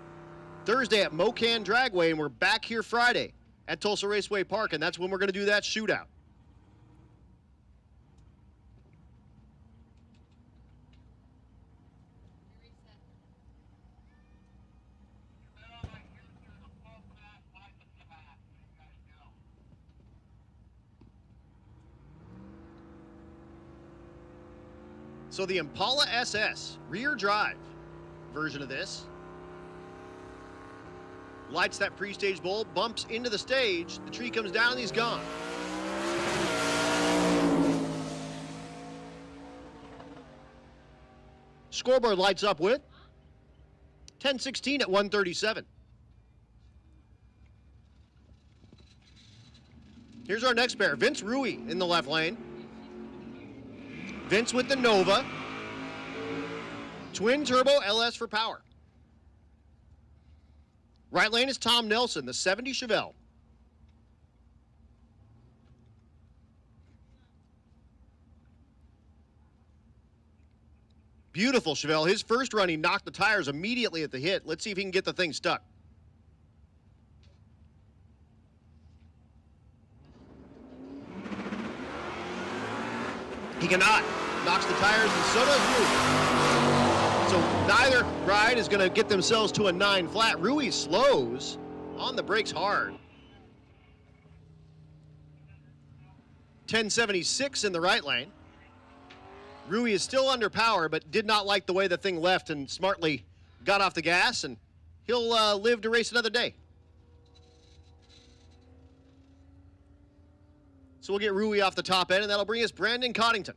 Thursday at Mo-Kan Dragway, and we're back here Friday at Tulsa Raceway Park, and that's when we're going to do that shootout. So the Impala SS rear drive version of this lights that pre-stage bulb, bumps into the stage, the tree comes down and he's gone. Scoreboard lights up with 10:16 at 1:37. Here's our next pair. Vince Rui in the left lane. Vince with the Nova. Twin turbo LS for power. Right lane is Tom Nelson, the 70 Chevelle. Beautiful Chevelle. His first run, he knocked the tires immediately at the hit. Let's see if he can get the thing stuck. He cannot. Knocks the tires, and so does Rui. So neither ride is going to get themselves to a 9 flat. Rui slows on the brakes hard. 10:76 in the right lane. Rui is still under power, but did not like the way the thing left and smartly got off the gas, and he'll live to race another day. So we'll get Rui off the top end, and that'll bring us Brandon Coddington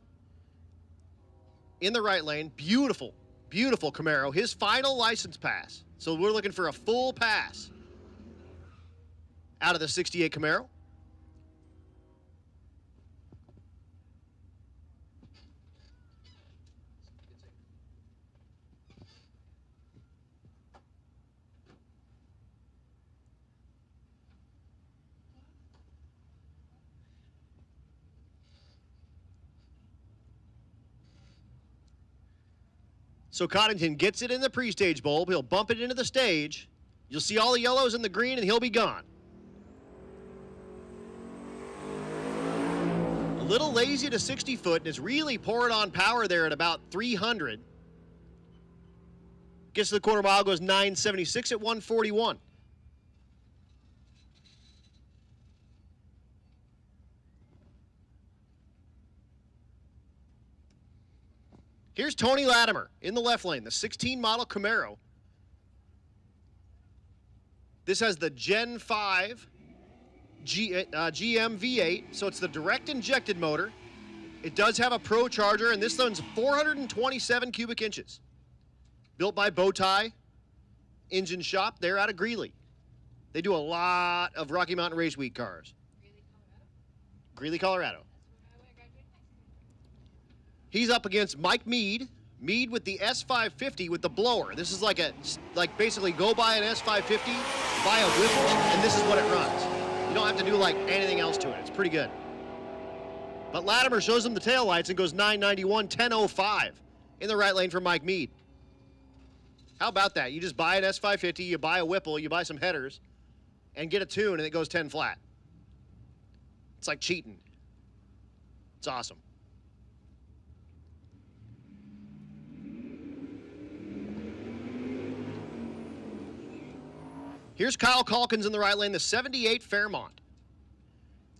in the right lane. Beautiful, beautiful Camaro. His final license pass. So we're looking for a full pass out of the 68 Camaro. So Coddington gets it in the pre-stage bowl. He'll bump it into the stage. You'll see all the yellows and the green, and he'll be gone. A little lazy to 60 foot, and is really pouring on power there at about 300. Gets to the quarter mile, goes 976 at 141. Here's Tony Latimer in the left lane, the 16 model Camaro. This has the Gen 5 GM V8, so it's the direct injected motor. It does have a Pro Charger, and this one's 427 cubic inches. Built by Bowtie Engine Shop. They're out of Greeley. They do a lot of Rocky Mountain Race Week cars. Greeley, Colorado. He's up against Mike Mead. Mead with the S550 with the blower. This is like basically go buy an S550, buy a Whipple, and this is what it runs. You don't have to do like anything else to it. It's pretty good. But Latimer shows him the taillights and goes 991, 1005 in the right lane for Mike Mead. How about that? You just buy an S550, you buy a Whipple, you buy some headers, and get a tune, and it goes 10 flat. It's like cheating. It's awesome. Here's Kyle Calkins in the right lane, the 78 Fairmont.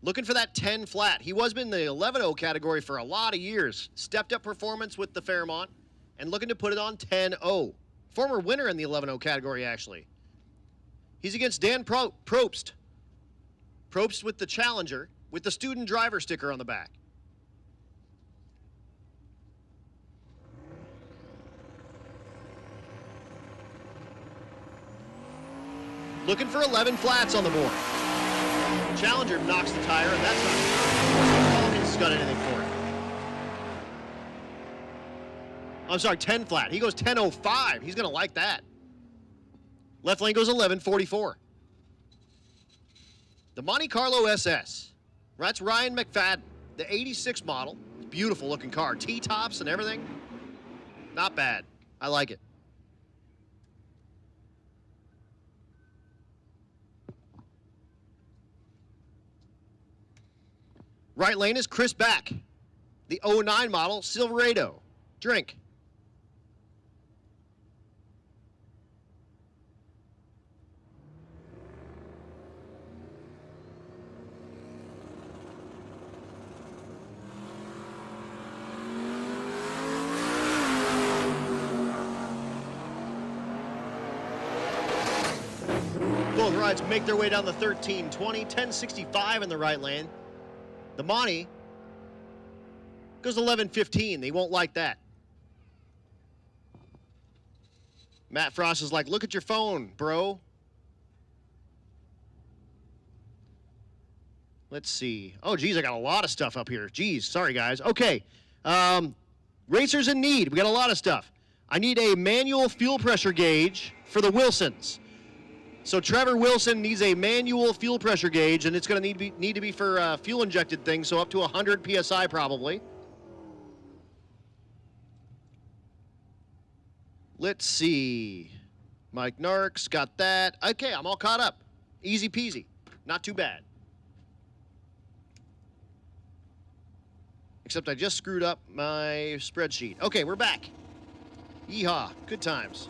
Looking for that 10 flat. He was in the 11-0 category for a lot of years. Stepped up performance with the Fairmont and looking to put it on 10-0. Former winner in the 11-0 category, actually. He's against Dan Probst. Probst with the Challenger with the student driver sticker on the back. Looking for 11 flats on the board. Challenger knocks the tire, and that's not Calkins has got anything for it. I'm sorry, 10 flat. He goes 10.05. He's going to like that. Left lane goes 11.44. The Monte Carlo SS. That's Ryan McFadden, the 86 model. Beautiful looking car. T-tops and everything. Not bad. I like it. Right lane is Chris Back, the 09 model Silverado. Drink. Both rides make their way down the 1320, 1065 in the right lane. The Monty goes 11.15. They won't like that. Matt Frost is like, look at your phone, bro. Let's see. Oh, geez, I got a lot of stuff up here. Geez, sorry, guys. Okay. Racers in need. We got a lot of stuff. I need a manual fuel pressure gauge for the Wilsons. So Trevor Wilson needs a manual fuel pressure gauge, and it's going to need to be for fuel-injected things, so up to 100 PSI probably. Let's see. Mike Narks got that. Okay, I'm all caught up. Easy peasy. Not too bad. Except I just screwed up my spreadsheet. Okay, we're back. Yeehaw. Good times.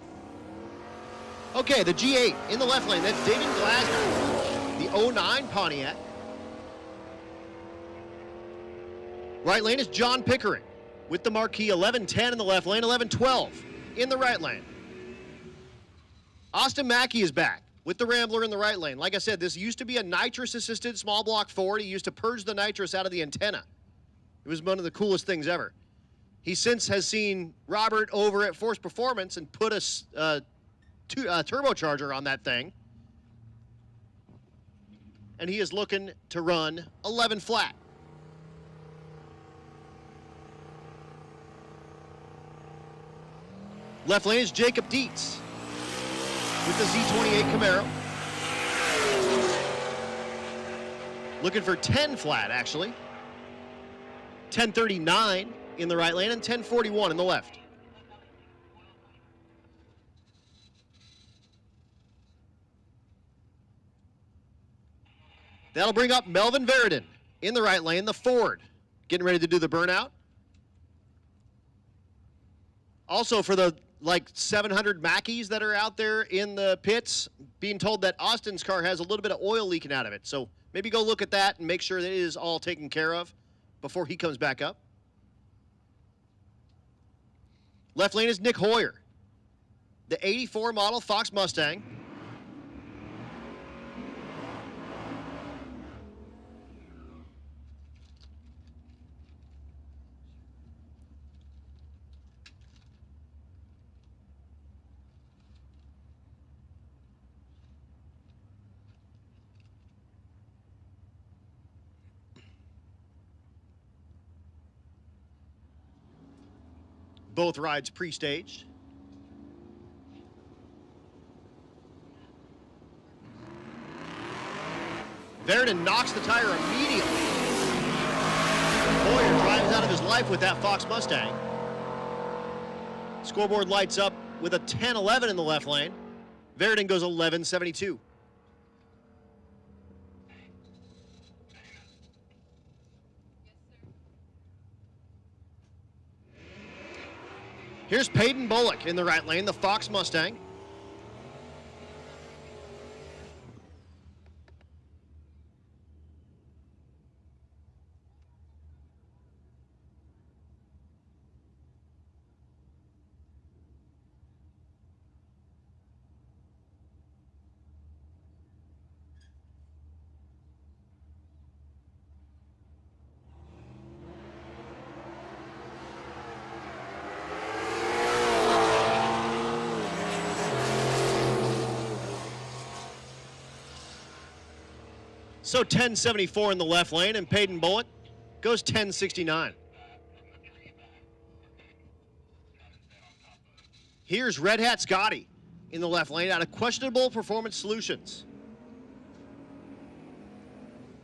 Okay, the G8 in the left lane. That's David Glasner, the 09 Pontiac. Right lane is John Pickering with the marquee 1110 in the left lane, 1112 in the right lane. Austin Mackey is back with the Rambler in the right lane. Like I said, this used to be a nitrous-assisted small block Ford. He used to purge the nitrous out of the antenna. It was one of the coolest things ever. He since has seen Robert over at Force Performance and put a turbocharger on that thing, and he is looking to run 11 flat. Left lane is Jacob Dietz with the Z28 Camaro. Looking for 10 flat, actually. 1039 in the right lane and 1041 in the left. That'll bring up Melvin Verdon in the right lane, the Ford, getting ready to do the burnout. Also for the 700 Mackeys that are out there in the pits, being told that Austin's car has a little bit of oil leaking out of it. So maybe go look at that and make sure that it is all taken care of before he comes back up. Left lane is Nick Hoyer, the 84 model Fox Mustang. Both rides pre-staged. Verdon knocks the tire immediately. Hoyer drives out of his life with that Fox Mustang. Scoreboard lights up with a 10-11 in the left lane. Verdon goes 11.72. Here's Peyton Bullock in the right lane, the Fox Mustang. So 10.74 in the left lane, and Peyton Bullock goes 10.69. Here's Red Hat Scotty in the left lane out of Questionable Performance Solutions.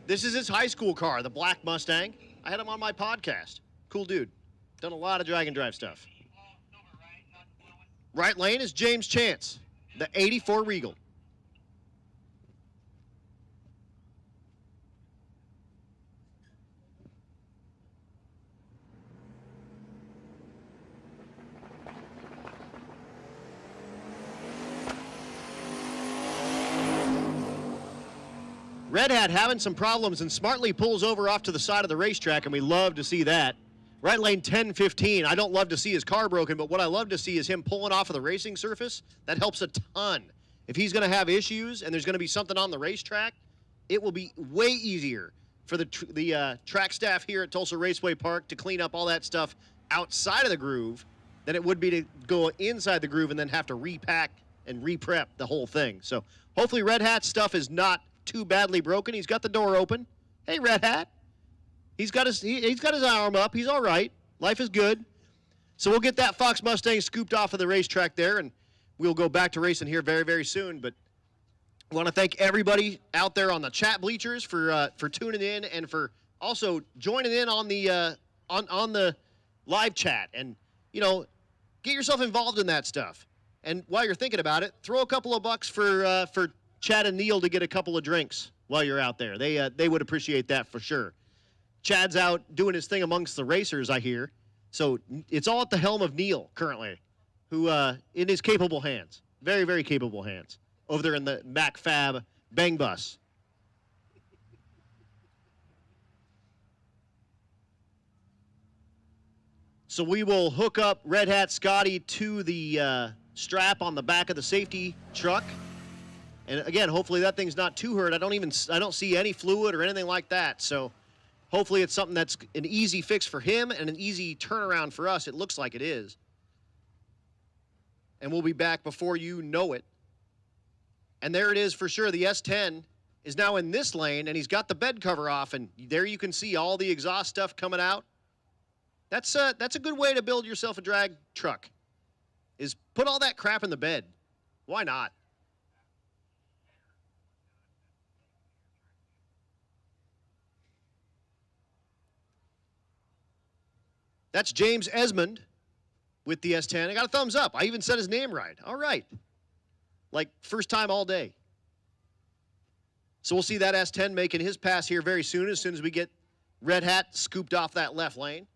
This is his high school car, the black Mustang. I had him on my podcast. Cool dude. Done a lot of drag and drive stuff. Right lane is James Chance, the 84 Regal. Red Hat having some problems and smartly pulls over off to the side of the racetrack, and we love to see that. Right lane 10-15. I don't love to see his car broken, but what I love to see is him pulling off of the racing surface. That helps a ton. If he's going to have issues and there's going to be something on the racetrack, it will be way easier for the track staff here at Tulsa Raceway Park to clean up all that stuff outside of the groove than it would be to go inside the groove and then have to repack and re-prep the whole thing. So hopefully Red Hat's stuff is not too badly broken. He's got the door open. Hey, Red Hat. He's got his arm up. He's all right. Life is good. So we'll get that Fox Mustang scooped off of the racetrack there, and we'll go back to racing here very, very soon. But I want to thank everybody out there on the chat bleachers for tuning in and for also joining in on the on the live chat. And get yourself involved in that stuff. And while you're thinking about it, throw a couple of bucks for Chad and Neil to get a couple of drinks while you're out there. They would appreciate that for sure. Chad's out doing his thing amongst the racers, I hear. So it's all at the helm of Neil currently, who in his capable hands, very, very capable hands, over there in the MacFab Bang Bus. So we will hook up Red Hat Scotty to the strap on the back of the safety truck. And again, hopefully that thing's not too hurt. I don't see any fluid or anything like that. So hopefully it's something that's an easy fix for him and an easy turnaround for us. It looks like it is. And we'll be back before you know it. And there it is for sure. The S10 is now in this lane, and he's got the bed cover off, and there you can see all the exhaust stuff coming out. That's a good way to build yourself a drag truck, is put all that crap in the bed. Why not? That's James Esmond with the S10. I got a thumbs up. I even said his name right. All right. Like, first time all day. So we'll see that S10 making his pass here very soon as we get Red Hat scooped off that left lane.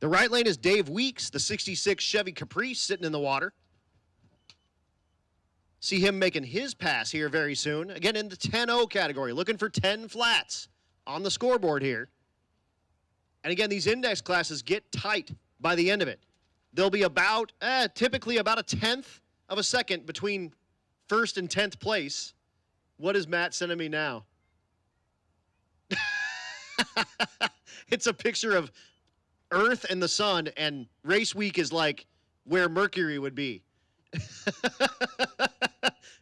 The right lane is Dave Weeks, the 66 Chevy Caprice sitting in the water. See him making his pass here very soon. Again, in the 10-0 category, looking for 10 flats on the scoreboard here. And again, these index classes get tight by the end of it. There'll be about, typically about a 1/10 of a second between first and 10th place. What is Matt sending me now? It's a picture of Earth and the sun, and race week is like where Mercury would be.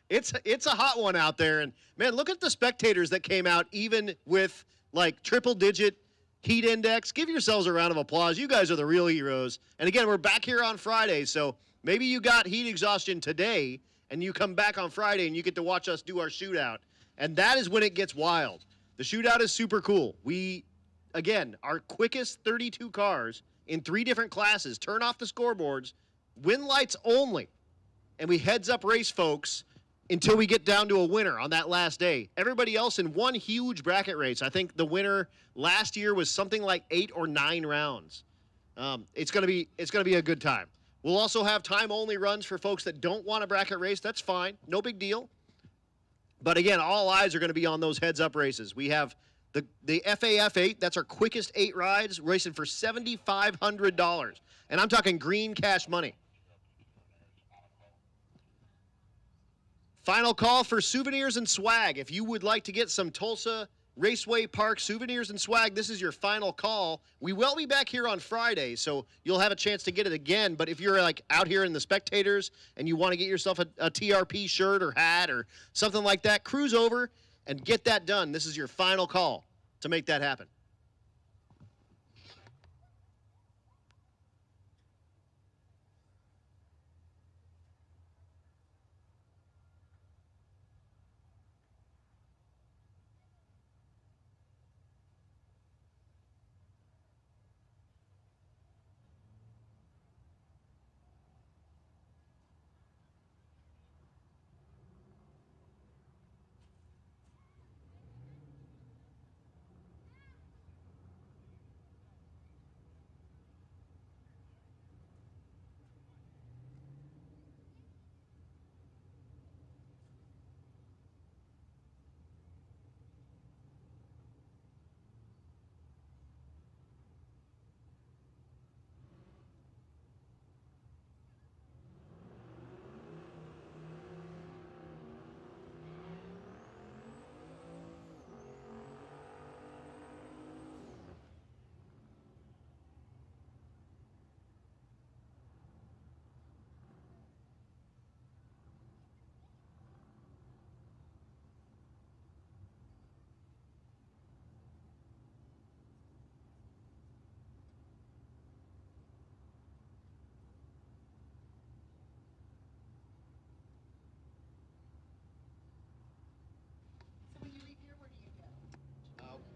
It's a hot one out there, and man, look at the spectators that came out even with like triple-digit heat index. Give yourselves a round of applause. You guys are the real heroes. And again, we're back here on Friday, so maybe you got heat exhaustion today, and you come back on Friday and you get to watch us do our shootout, and that is when it gets wild. The shootout is super cool. Again, our quickest 32 cars in 3 different classes turn off the scoreboards, win lights only, and we heads up race folks until we get down to a winner on that last day. Everybody else in one huge bracket race. I think the winner last year was something like 8 or 9 rounds. It's gonna be a good time. We'll also have time-only runs for folks that don't want a bracket race. That's fine, no big deal. But again, all eyes are going to be on those heads-up races. We have the FAF 8, that's our quickest 8 rides, racing for $7,500. And I'm talking green cash money. Final call for souvenirs and swag. If you would like to get some Tulsa Raceway Park souvenirs and swag, this is your final call. We will be back here on Friday, so you'll have a chance to get it again. But if you're like out here in the spectators and you want to get yourself a TRP shirt or hat or something like that, cruise over and get that done. This is your final call to make that happen.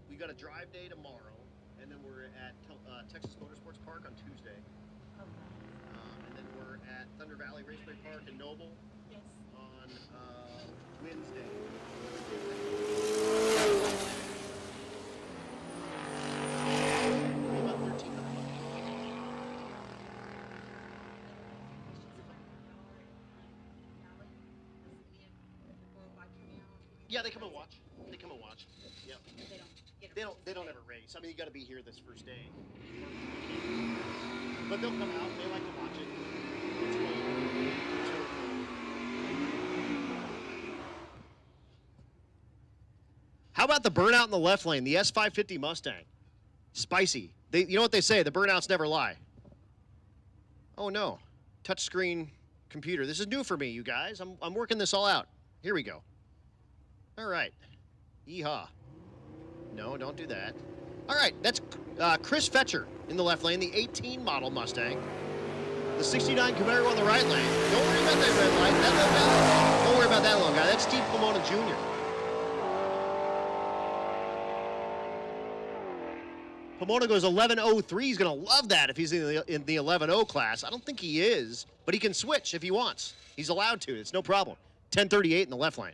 We got a drive day tomorrow, and then we're at Texas Motorsports Park on Tuesday. And then we're at Thunder Valley Raceway Park in Noble on Wednesday. About $1,300. Yeah, they come and watch. They come and watch. Yep. They don't ever race. I mean, you got to be here this first day. But they'll come out. They like to watch it. It's cool. It's really cool. How about the burnout in the left lane? The S550 Mustang. Spicy. You know what they say? The burnouts never lie. Oh no. Touchscreen computer. This is new for me, you guys. I'm working this all out. Here we go. All right. Yeehaw. No, don't do that. All right, that's Chris Fetcher in the left lane, the 18 model Mustang. The 69 Camaro on the right lane. Don't worry about that red light. That worry about that long guy. That's Steve Pomona Jr. Pomona goes 11:03. He's going to love that if he's in the 11:0 class. I don't think he is, but he can switch if he wants. He's allowed to. It's no problem. 10:38 in the left line.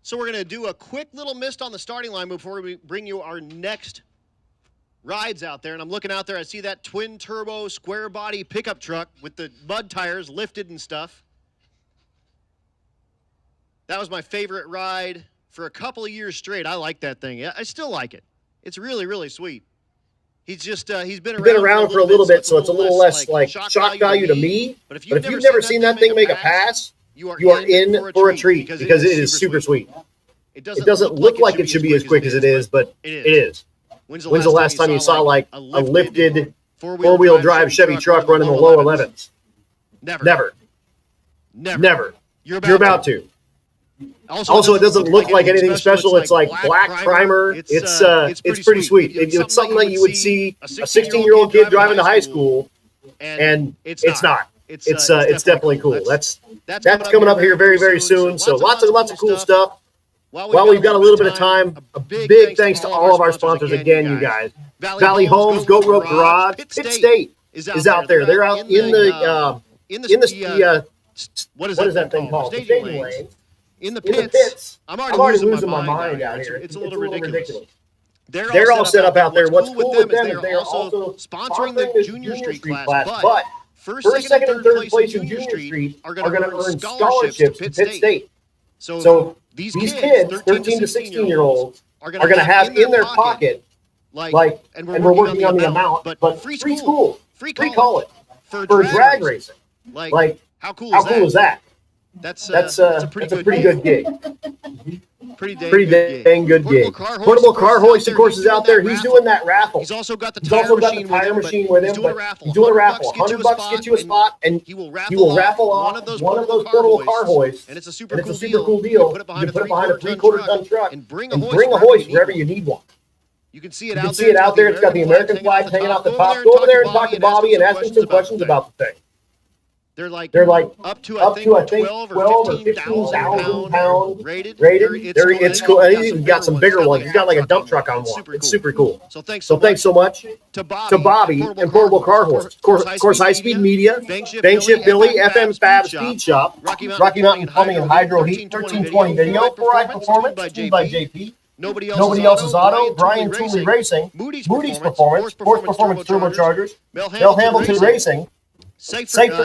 So we're going to do a quick little mist on the starting line before we bring you our next rides out there. And I'm looking out there. I see that twin turbo square body pickup truck with the mud tires lifted and stuff. That was my favorite ride for a couple of years straight. I like that thing. I still like it. It's really, really sweet. He's just, he's been around for a little bit, so it's a little less like shock value to me. But if you've never seen that thing make a pass, you are in for a treat because it is super sweet. It doesn't look like it should be as quick as it is, but it is. When's the last time you saw like a lifted four-wheel drive Chevy truck running the low 11s? Never. You're about to. Also, it doesn't look like anything special. It's like black primer. It's pretty sweet. It's something that you would see a 16-year-old kid driving to high school, and it's not. It's definitely cool. That's coming up here very, very soon. So lots of cool stuff. While we've got a little bit of time, a big thanks to all of our sponsors again, you guys. Valley Homes, Goat Rope Garage, Pit State is out there. They're out in the what is that thing called? The staging lanes. In the pits. I'm already losing my mind out here. It's a little ridiculous. They're all set up out there. What's cool with them is they're also sponsoring the Junior Street class, but first, second, and third place in Junior Street are going to earn scholarships to Pitt State. So these kids, 13 to 16-year-olds, are going to have in their pocket, and we're working on the amount, but free school, free call it, for drag racing. Like, how cool is that? That's a pretty good gig. Pretty dang good gig. Portable car hoist, of course, is out there. He's doing that raffle. He's also got the tire machine with him. He's doing a raffle. $100 gets you a spot, and he will raffle off one of those portable car hoists. And it's a super cool deal. You put it behind a 3/4 ton truck and bring a hoist wherever you need one. You can see it out there. It's got the American flag hanging off the top. Go over there and talk to Bobby and ask him some questions about the thing. They're like up to I think 12 or 15,000 pound rated. It's cool. And he's even got some bigger ones. He's got like a dump truck on one. It's super cool. So thanks so much to Bobby and Portable Car Horse. Of course, High Speed Media, Bang Ship Billy, FM Fab Speed Shop, Rocky Mountain Plumbing and Hydro Heat, 1320 Video, 4i Performance, by JP. Nobody Else's Auto, Brian Tooley Racing, Moody's Performance, Force Performance Turbochargers, Mel Hamilton Racing, Safer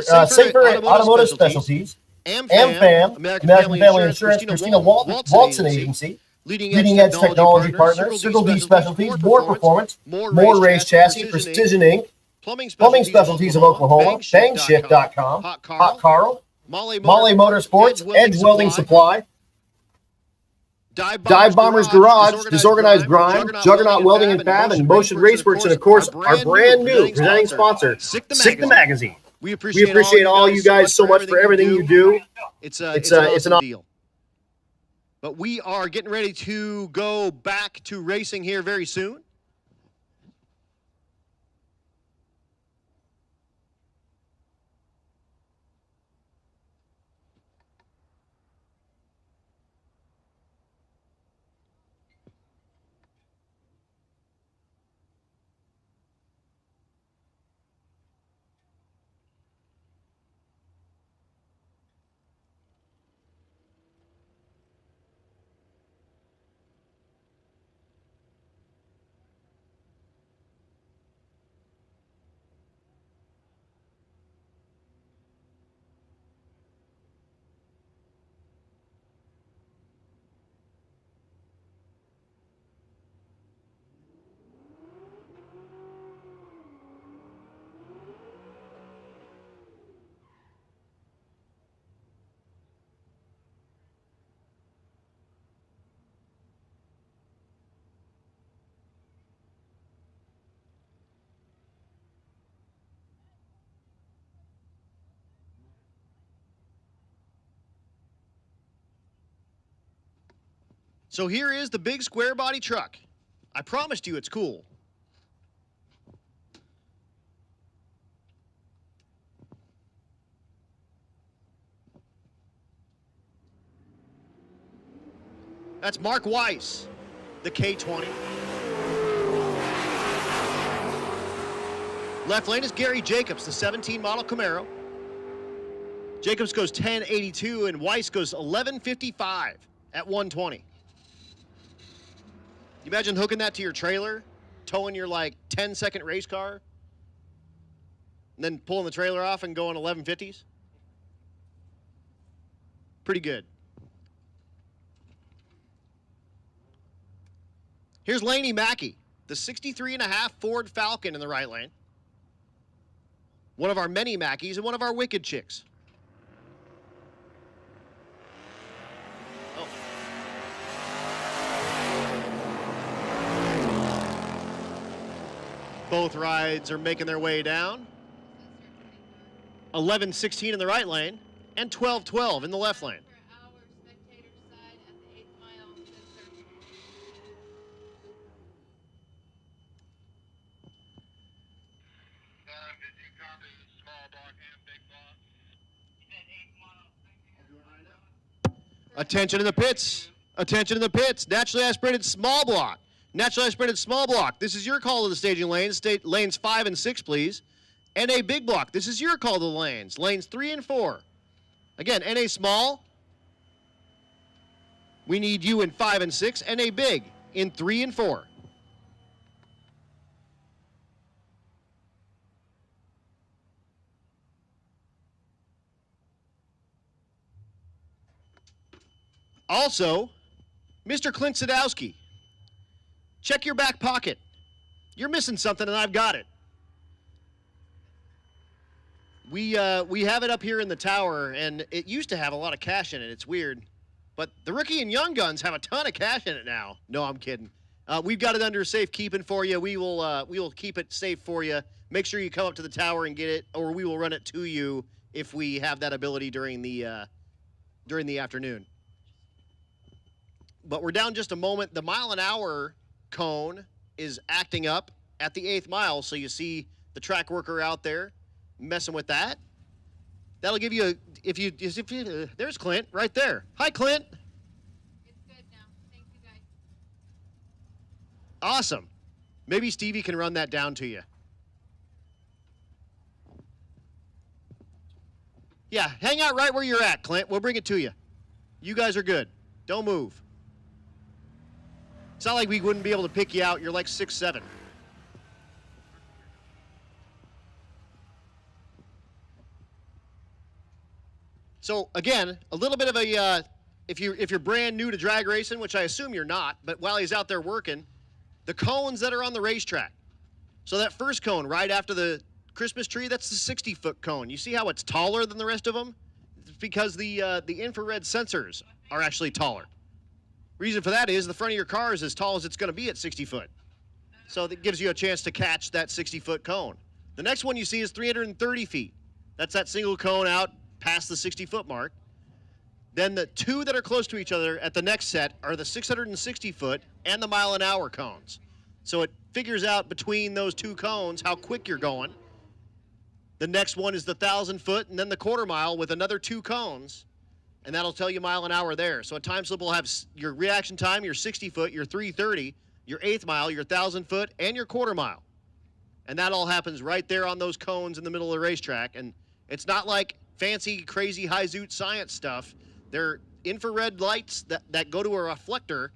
Automotive Specialties, AmFam, American Family Insurance, Christina Walton Agency, Leading Edge Technology Partners, Circle D Specialties, More Performance, More Race Chassis, Precision Inc., Plumbing Specialties of Oklahoma, Bangshift.com, Hot Carl, Molly Motorsports, Edge Welding Supply, Dive Bombers Garage, Disorganized Grind, Juggernaut Welding and Fab, and Motion Raceworks, and of course, our brand new presenting sponsor, Sick the Magazine. We appreciate all you guys so much for everything you do. It's an awesome deal. But we are getting ready to go back to racing here very soon. So here is the big square body truck. I promised you it's cool. That's Mark Weiss, the K20. Left lane is Gary Jacobs, the 17 model Camaro. Jacobs goes 1082 and Weiss goes 1155 at 120. You imagine hooking that to your trailer, towing your like 10-second race car, and then pulling the trailer off and going 1150s? Pretty good. Here's Laney Mackey, the 63.5 Ford Falcon in the right lane. One of our many Mackeys and one of our wicked chicks. Oh. Both rides are making their way down. 11:16 in the right lane and 12:12 in the left lane. For our Spectator side at the 8th mile, says sir. Did you copy small block and big block? You said 8 mile. Attention in the pits. Attention in the pits. Naturally aspirated small block. Naturally aspirated small block. This is your call to the staging lanes. Lanes 5 and 6, please. NA big block. This is your call to the lanes. Lanes 3 and 4. Again, NA small. We need you in 5 and 6. NA big in 3 and 4. Also, Mr. Clint Sadowski, check your back pocket. You're missing something, and I've got it. We have it up here in the tower, and it used to have a lot of cash in it. It's weird. But the Rookie and Young Guns have a ton of cash in it now. No, I'm kidding. We've got it under safekeeping for you. We will keep it safe for you. Make sure you come up to the tower and get it, or we will run it to you if we have that ability during the afternoon. But we're down just a moment. The mile-an-hour cone is acting up at the 8th mile, so you see the track worker out there messing with that. That'll give you there's Clint right there. Hi, Clint. It's good now. Thank you guys. Awesome. Maybe Stevie can run that down to you. Yeah, hang out right where you're at, Clint. We'll bring it to you. You guys are good. Don't move. It's not like we wouldn't be able to pick you out. You're like 6'7". So again, a little bit of a if you're brand new to drag racing, which I assume you're not, but while he's out there working, the cones that are on the racetrack. So that first cone right after the Christmas tree, that's the 60-foot cone. You see how it's taller than the rest of them? It's because the infrared sensors are actually taller. Reason for that is the front of your car is as tall as it's going to be at 60 foot. So that gives you a chance to catch that 60-foot cone. The next one you see is 330 feet. That's that single cone out past the 60-foot mark. Then the two that are close to each other at the next set are the 660-foot and the mile-an-hour cones. So it figures out between those two cones how quick you're going. The next one is the 1,000-foot and then the quarter mile with another two cones. And that'll tell you mile an hour there. So a time slip will have your reaction time, your 60-foot, your 330, your 8th mile, your 1,000-foot, and your quarter mile. And that all happens right there on those cones in the middle of the racetrack. And it's not like fancy, crazy, high-zoot science stuff. They're infrared lights that go to a reflector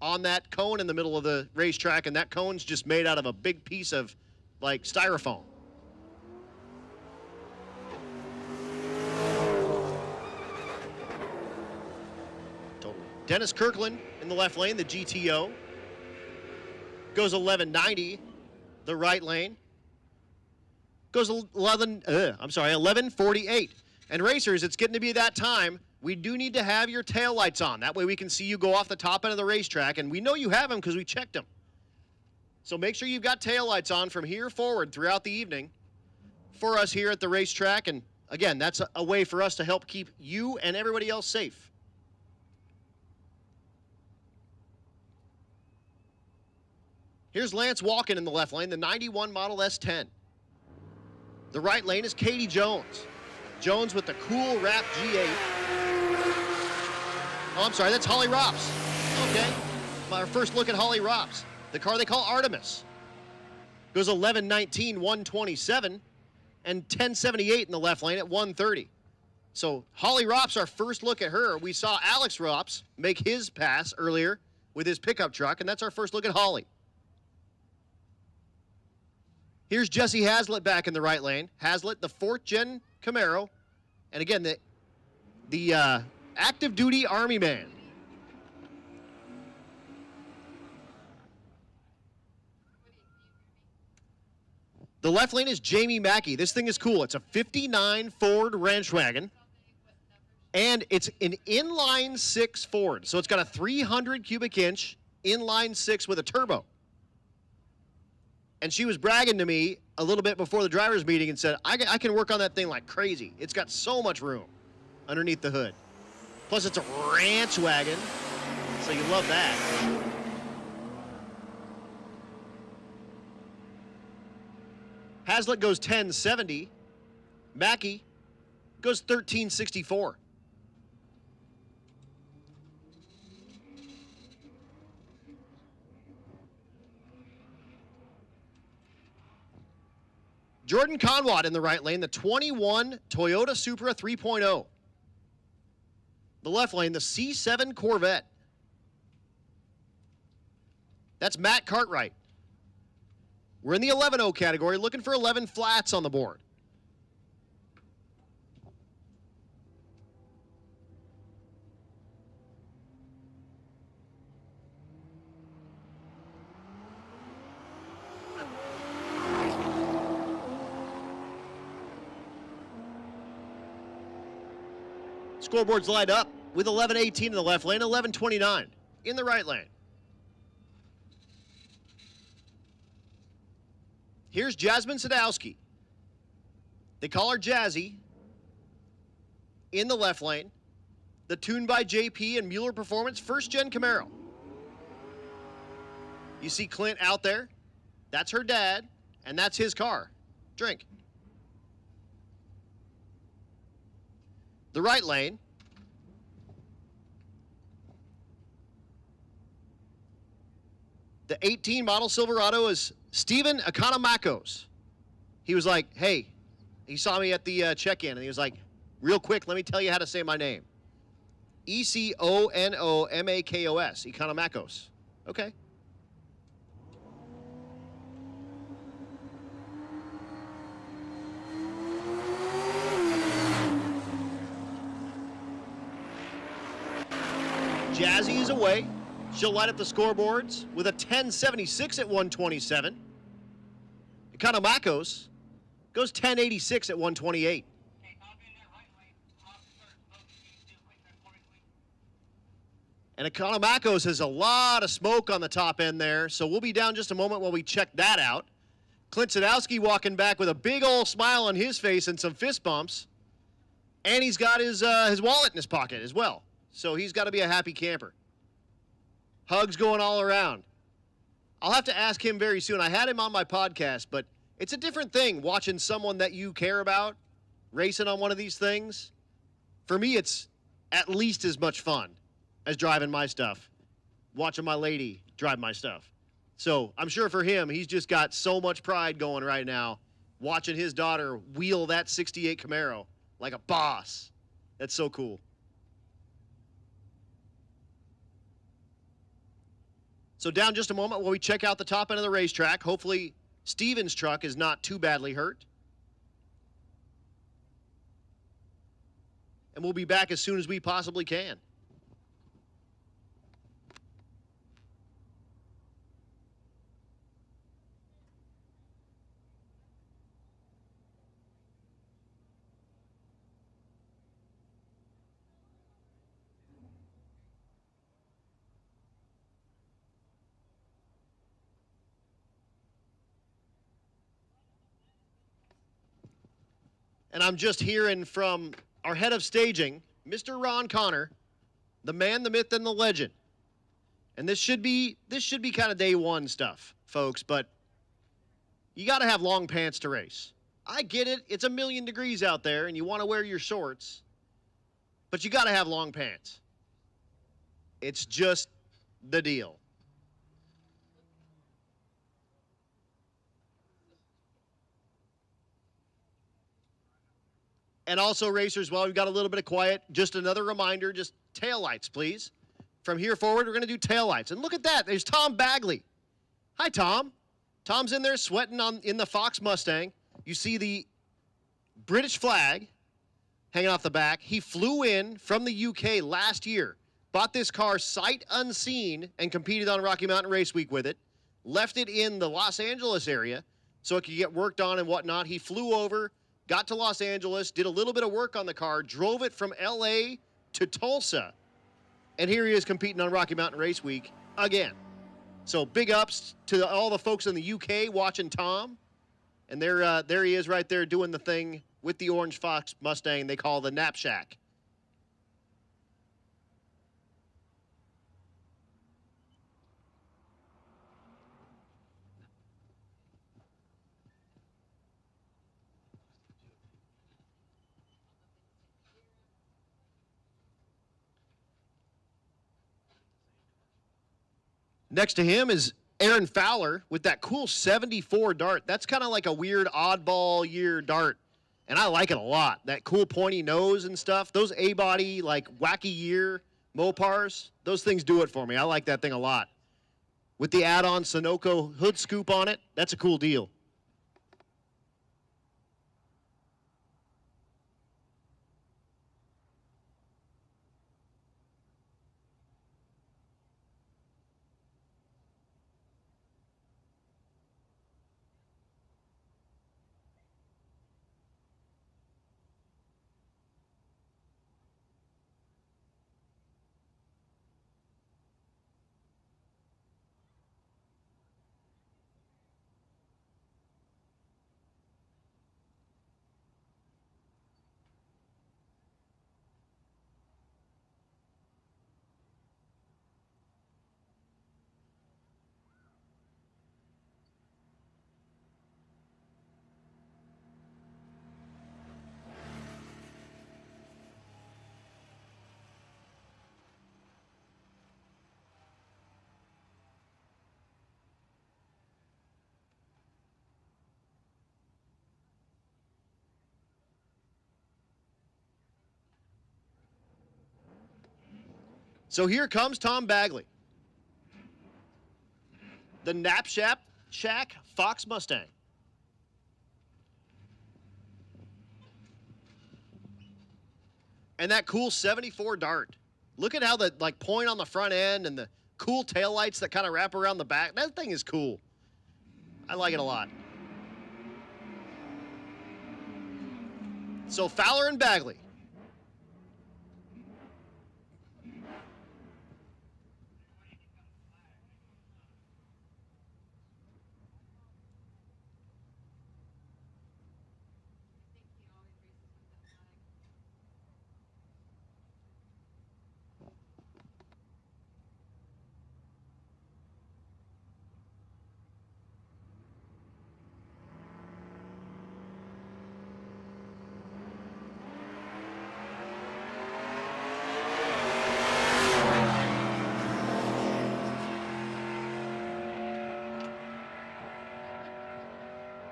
on that cone in the middle of the racetrack, and that cone's just made out of a big piece of, like, styrofoam. Dennis Kirkland in the left lane, the GTO. Goes 1190, the right lane. Goes 1148. And racers, it's getting to be that time. We do need to have your taillights on. That way we can see you go off the top end of the racetrack, and we know you have them because we checked them. So make sure you've got taillights on from here forward throughout the evening for us here at the racetrack. And again, that's a way for us to help keep you and everybody else safe. Here's Lance Walken in the left lane, the 91 Model S10. The right lane is Katie Jones. Jones with the cool wrap G8. Oh, I'm sorry, that's Holly Rops. Okay, our first look at Holly Rops. The car they call Artemis. Goes 11:19, 127, and 1078 in the left lane at 130. So Holly Rops, our first look at her. We saw Alex Rops make his pass earlier with his pickup truck, and that's our first look at Holly. Here's Jesse Hazlitt back in the right lane. Hazlitt, the 4th gen Camaro, and again, the active duty Army man. The left lane is Jamie Mackey. This thing is cool. It's a 59 Ford ranch wagon, and it's an inline 6 Ford. So it's got a 300 cubic inch inline 6 with a turbo. And she was bragging to me a little bit before the driver's meeting and said, I can work on that thing like crazy. It's got so much room underneath the hood. Plus, it's a ranch wagon, so you love that. Hazlitt goes 1070. Mackey goes 1364. Jordan Conwad in the right lane, the 21 Toyota Supra 3.0. The left lane, the C7 Corvette. That's Matt Cartwright. We're in the 11-0 category, looking for 11 flats on the board. Scoreboards lined up with 11:18 in the left lane, 11:29 in the right lane. Here's Jasmine Sadowski. They call her Jazzy in the left lane. The Tuned by JP and Mueller Performance 1st gen Camaro. You see Clint out there? That's her dad, and that's his car. Drink. The right lane. The 18 model Silverado is Steven Economacos. He was like, hey, he saw me at the check-in, and he was like, real quick, let me tell you how to say my name. Economakos, Economacos. Okay. Jazzy is away. She'll light up the scoreboards with a 1076 at 127. Economacos goes 1086 at 128. And Economacos has a lot of smoke on the top end there, so we'll be down just a moment while we check that out. Clint Sadowski walking back with a big old smile on his face and some fist bumps. And he's got his wallet in his pocket as well. So he's got to be a happy camper. Hugs going all around. I'll have to ask him very soon. I had him on my podcast, but it's a different thing watching someone that you care about racing on one of these things. For me, it's at least as much fun as driving my stuff, watching my lady drive my stuff. So I'm sure for him, he's just got so much pride going right now, watching his daughter wheel that 68 Camaro like a boss. That's so cool. So down just a moment while we check out the top end of the racetrack. Hopefully Steven's truck is not too badly hurt. And we'll be back as soon as we possibly can. And I'm just hearing from our head of staging, Mr. Ron Connor, the man, the myth, and the legend. And this should be kind of day one stuff folks, but you got to have long pants to race. I get it. It's 1,000,000 degrees out there, and you want to wear your shorts, but you got to have long pants. It's just the deal. And also, racers, while we've got a little bit of quiet, just another reminder, just taillights, please. From here forward, we're going to do taillights. And look at that. There's Tom Bagley. Hi, Tom. Tom's in there sweating in the Fox Mustang. You see the British flag hanging off the back. He flew in from the UK last year, bought this car sight unseen, and competed on Rocky Mountain Race Week with it. Left it in the Los Angeles area so it could get worked on and whatnot. He flew over, got to Los Angeles, did a little bit of work on the car, drove it from LA to Tulsa, and here he is competing on Rocky Mountain Race Week again. So big ups to all the folks in the UK watching Tom. And there he is right there doing the thing with the orange Fox Mustang they call the Knapsack. Next to him is Aaron Fowler with that cool 74 dart. That's kind of like a weird oddball year dart, and I like it a lot. That cool pointy nose and stuff. Those A-body, like wacky year Mopars, those things do it for me. I like that thing a lot. With the add-on Sunoco hood scoop on it, that's a cool deal. So here comes Tom Bagley. The Knapsack Fox Mustang. And that cool 74 dart. Look at how the point on the front end and the cool taillights that kind of wrap around the back. That thing is cool. I like it a lot. So Fowler and Bagley.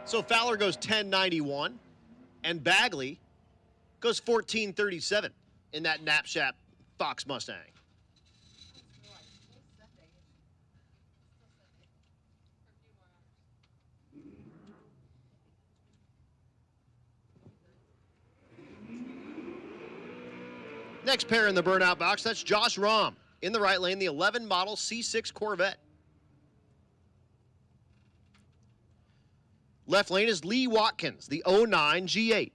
So Fowler goes 1091, and Bagley goes 1437 in that Knapsack Fox Mustang. Next pair in the burnout box, that's Josh Rahm in the right lane, the 11 model C6 Corvette. Left lane is Lee Watkins, the 09 G8.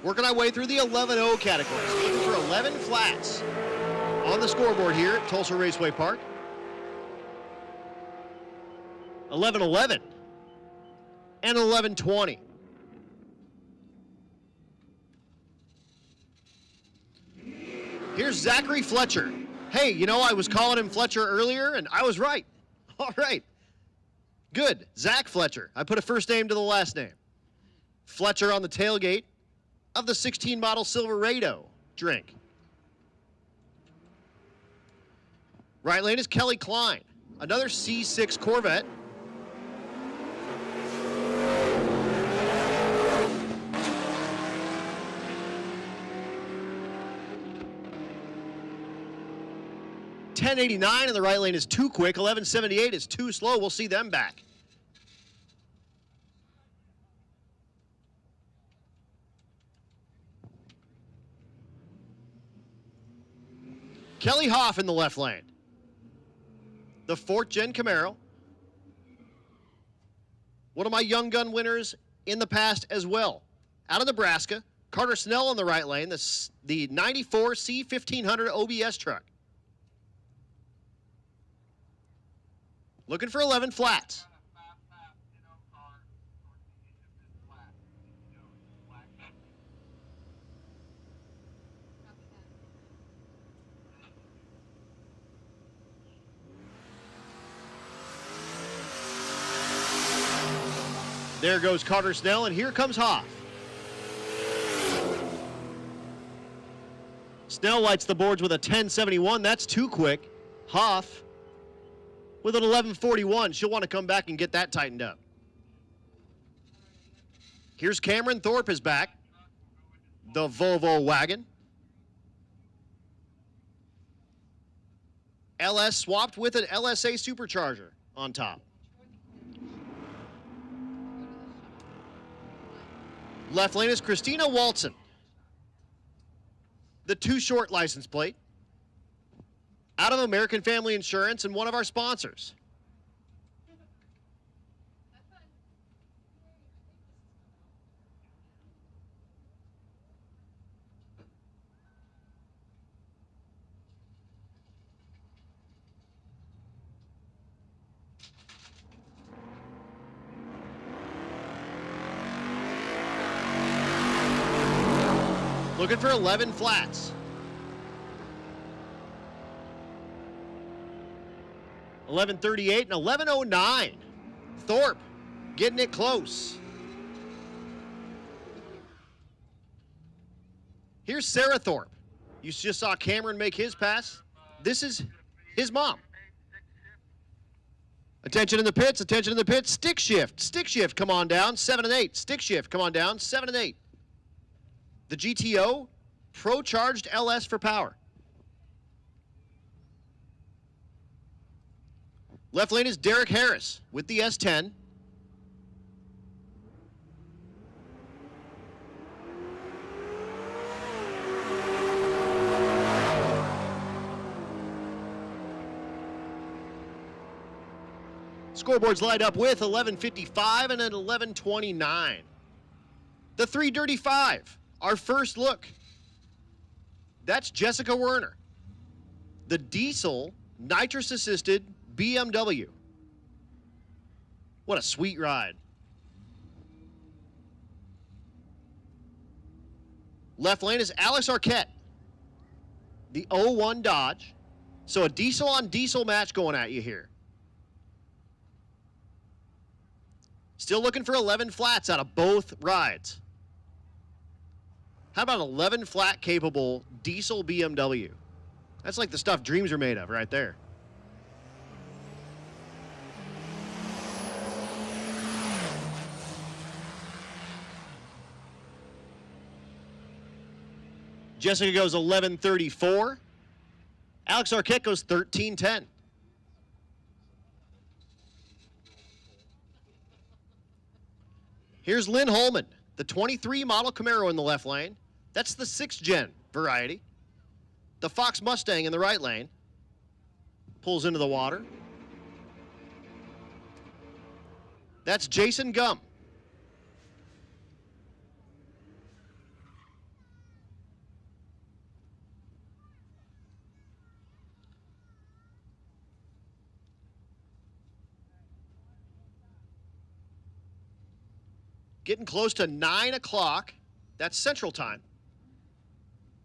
Working our way through the 11-0 categories. Looking for 11 flats on the scoreboard here at Tulsa Raceway Park. 11-11 and 11-20. Here's Zachary Fletcher. Hey, you know, I was calling him Fletcher earlier, and I was right. All right. Good. Zach Fletcher. I put a first name to the last name. Fletcher on the tailgate of the 16 model Silverado drink. Right lane is Kelly Klein, another C6 Corvette. $10.89 in the right lane is too quick. $11.78 is too slow. We'll see them back. Kelly Hoff in the left lane. The 4th gen Camaro. One of my Young Gun winners in the past as well. Out of Nebraska, Carter Snell in the right lane, the 94 C1500 OBS truck. Looking for 11 flats. There goes Carter Snell, and here comes Hoff. Snell lights the boards with a 10.71. That's too quick. Hoff with an 11.41. She'll want to come back and get that tightened up. Here's Cameron Thorpe is back. The Volvo wagon. LS swapped with an LSA supercharger on top. Left lane is Christina Walton. The Too Short license plate. Out of American Family Insurance and one of our sponsors. Looking for 11 flats. 11:38 and 11:09. Thorpe getting it close. Here's Sarah Thorpe. You just saw Cameron make his pass. This is his mom. Attention in the pits, attention in the pits. Stick shift, come on down, 7 and 8. Stick shift, come on down, 7 and 8. The GTO, Pro-Charged LS for power. Left lane is Derek Harris with the S10. Scoreboards light up with 11:55 and an 11:29. The 3 Dirty 5, our first look. That's Jessica Werner. The diesel nitrous-assisted BMW. What a sweet ride. Left lane is Alex Arquette. The 01 Dodge. So a diesel on diesel match going at you here. Still looking for 11 flats out of both rides. How about 11 flat capable diesel BMW? That's like the stuff dreams are made of right there. Jessica goes 11:34. Alex Arquette goes 13:10. Here's Lynn Holman, the 23 model Camaro in the left lane. That's the 6th gen variety. The Fox Mustang in the right lane. Pulls into the water. That's Jason Gum. Getting close to 9 o'clock. That's Central Time.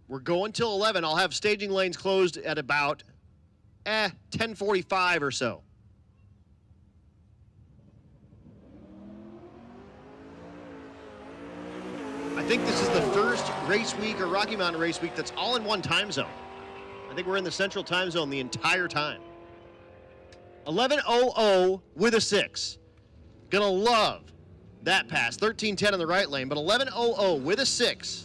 We're going till 11. I'll have staging lanes closed at about 10:45 or so. I think this is the first race week or Rocky Mountain race week that's all in one time zone. I think we're in the central time zone the entire time. 11:00 with a 6. Gonna love that pass. 13:10 in the right lane, but 11:00 with a 6.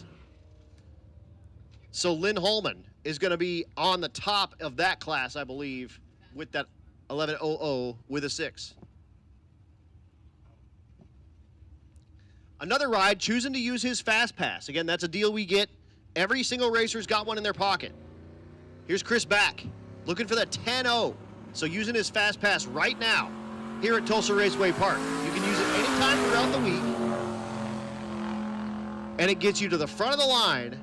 So Lynn Holman is going to be on the top of that class, I believe, with that 11:00 with a 6. Another ride choosing to use his fast pass. Again, that's a deal we get. Every single racer's got one in their pocket. Here's Chris Back looking for that 10:0. So using his fast pass right now here at Tulsa Raceway Park. You can use it anytime throughout the week. And it gets you to the front of the line.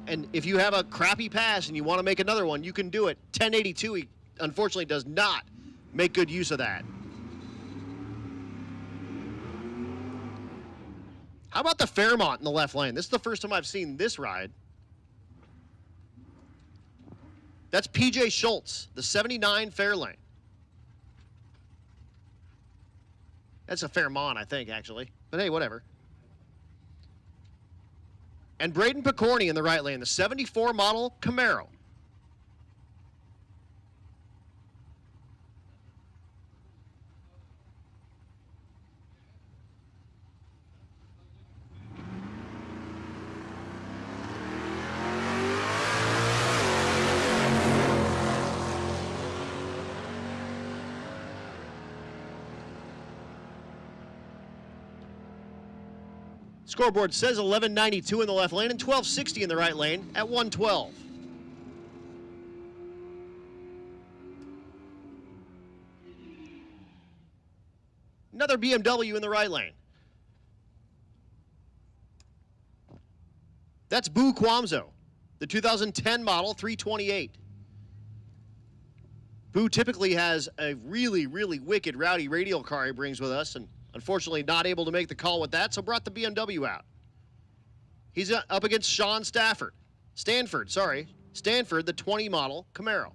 And if you have a crappy pass and you want to make another one, you can do it. 1082, he unfortunately does not make good use of that. How about the Fairmont in the left lane? This is the first time I've seen this ride. That's PJ Schultz, the 79 Fairlane. That's a Fairmont, I think, actually. But hey, whatever. And Braden Picorni in the right lane, the 74 model Camaro. Scoreboard says 11:92 in the left lane and 12:60 in the right lane at 1:12. Another BMW in the right lane. That's Boo Quamzo, the 2010 model 328. Boo typically has a really, really wicked, rowdy radial car he brings with us, and unfortunately not able to make the call with that, so brought the BMW out. He's up against Sean Stanford, the 20 model Camaro.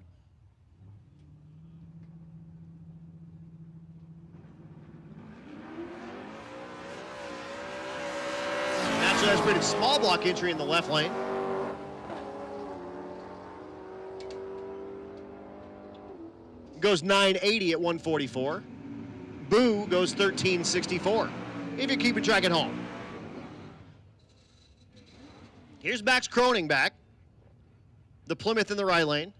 Naturally aspirated small block entry in the left lane. Goes 980 at 144. Boo goes 1364. If you're keeping track at home. Here's Max Croning back. The Plymouth in the right lane.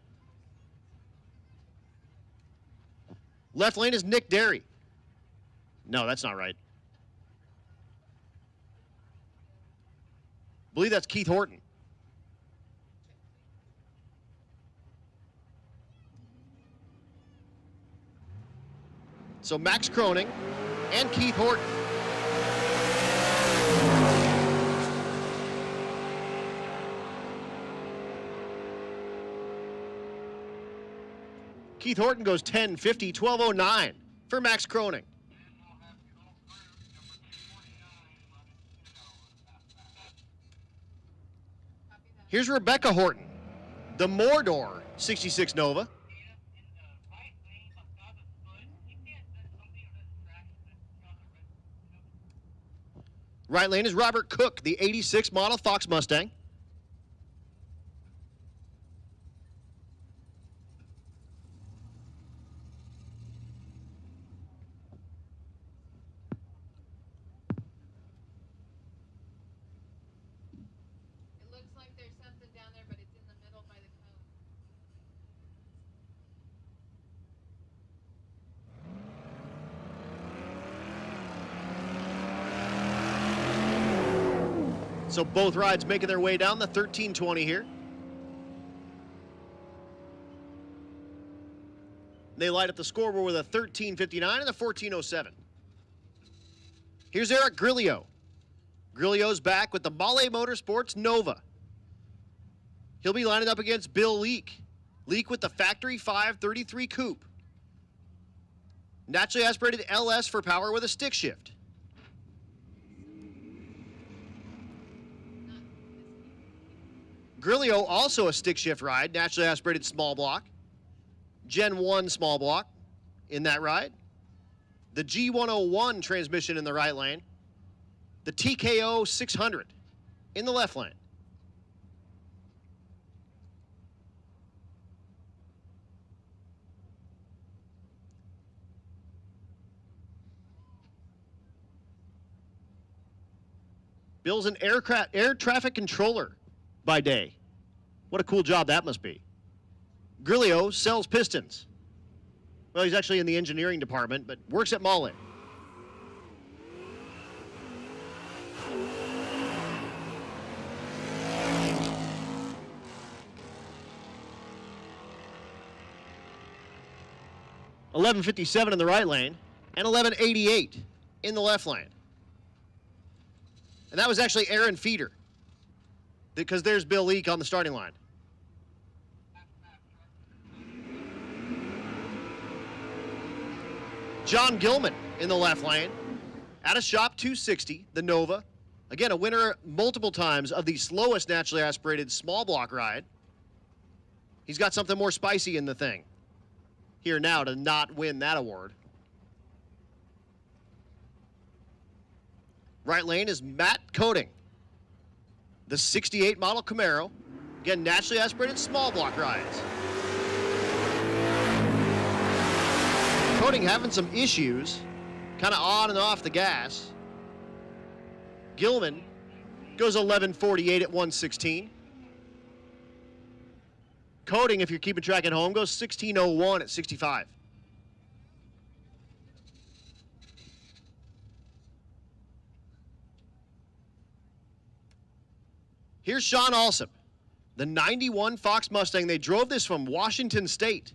Left lane is Nick Derry. No, that's not right. I believe that's Keith Horton. So Max Croning and Keith Horton. Keith Horton goes 1050, 1209 for Max Croning. Here's Rebecca Horton, the Mordor 66 Nova. Right lane is Robert Cook, the 86 model Fox Mustang. It looks like there's something down there, but it's in the middle by the cone. So both rides making their way down the 1320 here. They light up the scoreboard with a 1359 and a 1407. Here's Eric Grillo. Grillo's back with the Mahle Motorsports Nova. He'll be lining up against Bill Leake. Leake with the Factory 533 Coupe. Naturally aspirated LS for power with a stick shift. Grillo, also a stick shift ride, naturally aspirated small block. Gen 1 small block in that ride. The G101 transmission in the right lane. The TKO 600 in the left lane. Bill's an air traffic controller by day. What a cool job that must be. Grillo sells pistons. Well, he's actually in the engineering department, but works at Molly. $11.57 in the right lane and $11.88 in the left lane. And that was actually Aaron Feeder, because there's Bill Leake on the starting line. John Gilman in the left lane. At a shop 260, the Nova. Again, a winner multiple times of the slowest naturally aspirated small block ride. He's got something more spicy in the thing here now to not win that award. Right lane is Matt Coating, the 68 model Camaro. Again, naturally aspirated small block rides. Coating having some issues, kind of on and off the gas. Gilman goes 11.48 at 116. Coating, if you're keeping track at home, goes 16.01 at 65. Here's Sean Alsop, the 91 Fox Mustang. They drove this from Washington State.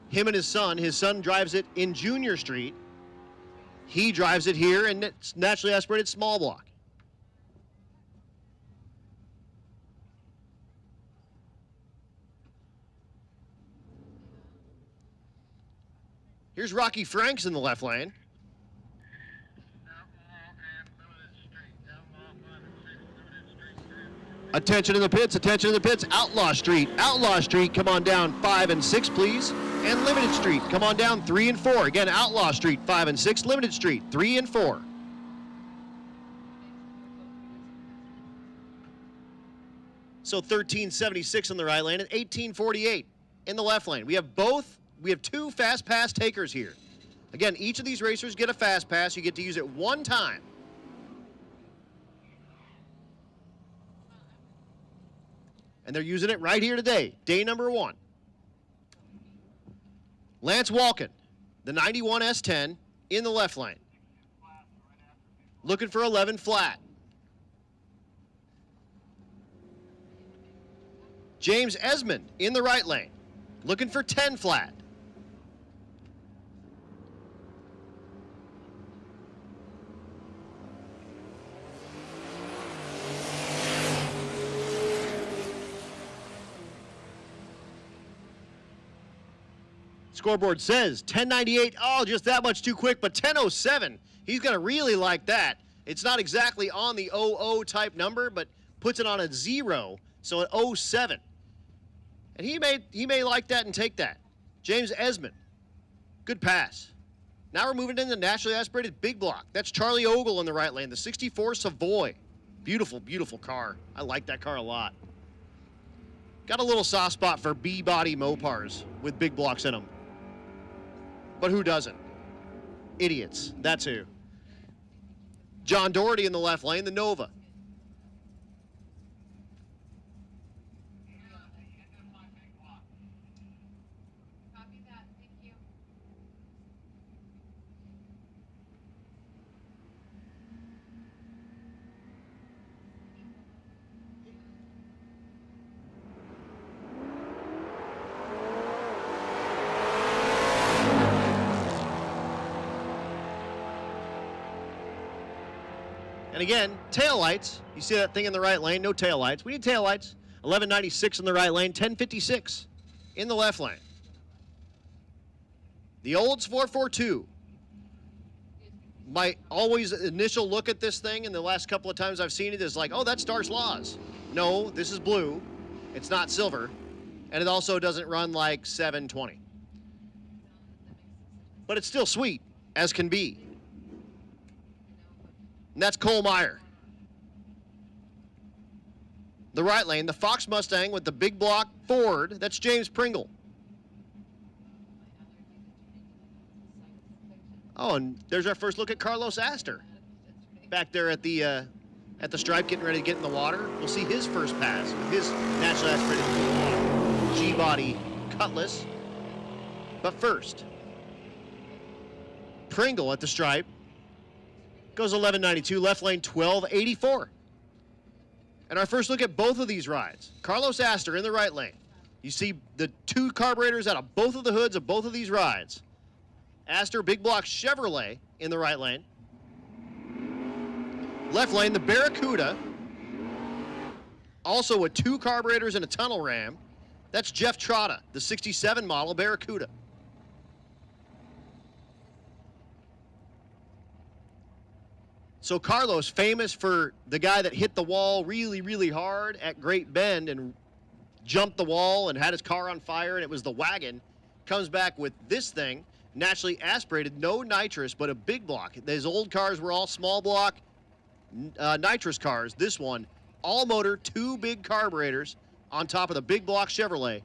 Him and his son drives it in Junior Street. He drives it here, and it's naturally aspirated small block. Here's Rocky Franks in the left lane. Attention in the pits, attention in the pits. Outlaw Street, come on down 5 and 6, please. And Limited Street, come on down 3 and 4. Again, Outlaw Street, 5 and 6. Limited Street, 3 and 4. So 13.76 in the right lane and 18.48 in the left lane. We have two fast pass takers here. Again, each of these racers get a fast pass. You get to use it one time. And they're using it right here today, day number 1. Lance Walken, the 91 S10 in the left lane. Looking for 11 flat. James Esmond in the right lane. Looking for 10 flat. Scoreboard says 10.98. Oh, just that much too quick, but 10.07. He's going to really like that. It's not exactly on the 00 type number, but puts it on a 0, so at 07. And he may like that and take that. James Esmond, good pass. Now we're moving into naturally aspirated big block. That's Charlie Ogle in the right lane, the 64 Savoy. Beautiful, beautiful car. I like that car a lot. Got a little soft spot for B-body Mopars with big blocks in them. But who doesn't? Idiots. That's who. John Doherty in the left lane, the Nova. Copy that. Thank you. And again, taillights. You see that thing in the right lane? No taillights. We need taillights. 11.96 in the right lane, 10.56 in the left lane. The Olds 442. My always initial look at this thing, and the last couple of times I've seen it is like, oh, that's Star's Laws. No, this is blue. It's not silver. And it also doesn't run like 720. But it's still sweet, as can be. And that's Cole Meyer. The right lane, the Fox Mustang with the big block Ford. That's James Pringle. Oh, and there's our first look at Carlos Astor. Back there at the stripe, getting ready to get in the water. We'll see his first pass with his naturally aspirated G-body Cutlass. But first, Pringle at the stripe goes 1192, left lane 1284. And our first look at both of these rides. Carlos Astor in the right lane. You see the two carburetors out of both of the hoods of both of these rides. Astor big block Chevrolet in the right lane. Left lane, the Barracuda. Also with two carburetors and a tunnel ram. That's Jeff Trotta, the 67 model Barracuda. So Carlos, famous for the guy that hit the wall really, really hard at Great Bend and jumped the wall and had his car on fire, and it was the wagon, comes back with this thing, naturally aspirated, no nitrous, but a big block. Those old cars were all small block nitrous cars. This one, all motor, two big carburetors on top of the big block Chevrolet.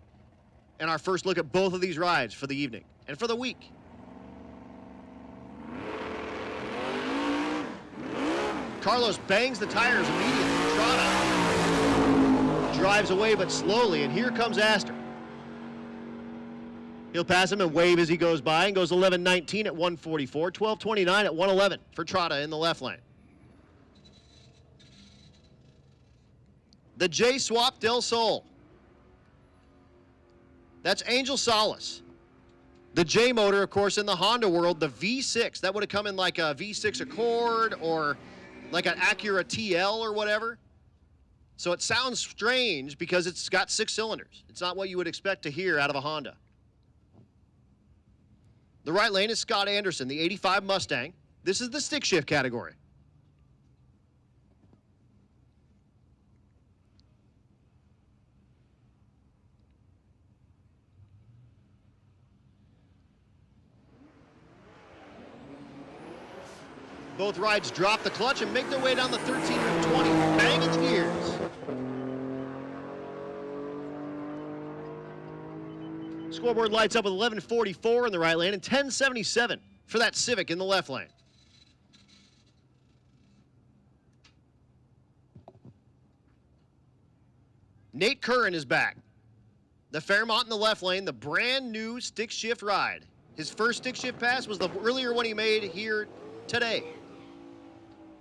And our first look at both of these rides for the evening and for the week. Carlos bangs the tires immediately. Trotta drives away but slowly, and here comes Astor. He'll pass him and wave as he goes by and goes 1119 at 144, 1229 at 111 for Trotta in the left lane. The J-Swap Del Sol. That's Angel Solace. The J motor, of course, in the Honda world, the V6. That would have come in like a V6 Accord or like an Acura TL or whatever. So it sounds strange because it's got 6 cylinders. It's not what you would expect to hear out of a Honda. The right lane is Scott Anderson, the 85 Mustang. This is the stick shift category. Both rides drop the clutch and make their way down the 13 and 20, banging the gears. Scoreboard lights up with 1144 in the right lane and 1077 for that Civic in the left lane. Nate Curran is back. The Fairmont in the left lane, the brand new stick shift ride. His first stick shift pass was the earlier one he made here today.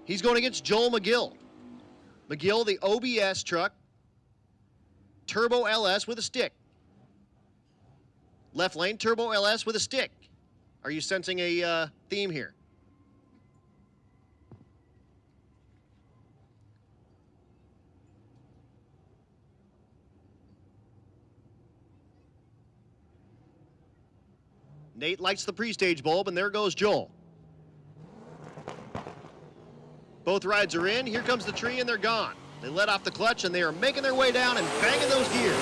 He's going against Joel McGill. McGill, the OBS truck, Turbo LS with a stick. Left lane, Turbo LS with a stick. Are you sensing a theme here? Nate lights the pre-stage bulb, and there goes Joel. Both rides are in. Here comes the tree, and they're gone. They let off the clutch, and they are making their way down and banging those gears.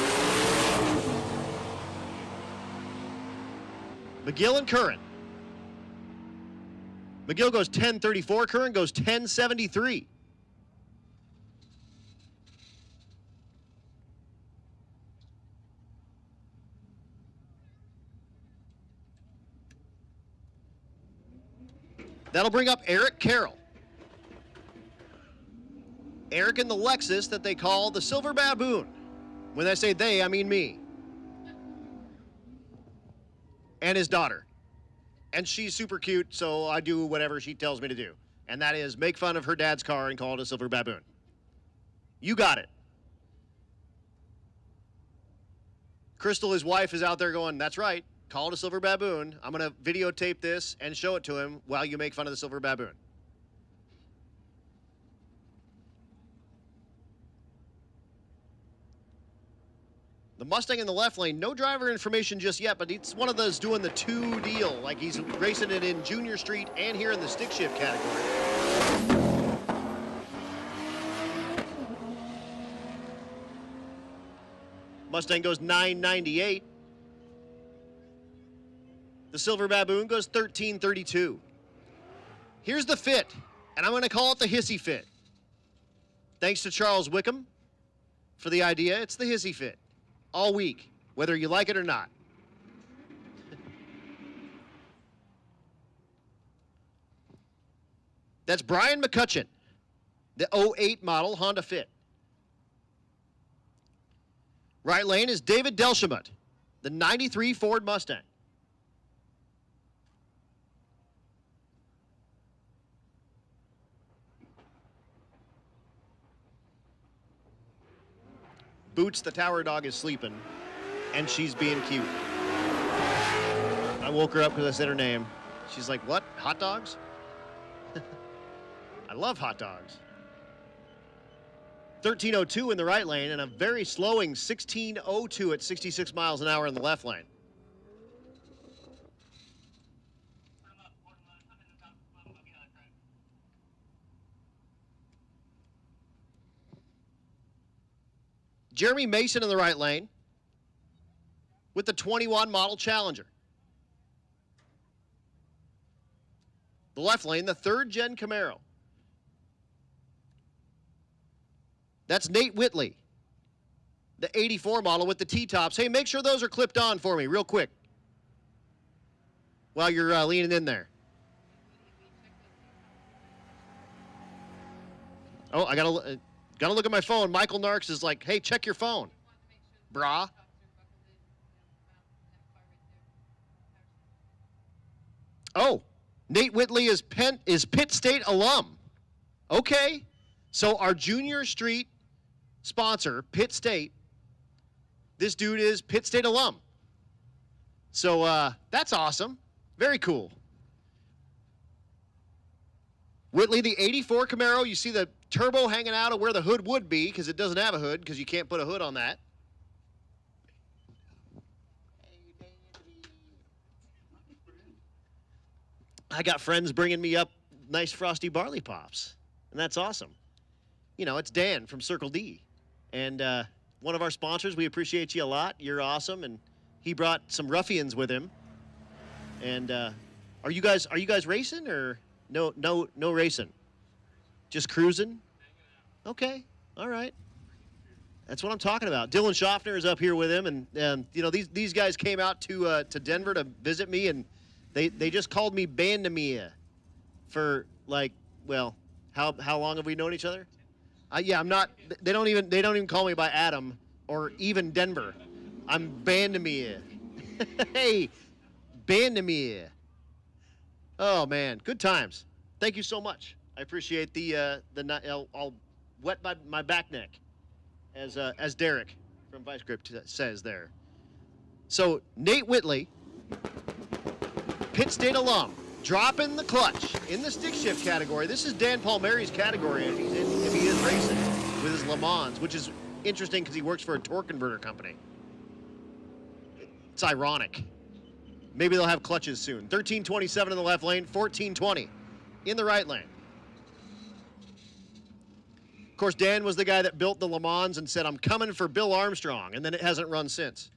McGill and Curran. McGill goes 1034. Curran goes 1073. That'll bring up Eric Carroll. Eric in the Lexus that they call the Silver Baboon. When I say they, I mean me. And his daughter. And she's super cute, so I do whatever she tells me to do. And that is make fun of her dad's car and call it a Silver Baboon. You got it. Crystal, his wife, is out there going, that's right, call it a Silver Baboon. I'm going to videotape this and show it to him while you make fun of the Silver Baboon. The Mustang in the left lane, no driver information just yet, but it's one of those doing the two deal, like he's racing it in Junior Street and here in the stick shift category. Mustang goes 998. The Silver Baboon goes 1332. Here's the fit, and I'm going to call it the Hissy fit. Thanks to Charles Wickham for the idea. It's the Hissy fit all week, whether you like it or not. That's Brian McCutcheon, the 08 model Honda Fit. Right lane is David Delshamut, the 93 Ford Mustang. Boots, the tower dog, is sleeping, and she's being cute. I woke her up because I said her name. She's like, what? Hot dogs? I love hot dogs. 1302 in the right lane and a very slowing 1602 at 66 miles an hour in the left lane. Jeremy Mason in the right lane with the 21 model Challenger. The left lane, the 3rd gen Camaro. That's Nate Whitley, the 84 model with the T-tops. Hey, make sure those are clipped on for me real quick while you're leaning in there. Oh, I gotta look at my phone. Michael Narks is like, hey, check your phone, brah. Oh, Nate Whitley is Pitt State alum. Okay, so our Junior Street sponsor, Pitt State, this dude is Pitt State alum. So that's awesome. Very cool. Whitley, the 84 Camaro, you see the turbo hanging out of where the hood would be because it doesn't have a hood because you can't put a hood on that. I got friends bringing me up nice frosty barley pops, and that's awesome. You know, it's Dan from Circle D, and one of our sponsors. We appreciate you a lot. You're awesome, and he brought some ruffians with him. And are you guys racing or no racing? Just cruising? Okay, all right. That's what I'm talking about. Dylan Schaffner is up here with him, and you know these guys came out to Denver to visit me, and they just called me Bandamia for like, well, how long have we known each other? Yeah, I'm not. They don't even call me by Adam or even Denver. I'm Bandamia. Hey, Bandamia. Oh man, good times. Thank you so much. I appreciate the I'll wet my back neck, as Derek from Vice Grip says there. So Nate Whitley, Pitt State alum, dropping the clutch in the stick shift category. This is Dan Palmieri's category if he is racing with his Le Mans, which is interesting because he works for a torque converter company. It's ironic. Maybe they'll have clutches soon. 1327 in the left lane, 1420 in the right lane. Of course, Dan was the guy that built the Le Mans and said, I'm coming for Bill Armstrong, and then it hasn't run since.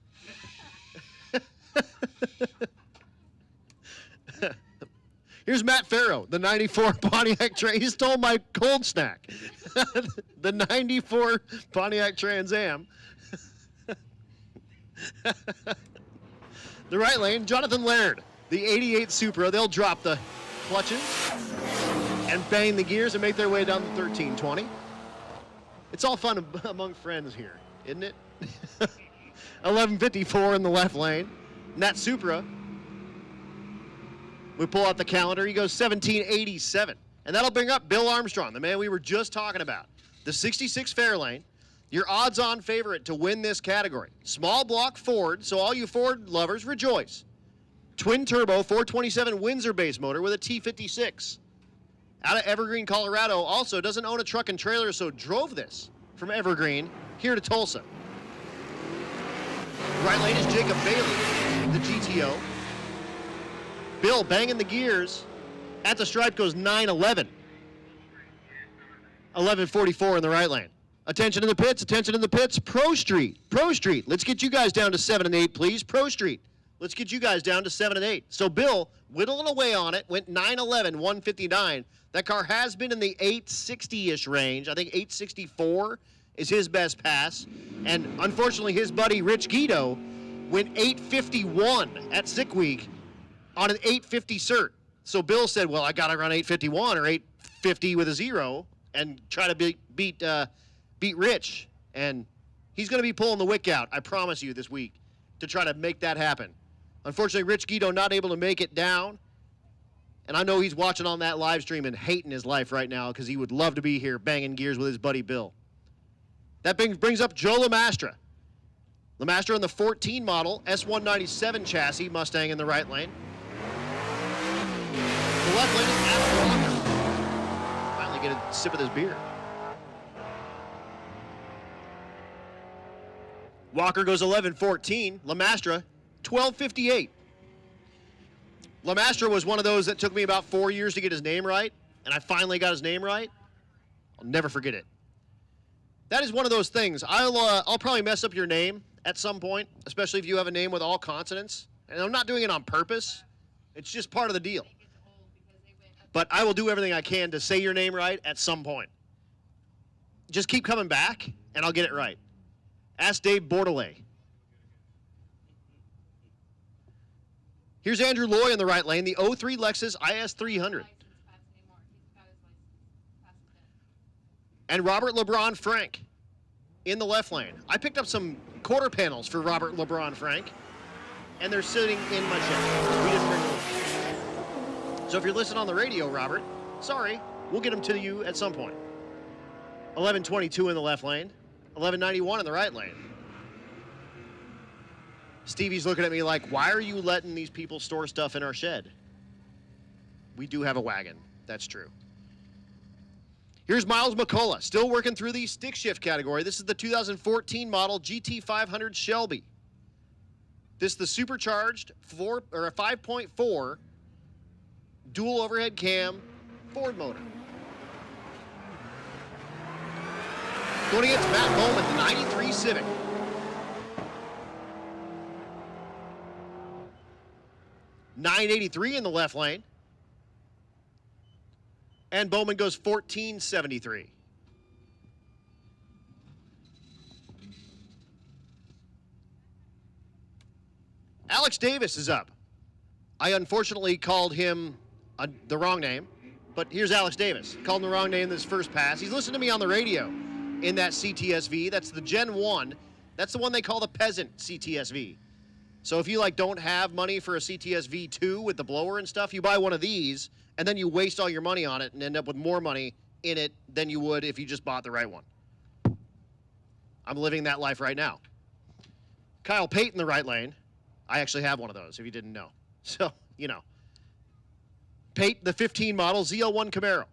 Here's Matt Farrow, the 94 Pontiac Trans. He stole my cold snack. The 94 Pontiac Trans Am. The right lane, Jonathan Laird, the 88 Supra. They'll drop the clutches and bang the gears and make their way down to 1320. It's all fun among friends here, isn't it? 1154 in the left lane. And that Supra, we pull out the calendar, he goes 1787. And that'll bring up Bill Armstrong, the man we were just talking about. The 66 Fairlane, your odds-on favorite to win this category. Small block Ford, so all you Ford lovers rejoice. Twin turbo 427 Windsor base motor with a T56. Out of Evergreen, Colorado, also doesn't own a truck and trailer, so drove this from Evergreen here to Tulsa. Right lane is Jacob Bailey, the GTO. Bill banging the gears at the stripe goes 911. 1144 in the right lane. Attention in the pits, attention in the pits. Pro Street. Let's get you guys down to 7 and 8, please. Pro Street. Let's get you guys down to 7 and 8. So Bill, whittling away on it, went 911, 159. That car has been in the 860-ish range. I think 864 is his best pass. And unfortunately, his buddy Rich Guido went 851 at Sick Week on an 850 cert. So Bill said, well, I got to run 851 or 850 with a 0 and try to beat Rich. And he's going to be pulling the wick out, I promise you, this week to try to make that happen. Unfortunately, Rich Guido not able to make it down. And I know he's watching on that live stream and hating his life right now because he would love to be here banging gears with his buddy Bill. That brings up Joe Lamastra. Lamastra in the 14 model, S197 chassis, Mustang in the right lane. The left lane is Adam Walker. Finally get a sip of this beer. Walker goes 11-14. Lamastra, 12-58. Lamastra was one of those that took me about 4 years to get his name right, and I finally got his name right. I'll never forget it. That is one of those things. I'll probably mess up your name at some point, especially if you have a name with all consonants. And I'm not doing it on purpose. It's just part of the deal. But I will do everything I can to say your name right at some point. Just keep coming back, and I'll get it right. Ask Dave Bordelais. Here's Andrew Loy in the right lane, the 03 Lexus IS300. And Robert LeBron Frank in the left lane. I picked up some quarter panels for Robert LeBron Frank, and they're sitting in my shed. We didn't bring them. So if you're listening on the radio, Robert, sorry, we'll get them to you at some point. 1122 in the left lane, 1191 in the right lane. Stevie's looking at me like, why are you letting these people store stuff in our shed? We do have a wagon. That's true. Here's Miles McCullough, still working through the stick shift category. This is the 2014 model GT500 Shelby. This is the supercharged 5.4 dual overhead cam Ford motor. Going against Matt Bowman, the 93 Civic. $983 in the left lane. And Bowman goes $1,473. Alex Davis is up. I unfortunately called him the wrong name, but here's Alex Davis. Called him the wrong name this first pass. He's listening to me on the radio in that CTSV. That's the Gen 1. That's the one they call the peasant CTSV. So if you don't have money for a CTSV 2 with the blower and stuff, you buy one of these, and then you waste all your money on it and end up with more money in it than you would if you just bought the right one. I'm living that life right now. Kyle Pate in the right lane. I actually have one of those, if you didn't know. So, you know. Pate, the 15 model ZL1 Camaro.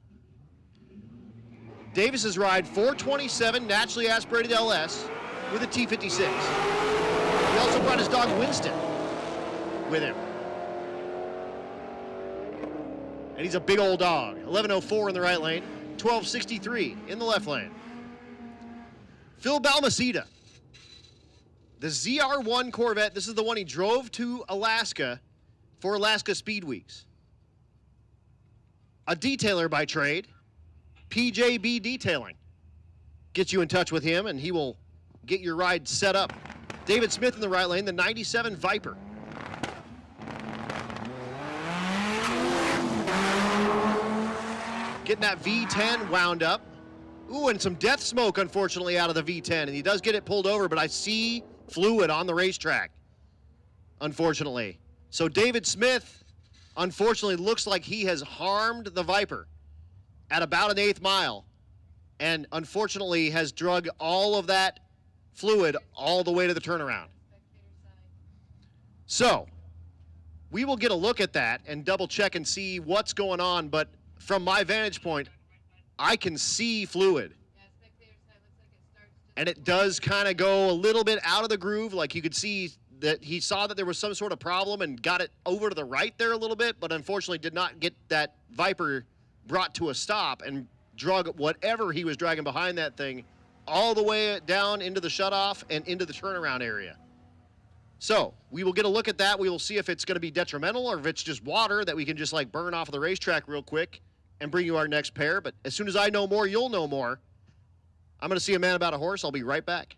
Davis's ride, 427 naturally aspirated LS with a T56. He also brought his dog Winston with him. And he's a big old dog. 1104 in the right lane, 1263 in the left lane. Phil Balmaceda, the ZR1 Corvette. This is the one he drove to Alaska for Alaska Speed Weeks. A detailer by trade, PJB Detailing. Get you in touch with him and he will get your ride set up. David Smith in the right lane, the 97 Viper. Getting that V10 wound up. Ooh, and some death smoke, unfortunately, out of the V10. And he does get it pulled over, but I see fluid on the racetrack, unfortunately. So David Smith, unfortunately, looks like he has harmed the Viper at about an 1/8 mile. And unfortunately has drug all of that fluid all the way to the turnaround. So we will get a look at that and double check and see what's going on. But from my vantage point, I can see fluid. And it does kind of go a little bit out of the groove. Like you could see that he saw that there was some sort of problem and got it over to the right there a little bit, but unfortunately did not get that Viper brought to a stop and drug whatever he was dragging behind that thing all the way down into the shutoff and into the turnaround area. So we will get a look at that. We will see if it's going to be detrimental or if it's just water that we can just like burn off of the racetrack real quick and bring you our next pair. But as soon as I know more, you'll know more. I'm going to see a man about a horse. I'll be right back.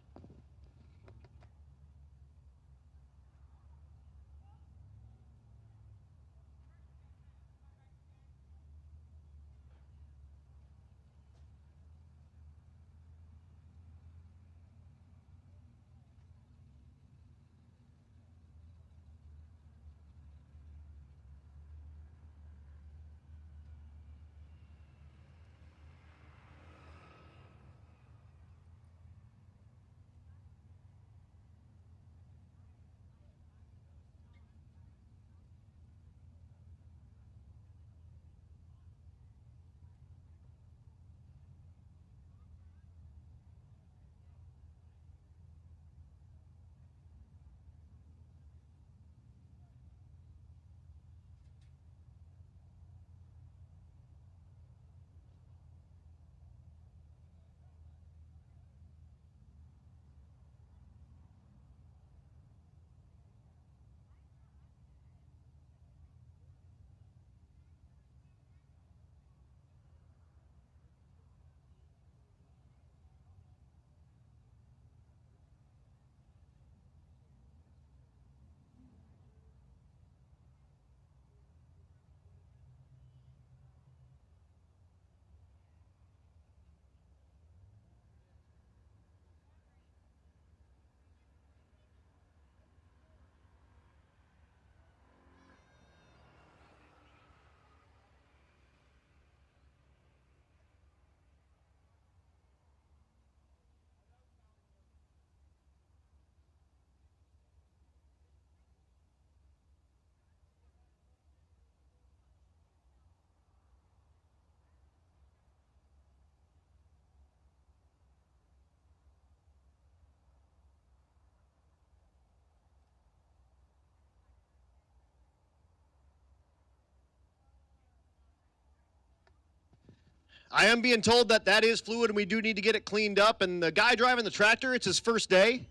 I am being told that that is fluid and we do need to get it cleaned up. And the guy driving the tractor, it's his first day.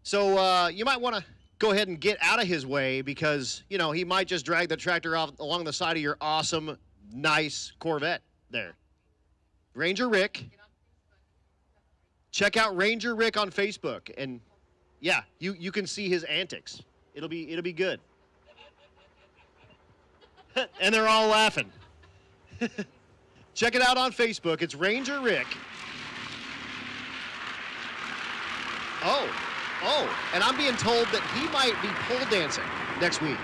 So you might want to go ahead and get out of his way because, you know, he might just drag the tractor off along the side of your awesome, nice Corvette there. Ranger Rick. Check out Ranger Rick on Facebook. And, yeah, you can see his antics. It'll be good. And they're all laughing. Check it out on Facebook. It's Ranger Rick. Oh, and I'm being told that he might be pole dancing next week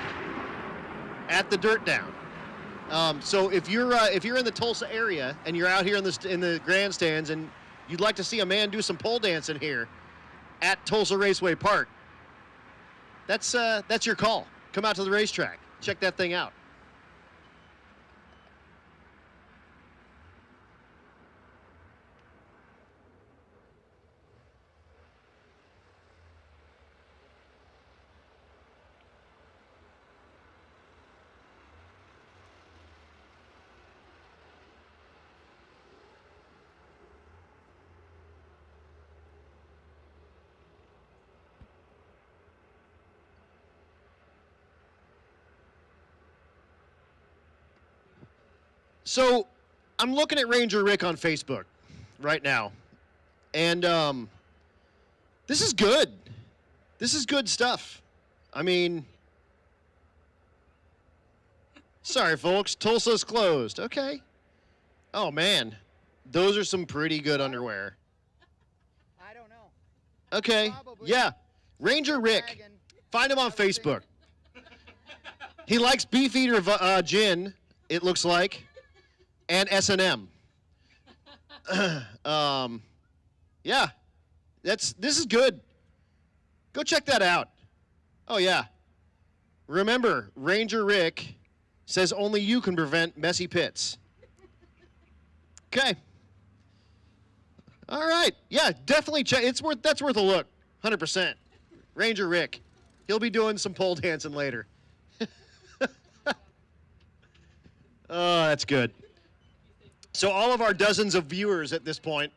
at the Dirt Down. So if you're in the Tulsa area and you're out here in the grandstands and you'd like to see a man do some pole dancing here at Tulsa Raceway Park, that's your call. Come out to the racetrack. Check that thing out. So I'm looking at Ranger Rick on Facebook right now, and this is good. This is good stuff. I mean, sorry, folks, Tulsa's closed. Okay. Oh, man. Those are some pretty good underwear. I don't know. Okay. Probably. Yeah. Ranger Rick. Find him on Facebook. He likes Beefeater gin, it looks like. And S&M. Yeah, this is good. Go check that out. Oh, yeah. Remember, Ranger Rick says only you can prevent messy pits. Okay. All right. Yeah, definitely check. That's worth a look. 100%. Ranger Rick. He'll be doing some pole dancing later. Oh, that's good. So all of our dozens of viewers at this point,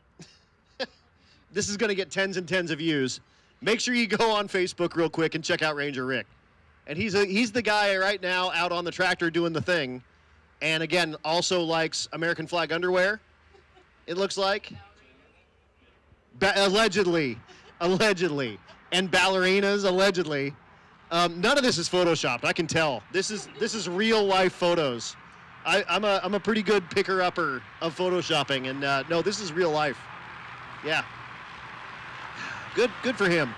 this is going to get tens and tens of views. Make sure you go on Facebook real quick and check out Ranger Rick. And he's the guy right now out on the tractor doing the thing. And again, also likes American flag underwear, it looks like. Allegedly. And ballerinas, allegedly. None of this is photoshopped, I can tell. This is real life photos. I'm a pretty good picker-upper of photoshopping, and no, this is real life. Yeah. Good for him.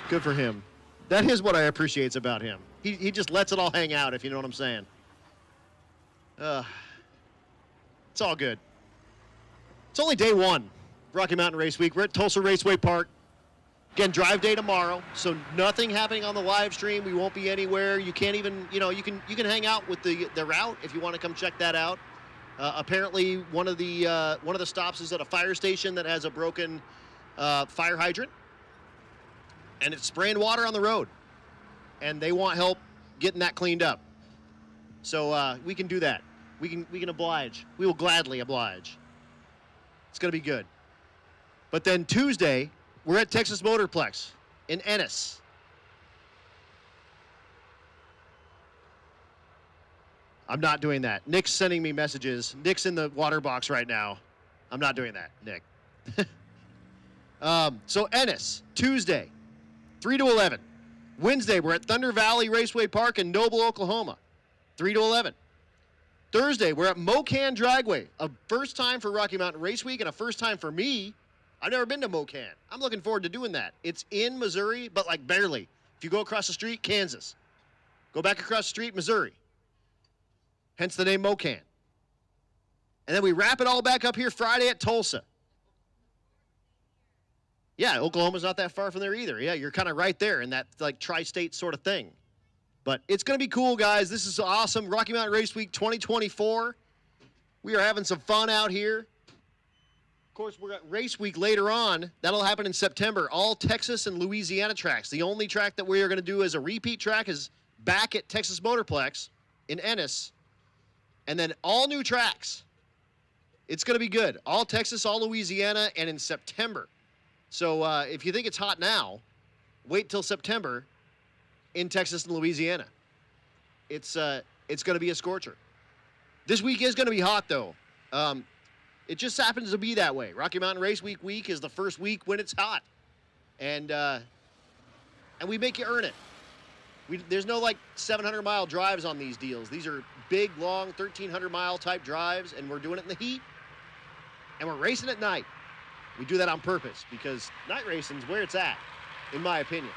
Good for him. That is what I appreciate about him. He just lets it all hang out, if you know what I'm saying. It's all good. It's only day one, Rocky Mountain Race Week. We're at Tulsa Raceway Park. Again, drive day tomorrow, so nothing happening on the live stream. We won't be anywhere. You can't even, you can hang out with the route if you want to come check that out. Apparently, one of the stops is at a fire station that has a broken fire hydrant, and it's spraying water on the road, and they want help getting that cleaned up. So we can do that. We can oblige. We will gladly oblige. It's going to be good. But then Tuesday, we're at Texas Motorplex in Ennis. I'm not doing that. Nick's sending me messages. Nick's in the water box right now. I'm not doing that, Nick. So Ennis, Tuesday, 3 to 11. Wednesday, we're at Thunder Valley Raceway Park in Noble, Oklahoma, 3 to 11. Thursday, we're at Mo-Kan Dragway, a first time for Rocky Mountain Race Week and a first time for me. I've never been to Mo-Kan. I'm looking forward to doing that. It's in Missouri, but like barely. If you go across the street, Kansas. Go back across the street, Missouri. Hence the name Mo-Kan. And then we wrap it all back up here Friday at Tulsa. Yeah, Oklahoma's not that far from there either. Yeah, you're kind of right there in that like tri-state sort of thing. But it's going to be cool, guys. This is awesome. Rocky Mountain Race Week 2024. We are having some fun out here. Of course, we're at Race Week later on. That'll happen in September. All Texas and Louisiana tracks. The only track that we are going to do as a repeat track is back at Texas Motorplex in Ennis. And then all new tracks. It's going to be good. All Texas, all Louisiana, and in September. So if you think it's hot now, wait till September in Texas and Louisiana. It's going to be a scorcher. This week is going to be hot, though. It just happens to be that way. Rocky Mountain Race Week is the first week when it's hot. And we make you earn it. There's no, 700-mile drives on these deals. These are big, long, 1,300-mile type drives, and we're doing it in the heat. And we're racing at night. We do that on purpose because night racing is where it's at, in my opinion.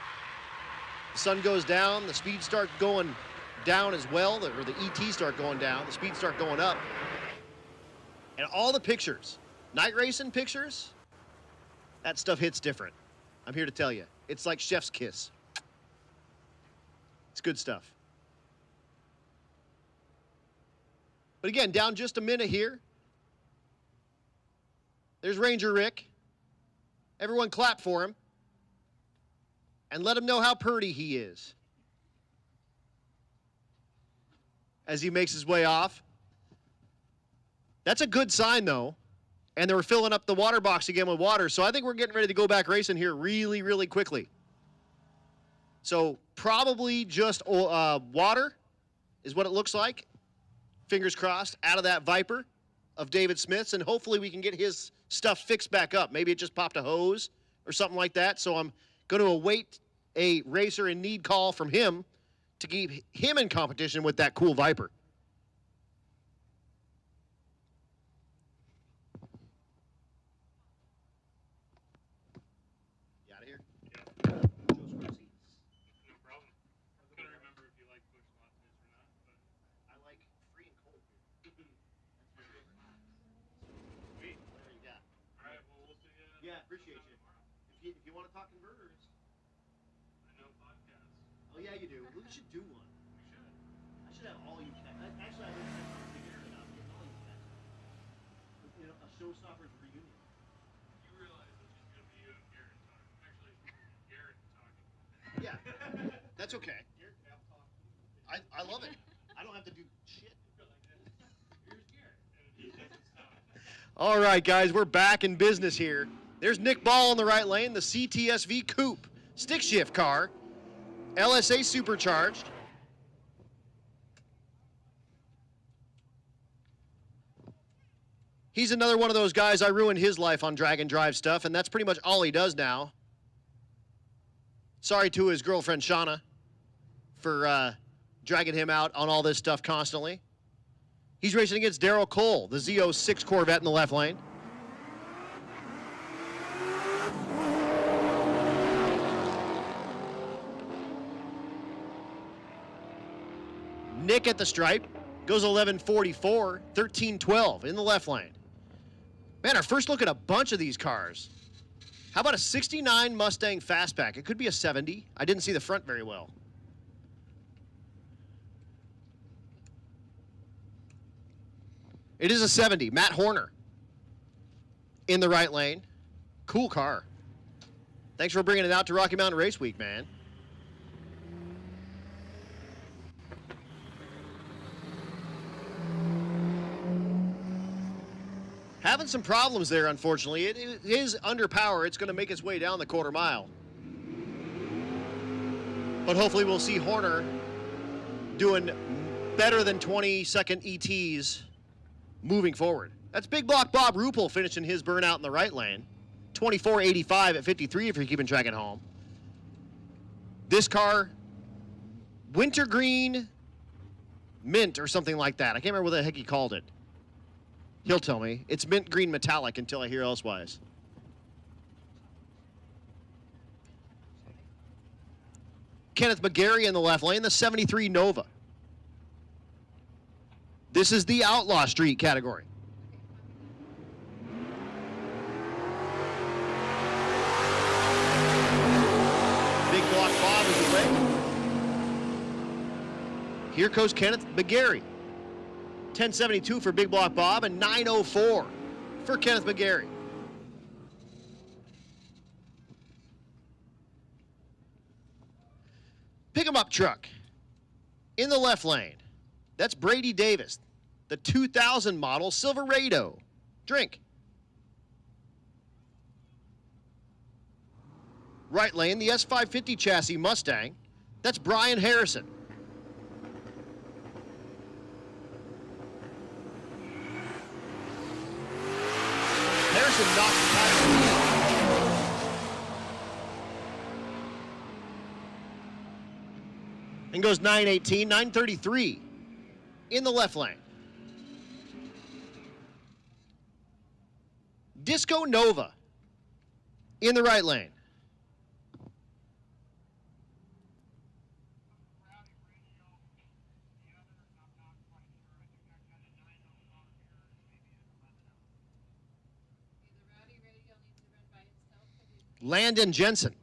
The sun goes down, the speeds start going down as well, or the ETs start going down, the speeds start going up. And all the pictures, night racing pictures, that stuff hits different. I'm here to tell you. It's like chef's kiss. It's good stuff. But again, down just a minute here. There's Ranger Rick. Everyone clap for him. And let him know how purty he is. As he makes his way off. That's a good sign, though. And they were filling up the water box again with water. So I think we're getting ready to go back racing here really, really quickly. So probably just water is what it looks like. Fingers crossed, out of that Viper of David Smith's. And hopefully we can get his stuff fixed back up. Maybe it just popped a hose or something like that. So I'm going to await a racer in need call from him to keep him in competition with that cool Viper. You out of here? Yeah. No problem. I couldn't remember if you like bush lattes or not, but I like free and cold beer. sweet. Whatever you got. All right, well, we'll see you. Yeah, appreciate you. If you want to talk converters. I know podcasts. Oh, yeah, you do. We should do one. We should. I should have all you cats. Actually, I don't have to figure it out. Get all you cats. You know, a showstoppers reunion. You realize it's just going to be you and Garrett talking. Actually, Garrett talking. Yeah, that's okay. I love it. I don't have to do shit. Here's Garrett. And he doesn't stop. All right, guys, we're back in business here. There's Nick Ball in the right lane, the CTSV Coupe stick shift car, LSA supercharged. He's another one of those guys, I ruined his life on drag and drive stuff, and that's pretty much all he does now. Sorry to his girlfriend, Shauna, for dragging him out on all this stuff constantly. He's racing against Darrell Cole, the Z06 Corvette in the left lane. Nick at the stripe goes 11:44, 13:12 in the left lane. Man, our first look at a bunch of these cars. How about a 69 Mustang Fastback? It could be a 70. I didn't see the front very well. It is a 70. Matt Horner in the right lane. Cool car. Thanks for bringing it out to Rocky Mountain Race Week, man. Having some problems there, unfortunately. It is under power. It's going to make its way down the quarter mile. But hopefully we'll see Horner doing better than 20-second ETs moving forward. That's Big Block Bob Ruppel finishing his burnout in the right lane. 24.85 at 53 if you're keeping track at home. This car, wintergreen mint or something like that. I can't remember what the heck he called it. He'll tell me. It's mint green metallic until I hear elsewise. Kenneth McGarry in the left lane, the 73 Nova. This is the Outlaw Street category. Big Block Bob is away. Here goes Kenneth McGarry. 1072 for Big Block Bob and 904 for Kenneth McGarry. Pick 'em up truck in the left lane. That's Brady Davis, the 2000 model Silverado. Drink. Right lane, the S550 chassis Mustang. That's Brian Harrison. Harrison knocks the tire. And goes 918, 933 in the left lane. Disco Nova in the right lane. Landon Jensen,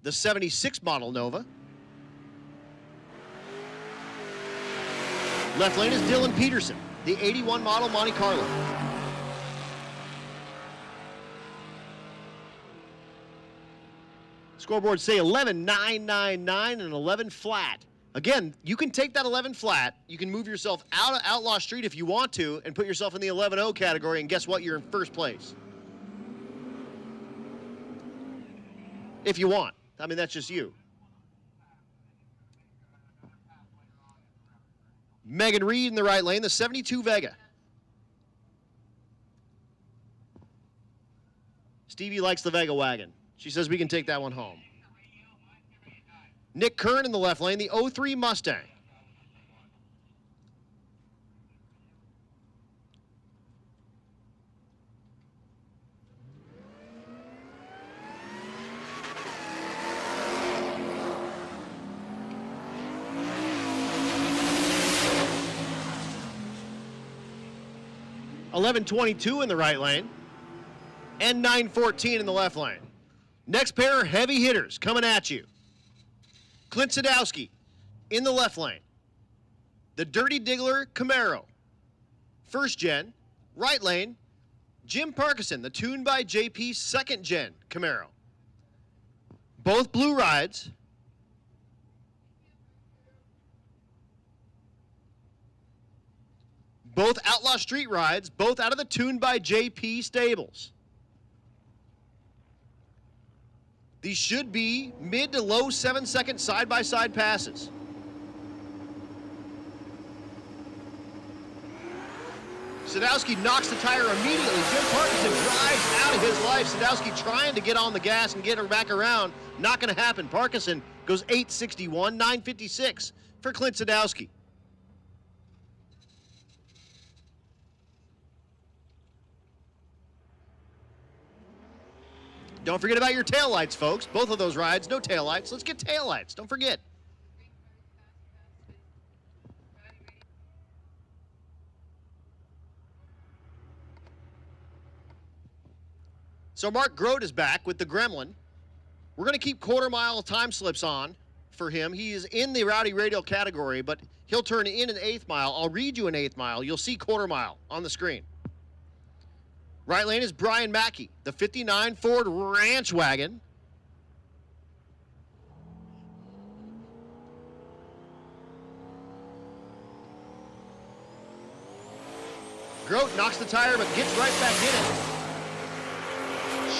the 76 model Nova. Left lane is Dylan Peterson, the 81 model Monte Carlo. Scoreboards say 11,999 and 11 flat. Again, you can take that 11 flat. You can move yourself out of Outlaw Street if you want to and put yourself in the 11-0 category, and guess what? You're in first place. If you want. I mean, that's just you. Megan Reed in the right lane, the 72 Vega. Stevie likes the Vega wagon. She says we can take that one home. Nick Kern in the left lane, the 03 Mustang. $11.22 in the right lane and $9.14 in the left lane. Next pair of heavy hitters coming at you. Clint Sadowski in the left lane. The Dirty Diggler Camaro, first gen. Right lane, Jim Parkinson, the Tuned by JP second gen Camaro. Both blue rides. Both Outlaw Street rides, both out of the Tuned by JP stables. These should be mid to low 7-second side-by-side passes. Sadowski knocks the tire immediately. Jim Parkinson drives out of his life. Sadowski trying to get on the gas and get her back around. Not going to happen. Parkinson goes 861, 956 for Clint Sadowski. Don't forget about your taillights, folks. Both of those rides, no taillights. Let's get taillights. Don't forget. So Mark Grote is back with the Gremlin. We're going to keep quarter-mile time slips on for him. He is in the Rowdy Radial category, but he'll turn in an eighth mile. I'll read you an eighth mile. You'll see quarter mile on the screen. Right lane is Brian Mackey, the 59 Ford Ranch Wagon. Grote knocks the tire, but gets right back in it.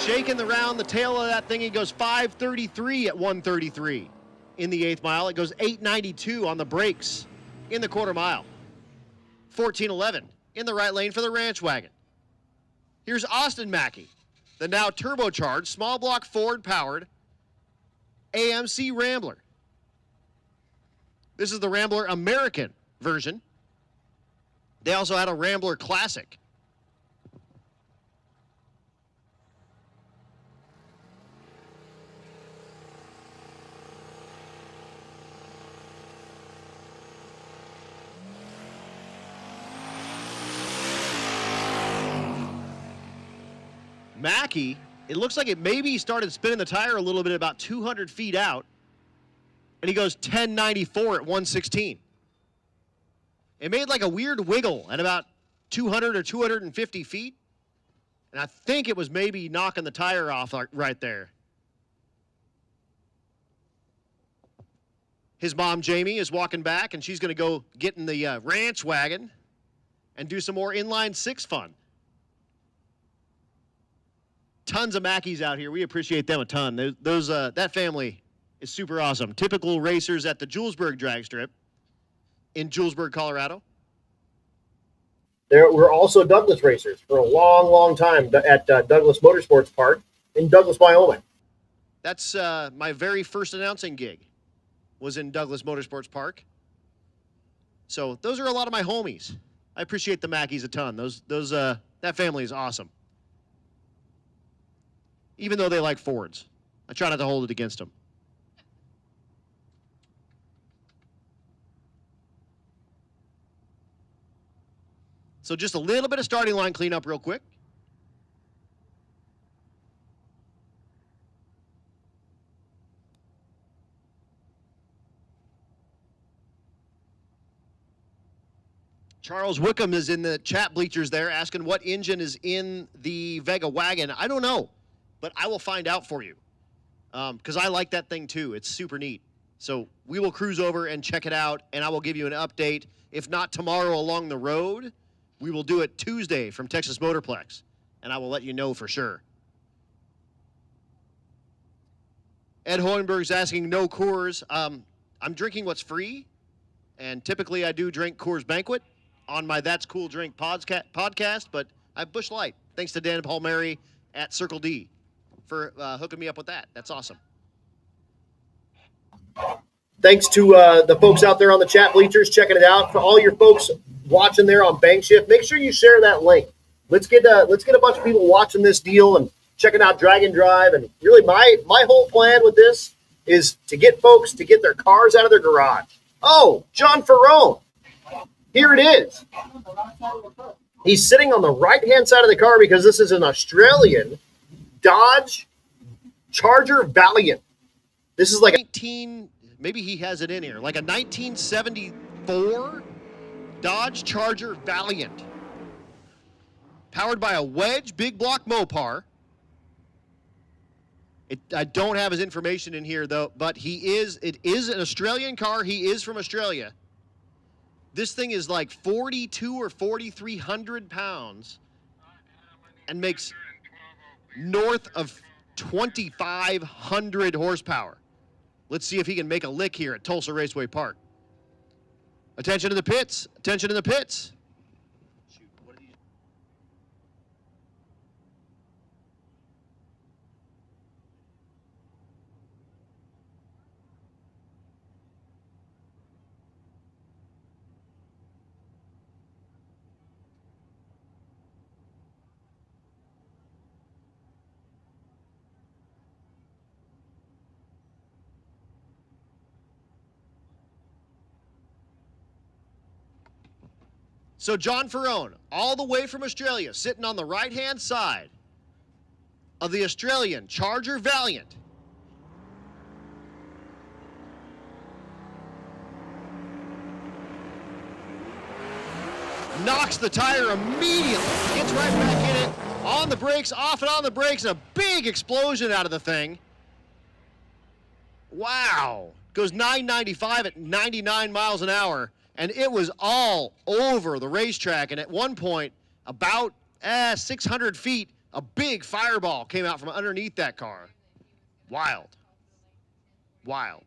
Shaking around the tail of that thing, he goes 533 at 133 in the eighth mile. It goes 892 on the brakes in the quarter mile. 1411 in the right lane for the Ranch Wagon. Here's Austin Mackey, the now turbocharged, small block Ford powered AMC Rambler. This is the Rambler American version. They also had a Rambler Classic. Mackey, it looks like it maybe started spinning the tire a little bit about 200 feet out, and he goes 1094 at 116. It made like a weird wiggle at about 200 or 250 feet, and I think it was maybe knocking the tire off right there. His mom, Jamie, is walking back, and she's going to go get in the Ranch Wagon and do some more inline six fun. Tons of Mackeys out here. We appreciate them a ton. That family is super awesome. Typical racers at the Julesburg drag strip in Julesburg, Colorado. We're also Douglas racers for a long, long time at Douglas Motorsports Park in Douglas, Wyoming. That's my very first announcing gig was in Douglas Motorsports Park. So those are a lot of my homies. I appreciate the Mackeys a ton. That family is awesome. Even though they like Fords. I try not to hold it against them. So just a little bit of starting line cleanup real quick. Charles Wickham is in the chat bleachers there asking what engine is in the Vega wagon. I don't know, but I will find out for you because I like that thing too. It's super neat. So we will cruise over and check it out, and I will give you an update. If not tomorrow along the road, we will do it Tuesday from Texas Motorplex, and I will let you know for sure. Ed Hohenberg's asking no Coors. I'm drinking what's free, and typically I do drink Coors Banquet on my That's Cool Drink podcast, but I have Busch Light. Thanks to Dan Palmieri at Circle D for hooking me up with that. That's awesome. Thanks to the folks out there on the chat bleachers checking it out. For all your folks watching there on Bank Shift, make sure you share that link. Let's get a bunch of people watching this deal and checking out Drag and Drive. And really, my whole plan with this is to get folks to get their cars out of their garage. Oh, John Ferrone. Here it is. He's sitting on the right-hand side of the car because this is an Australian Dodge Charger Valiant. This is like 19, maybe he has it in here, like a 1974 Dodge Charger Valiant. Powered by a wedge big block Mopar. I don't have his information in here though, but it is an Australian car. He is from Australia. This thing is like 42 or 4,300 pounds and makes north of 2,500 horsepower. Let's see if he can make a lick here at Tulsa Raceway Park. Attention to the pits. Attention to the pits. Shoot, what are these? So John Ferrone, all the way from Australia, sitting on the right-hand side of the Australian Charger Valiant. Knocks the tire immediately, gets right back in it, on the brakes, off and on the brakes, and a big explosion out of the thing. Wow. Goes 995 at 99 miles an hour. And it was all over the racetrack. And at one point, about 600 feet, a big fireball came out from underneath that car. Wild. Wild.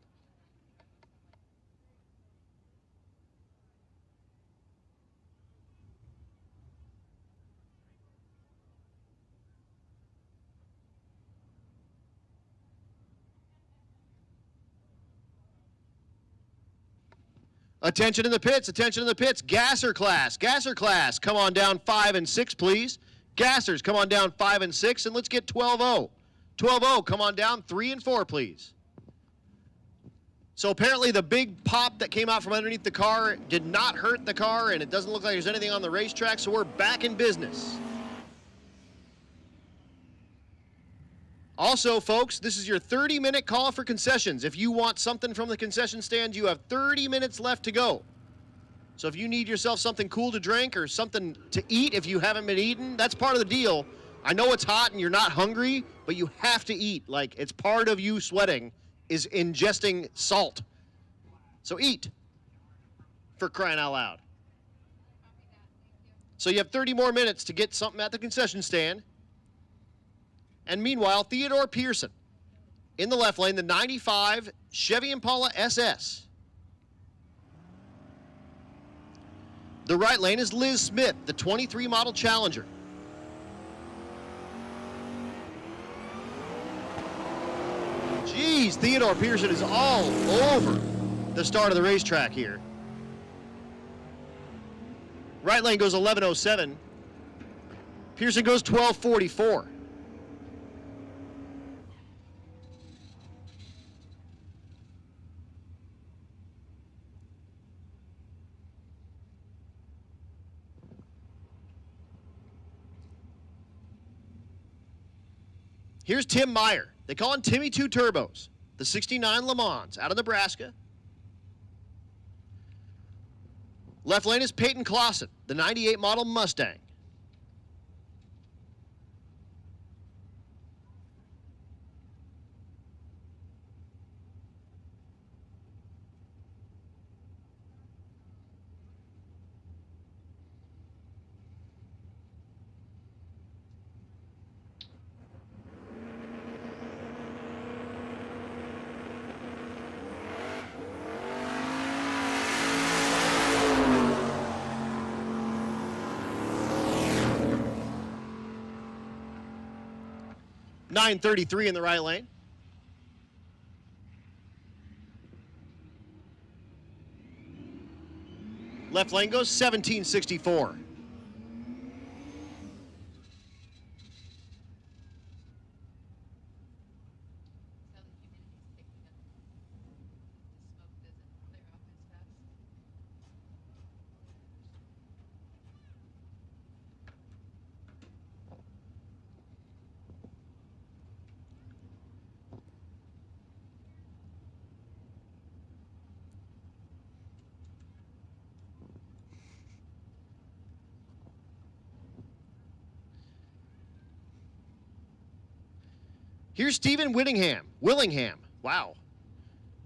Attention in the pits, attention in the pits. Gasser class, come on down 5 and 6, please. Gassers, come on down 5 and 6, and let's get 12-0. 12-0, come on down 3 and 4, please. So apparently the big pop that came out from underneath the car did not hurt the car, and it doesn't look like there's anything on the racetrack, so we're back in business. Also, folks, this is your 30-minute call for concessions. If you want something from the concession stand, you have 30 minutes left to go. So if you need yourself something cool to drink or something to eat if you haven't been eating, that's part of the deal. I know it's hot and you're not hungry, but you have to eat. Like, it's part of you sweating is ingesting salt. So eat, for crying out loud. So you have 30 more minutes to get something at the concession stand. And meanwhile, Theodore Pearson in the left lane, the 95 Chevy Impala SS. The right lane is Liz Smith, the 23 model Challenger. Jeez, Theodore Pearson is all over the start of the racetrack here. Right lane goes 11:07. Pearson goes 12:44. Here's Tim Meyer. They call him Timmy Two Turbos. The 69 Le Mans out of Nebraska. Left lane is Peyton Clausen, the 98 model Mustang. .933 in the right lane. Left lane goes 1764. Here's Stephen Willingham. Wow.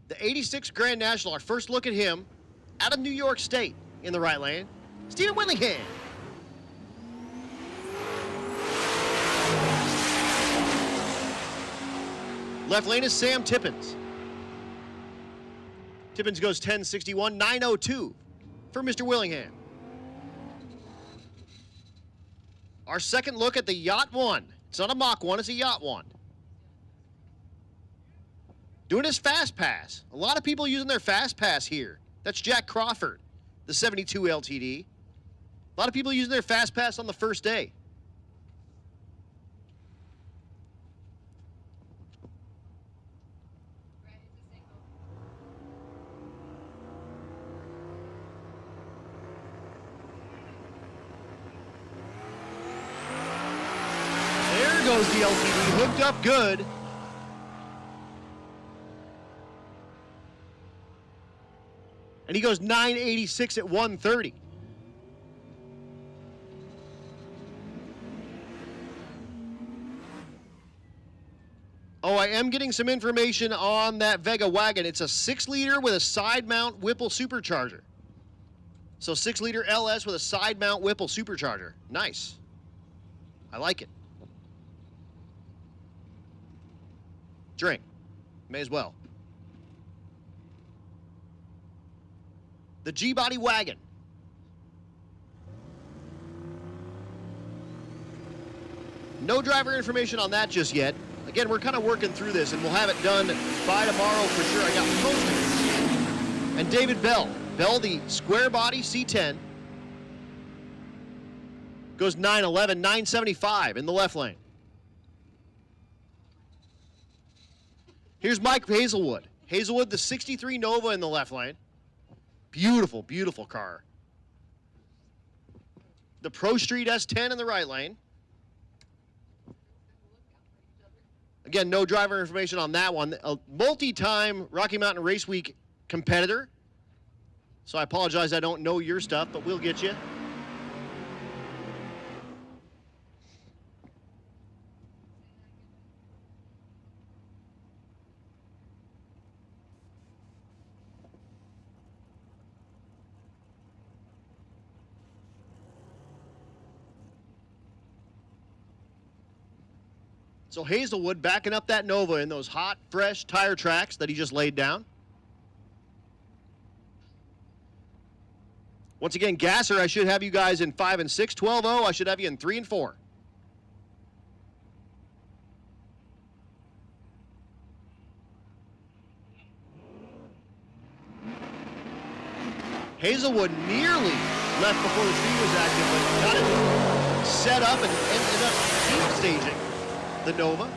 The 86 Grand National, our first look at him out of New York State in the right lane. Stephen Willingham. Left lane is Sam Tippins. Tippins goes 10:61, 9:02 for Mr. Willingham. Our second look at the Yacht 1. It's not a Mach 1, it's a Yacht 1. Doing his Fast Pass. A lot of people using their Fast Pass here. That's Jack Crawford, the 72 LTD. A lot of people using their Fast Pass on the first day. There goes the LTD, hooked up good. And he goes 986 at 130. Oh, I am getting some information on that Vega wagon. It's a 6-liter with a side mount Whipple supercharger. So 6-liter LS with a side mount Whipple supercharger. Nice. I like it. Drink. May as well. The G-Body wagon. No driver information on that just yet. Again, we're kind of working through this, and we'll have it done by tomorrow for sure. I got most of it. And David Bell. Bell, the square body C10. Goes 911, 975 in the left lane. Here's Mike Hazelwood. Hazelwood, the 63 Nova in the left lane. Beautiful, beautiful car. The Pro Street S10 in the right lane. Again, no driver information on that one. A multi-time Rocky Mountain Race Week competitor. So I apologize I don't know your stuff, but we'll get you. So Hazelwood backing up that Nova in those hot, fresh tire tracks that he just laid down. Once again, Gasser, I should have you guys in 5 and 6. 12-0, I should have you in 3 and 4. Hazelwood nearly left before the speed was active, but got it set up and ended up deep staging the Nova.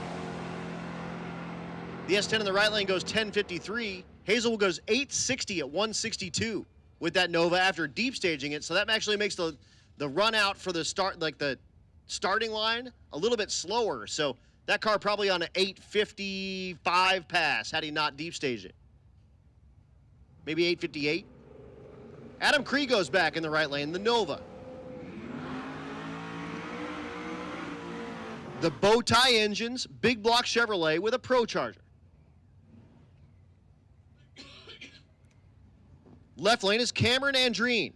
The S10 in the right lane goes 1053. Hazelwood goes 860 at 162 with that Nova after deep staging it. So that actually makes the run out for the start, like the starting line, a little bit slower. So that car probably on an 855 pass had he not deep staged it. Maybe 858. Adam Cree goes back in the right lane, the Nova. The bow tie engines, big block Chevrolet with a Pro Charger. Left lane is Cameron Andreen.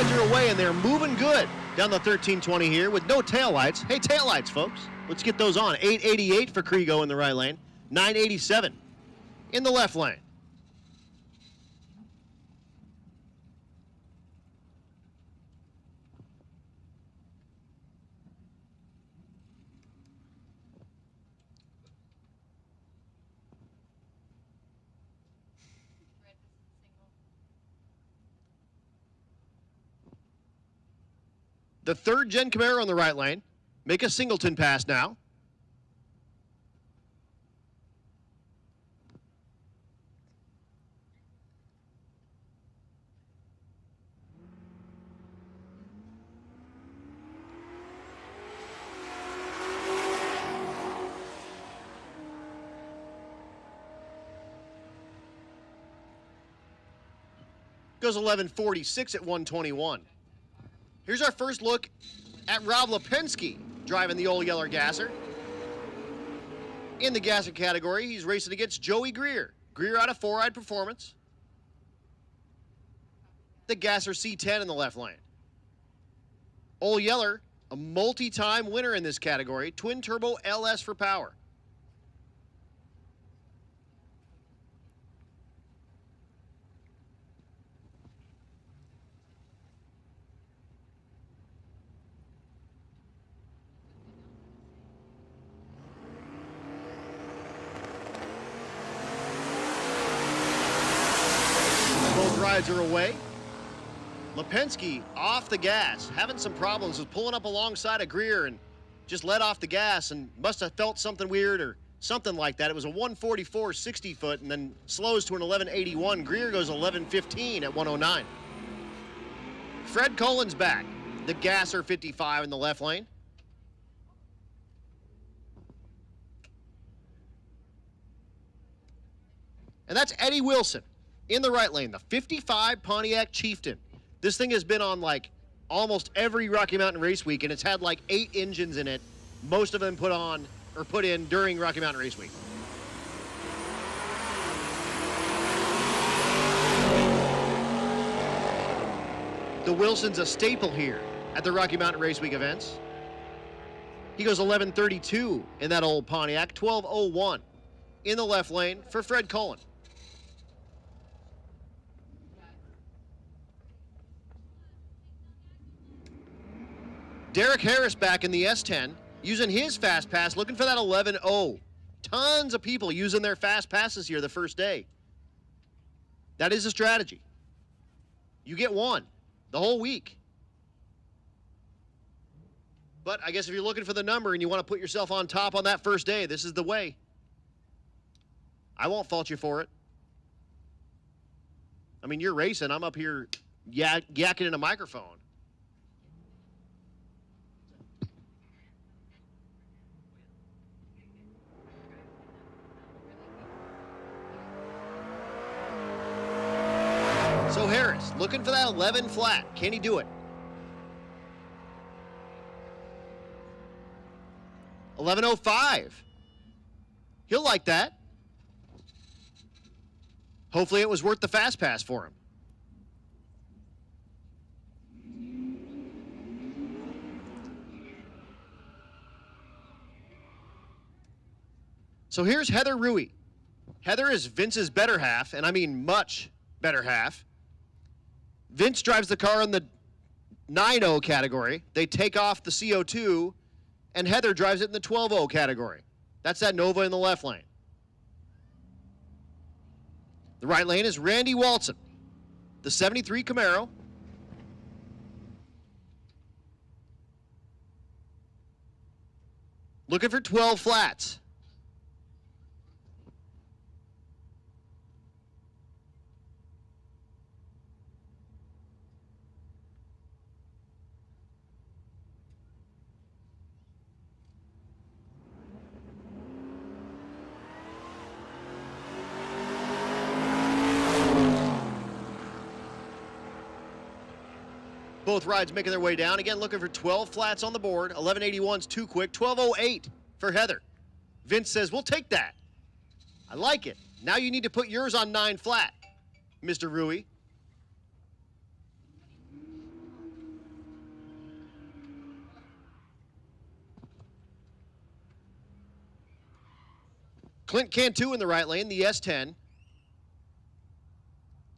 Away, and they're moving good down the 1320 here with no taillights. Hey, taillights, folks. Let's get those on. 888 for Kriego in the right lane. 987 in the left lane. The third gen Camaro on the right lane. Make a singleton pass now. Goes 11:46 at 121. Here's our first look at Rob Lipinski driving the old Yeller Gasser. In the Gasser category, he's racing against Joey Greer. Greer out of 4-eyed Performance. The Gasser C10 in the left lane. Old Yeller, a multi-time winner in this category, twin turbo LS for power. Both rides are away. Lipinski off the gas, having some problems with pulling up alongside of Greer and just let off the gas and must have felt something weird or something like that. It was a 144 60 foot and then slows to an 1181. Greer goes 1115 at 109. Fred Cullen's back, the Gasser 55 in the left lane. And that's Eddie Wilson in the right lane, the 55 Pontiac Chieftain. This thing has been on like almost every Rocky Mountain Race Week, and it's had like 8 engines in it, most of them put on or put in during Rocky Mountain Race Week. The Wilson's a staple here at the Rocky Mountain Race Week events. He goes 11:32 in that old Pontiac, 12:01 in the left lane for Fred Cullen. Derek Harris back in the S10, using his fast pass, looking for that 11-0. Tons of people using their fast passes here the first day. That is a strategy. You get one the whole week. But I guess if you're looking for the number and you want to put yourself on top on that first day, this is the way. I won't fault you for it. I mean, you're racing. I'm up here yakking in a microphone. So Harris, looking for that 11 flat. Can he do it? 11:05. He'll like that. Hopefully it was worth the fast pass for him. So here's Heather Rui. Heather is Vince's better half, and I mean much better half. Vince drives the car in the 9.0 category. They take off the CO2, and Heather drives it in the 12.0 category. That's that Nova in the left lane. The right lane is Randy Walton, the 73 Camaro. Looking for 12 flats. Both rides making their way down. Again, looking for 12 flats on the board. 1181's too quick. 1208 for Heather. Vince says, we'll take that. I like it. Now you need to put yours on 9 flat, Mr. Rui. Clint Cantu in the right lane, the S10.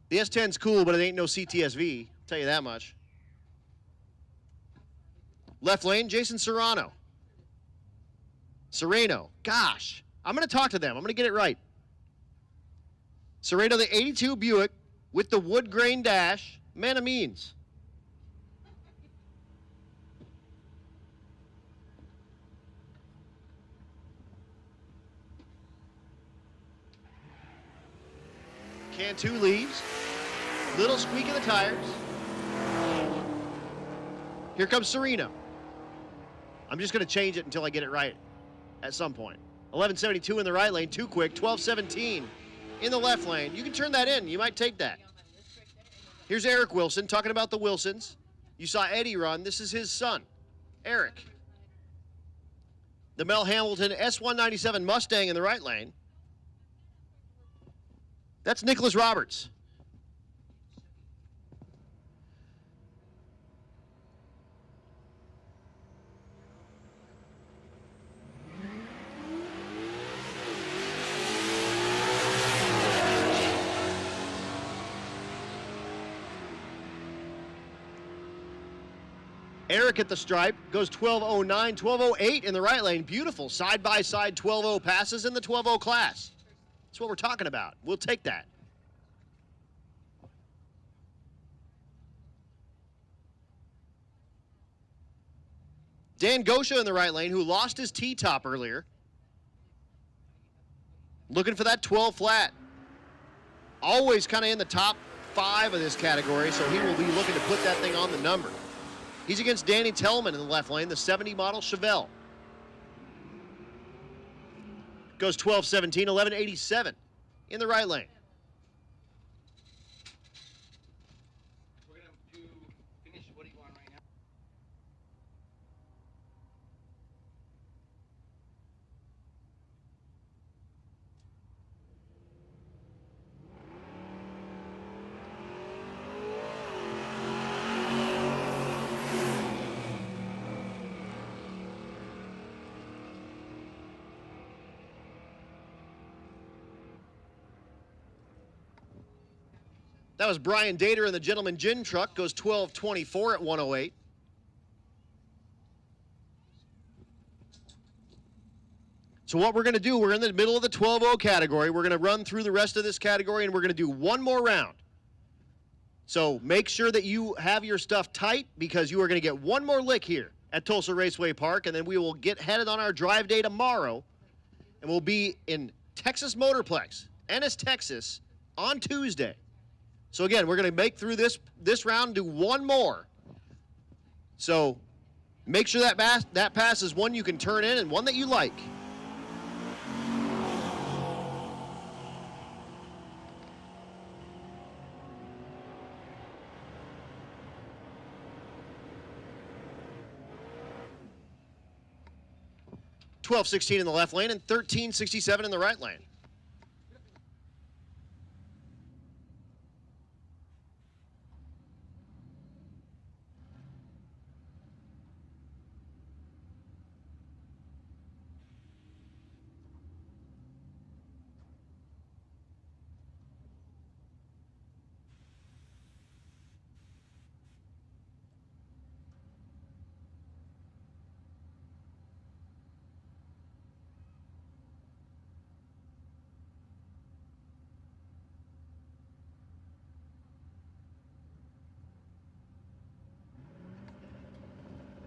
The S10's cool, but it ain't no CTSV. I'll tell you that much. Left lane, Jason Serrano. Gosh, I'm going to talk to them. I'm going to get it right. Serrano, the 82 Buick with the wood grain dash. Man of means. Cantu leaves. Little squeak in the tires. Here comes Sereno. I'm just going to change it until I get it right at some point. 1172 in the right lane, too quick. 1217 in the left lane. You can turn that in. You might take that. Here's Eric Wilson talking about the Wilsons. You saw Eddie run. This is his son, Eric. The Mel Hamilton S197 Mustang in the right lane. That's Nicholas Roberts. Eric at the stripe goes 12:09, 12:08 in the right lane. Beautiful side-by-side 12:0 passes in the 12:0 class. That's what we're talking about. We'll take that. Dan Gosha in the right lane, who lost his T-top earlier. Looking for that 12 flat. Always kind of in the top 5 of this category, so he will be looking to put that thing on the number. He's against Danny Tellman in the left lane, the 70 model Chevelle. Goes 12:17, 11:87 in the right lane. We're going to finish. What do you want right now? That was Brian Dater in the Gentleman Gin truck. Goes 12:24 at 108. So what we're going to do, we're in the middle of the 12:0 category. We're going to run through the rest of this category, and we're going to do one more round. So make sure that you have your stuff tight, because you are going to get one more lick here at Tulsa Raceway Park, and then we will get headed on our drive day tomorrow, and we'll be in Texas Motorplex, Ennis, Texas, on Tuesday. So again, we're going to make through this round and do one more. So make sure that pass is one you can turn in and one that you like. $12.16 in the left lane and $13.67 in the right lane.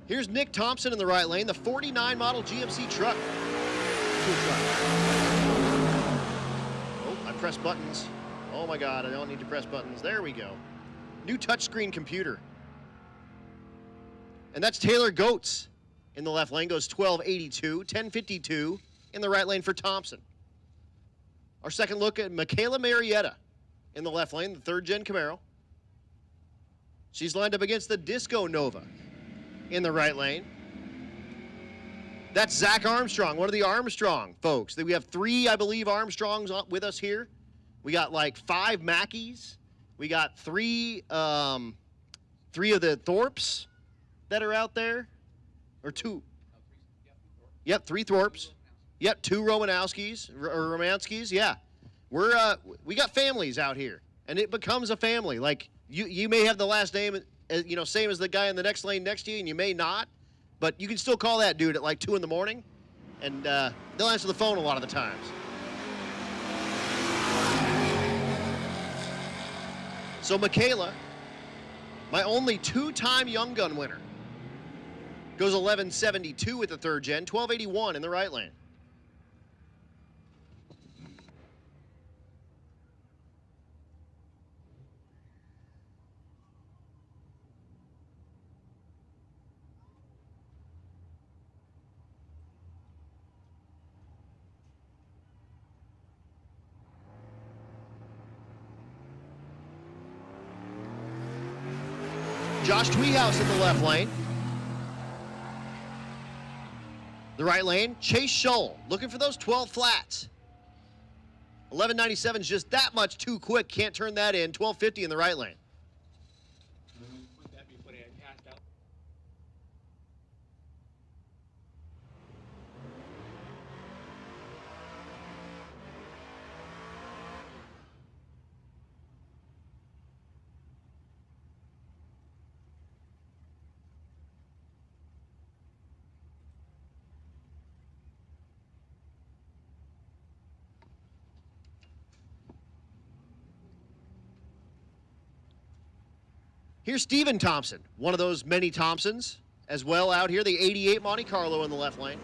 Here's Nick Thompson in the right lane, the 49 model GMC truck. Oh, I pressed buttons. Oh my God, I don't need to press buttons. There we go. New touchscreen computer. And that's Taylor Goetz in the left lane, goes 12:82, 10:52 in the right lane for Thompson. Our second look at Michaela Marietta in the left lane, the third gen Camaro. She's lined up against the Disco Nova in the right lane. That's Zach Armstrong, one of the Armstrong folks. We have 3, I believe, Armstrongs with us here. We got like 5 Mackeys. We got 3 of the Thorpes that are out there, or 2. Yep, 3 Thorpes. Yep, 2 Romanowskis or Romanskis. Yeah, we got families out here, and it becomes a family. Like you may have the last name, same as the guy in the next lane next to you, and you may not, but you can still call that dude at like 2 in the morning, and they'll answer the phone a lot of the times. So Michaela, my only 2-time Young Gun winner, goes 11:72 with the third gen, 12:81 in the right lane. Josh Tweehouse in the left lane. The right lane, Chase Shull, looking for those 12 flats. 1197 is just that much too quick. Can't turn that in. 1250 in the right lane. Here's Steven Thompson, one of those many Thompsons as well out here. The 88 Monte Carlo in the left lane.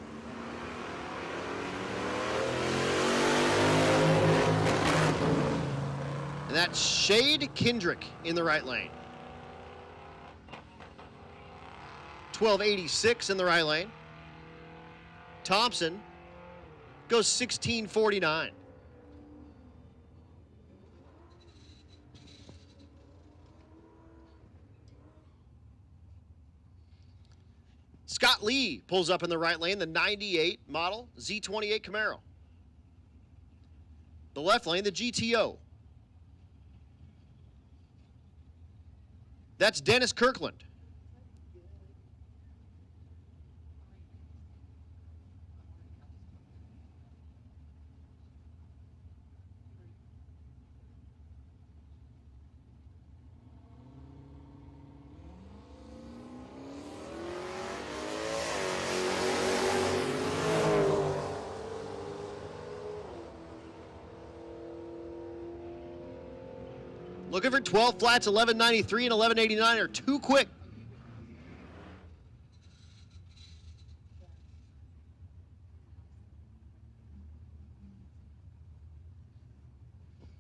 And that's Shade Kendrick in the right lane. 1286 in the right lane. Thompson goes 1649. Scott Lee pulls up in the right lane, the 98 model Z28 Camaro. The left lane, the GTO. That's Dennis Kirkland. Looking for 12 flats, 1193 and 1189 are too quick.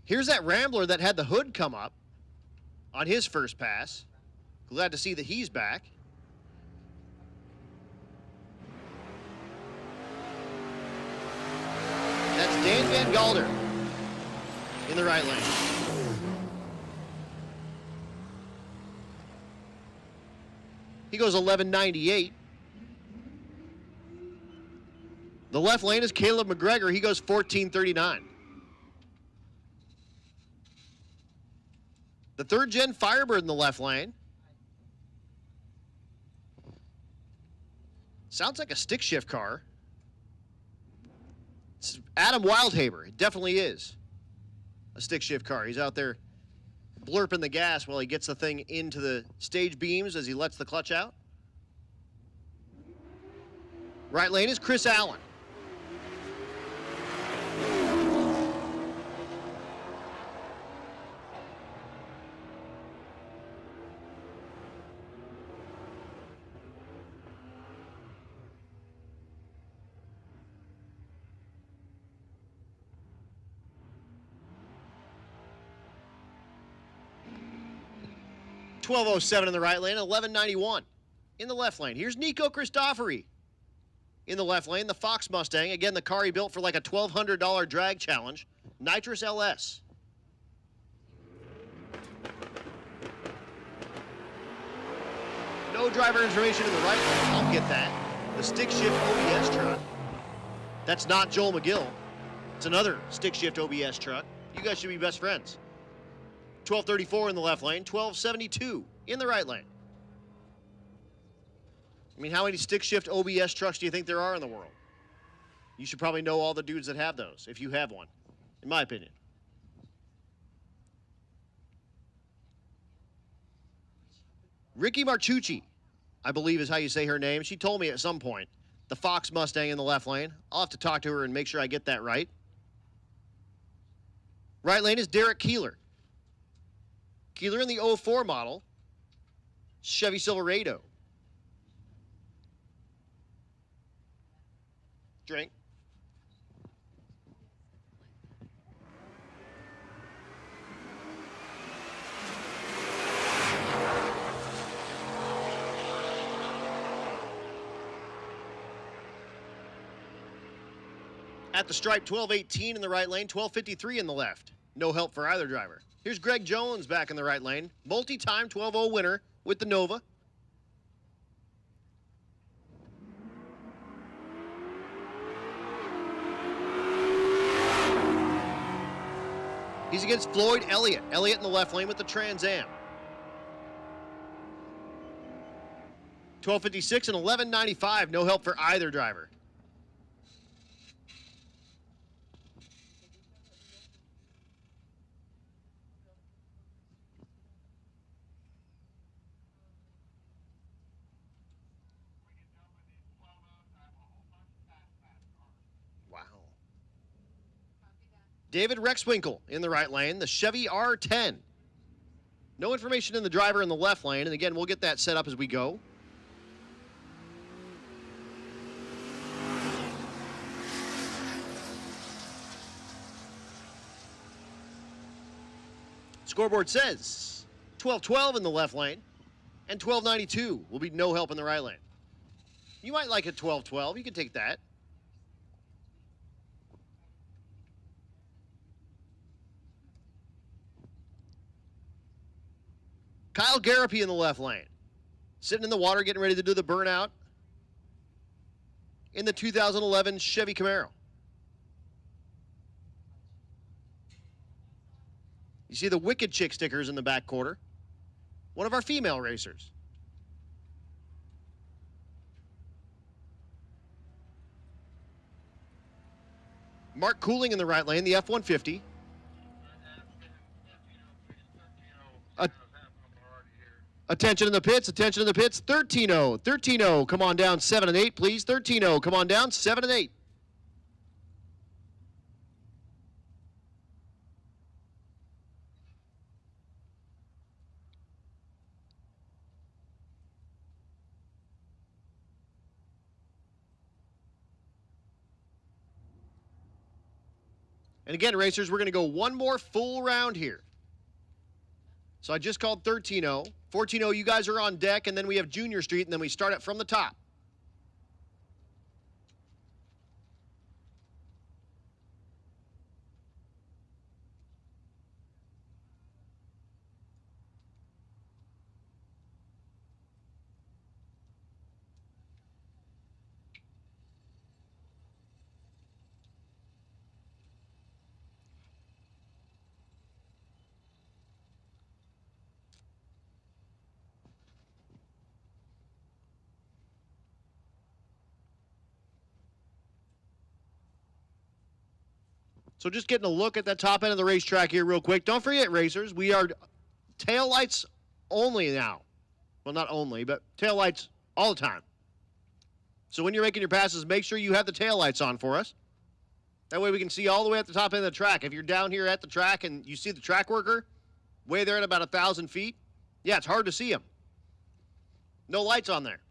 Here's that Rambler that had the hood come up on his first pass. Glad to see that he's back. That's Dan Van Galder in the right lane. He goes 1198. The left lane is Caleb McGregor. He goes 1439. The third gen Firebird in the left lane. Sounds like a stick shift car. It's Adam Wildhaber. It definitely is a stick shift car. He's out there blurping the gas while he gets the thing into the stage beams as he lets the clutch out. Right lane is Chris Allen. .1207 in the right lane, 1191 in the left lane. Here's Nico Christofori in the left lane, the Fox Mustang. Again, the car he built for like a $1,200 drag challenge. Nitrous LS. No driver information in the right lane. I'll get that. The stick shift OBS truck. That's not Joel McGill. It's another stick shift OBS truck. You guys should be best friends. 1234 in the left lane, 1272 in the right lane. I mean, how many stick shift OBS trucks do you think there are in the world? You should probably know all the dudes that have those, if you have one, in my opinion. Ricky Marchucci, I believe is how you say her name. She told me at some point. The Fox Mustang in the left lane. I'll have to talk to her and make sure I get that right. Right lane is Derek Keeler. Keeler in the 04 model. Chevy Silverado. Drink. At the stripe, 1218 in the right lane, 1253 in the left. No help for either driver. Here's Greg Jones back in the right lane. Multi-time 12-0 winner with the Nova. He's against Floyd Elliott. Elliott in the left lane with the Trans Am. 12:56 and 11:95. No help for either driver. Wow. David Rexwinkle in the right lane, the Chevy R10. No information in the driver in the left lane, and again, we'll get that set up as we go. Scoreboard says 12:12 in the left lane, and 12:92 will be no help in the right lane. You might like a 12:12. You can take that. Kyle Garapi in the left lane. Sitting in the water, getting ready to do the burnout in the 2011 Chevy Camaro. You see the Wicked Chick stickers in the back quarter. One of our female racers. Mark Cooling in the right lane, the F-150. Attention in the pits, attention in the pits. 13-0, 13-0, come on down 7 and 8, please. 13-0, come on down 7 and 8. And again, racers, we're going to go one more full round here. So I just called 13-0. 14-0, you guys are on deck, and then we have Junior Street, and then we start it from the top. So just getting a look at the top end of the racetrack here real quick. Don't forget, racers, we are taillights only now. Well, not only, but taillights all the time. So when you're making your passes, make sure you have the taillights on for us. That way we can see all the way at the top end of the track. If you're down here at the track and you see the track worker way there at about 1,000 feet, yeah, it's hard to see him. No lights on there.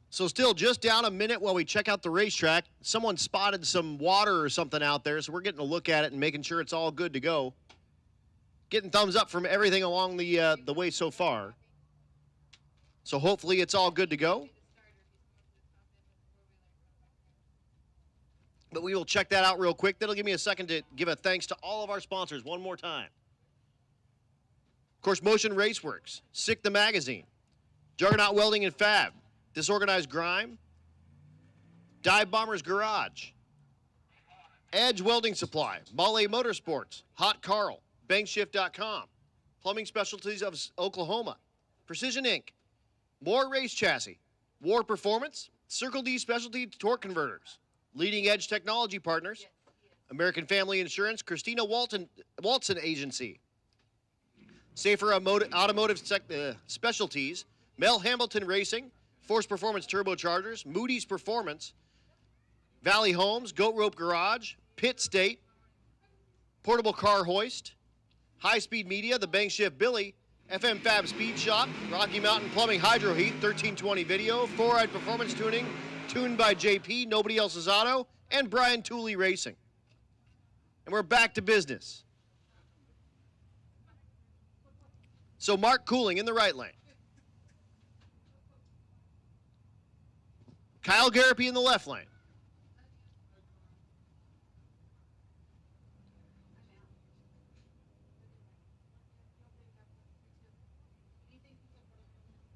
So still just down a minute while we check out the racetrack. Someone spotted some water or something out there, so we're getting a look at it and making sure it's all good to go. Getting thumbs up from everything along the way so far. So hopefully it's all good to go. But we will check that out real quick. That'll give me a second to give a thanks to all of our sponsors one more time. Of course, Motion Raceworks, Sick the Magazine, Juggernaut Welding and Fab, Disorganized Grime, Dive Bombers Garage, Edge Welding Supply, Malle Motorsports, Hot Carl, Bankshift.com, Plumbing Specialties of Oklahoma, Precision Inc., More Race Chassis, War Performance, Circle D Specialty Torque Converters, Leading Edge Technology Partners, American Family Insurance, Christina Walton Agency, Safer Automotive Specialties, Mel Hamilton Racing, Force Performance Turbochargers, Moody's Performance, Valley Homes, Goat Rope Garage, Pit State, Portable Car Hoist, High Speed Media, The Bank Shift Billy, FM Fab Speed Shop, Rocky Mountain Plumbing Hydro Heat, 1320 Video, Four Ride Performance Tuning, tuned by JP, Nobody Else's Auto, and Brian Tooley Racing. And we're back to business. So Mark Cooling in the right lane. Kyle Garapi in the left lane.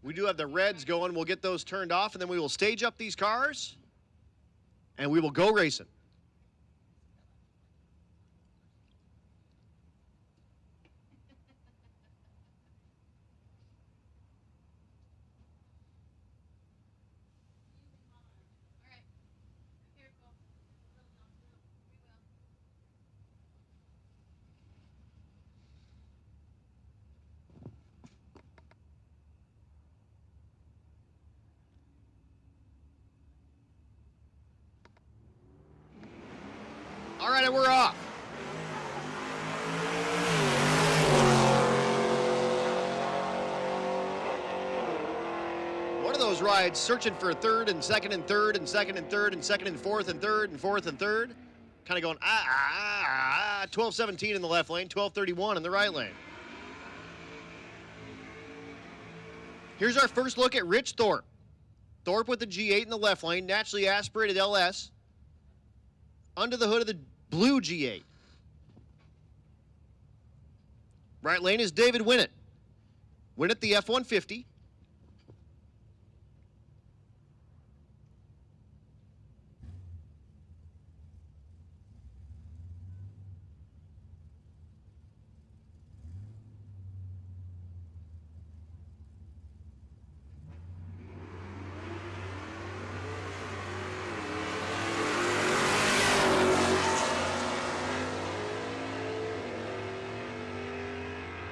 We do have the reds going. We'll get those turned off, and then we will stage up these cars, and we will go racing. All right, and we're off. One of those rides searching for a third and second and third and second and third and second and fourth and third and fourth and third. Kind of going, 1217 in the left lane, 1231 in the right lane. Here's our first look at Rich Thorpe. Thorpe with the G8 in the left lane, naturally aspirated LS. Under the hood of the blue G8. Right lane is David Winnett. Winnett the F-150.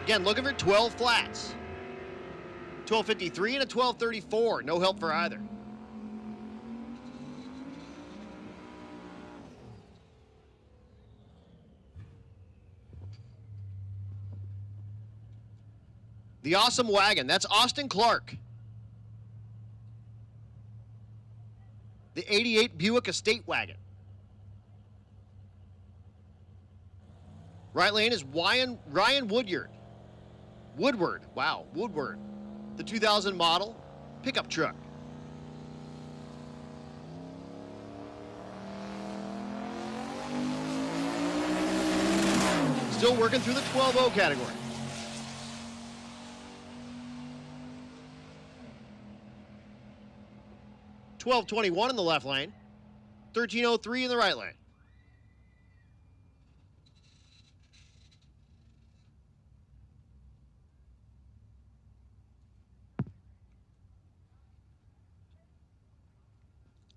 Again, looking for 12 flats. 1253 and a 1234. No help for either. The Awesome Wagon. That's Austin Clark. The 88 Buick Estate Wagon. Right lane is Ryan Woodward. Woodward. The 2000 model pickup truck. Still working through the 12-0 category. $12.21 in the left lane. $13.03 in the right lane.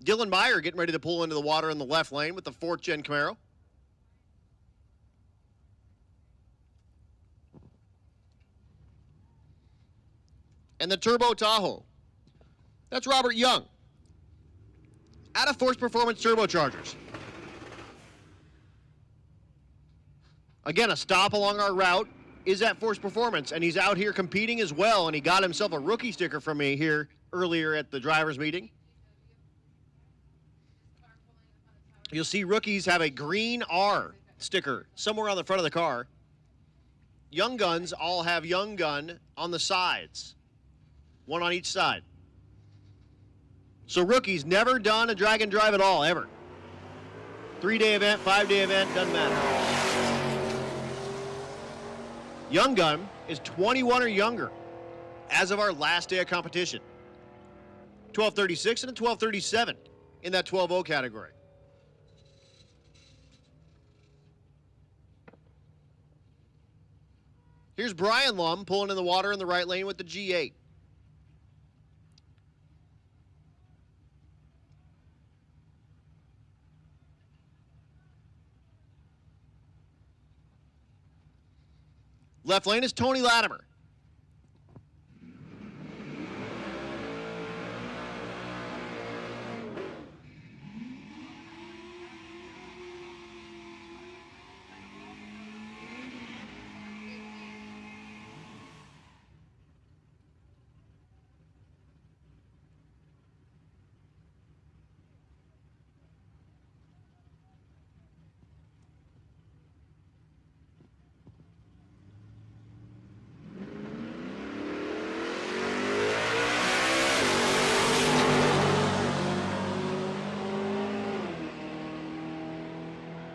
Dylan Meyer getting ready to pull into the water in the left lane with the 4th Gen Camaro. And the Turbo Tahoe. That's Robert Young. Out of Force Performance Turbochargers. Again, a stop along our route is at Force Performance, and he's out here competing as well, and he got himself a rookie sticker from me here earlier at the driver's meeting. You'll see rookies have a green R sticker somewhere on the front of the car. Young guns all have Young Gun on the sides, one on each side. So rookies never done a drag and drive at all, ever. 3-day event, 5-day event, doesn't matter. Young Gun is 21 or younger as of our last day of competition. 1236 and a 1237 in that 12-0 category. Here's Brian Lum pulling in the water in the right lane with the G8. Left lane is Tony Latimer.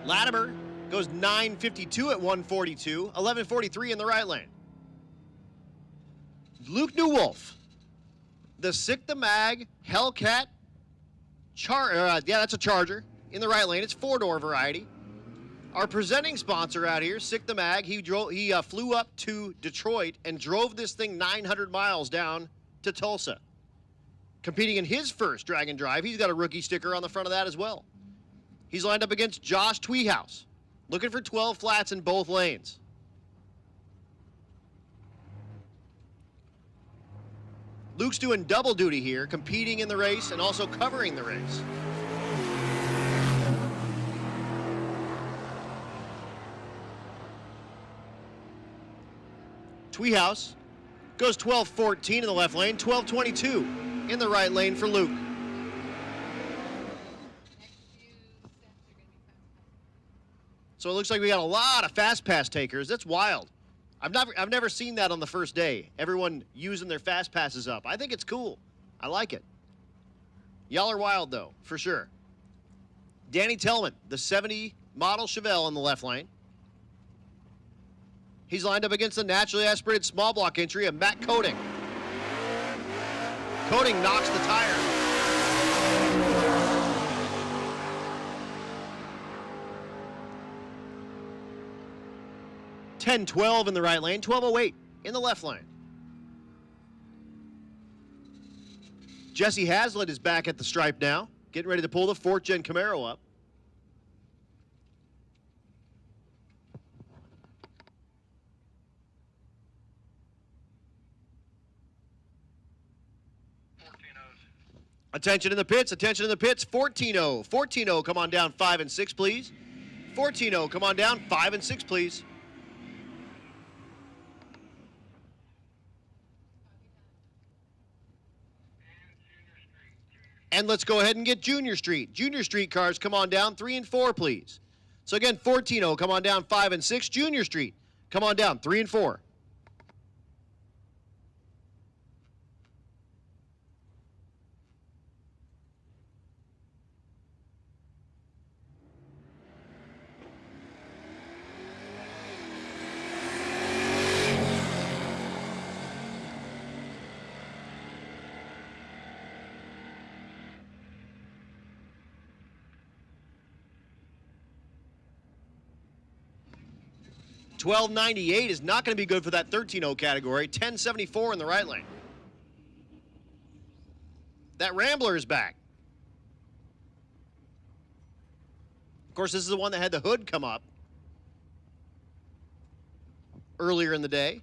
Latimer goes 9:52 at 142, 11:43 in the right lane. Luke Newwolf, the Sick the Mag Hellcat, that's a Charger in the right lane. It's 4-door variety. Our presenting sponsor out here, Sick the Mag, he flew up to Detroit and drove this thing 900 miles down to Tulsa. Competing in his first drag and drive, he's got a rookie sticker on the front of that as well. He's lined up against Josh Tweehouse, looking for 12 flats in both lanes. Luke's doing double duty here, competing in the race and also covering the race. Tweehouse goes 12:14 in the left lane, 12:22 in the right lane for Luke. So it looks like we got a lot of fast pass takers. That's wild. I've never seen that on the first day. Everyone using their fast passes up. I think it's cool. I like it. Y'all are wild though, for sure. Danny Tellman, the 70 model Chevelle in the left lane. He's lined up against the naturally aspirated small block entry of Matt Coating. Coating knocks the tire. $10.12 in the right lane, 12:08 in the left lane. Jesse Hazlitt is back at the stripe now, getting ready to pull the 4th Gen Camaro up. Attention in the pits, attention in the pits, 14-0. 14-0, come on down 5 and 6, please. 14-0, come on down 5 and 6, please. And let's go ahead and get Junior Street. Junior Street cars, come on down 3 and 4, please. So again, 14-0, come on down 5 and 6. Junior Street, come on down 3 and 4. $12.98 is not going to be good for that 13-0 category. $10.74 in the right lane. That Rambler is back. Of course, this is the one that had the hood come up earlier in the day.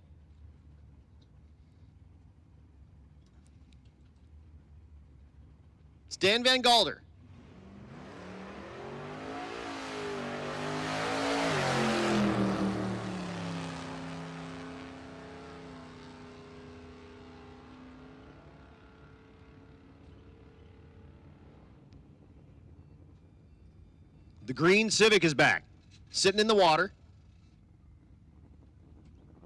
It's Dan Van Galder. The green Civic is back, sitting in the water.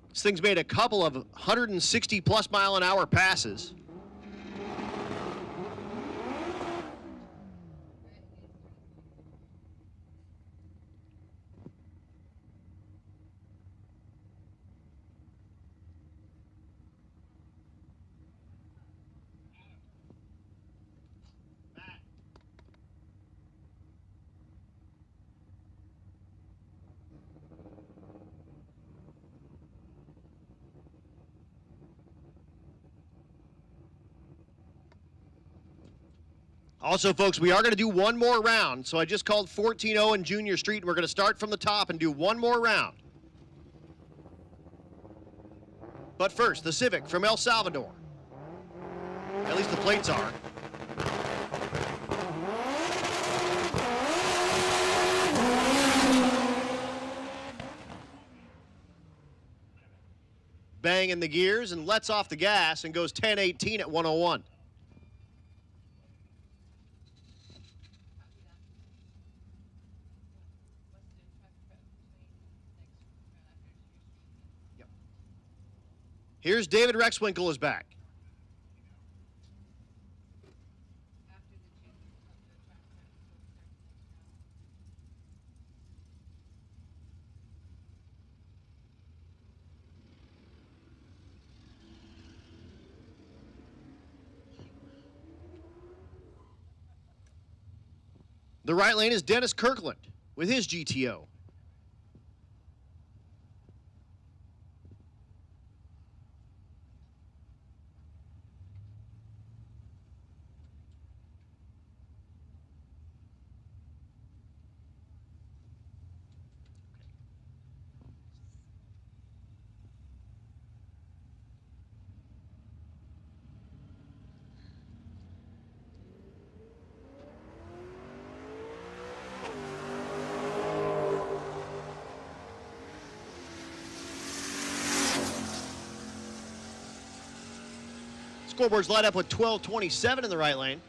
This thing's made a couple of 160+ mile an hour passes. Also, folks, we are going to do one more round. So I just called 14-0 and Junior Street, and we're going to start from the top and do one more round. But first, the Civic from El Salvador. At least the plates are. Banging the gears and lets off the gas and goes 10-18 at 101. Here's David Rexwinkle is back. The right lane is Dennis Kirkland with his GTO. Scoreboards light up with 12:27 in the right lane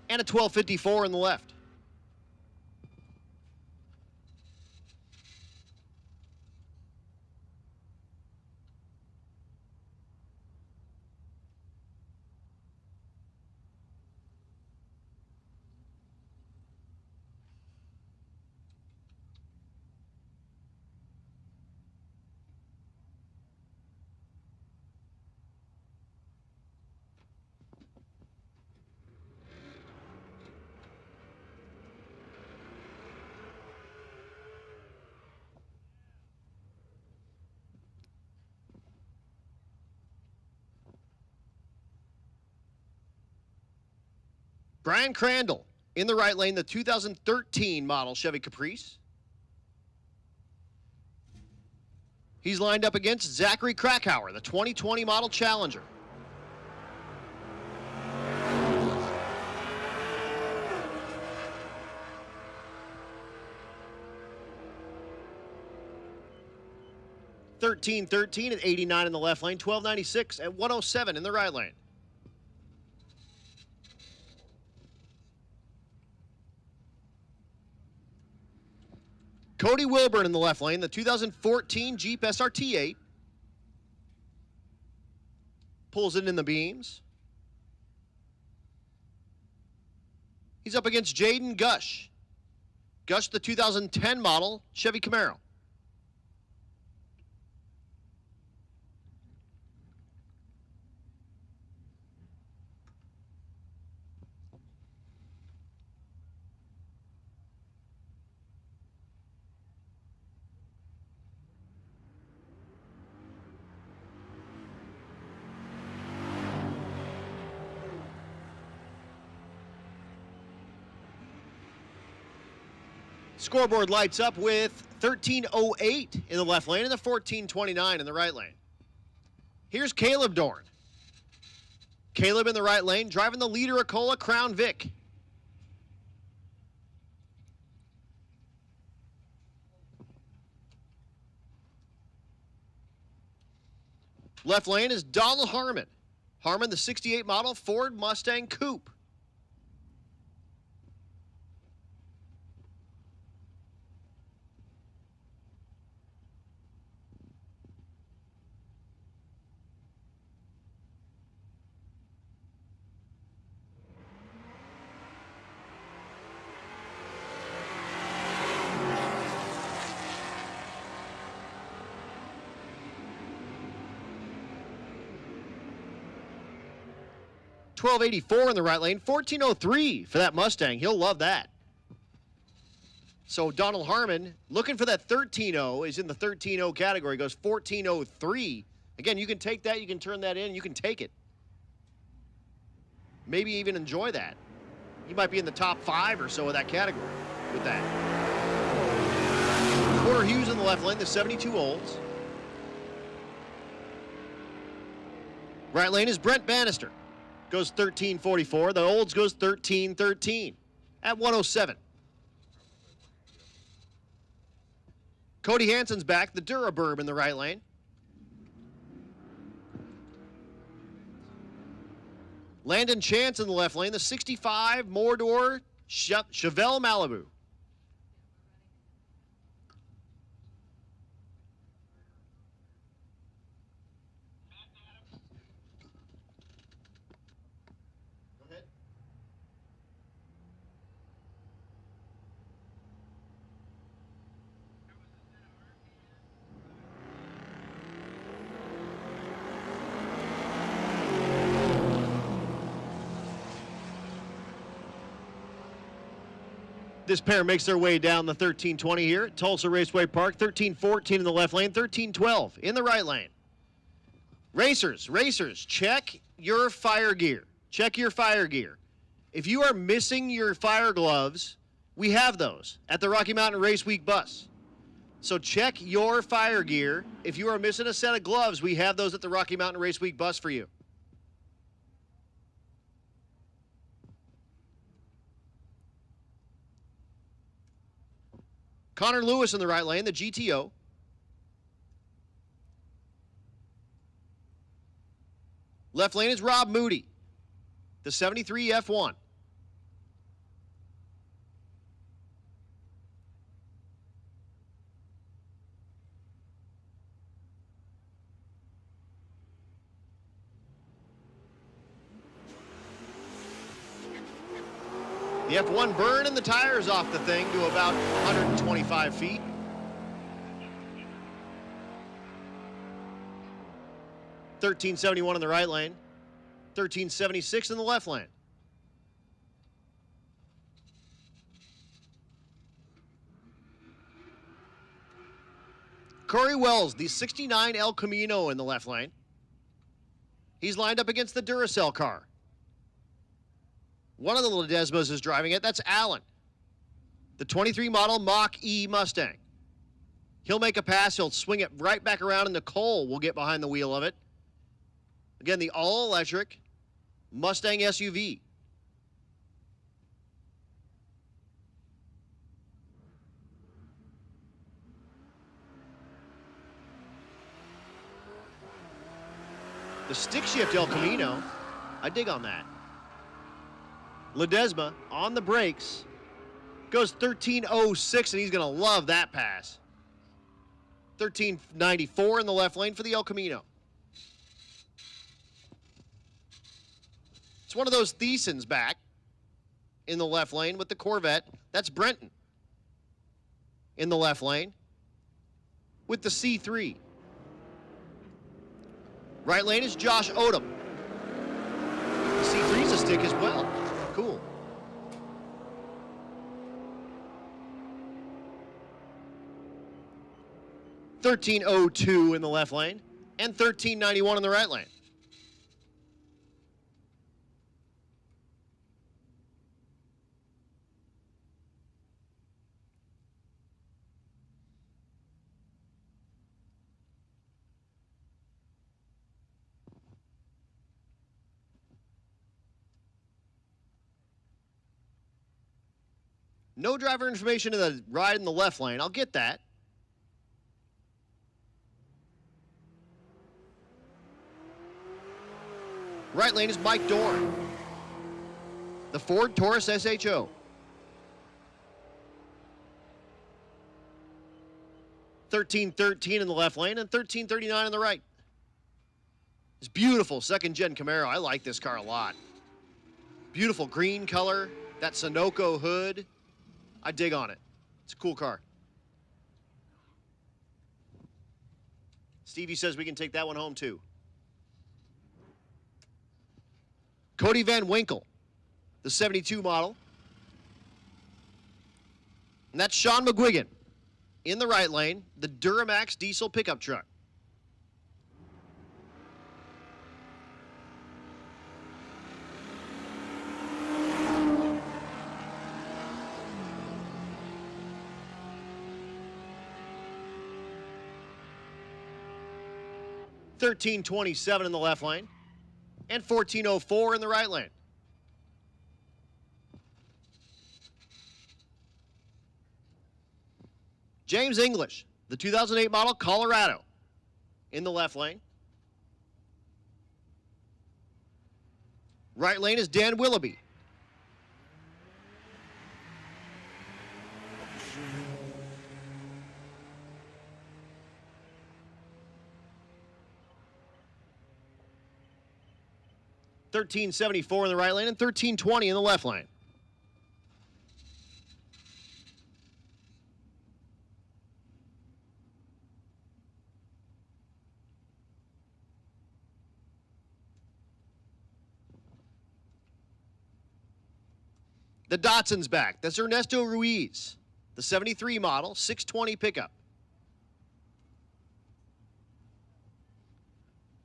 and a 12:54 in the left. Brian Crandall in the right lane, the 2013 model Chevy Caprice. He's lined up against Zachary Krakauer, the 2020 model Challenger. (13-13) at 89 in the left lane, 12.96 at 107 in the right lane. Cody Wilburn in the left lane, the 2014 Jeep SRT8. Pulls it in the beams. He's up against Jaden Gush. Gush, the 2010 model Chevy Camaro. Scoreboard lights up with 13:08 in the left lane and the 14:29 in the right lane. Here's Caleb Dorn. Caleb in the right lane, driving the leader Acola Crown Vic. Left lane is Donald Harmon. Harmon, the 68 model Ford Mustang Coupe. 1284 in the right lane. 1403 for that Mustang. He'll love that. So Donald Harmon, looking for that 13-0, is in the 13-0 category. Goes 1403. Again, you can take that. You can turn that in. You can take it. Maybe even enjoy that. You might be in the top 5 or so of that category with that. Porter Hughes in the left lane, the 72 olds. Right lane is Brent Bannister. Goes 1344. The olds goes 1313 at 107. Cody Hansen's back, the Duraburb in the right lane. Landon Chance in the left lane, the 65 Mordor Chevelle Malibu. Go ahead. This pair makes their way down the 1320 here at Tulsa Raceway Park. 1314 in the left lane, 1312 in the right lane. Racers, check your fire gear. Check your fire gear. If you are missing your fire gloves, we have those at the Rocky Mountain Race Week bus. So check your fire gear. If you are missing a set of gloves, we have those at the Rocky Mountain Race Week bus for you. Connor Lewis in the right lane, the GTO. Left lane is Rob Moody, the 73 F1. The F1 burning the tires off the thing to about 125 feet. $13.71 in the right lane. $13.76 in the left lane. Corey Wells, the 69 El Camino in the left lane. He's lined up against the Duracell car. One of the Ledesmas is driving it. That's Allen, the 23 model Mach-E Mustang. He'll make a pass. He'll swing it right back around, and Nicole will get behind the wheel of it. Again, the all-electric Mustang SUV. The stick shift El Camino, I dig on that. Ledesma on the brakes, goes 13.06, and he's going to love that pass. 13.94 in the left lane for the El Camino. It's one of those Thiessens back in the left lane with the Corvette. That's Brenton in the left lane with the C3. Right lane is Josh Odom. The C3 is a stick as well. Cool. $13.02 in the left lane and $13.91 in the right lane. No driver information in the ride in the left lane. I'll get that. Right lane is Mike Dorn, the Ford Taurus SHO. $13.13 in the left lane and $13.39 in the right. It's beautiful second-gen Camaro. I like this car a lot. Beautiful green color, that Sunoco hood. I dig on it. It's a cool car. Stevie says we can take that one home too. Cody Van Winkle, the 72 model. And that's Sean McGuigan in the right lane, the Duramax diesel pickup truck. $13.27 in the left lane and $14.04 in the right lane. James English, the 2008 model Colorado, in the left lane. Right lane is Dan Willoughby. $13.74 in the right lane and $13.20 in the left lane. The Datsun's back. That's Ernesto Ruiz, the 73 model, 620 pickup.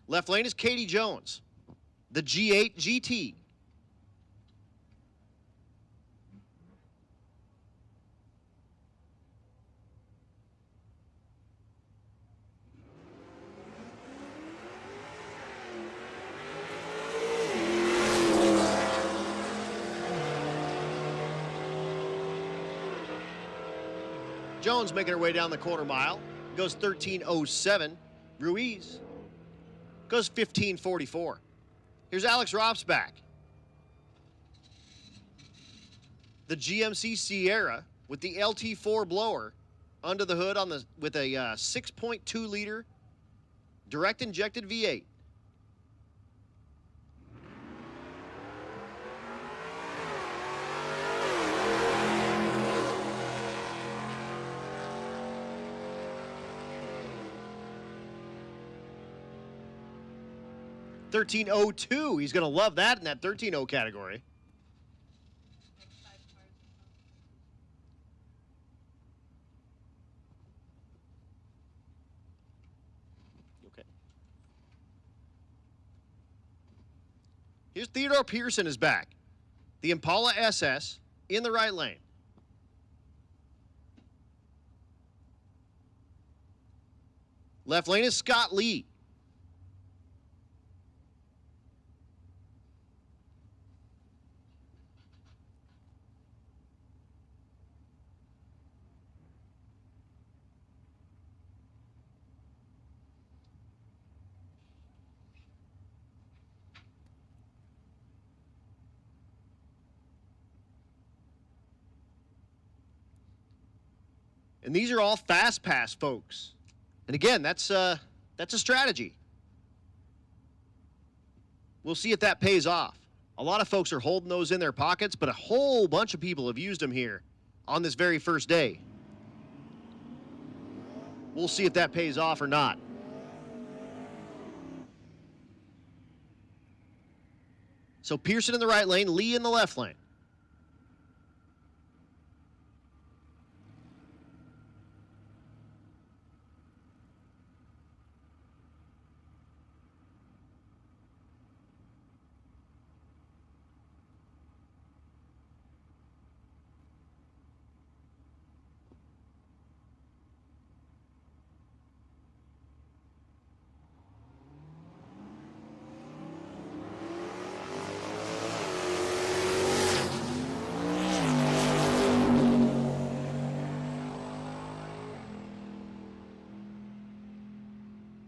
Left lane is Katie Jones, the G8 GT. Jones making her way down the quarter mile. Goes 13.07. Ruiz goes 15.44. Here's Alex Rops back. The GMC Sierra with the LT4 blower under the hood with a 6.2 liter direct injected V8. $13.02. He's going to love that in that 13.0 category. Okay. Here's Theodore Pearson is back. The Impala SS in the right lane. Left lane is Scott Lee. And these are all fast pass folks. And again, that's a strategy. We'll see if that pays off. A lot of folks are holding those in their pockets, but a whole bunch of people have used them here on this very first day. We'll see if that pays off or not. So Pearson in the right lane, Lee in the left lane.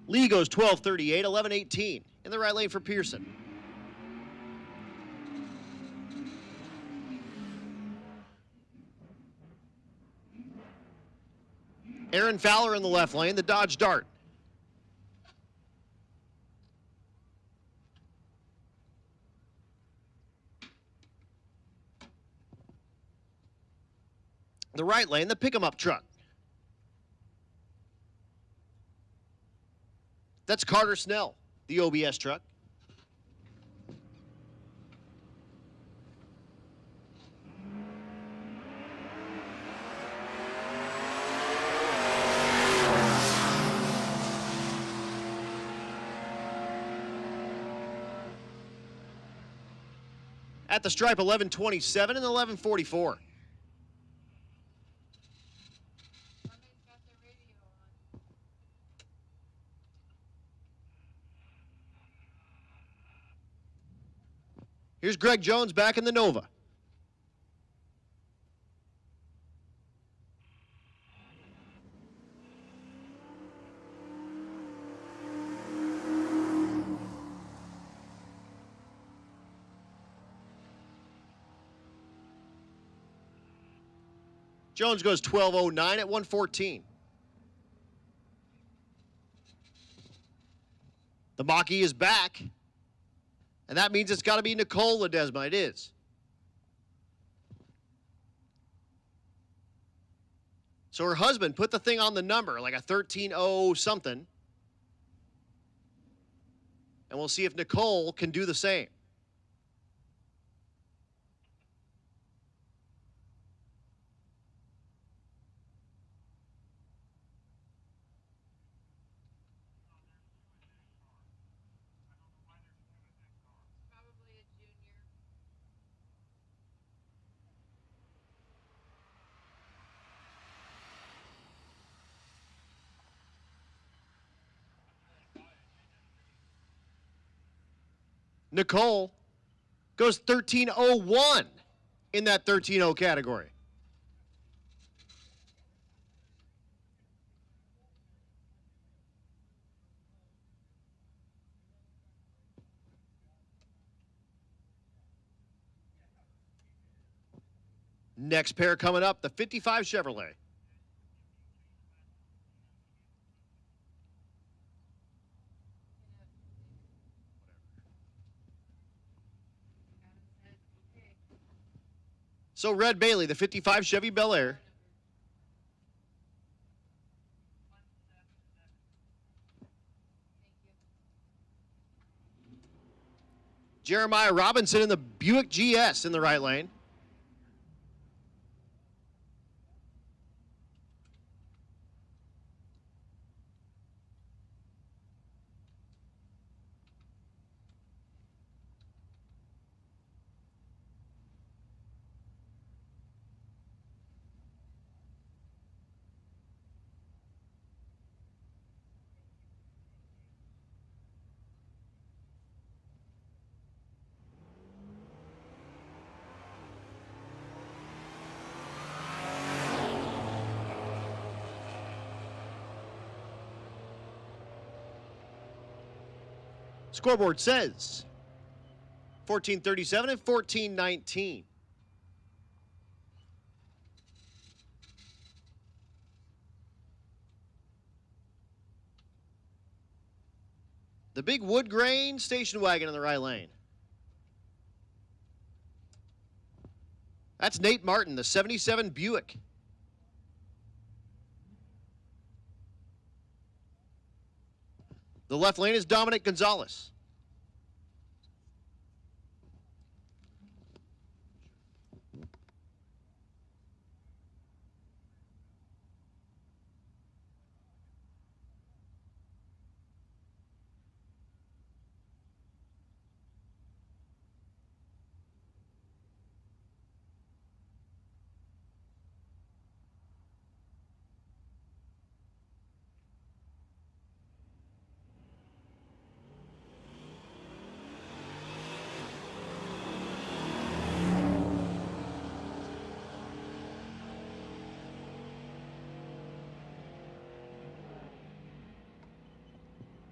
Lee goes 12.38, 11.18 in the right lane for Pearson. Aaron Fowler in the left lane, the Dodge Dart. The right lane, the pick-em-up truck. That's Carter Snell, the OBS truck. At the stripe, 11:27 and 11:44. Somebody's got their radio on. Here's Greg Jones back in the Nova. Jones goes 12:09 at 1:14. The Mach-E is back, and that means it's got to be Nicole Ledesma. It is. So her husband put the thing on the number, like a 13-0 something, and we'll see if Nicole can do the same. Probably a junior. Nicole goes 13:01 in that 13-0 category. Next pair coming up, the 55 Chevrolet. So Red Bailey, the 55 Chevy Bel Air. Jeremiah Robinson in the Buick GS in the right lane. Scoreboard says 14:37 and 14:19. The big wood grain station wagon in the right lane. That's Nate Martin, the 77 Buick. The left lane is Dominic Gonzalez.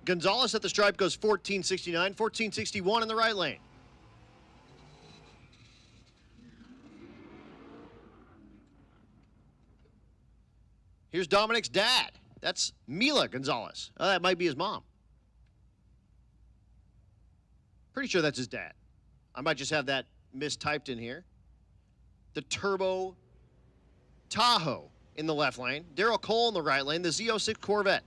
Gonzalez at the stripe goes 14:69, 14:61 in the right lane. Here's Dominic's dad. That's Mila Gonzalez. Oh, that might be his mom. Pretty sure that's his dad. I might just have that mistyped in here. The Turbo Tahoe in the left lane. Daryl Cole in the right lane. The Z06 Corvette.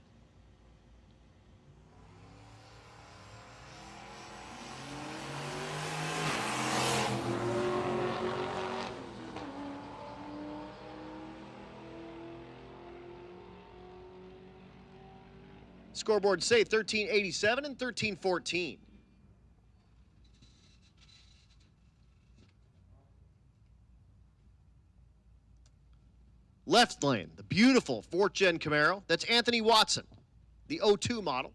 Scoreboard say 13:87 and 13:14. Left lane, the beautiful 4th Gen Camaro. That's Anthony Watson, the 02 model.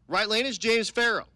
Right lane is James Farrow.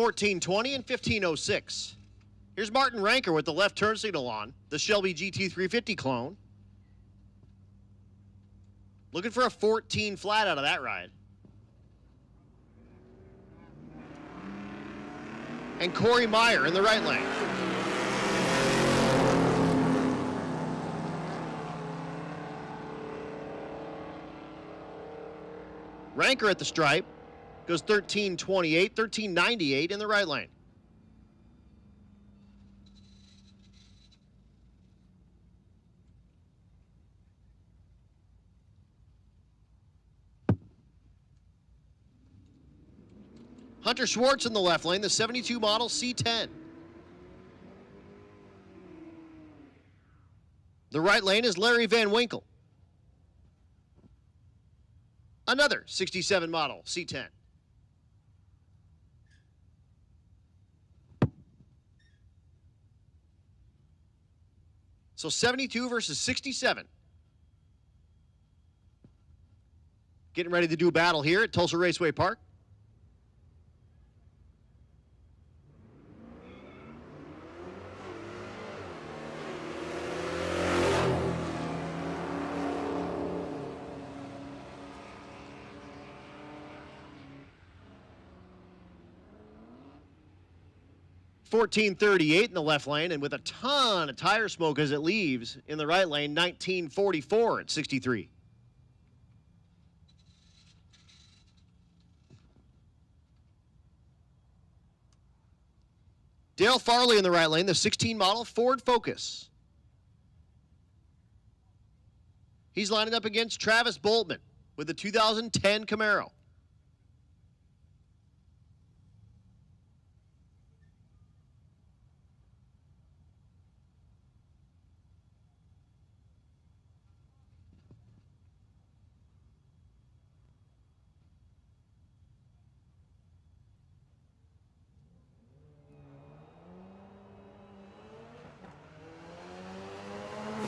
$14.20 and $15.06. Here's Martin Ranker with the left turn signal on, the Shelby GT350 clone. Looking for a 14 flat out of that ride. And Corey Meyer in the right lane. Ranker at the stripe. Goes 13.28, 13.98 in the right lane. Hunter Schwartz in the left lane, the 72 model C10. The right lane is Larry Van Winkle. Another 67 model C10. So 72 versus 67. Getting ready to do battle here at Tulsa Raceway Park. $14.38 in the left lane, and with a ton of tire smoke as it leaves in the right lane, $19.44 at 63. Dale Farley in the right lane, the 16 model Ford Focus. He's lining up against Travis Boltman with the 2010 Camaro.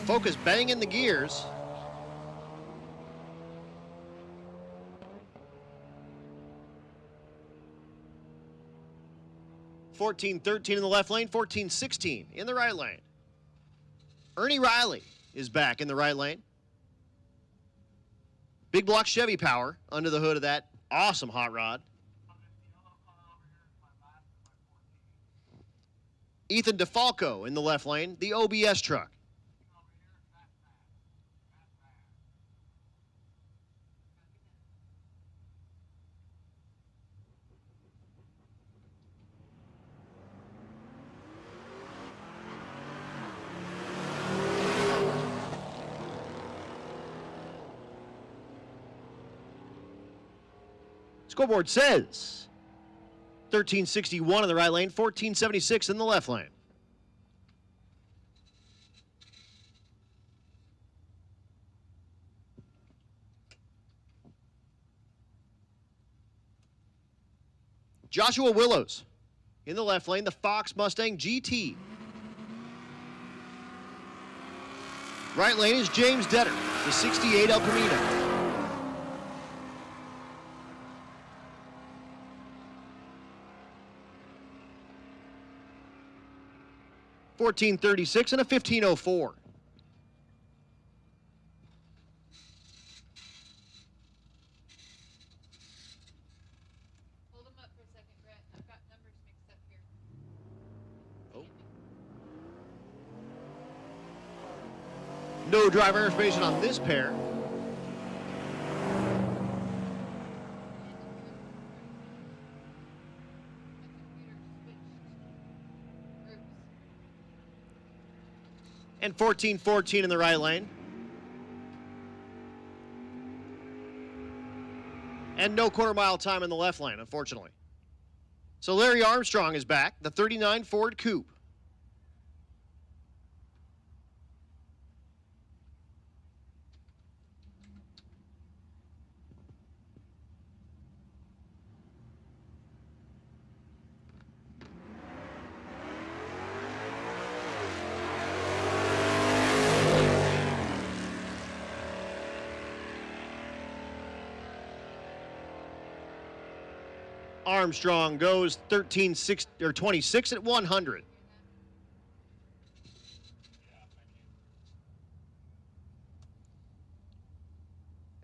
Focus banging the gears. $14.13 in the left lane, $14.16 in the right lane. Ernie Riley is back in the right lane. Big block Chevy power under the hood of that awesome hot rod. Ethan DeFalco in the left lane, the OBS truck. Scoreboard says 1361 in the right lane, 1476 in the left lane. Joshua Willows in the left lane, the Fox Mustang GT. Right lane is James Detter, the 68 El Camino. $14.36 and a $15.04. Hold them up for a second, Brett. I've got numbers mixed up here. Oh. No driver information on this pair. And 14-14 in the right lane. And no quarter mile time in the left lane, unfortunately. So Larry Armstrong is back, the 39 Ford Coupe. Armstrong goes 26 at 100.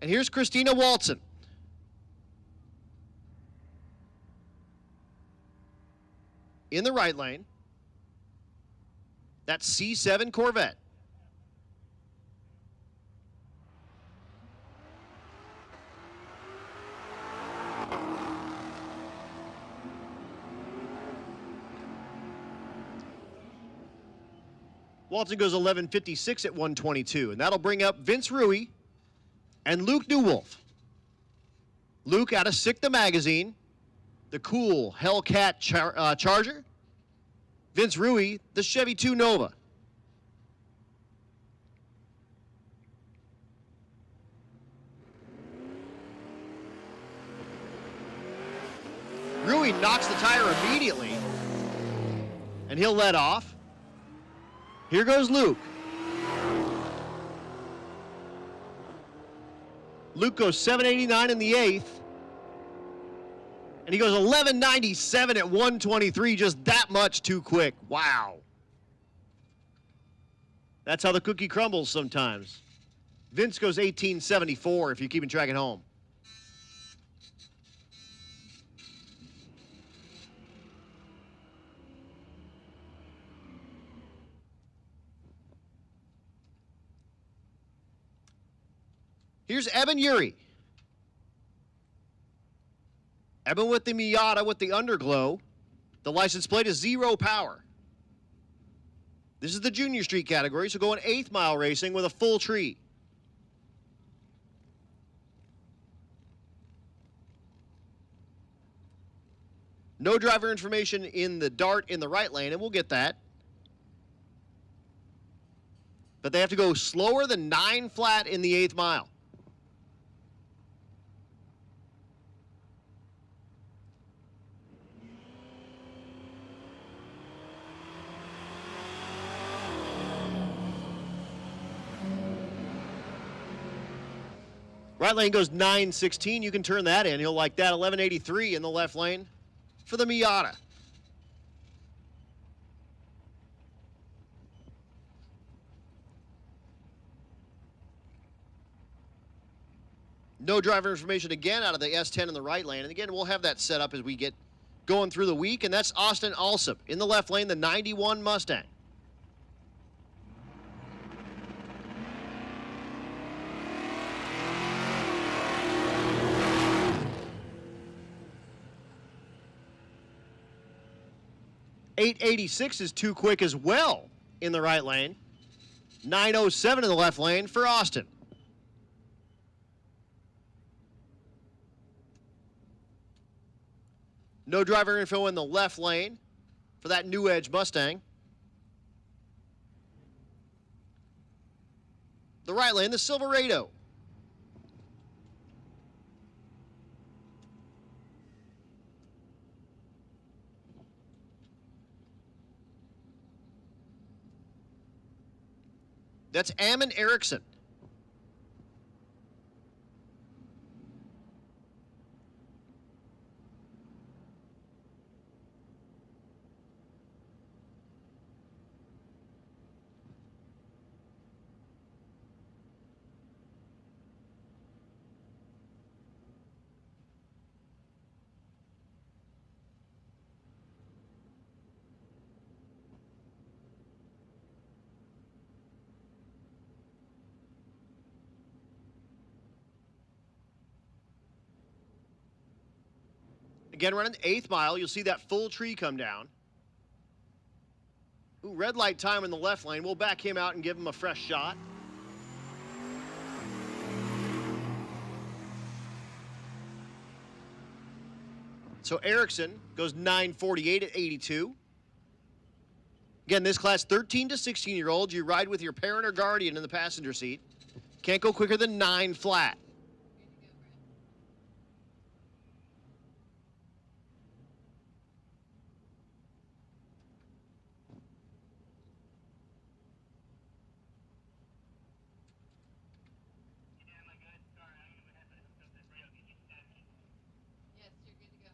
And here's Christina Walton. In the right lane. That C7 Corvette. Walton goes 11:56 at 122, and that'll bring up Vince Rui and Luke Newolf. Luke out of Sick the Magazine, the cool Hellcat Charger. Vince Rui, the Chevy 2 Nova. Rui knocks the tire immediately, and he'll let off. Here goes Luke. Luke goes 789 in the 8th. And he goes 1197 at 123, just that much too quick. Wow. That's how the cookie crumbles sometimes. Vince goes 1874 if you're keeping track at home. Here's Evan Urey. Evan with the Miata with the underglow. The license plate is 0 power. This is the junior street category, so going 8th mile racing with a full tree. No driver information in the dart in the right lane, and we'll get that. But they have to go slower than 9 flat in the 8th mile. Right lane goes 916. You can turn that in. He'll like that. 1183 in the left lane for the Miata. No driver information again out of the S10 in the right lane. And again, we'll have that set up as we get going through the week. And that's Austin Alsop in the left lane, the 91 Mustang. .886 is too quick as well in the right lane. 907 in the left lane for Austin. No driver info in the left lane for that New Edge Mustang. The right lane, the Silverado. That's Ammon Erickson. Again, running the 8th mile. You'll see that full tree come down. Ooh, red light time in the left lane. We'll back him out and give him a fresh shot. So Erickson goes 9:48 at 82. Again, this class 13 to 16-year-olds. You ride with your parent or guardian in the passenger seat. Can't go quicker than 9 flat. Yes, you're good to go.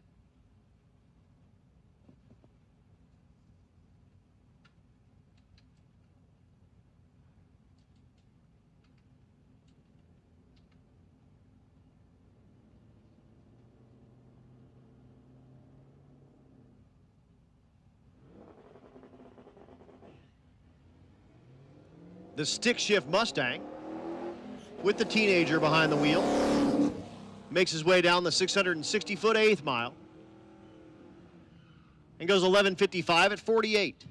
The stick shift Mustang with the teenager behind the wheel makes his way down the 660-foot 8th mile and goes 11:55 at 48.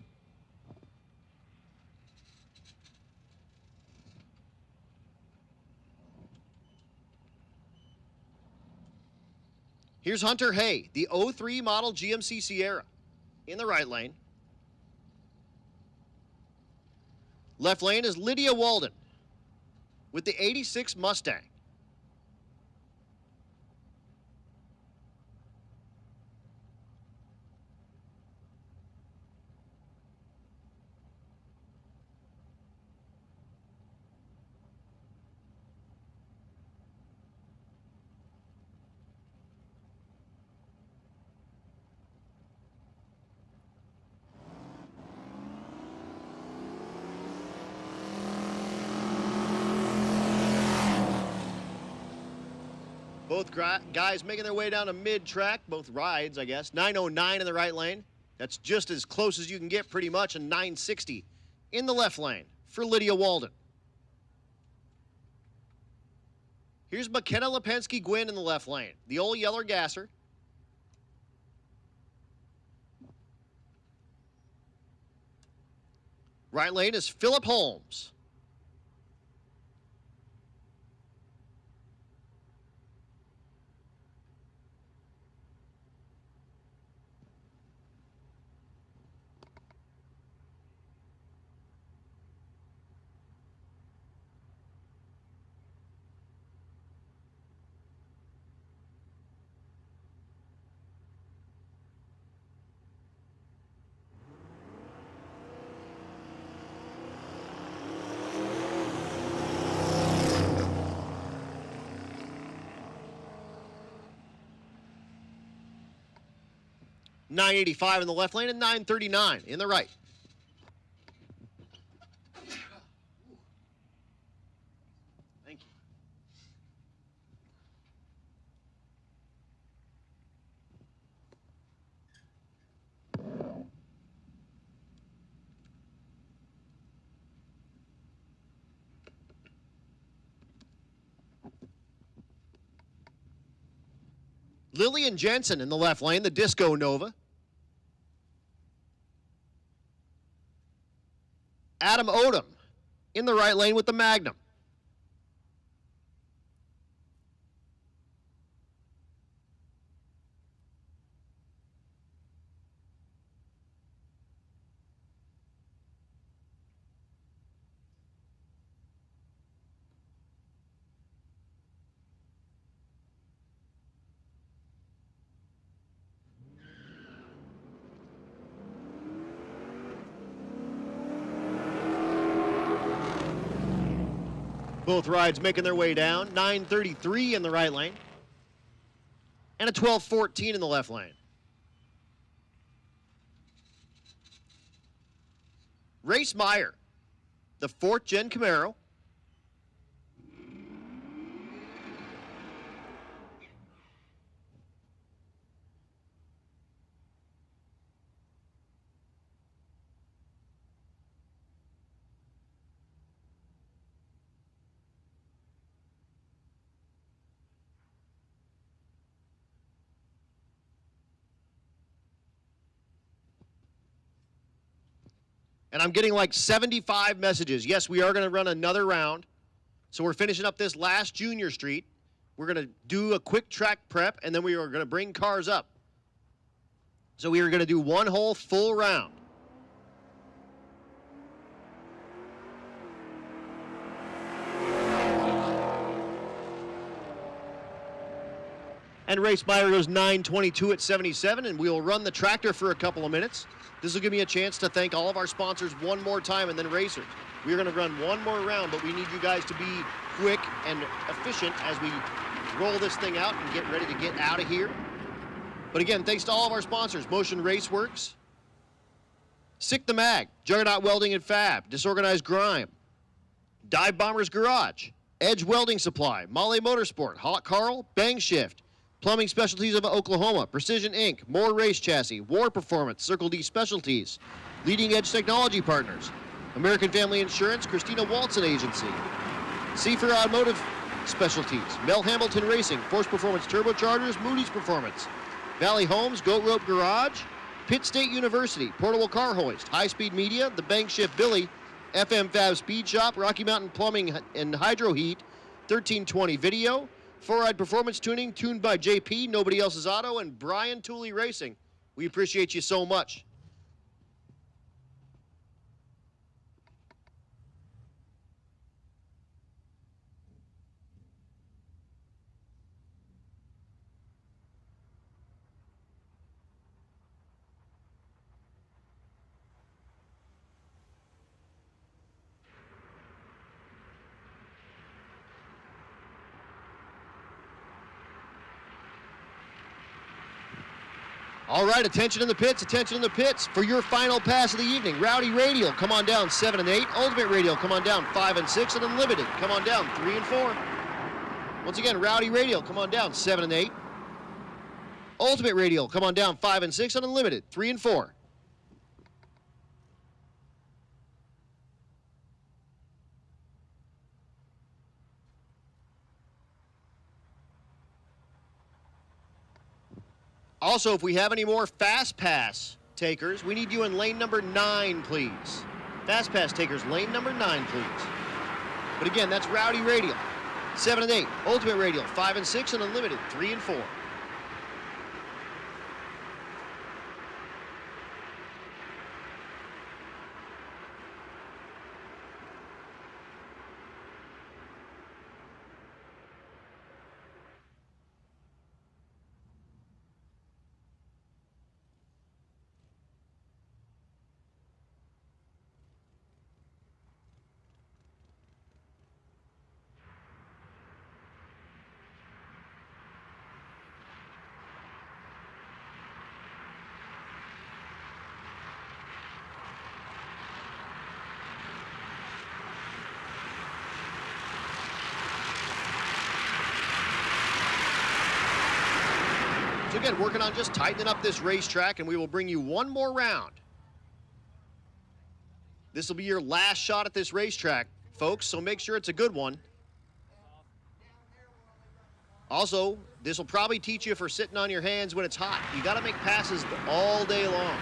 Here's Hunter Hay, the 03 model GMC Sierra in the right lane. Left lane is Lydia Walden with the 86 Mustang. Both guys making their way down to mid-track, both rides, I guess. 909 in the right lane. That's just as close as you can get pretty much, and 960 in the left lane for Lydia Walden. Here's McKenna Lipinski-Gwynn in the left lane, the old yeller gasser. Right lane is Phillip Holmes. .985 in the left lane and 939 in the right. Thank you. Lillian Jensen in the left lane, the Disco Nova. Adam Odom in the right lane with the Magnum. Both rides making their way down. 933 in the right lane. And a 1214 in the left lane. Race Meyer, the 4th gen Camaro. And I'm getting like 75 messages. Yes, we are going to run another round. So we're finishing up this last Junior Street. We're going to do a quick track prep, and then we are going to bring cars up. So we are going to do one whole full round. And race buyer goes 9:22 at 77, and we'll run the tractor for a couple of minutes. This will give me a chance to thank all of our sponsors one more time, and then racers. We're going to run one more round, but we need you guys to be quick and efficient as we roll this thing out and get ready to get out of here. But again, thanks to all of our sponsors: Motion Raceworks, Sick the Mag, Juggernaut Welding and Fab, Disorganized Grime, Dive Bombers Garage, Edge Welding Supply, Molly Motorsport, Hot Carl, Bang Shift, Plumbing Specialties of Oklahoma, Precision Inc., More Race Chassis, War Performance, Circle D Specialties, Leading Edge Technology Partners, American Family Insurance, Christina Walton Agency, Seafer Automotive Specialties, Mel Hamilton Racing, Force Performance Turbochargers, Moody's Performance, Valley Homes, Goat Rope Garage, Pitt State University, Portable Car Hoist, High Speed Media, The Bank Shift Billy, FM Fab Speed Shop, Rocky Mountain Plumbing and Hydro Heat, 1320 Video, Four-Eyed Performance Tuning, tuned by JP, Nobody Else's Auto, and Brian Tooley Racing. We appreciate you so much. All right, attention in the pits, attention in the pits. For your final pass of the evening, Rowdy Radial, come on down 7 and 8. Ultimate Radial, come on down 5 and 6. And Unlimited, come on down 3 and 4. Once again, Rowdy Radial, come on down 7 and 8. Ultimate Radial, come on down 5 and 6. And Unlimited, 3 and 4. Also, if we have any more Fast Pass takers, we need you in lane number 9, please. Fast Pass takers, lane number 9, please. But again, that's Rowdy Radial, 7 and 8. Ultimate Radial, 5 and 6. And Unlimited, 3 and 4. So again, working on just tightening up this racetrack, and we will bring you one more round. This will be your last shot at this racetrack, folks, so make sure it's a good one. Also, this will probably teach you for sitting on your hands when it's hot. You got to make passes all day long.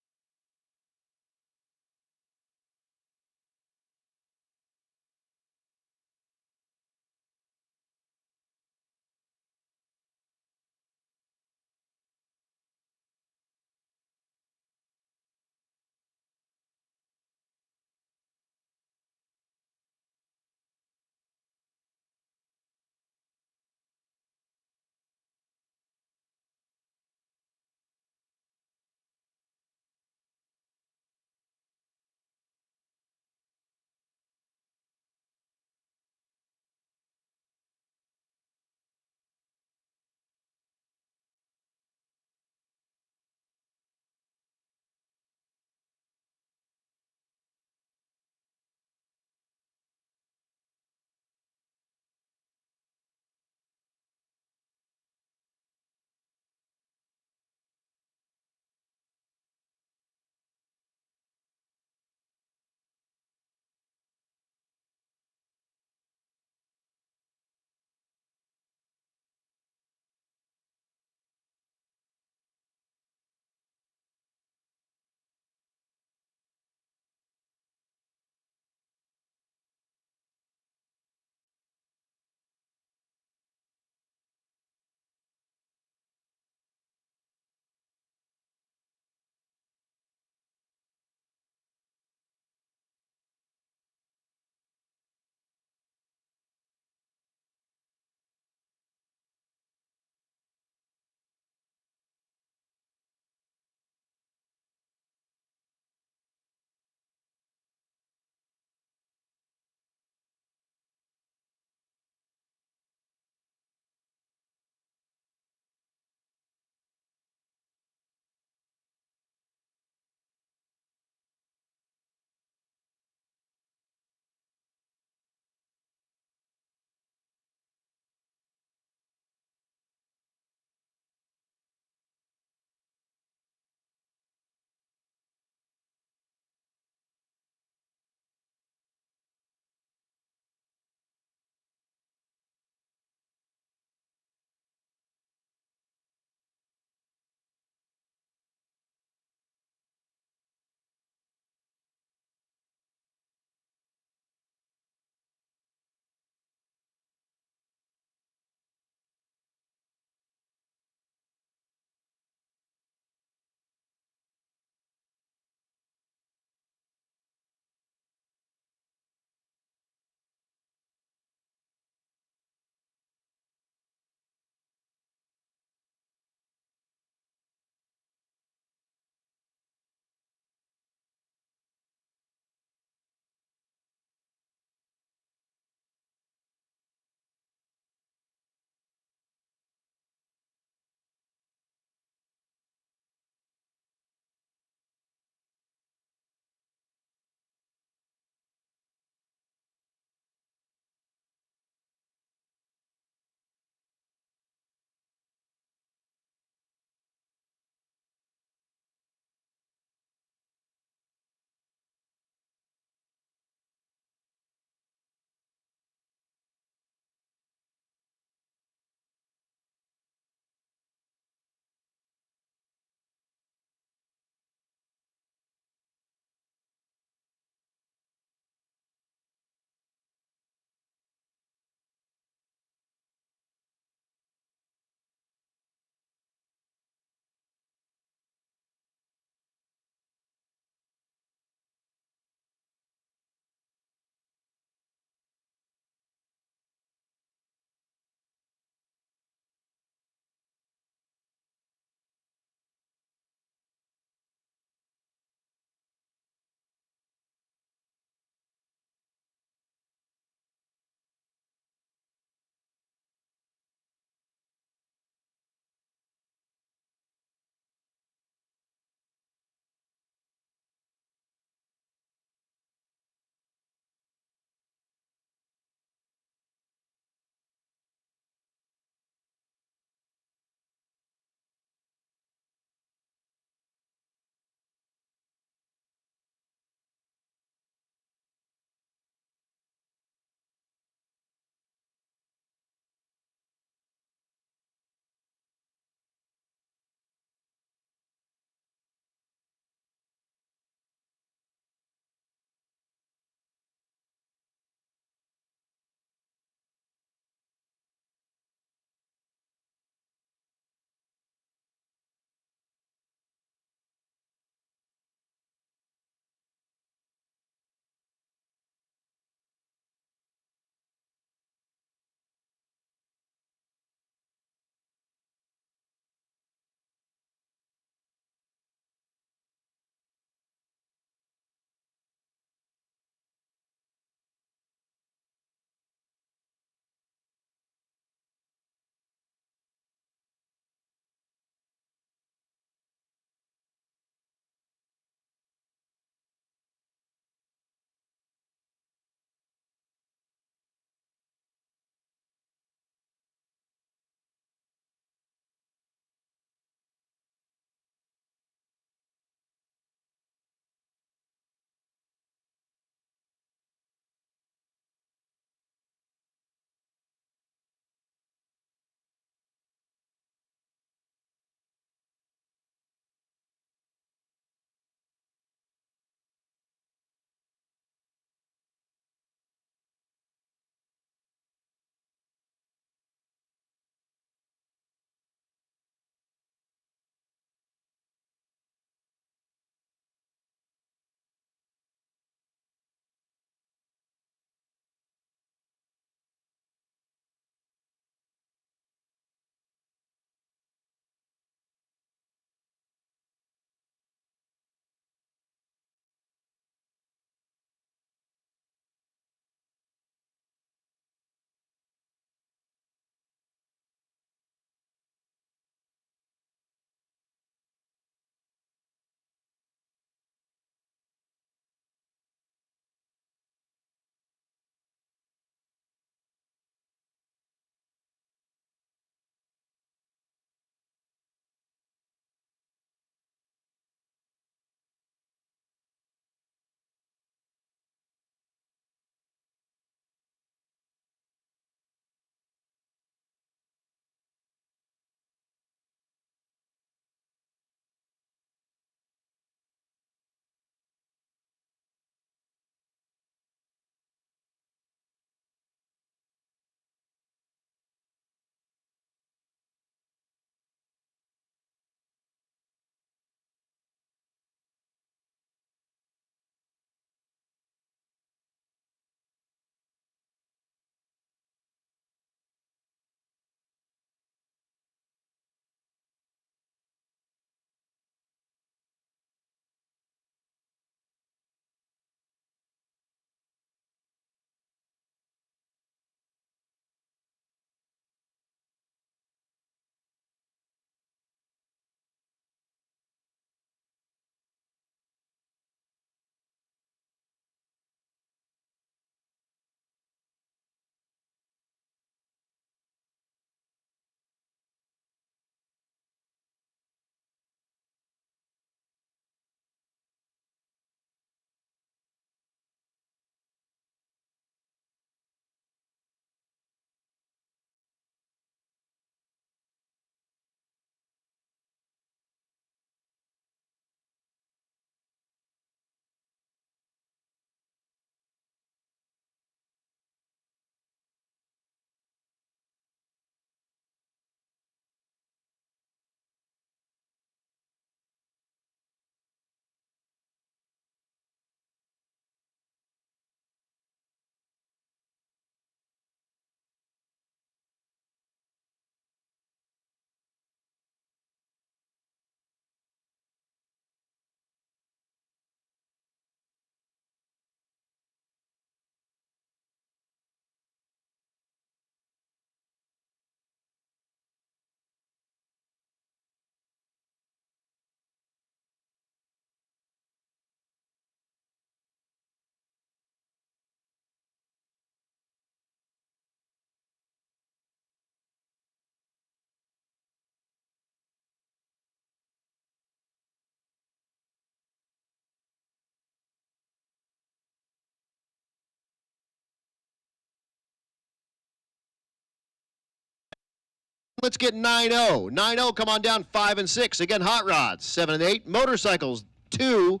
Let's get 9-0. 9-0, come on down 5 and 6. Again, hot rods 7 and 8. Motorcycles 2,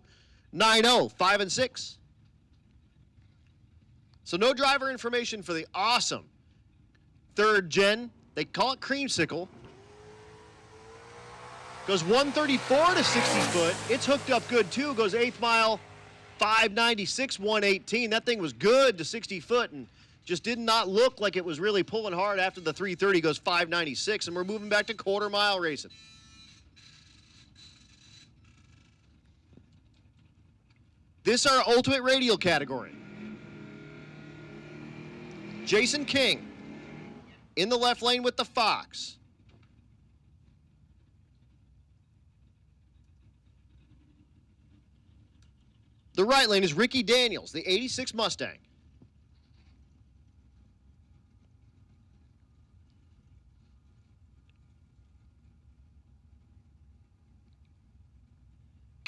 9-0, 5 and 6. So no driver information for the awesome third gen. They call it creamsicle. Goes 134 to 60 foot. It's hooked up good too. Goes 8th mile, 596, 118. That thing was good to 60 foot and just did not look like it was really pulling hard after the 330 goes 596, and we're moving back to quarter mile racing. This is our ultimate radial category. Jason King in the left lane with the Fox. The right lane is Ricky Daniels, the 86 Mustang.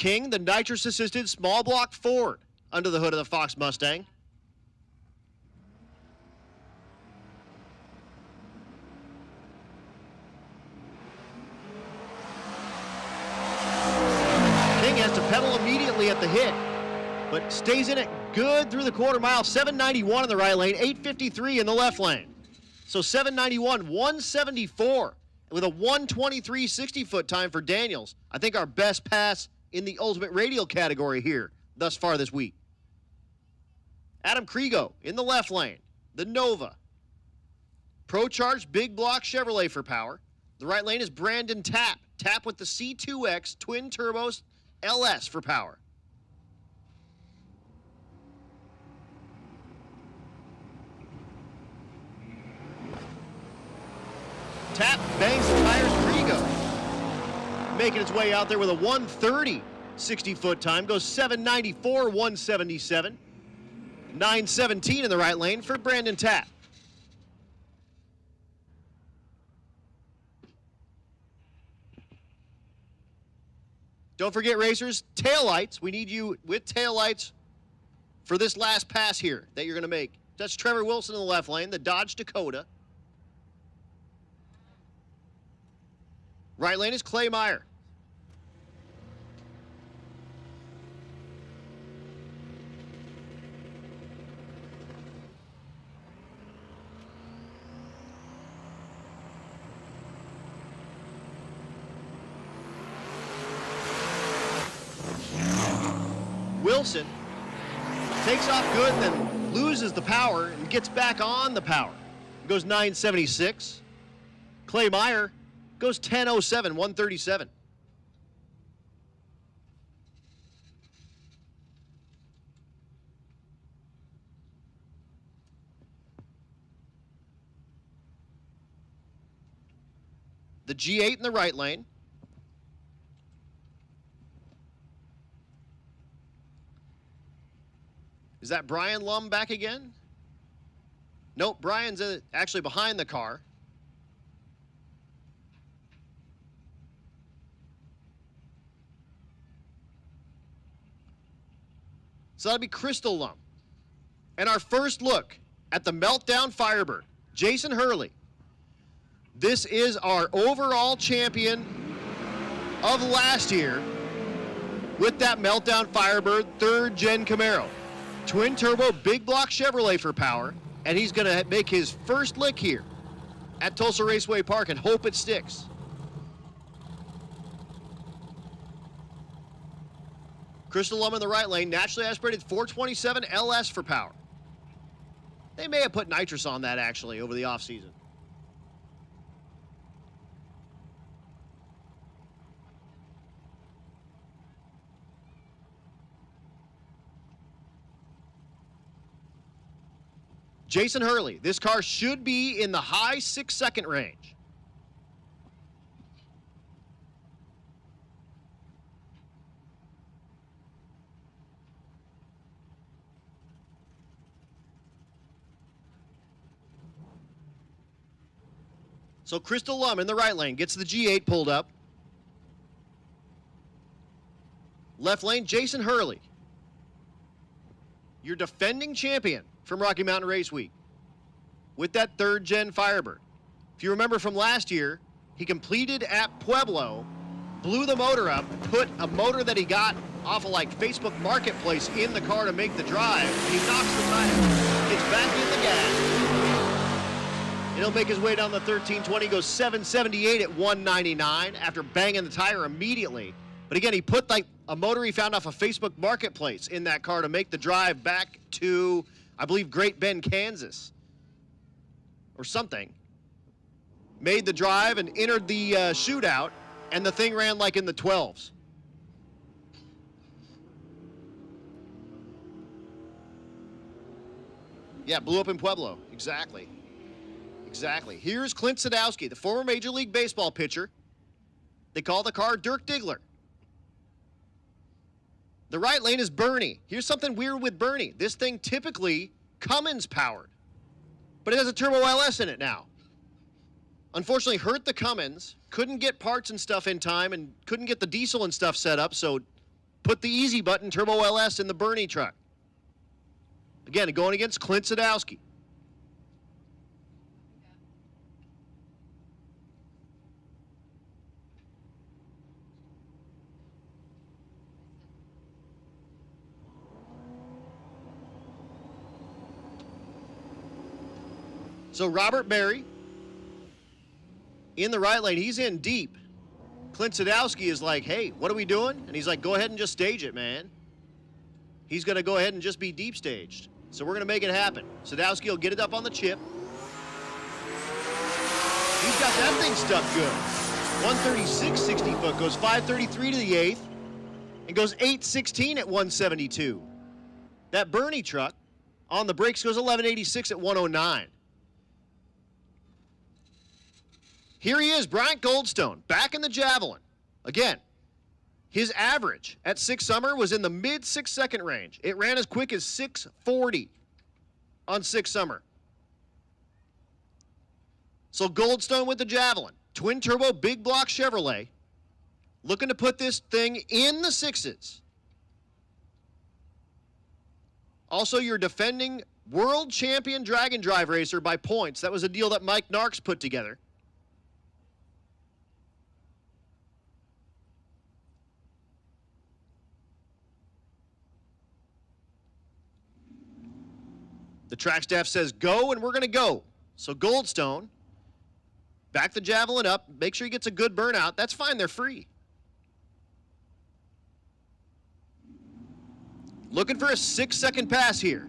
King, the nitrous-assisted small block Ford under the hood of the Fox Mustang. King has to pedal immediately at the hit, but stays in it good through the quarter mile. 791 in the right lane, 853 in the left lane. So 791, 174 with a 123 60-foot time for Daniels. I think our best pass in the ultimate radial category here thus far this week. Adam Krigo in the left lane, the Nova. Pro-charged big block Chevrolet for power. The right lane is Brandon Tapp. Tapp with the C2X twin turbos LS for power. Tapp bangs the tires, Krigo making its way out there with a 130 60-foot time. Goes 794, 177. 917 in the right lane for Brandon Tapp. Don't forget, racers, taillights. We need you with taillights for this last pass here that you're going to make. That's Trevor Wilson in the left lane, the Dodge Dakota. Right lane is Clay Meyer. Wilson takes off good and then loses the power and gets back on the power. Goes 976. Clay Meyer goes 1007, 137. The G8 in the right lane. Is that Brian Lum back again? Nope, Brian's actually behind the car. So that'll be Crystal Lum. And our first look at the Meltdown Firebird, Jason Hurley. This is our overall champion of last year with that Meltdown Firebird third gen Camaro. Twin turbo big block Chevrolet for power, and he's going to make his first lick here at Tulsa Raceway Park and hope it sticks. Crystal Lum in the right lane, naturally aspirated 427 LS for power. They may have put nitrous on that actually over the offseason. Jason Hurley, this car should be in the high 6-second range. So Crystal Lum in the right lane gets the G8 pulled up. Left lane, Jason Hurley, your defending champion from Rocky Mountain Race Week with that third gen Firebird. If you remember from last year, he completed at Pueblo, blew the motor up, put a motor that he got off of like Facebook Marketplace in the car to make the drive, and he knocks the tire, gets back in the gas. He'll make his way down the 1320, goes 778 at 199 after banging the tire immediately. But again, he put like a motor he found off of Facebook Marketplace in that car to make the drive back to, I believe, Great Bend, Kansas, or something. Made the drive and entered the shootout, and the thing ran like in the 12s. Yeah, blew up in Pueblo. Exactly. Exactly. Here's Clint Sadowski, the former Major League Baseball pitcher. They call the car Dirk Diggler. The right lane is Bernie. Here's something weird with Bernie. This thing typically Cummins powered, but it has a turbo LS in it now. Unfortunately, hurt the Cummins, couldn't get parts and stuff in time, and couldn't get the diesel and stuff set up, so put the easy button turbo LS in the Bernie truck. Again, going against Clint Sadowski. So Robert Berry in the right lane, he's in deep. Clint Sadowski is like, hey, what are we doing? And he's like, go ahead and just stage it, man. He's going to go ahead and just be deep staged. So we're going to make it happen. Sadowski will get it up on the chip. He's got that thing stuck good. 136 60 foot, goes 533 to the 8th, and goes 816 at 172. That Bernie truck on the brakes goes 1186 at 109. Here he is, Bryant Goldstone, back in the Javelin. Again, his average at 6 Summer was in the mid 6-second range. It ran as quick as 640 on 6 Summer. So Goldstone with the Javelin, twin turbo big block Chevrolet, looking to put this thing in the 6s. Also, your defending world champion drag and drive racer by points. That was a deal that Mike Narks put together. The track staff says go, and we're going to go. So Goldstone, back the Javelin up, make sure he gets a good burnout. That's fine, they're free. Looking for a 6-second pass here.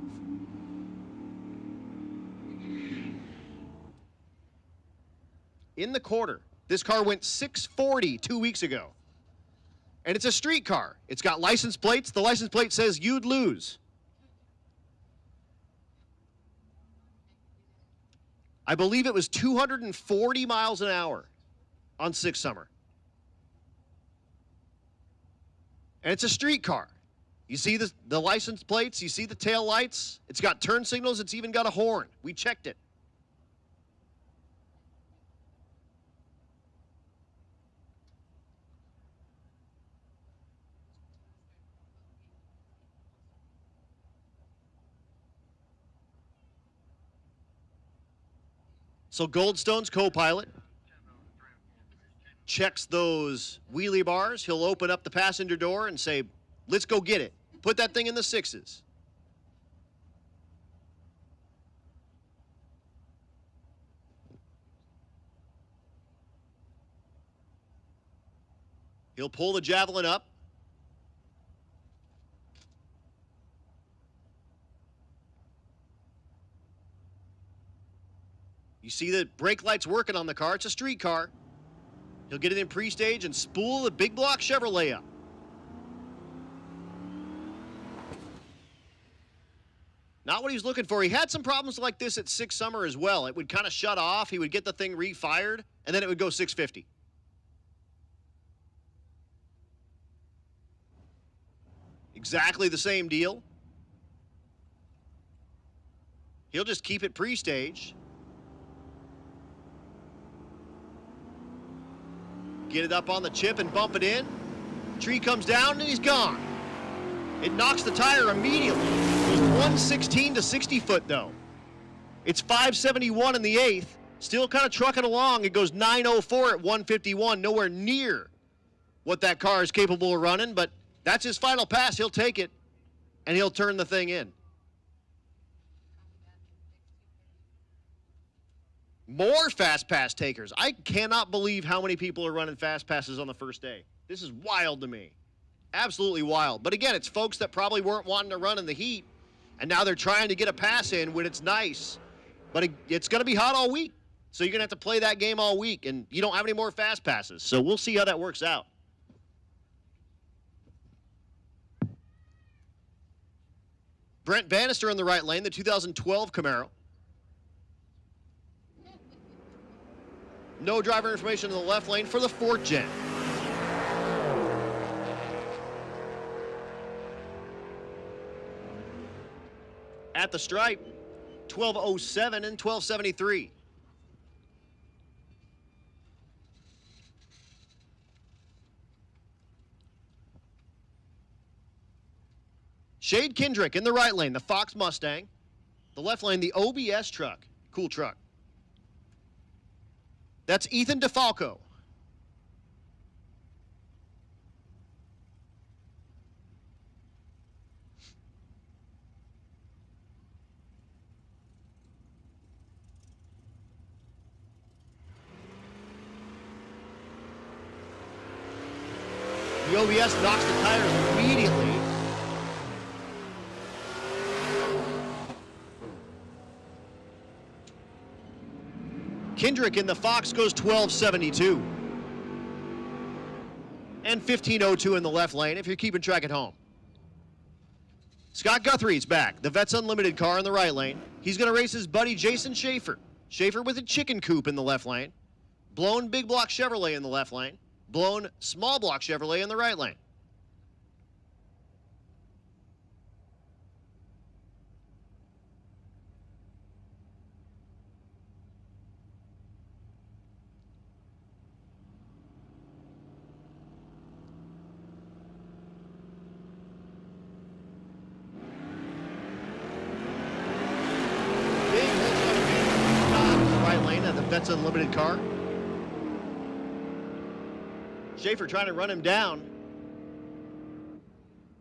In the quarter, this car went 640 2 weeks ago. And it's a street car. It's got license plates. The license plate says you'd lose. I believe it was 240 miles an hour on 6 Summer. And it's a street car. You see the license plates, you see the tail lights. It's got turn signals, it's even got a horn. We checked it. So Goldstone's co-pilot checks those wheelie bars. He'll open up the passenger door and say, let's go get it. Put that thing in the 6s. He'll pull the Javelin up. You see the brake lights working on the car. It's a street car. He'll get it in pre-stage and spool the big block Chevrolet up. Not what he was looking for. He had some problems like this at 6 Summer as well. It would kind of shut off. He would get the thing refired, and then it would go 650. Exactly the same deal. He'll just keep it pre-staged. Get it up on the chip and bump it in. Tree comes down and he's gone. It knocks the tire immediately. It was 116 to 60 foot though. It's 571 in the 8th, Still kind of trucking along. It goes 9:04 at 151, nowhere near what that car is capable of running, but that's his final pass. He'll take it, and he'll turn the thing in. More fast pass takers. I cannot believe how many people are running fast passes on the first day. This is wild to me. Absolutely wild. But again, it's folks that probably weren't wanting to run in the heat, and now they're trying to get a pass in when it's nice. But it's going to be hot all week, so you're going to have to play that game all week, and you don't have any more fast passes. So we'll see how that works out. Brent Bannister in the right lane, the 2012 Camaro. No driver information in the left lane for the 4th gen. At the stripe, 1207 and 1273. Shade Kendrick in the right lane, the Fox Mustang. The left lane, the OBS truck. Cool truck. That's Ethan DeFalco. The OBS knocks the tires immediately. Kendrick in the Fox goes 1272. And 1502 in the left lane if you're keeping track at home. Scott Guthrie's back. The Vets Unlimited car in the right lane. He's going to race his buddy Jason Schaefer. Schaefer with a chicken coop in the left lane. Blown big block Chevrolet in the left lane. Blown small block Chevrolet in the right lane. That's an unlimited car. Schaefer trying to run him down.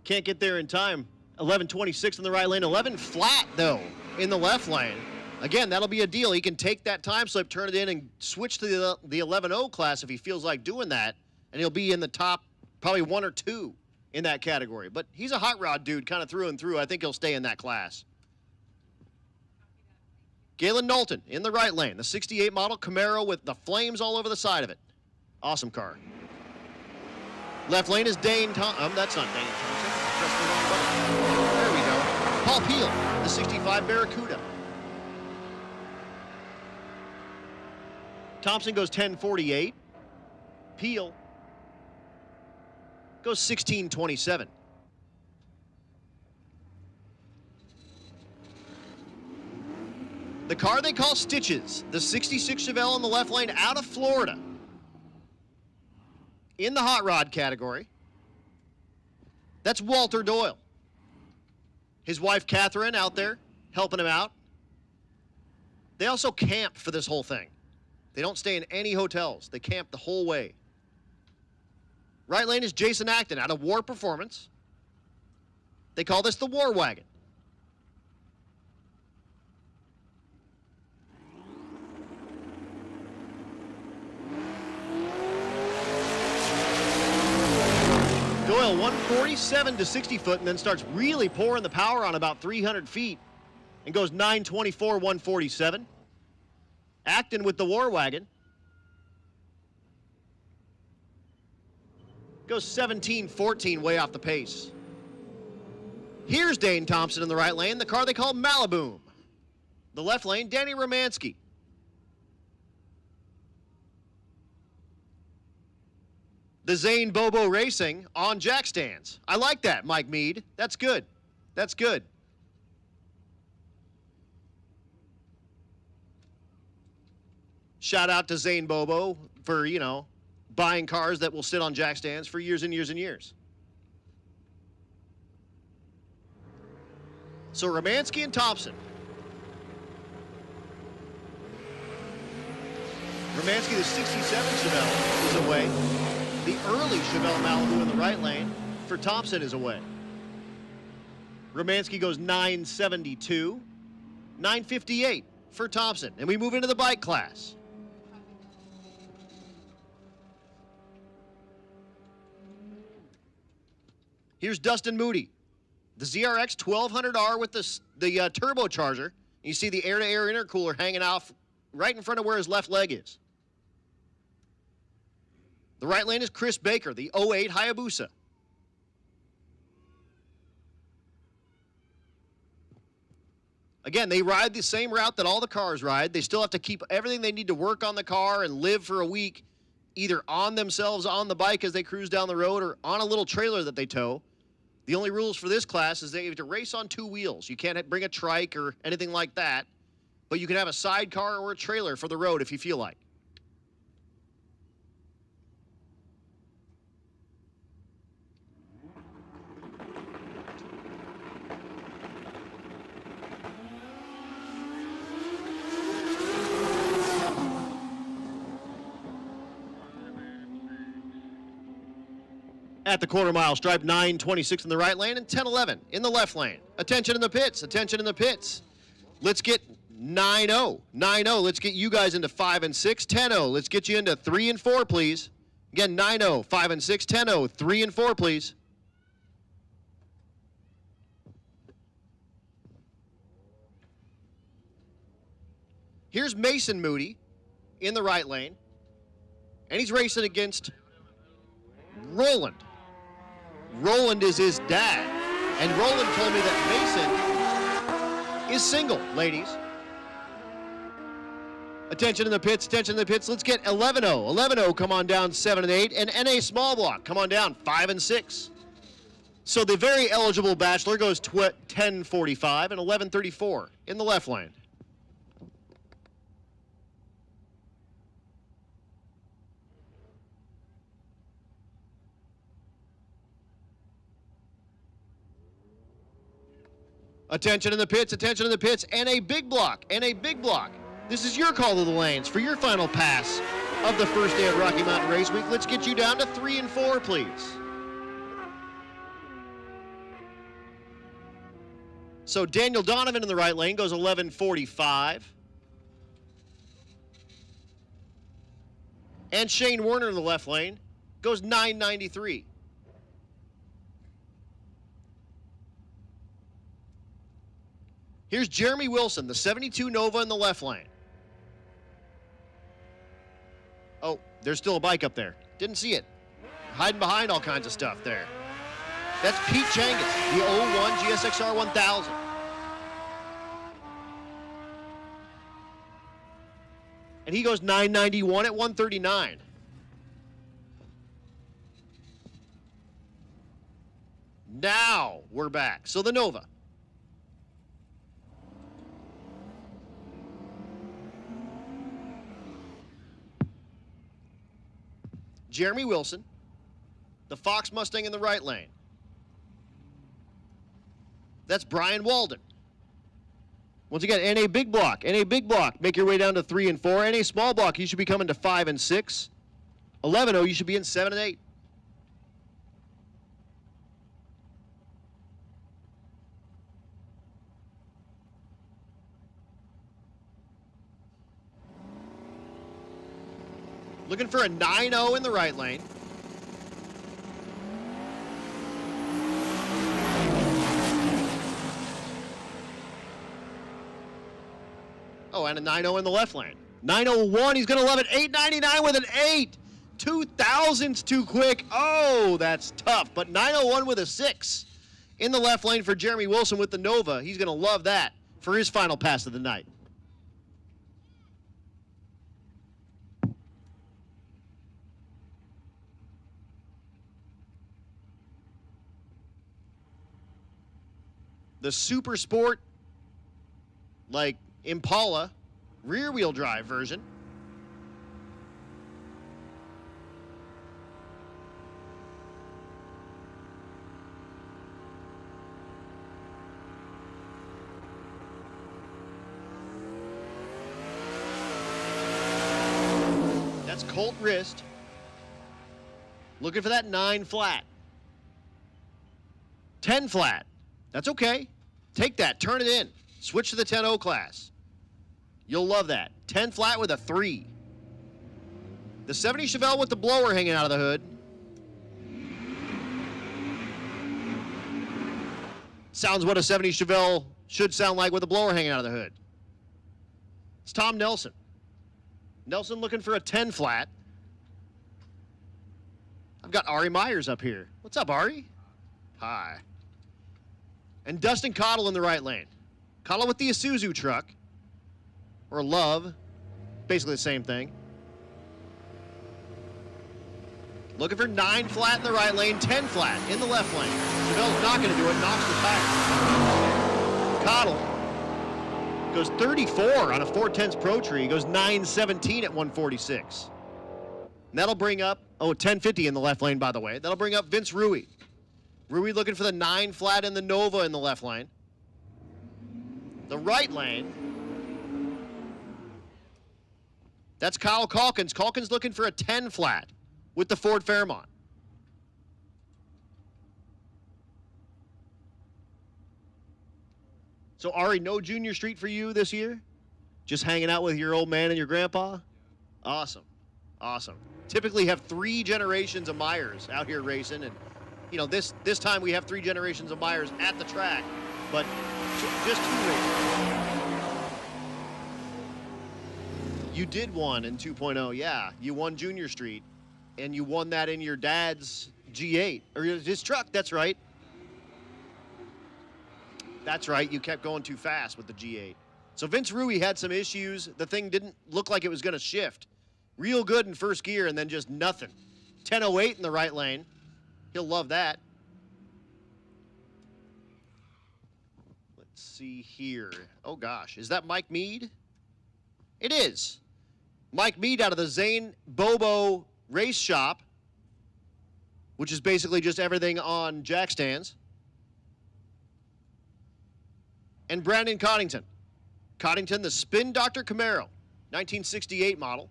Can't get there in time. 11:26 in the right lane. 11 flat, though, in the left lane. Again, that'll be a deal. He can take that time slip, turn it in, and switch to the 11.0 class if he feels like doing that. And he'll be in the top probably 1 or 2 in that category. But he's a hot rod dude kind of through and through. I think he'll stay in that class. Galen Knowlton in the right lane. The 68 model Camaro with the flames all over the side of it. Awesome car. Left lane is Dane Thompson. That's not Dane Thompson. Press the wrong button. There we go. Paul Peel, the 65 Barracuda. Thompson goes 10:48. Peel goes 16:27. The car they call Stitches, the 66 Chevelle in the left lane out of Florida. In the hot rod category, that's Walter Doyle. His wife Catherine out there helping him out. They also camp for this whole thing. They don't stay in any hotels. They camp the whole way. Right lane is Jason Acton out of War Performance. They call this the War Wagon. Doyle 147 to 60 foot and then starts really pouring the power on about 300 feet and goes 924, 147. Acton with the War Wagon goes 1714 way off the pace. Here's Dane Thompson in the right lane, the car they call Malibu. The left lane, Danny Romansky. The Zane Bobo Racing on jack stands. I like that, Mike Mead. That's good. That's good. Shout out to Zane Bobo for, buying cars that will sit on jack stands for years and years and years. So Romansky and Thompson. Romanski, the 67 Chevelle, is away. The early Chevelle Malibu in the right lane for Thompson is away. Romanski goes 972, 958 for Thompson. And we move into the bike class. Here's Dustin Moody. The ZRX 1200R with the turbocharger. You see the air-to-air intercooler hanging out right in front of where his left leg is. The right lane is Chris Baker, the 08 Hayabusa. Again, they ride the same route that all the cars ride. They still have to keep everything they need to work on the car and live for a week, either on themselves on the bike as they cruise down the road or on a little trailer that they tow. The only rules for this class is they have to race on 2 wheels. You can't bring a trike or anything like that, but you can have a sidecar or a trailer for the road if you feel like. At the quarter mile stripe, 9:26 in the right lane and 10:11 in the left lane. Attention in the pits, attention in the pits. Let's get 9-0. 9-0, let's get you guys into 5 and 6. 10-0, let's get you into 3 and 4, please. Again, 9-0, 5 and 6. 10-0, 3 and 4, please. Here's Mason Moody in the right lane, and he's racing against Roland. Roland is his dad, and Roland told me that Mason is single, ladies. Attention in the pits, attention in the pits. Let's get 11-0. 11-0, come on down 7 and 8, and NA small block, come on down 5 and 6. So the very eligible bachelor goes 10:45 and 11:34 in the left lane. Attention in the pits, attention in the pits, and a big block, and a big block. This is your call to the lanes for your final pass of the first day of Rocky Mountain Race Week. Let's get you down to 3 and 4, please. So Daniel Donovan in the right lane goes 11:45. And Shane Werner in the left lane goes 9:93. Here's Jeremy Wilson, the 72 Nova in the left lane. Oh, there's still a bike up there. Didn't see it. Hiding behind all kinds of stuff there. That's Pete Changus, the 01 GSXR 1000. And he goes 991 at 139. Now we're back. So the Nova. Jeremy Wilson, the Fox Mustang in the right lane. That's Brian Walden. Once again, NA big block, NA big block. Make your way down to 3 and 4. NA small block, you should be coming to 5 and 6. 11-0, you should be in 7 and 8. Looking for a 9-0 in the right lane. Oh, and a 9-0 in the left lane. 901, he's going to love it. 899 with an 8. 2,000's too quick. Oh, that's tough. But 901 with a 6 in the left lane for Jeremy Wilson with the Nova. He's going to love that for his final pass of the night. The Super Sport, like Impala, rear-wheel drive version. That's Colt Wrist. Looking for that 9 flat. 10 flat. That's okay. Take that. Turn it in. Switch to the 10-0 class. You'll love that. 10 flat with a 3. The 70 Chevelle with the blower hanging out of the hood. Sounds what a 70 Chevelle should sound like with a blower hanging out of the hood. It's Tom Nelson. Nelson looking for a 10 flat. I've got Ari Myers up here. What's up, Ari? Hi. And Dustin Cottle in the right lane. Cottle with the Isuzu truck. Or Love. Basically the same thing. Looking for 9 flat in the right lane, 10 flat in the left lane. Chevelle's not going to do it, knocks the tire. Cottle goes 34 on a 410s Pro Tree. He goes 917 at 146. And that'll bring up, 1050 in the left lane, by the way. That'll bring up Vince Rui. Rui looking for the 9 flat in the Nova in the left lane. The right lane, that's Kyle Calkins. Calkins looking for a 10 flat with the Ford Fairmont. So, Ari, no Junior Street for you this year? Just hanging out with your old man and your grandpa? Awesome. Awesome. Typically have 3 generations of Myers out here racing. And, you know, this time we have 3 generations of Myers at the track, but just 2 races. You did one in 2.0, yeah. You won Junior Street, and you won that in your dad's G8, or his truck, that's right. That's right, you kept going too fast with the G8. So Vince Rui had some issues. The thing didn't look like it was going to shift. Real good in first gear, and then just nothing. 1008 in the right lane. He'll love that. Let's see here. Oh, gosh. Is that Mike Mead? It is. Mike Mead out of the Zane Bobo Race Shop, which is basically just everything on jack stands. And Brandon Coddington. Coddington, the Spin Dr. Camaro, 1968 model.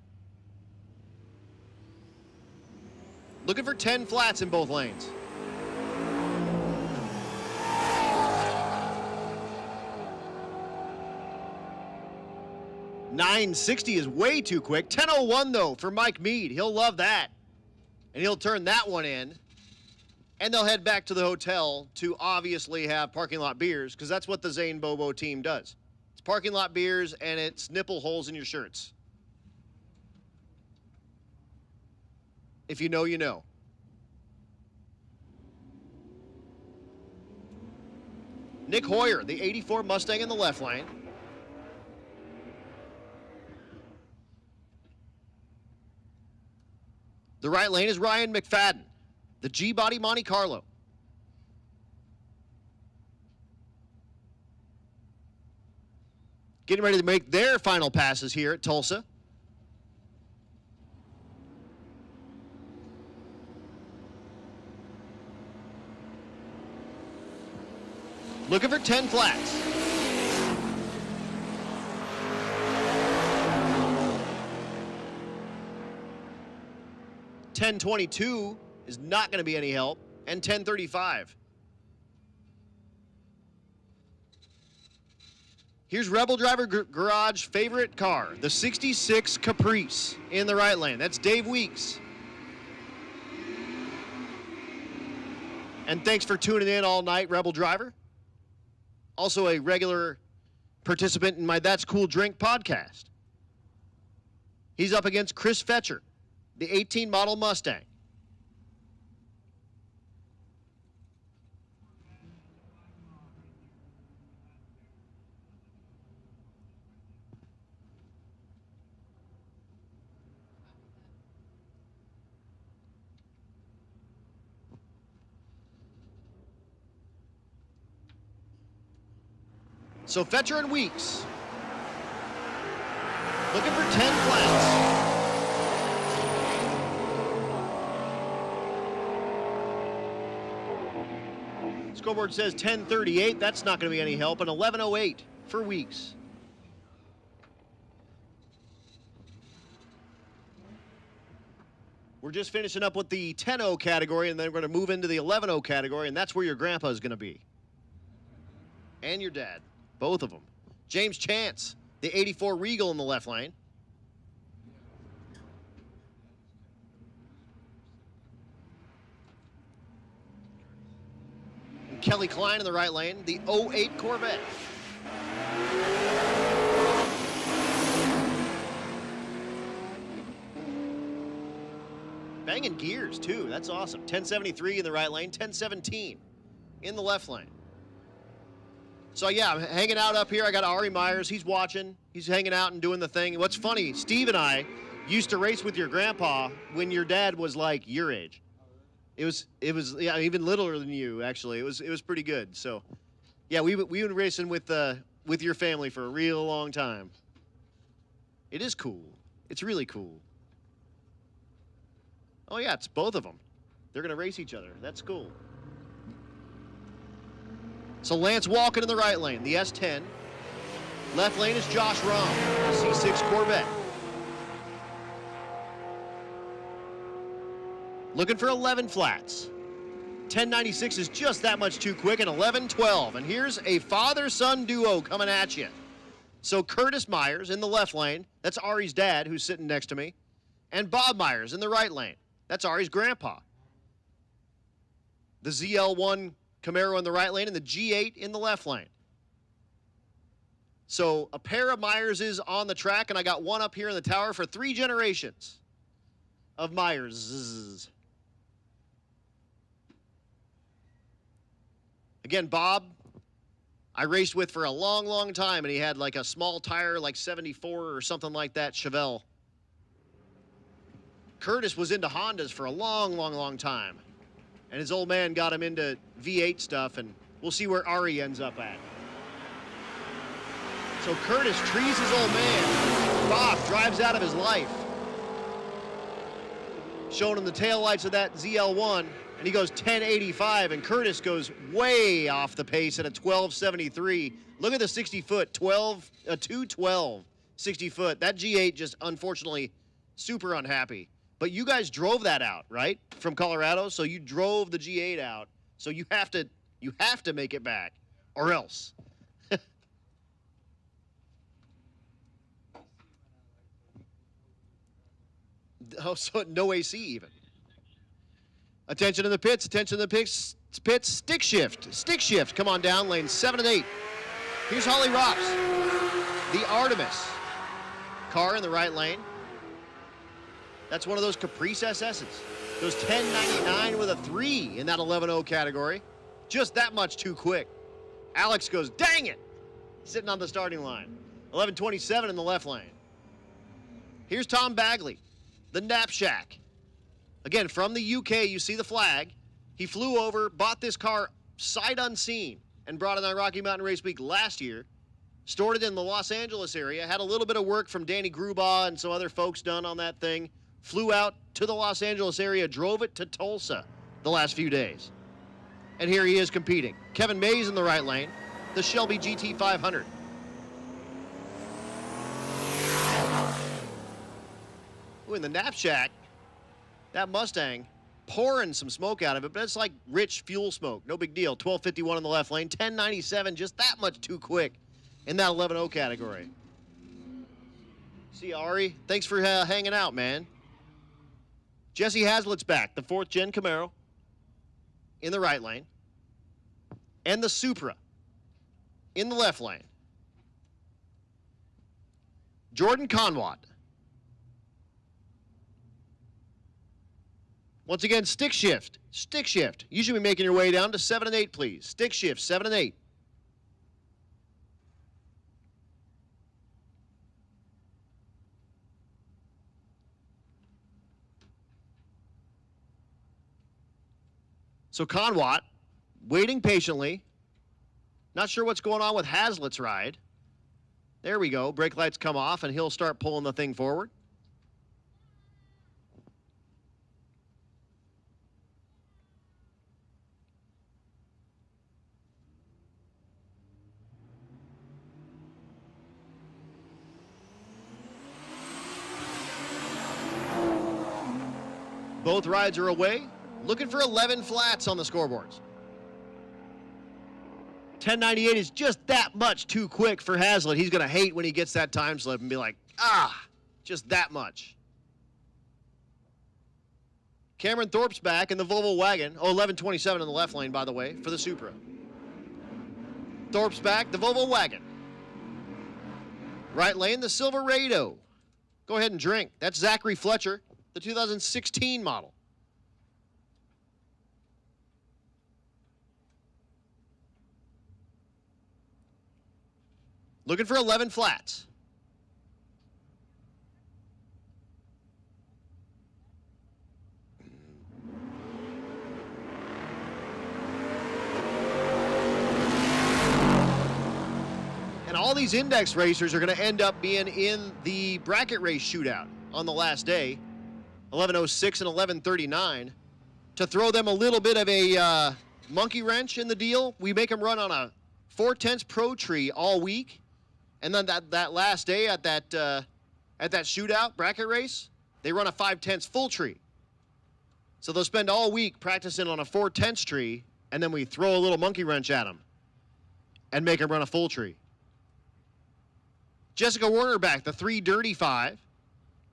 Looking for 10 flats in both lanes. $960 is way too quick. 10:01 though for Mike Mead. He'll love that. And he'll turn that one in. And they'll head back to the hotel to obviously have parking lot beers, because that's what the Zane Bobo team does. It's parking lot beers and it's nipple holes in your shirts. If you know, you know. Nick Hoyer, the 84 Mustang in the left lane. The right lane is Ryan McFadden, the G-Body Monte Carlo. Getting ready to make their final passes here at Tulsa. Looking for 10 flats. $10.22 is not going to be any help, and $10.35. Here's Rebel Driver Garage favorite car, the 66 Caprice in the right lane. That's Dave Weeks. And thanks for tuning in all night, Rebel Driver. Also a regular participant in my That's Cool Drink podcast. He's up against Chris Fetcher, the 18 model Mustang. So Fetcher and Weeks looking for 10 flats. Scoreboard says 10:38. That's not going to be any help. And 11:08 for Weeks. We're just finishing up with the 10-0 category, and then we're going to move into the 11-0 category, and that's where your grandpa is going to be. And your dad. Both of them. James Chance, the 84 Regal in the left lane. And Kelly Klein in the right lane, the 08 Corvette. Banging gears, too. That's awesome. 1073 in the right lane, 1017 in the left lane. So, yeah, I'm hanging out up here. I got Ari Myers. He's watching. He's hanging out and doing the thing. What's funny, Steve and I used to race with your grandpa when your dad was like your age. It was yeah, even littler than you, actually. It was pretty good. So, yeah, we've been racing with your family for a real long time. It is cool. It's really cool. Oh, yeah, it's both of them. They're going to race each other. That's cool. So Lance Walken in the right lane, the S10. Left lane is Josh Rom, the C6 Corvette. Looking for 11 flats. 1096 is just that much too quick, and 1112. And here's a father-son duo coming at you. So Curtis Myers in the left lane. That's Ari's dad, who's sitting next to me. And Bob Myers in the right lane. That's Ari's grandpa. The ZL1 Camaro in the right lane and the G8 in the left lane. So a pair of Myerses on the track, and I got one up here in the tower for 3 generations of Myers. Again, Bob, I raced with for a long, long time, and he had like a small tire, like 74 or something like that, Chevelle. Curtis was into Hondas for a long, long, long time. And his old man got him into V8 stuff, and we'll see where Ari ends up at. So Curtis trees his old man. Bob drives out of his life. Showing him the taillights of that ZL1, and he goes 1085, and Curtis goes way off the pace at a 1273. Look at the 60-foot, 212, 60-foot. That G8 just, unfortunately, super unhappy. But you guys drove that out, right? From Colorado, so you drove the G8 out. So you have to make it back, or else. Oh, so no AC even. Attention to the pits, attention to the pits, stick shift. Come on down, lanes 7 and 8. Here's Holly Rops, the Artemis car in the right lane. That's one of those Caprice SS's. Goes 1099 with a 3 in that 11-0 category. Just that much too quick. Alex goes, dang it! Sitting on the starting line. 1127 in the left lane. Here's Tom Bagley, the Knapsack. Again, from the UK, you see the flag. He flew over, bought this car sight unseen, and brought it on Rocky Mountain Race Week last year. Stored it in the Los Angeles area. Had a little bit of work from Danny Grubaugh and some other folks done on that thing. Flew out to the Los Angeles area, drove it to Tulsa the last few days. And here he is competing. Kevin Mays in the right lane, the Shelby GT500. Ooh, in the Knapsack, that Mustang pouring some smoke out of it, but it's like rich fuel smoke. No big deal. 1251 in the left lane, 1097, just that much too quick in that 11-0 category. See, Ari, thanks for hanging out, man. Jesse Haslett's back, the 4th gen Camaro in the right lane. And the Supra in the left lane. Jordan Conwat. Once again, stick shift. You should be making your way down to 7 and 8, please. Stick shift, 7 and 8. So Conwat, waiting patiently. Not sure what's going on with Haslett's ride. There we go. Brake lights come off, and he'll start pulling the thing forward. Both rides are away. Looking for 11 flats on the scoreboards. 1098 is just that much too quick for Hazlitt. He's going to hate when he gets that time slip and be like, just that much. Cameron Thorpe's back in the Volvo wagon. 1127 in the left lane, by the way, for the Supra. Thorpe's back, the Volvo wagon. Right lane, the Silverado. Go ahead and drink. That's Zachary Fletcher, the 2016 model. Looking for 11 flats. And all these index racers are going to end up being in the bracket race shootout on the last day, 11:06 and 11:39. To throw them a little bit of a monkey wrench in the deal, we make them run on a 4/10 pro tree all week, and then that last day at that shootout bracket race, they run a 5/10 full tree. So they'll spend all week practicing on a 4/10 tree, and then we throw a little monkey wrench at them and make them run a full tree. Jessica Warner back, the 3 Dirty 5.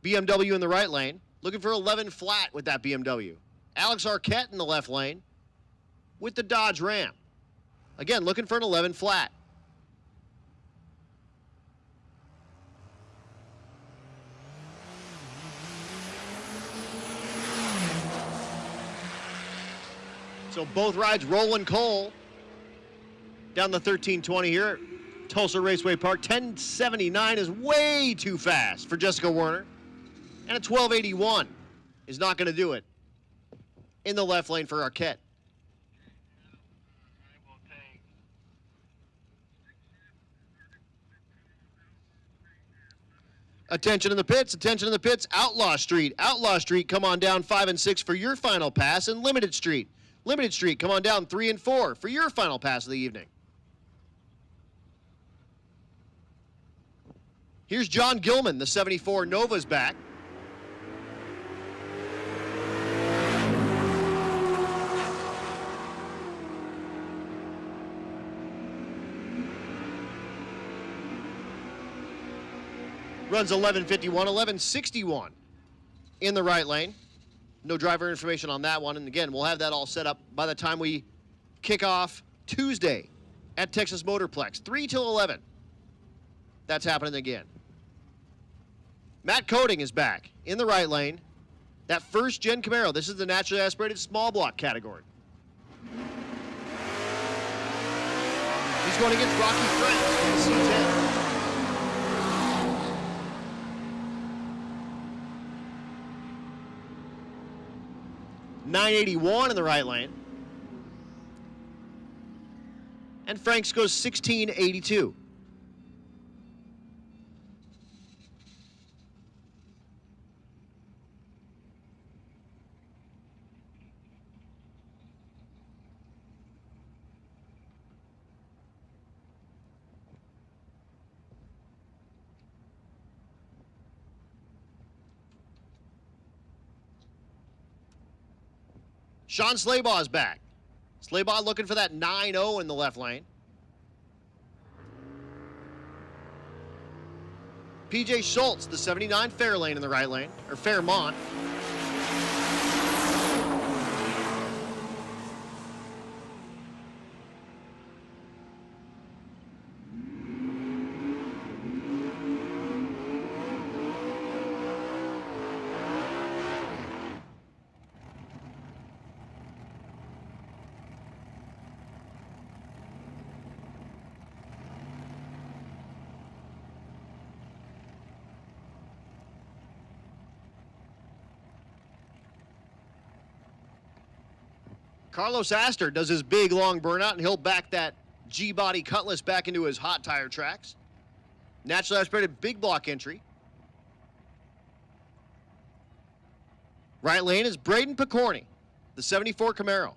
BMW in the right lane. Looking for 11 flat with that BMW. Alex Arquette in the left lane with the Dodge Ram. Again, looking for an 11 flat. So both rides rolling coal down the 1320 here. Tulsa Raceway Park. 1079 is way too fast for Jessica Warner. And a 1281 is not going to do it in the left lane for Arquette. Attention in the pits, attention in the pits. Outlaw Street, come on down 5 and 6 for your final pass. And Limited Street, come on down 3 and 4 for your final pass of the evening. Here's John Gilman, the 74 Nova's back. Runs 11:51, 11:61 in the right lane. No driver information on that one. And again, we'll have that all set up by the time we kick off Tuesday at Texas Motorplex, 3 till 11. That's happening again. Matt Coating is back in the right lane. That first gen Camaro. This is the naturally aspirated small block category. He's going against Rocky Franks in the C10. .981 in the right lane. And Franks goes 1682. Sean Slaybaugh is back. Slaybaugh looking for that 9-0 in the left lane. PJ Schultz, the 79 Fairlane in the right lane, or Fairmont. Carlos Astor does his big long burnout, and he'll back that G-body Cutlass back into his hot tire tracks. Naturally aspirated big block entry. Right lane is Braden Picorni, the 74 Camaro.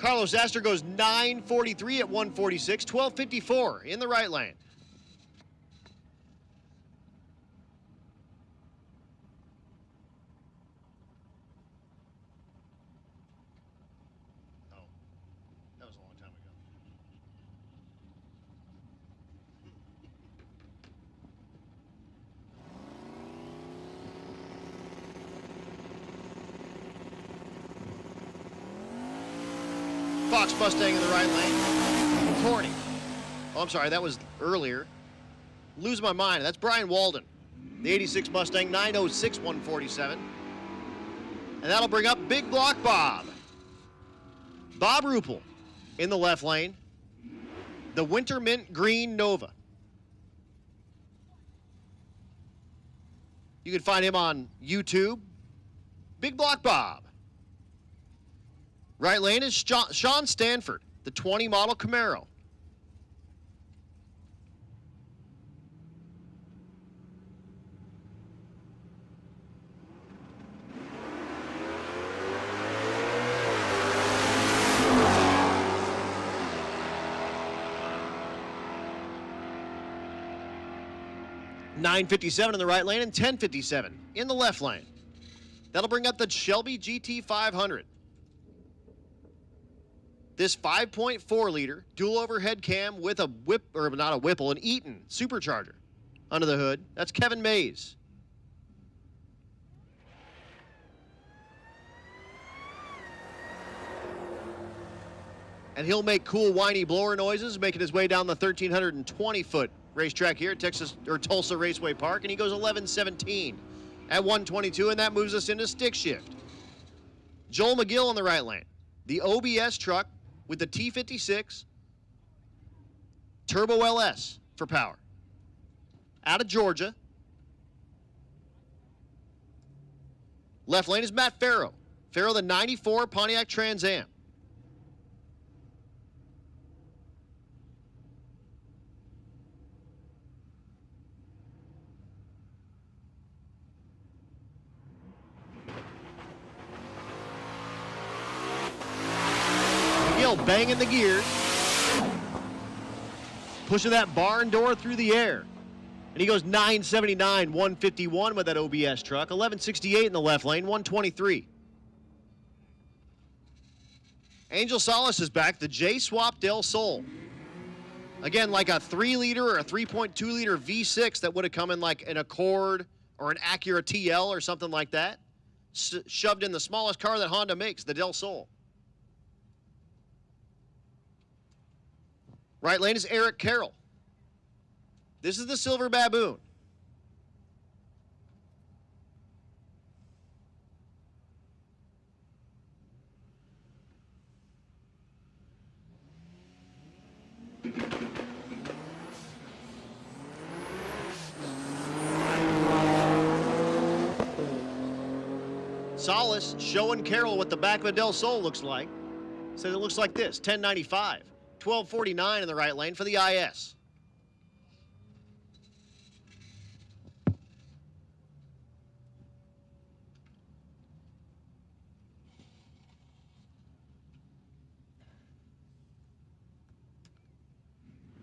Carlos Astor goes 9:43 at 146, 12:54 in the right lane. Oh, that was a long time ago. Fox Mustang in the right lane. Corny. Oh, I'm sorry, that was earlier. Lose my mind. That's Brian Walden. The 86 Mustang, 906 147. And that'll bring up Big Block Bob. Bob Ruppel in the left lane. The Winter Mint Green Nova. You can find him on YouTube. Big Block Bob. Right lane is Sean Stanford, the 20 model Camaro. $9.57 in the right lane and $10.57 in the left lane. That'll bring up the Shelby GT500. This 5.4 liter dual overhead cam with a an Eaton supercharger under the hood. That's Kevin Mays. And he'll make cool whiny blower noises, making his way down the 1,320-foot racetrack here at Tulsa Raceway Park, and he goes 11:17 at 122, and that moves us into stick shift. Joel McGill on the right lane. The OBS truck with the T56 Turbo LS for power. Out of Georgia. Left lane is Matt Farrow. Farrow, the 94 Pontiac Trans Am. Banging the gears, pushing that barn door through the air. And he goes 979, 151 with that OBS truck, 1168 in the left lane, 123. Angel Solis is back, the J-Swap Del Sol. Again, like a 3-liter or a 3.2-liter V6 that would have come in like an Accord or an Acura TL or something like that, shoved in the smallest car that Honda makes, the Del Sol. Right lane is Eric Carroll. This is the Silver Baboon. Solis showing Carroll what the back of a Del Sol looks like. Says it looks like this, 1095. 1249 in the right lane for the IS.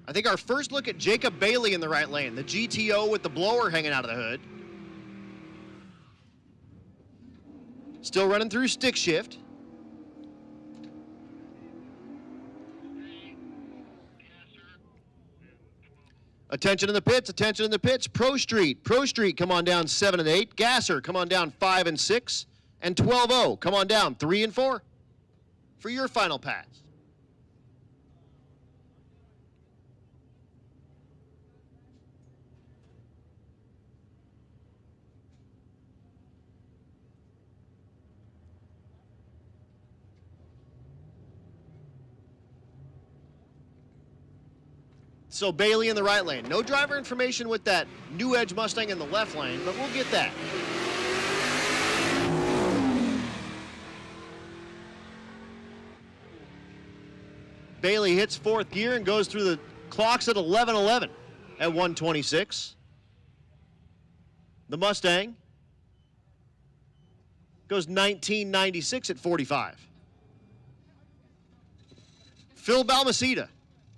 I think our first look at Jacob Bailey in the right lane, the GTO with the blower hanging out of the hood. Still running through stick shift. Attention in the pits, attention in the pits. Pro Street, come on down 7 and 8. Gasser, come on down 5 and 6. And 12-0, come on down 3 and 4 for your final pass. So Bailey in the right lane. No driver information with that New Edge Mustang in the left lane, but we'll get that. Bailey hits fourth gear and goes through the clocks at 11:11 at 126. The Mustang goes 1996 at 45. Phil Balmaceda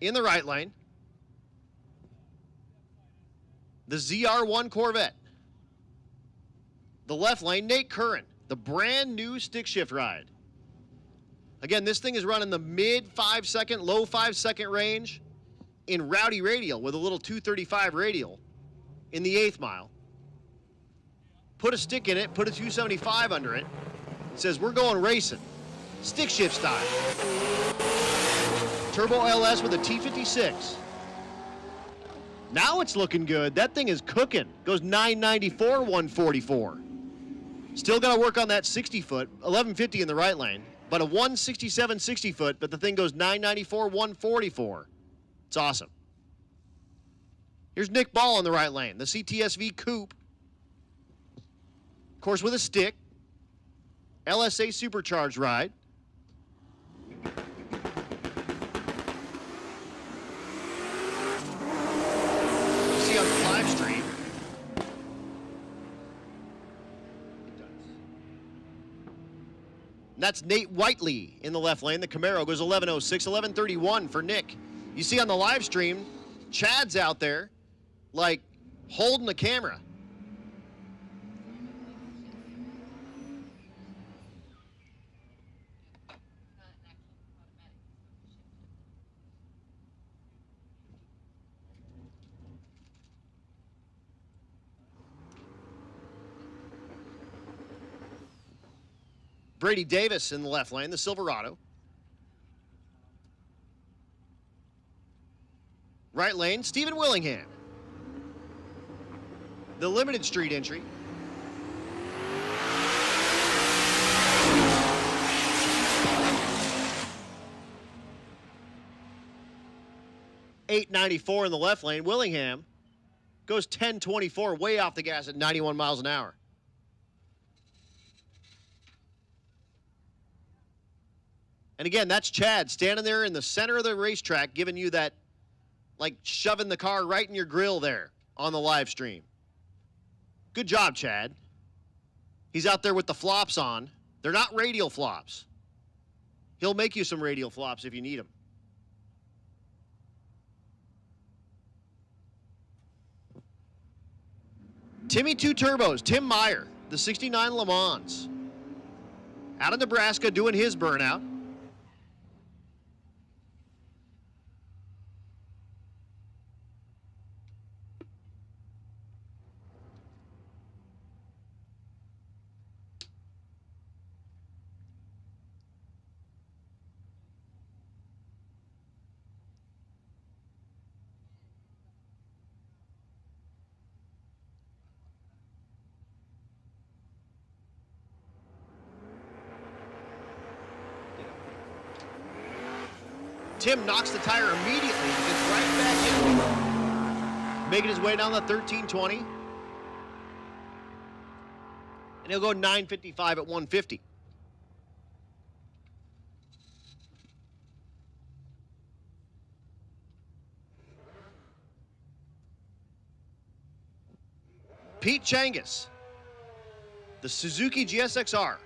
in the right lane. The ZR1 Corvette. The left lane, Nate Curran, the brand new stick shift ride. Again, this thing is running the mid 5-second, low 5-second range in rowdy radial with a little 235 radial in the 8th mile. Put a stick in it, put a 275 under it. It says, we're going racing. Stick shift style. Turbo LS with a T56. Now it's looking good. That thing is cooking. Goes 994, 144. Still got to work on that 60-foot, 1150 in the right lane, but a 167 60-foot, but the thing goes 994, 144. It's awesome. Here's Nick Ball in the right lane, the CTSV Coupe. Of course, with a stick. LSA supercharged ride. You see on the live stream. And that's Nate Whiteley in the left lane. The Camaro goes 1106, 1131 for Nick. You see on the live stream, Chad's out there, like, holding the camera. Brady Davis in the left lane, the Silverado. Right lane, Stephen Willingham. The limited street entry. $8.94 in the left lane. Willingham goes 10.24, way off the gas at 91 miles an hour. And again, that's Chad standing there in the center of the racetrack, giving you that, like, shoving the car right in your grill there on the live stream. Good job, Chad. He's out there with the flops on. They're not radial flops. He'll make you some radial flops if you need them. Timmy Two Turbos, Tim Meyer, the 69 Le Mans. Out of Nebraska doing his burnout. Tim knocks the tire immediately and gets right back in. Making his way down the 1320. And he'll go 955 at 150. Pete Changus, the Suzuki GSXR.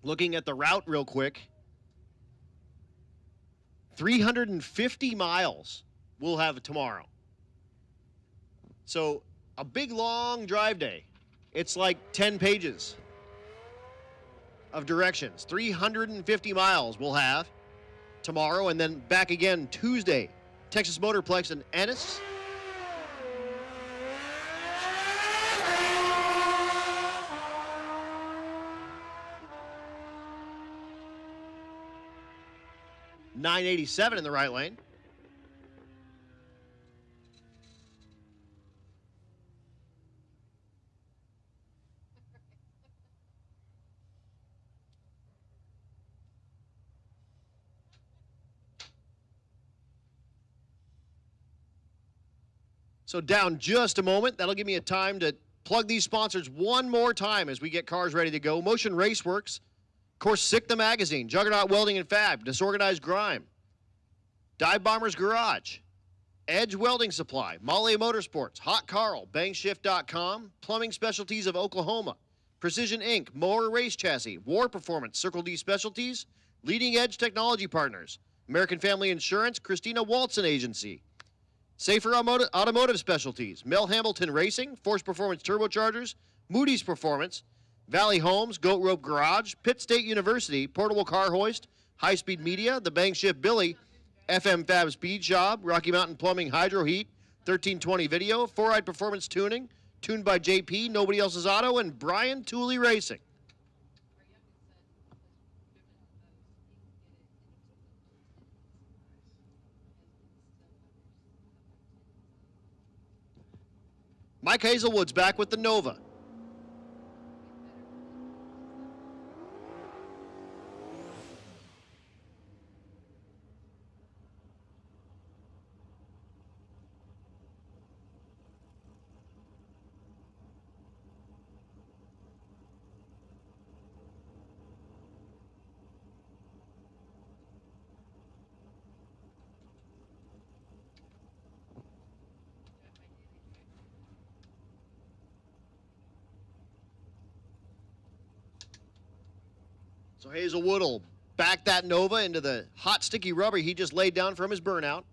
Looking at the route real quick, 350 miles we'll have tomorrow. So a big, long drive day. It's like 10 pages of directions. 350 miles we'll have tomorrow, and then back again Tuesday. Texas Motorplex in Ennis. .987 in the right lane. So down just a moment. That'll give me a time to plug these sponsors one more time as we get cars ready to go. Motion Raceworks, of course, Sick the Magazine, Juggernaut Welding and Fab, Disorganized Grime, Dive Bombers Garage, Edge Welding Supply, Molly Motorsports, Hot Carl, Bangshift.com, Plumbing Specialties of Oklahoma, Precision Inc., Mower Race Chassis, War Performance, Circle D Specialties, Leading Edge Technology Partners, American Family Insurance, Christina Walton Agency, Safer Automotive Specialties, Mel Hamilton Racing, Force Performance Turbochargers, Moody's Performance, Valley Homes, Goat Rope Garage, Pitt State University, Portable Car Hoist, High Speed Media, The Bank Shift Billy, FM Fab Speed Shop, Rocky Mountain Plumbing Hydro Heat, 1320 Video, 4-Ride Performance Tuning, tuned by JP, Nobody Else's Auto, and Brian Tooley Racing. Mike Hazelwood's back with the Nova. So Hazelwood will back that Nova into the hot, sticky rubber he just laid down from his burnout.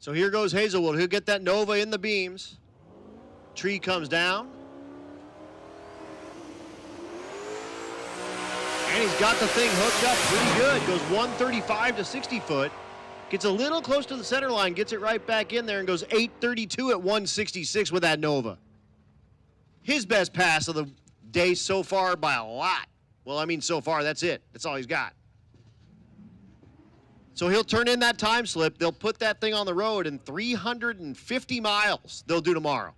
So here goes Hazelwood. He'll get that Nova in the beams. Tree comes down. And he's got the thing hooked up pretty good. Goes 135 to 60 foot. Gets a little close to the center line. Gets it right back in there and goes 832 at 166 with that Nova. His best pass of the day so far by a lot. Well, I mean so far, that's it. That's all he's got. So he'll turn in that time slip. They'll put that thing on the road, and 350 miles they'll do tomorrow.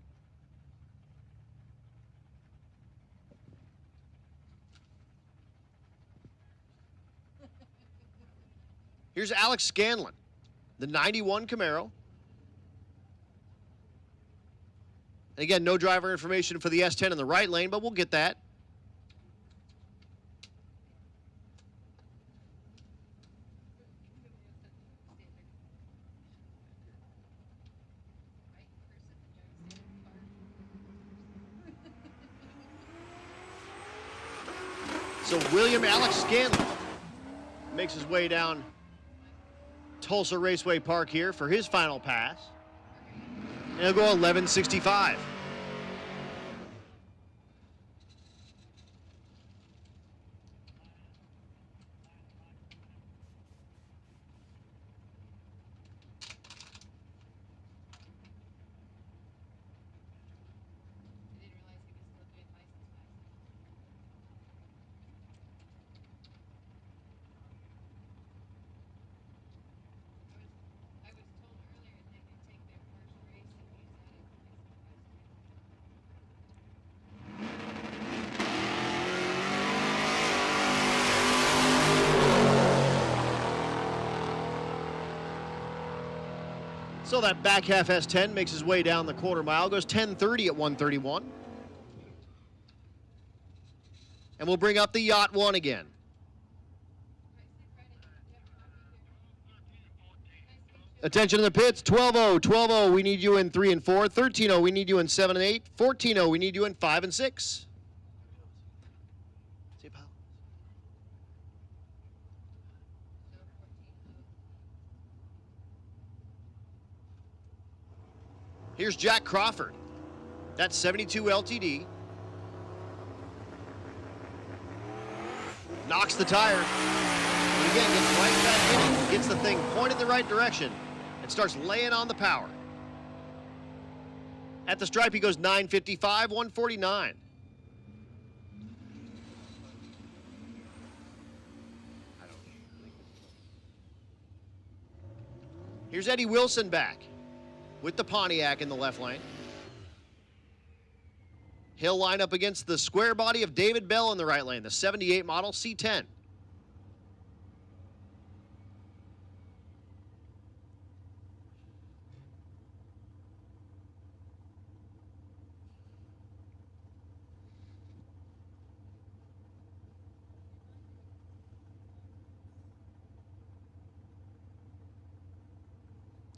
Here's Alex Scanlon, the 91 Camaro. And again, no driver information for the S10 in the right lane, but we'll get that. So William Alex Scanlon makes his way down Tulsa Raceway Park here for his final pass. And he'll go 1165. So that back half S10 makes his way down the quarter mile, goes 10:30 at 131. And we'll bring up the Yacht 1 again. Attention to the pits, 12-0, 12-0, we need you in 3 and 4, 13-0, we need you in 7 and 8, 14-0, we need you in 5 and 6. See, pal. Here's Jack Crawford. That's 72 LTD. Knocks the tire. And again, gets right back in it. gets the thing pointed the right direction and starts laying on the power. At the stripe, he goes 955, 149. Here's Eddie Wilson back with the Pontiac in the left lane. He'll line up against the square body of David Bell in the right lane, the 78 model C10.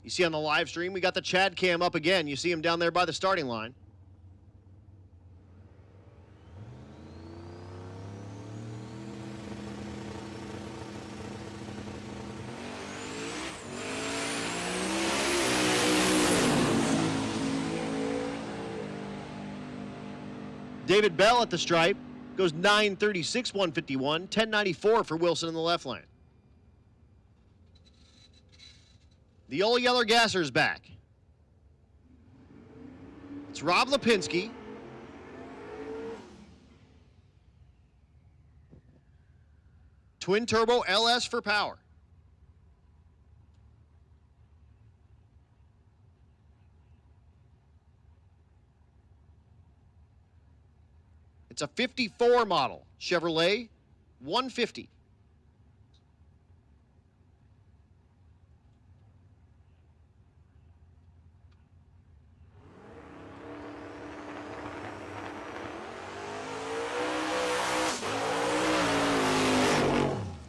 You see on the live stream, we got the Chad cam up again. You see him down there by the starting line. David Bell at the stripe goes 936, 151, 1094 for Wilson in the left lane. The old Yeller Gasser's back. It's Rob Lipinski. Twin turbo LS for power. It's a 54 model Chevrolet 150.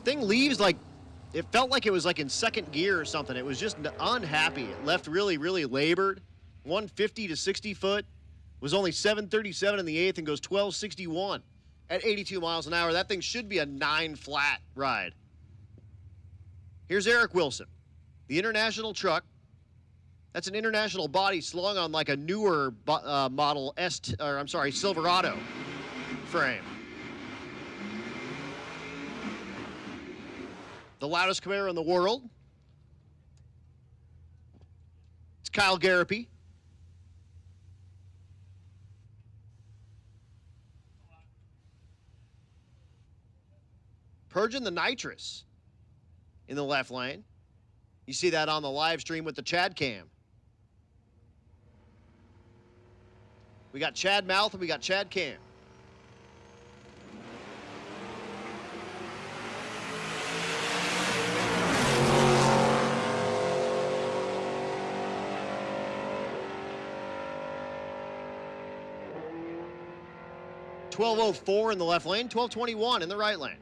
Thing leaves like, it felt like it was like in second gear or something. It was just unhappy. It left really, really labored. 150 to 60 foot. Was only 737 in the eighth and goes 1261 at 82 miles an hour. That thing should be a 9 flat ride. Here's Eric Wilson, the International truck. That's an International body slung on like a newer model Silverado frame. The loudest Camaro in the world. It's Kyle Garapi. Purging the nitrous in the left lane. You see that on the live stream with the Chad cam. We got Chad Mouth and we got Chad cam. .1204 in the left lane, 1221 in the right lane.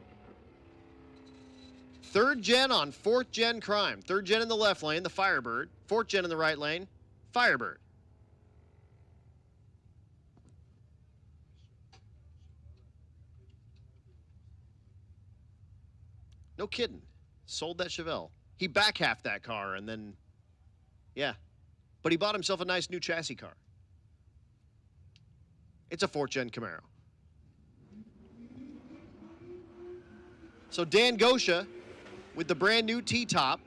Third gen on fourth gen crime. Third gen in the left lane, the Firebird. Fourth gen in the right lane, Firebird. No kidding. Sold that Chevelle. He back halved that car and then, yeah. But he bought himself a nice new chassis car. It's a fourth gen Camaro. So Dan Gosha with the brand new T-top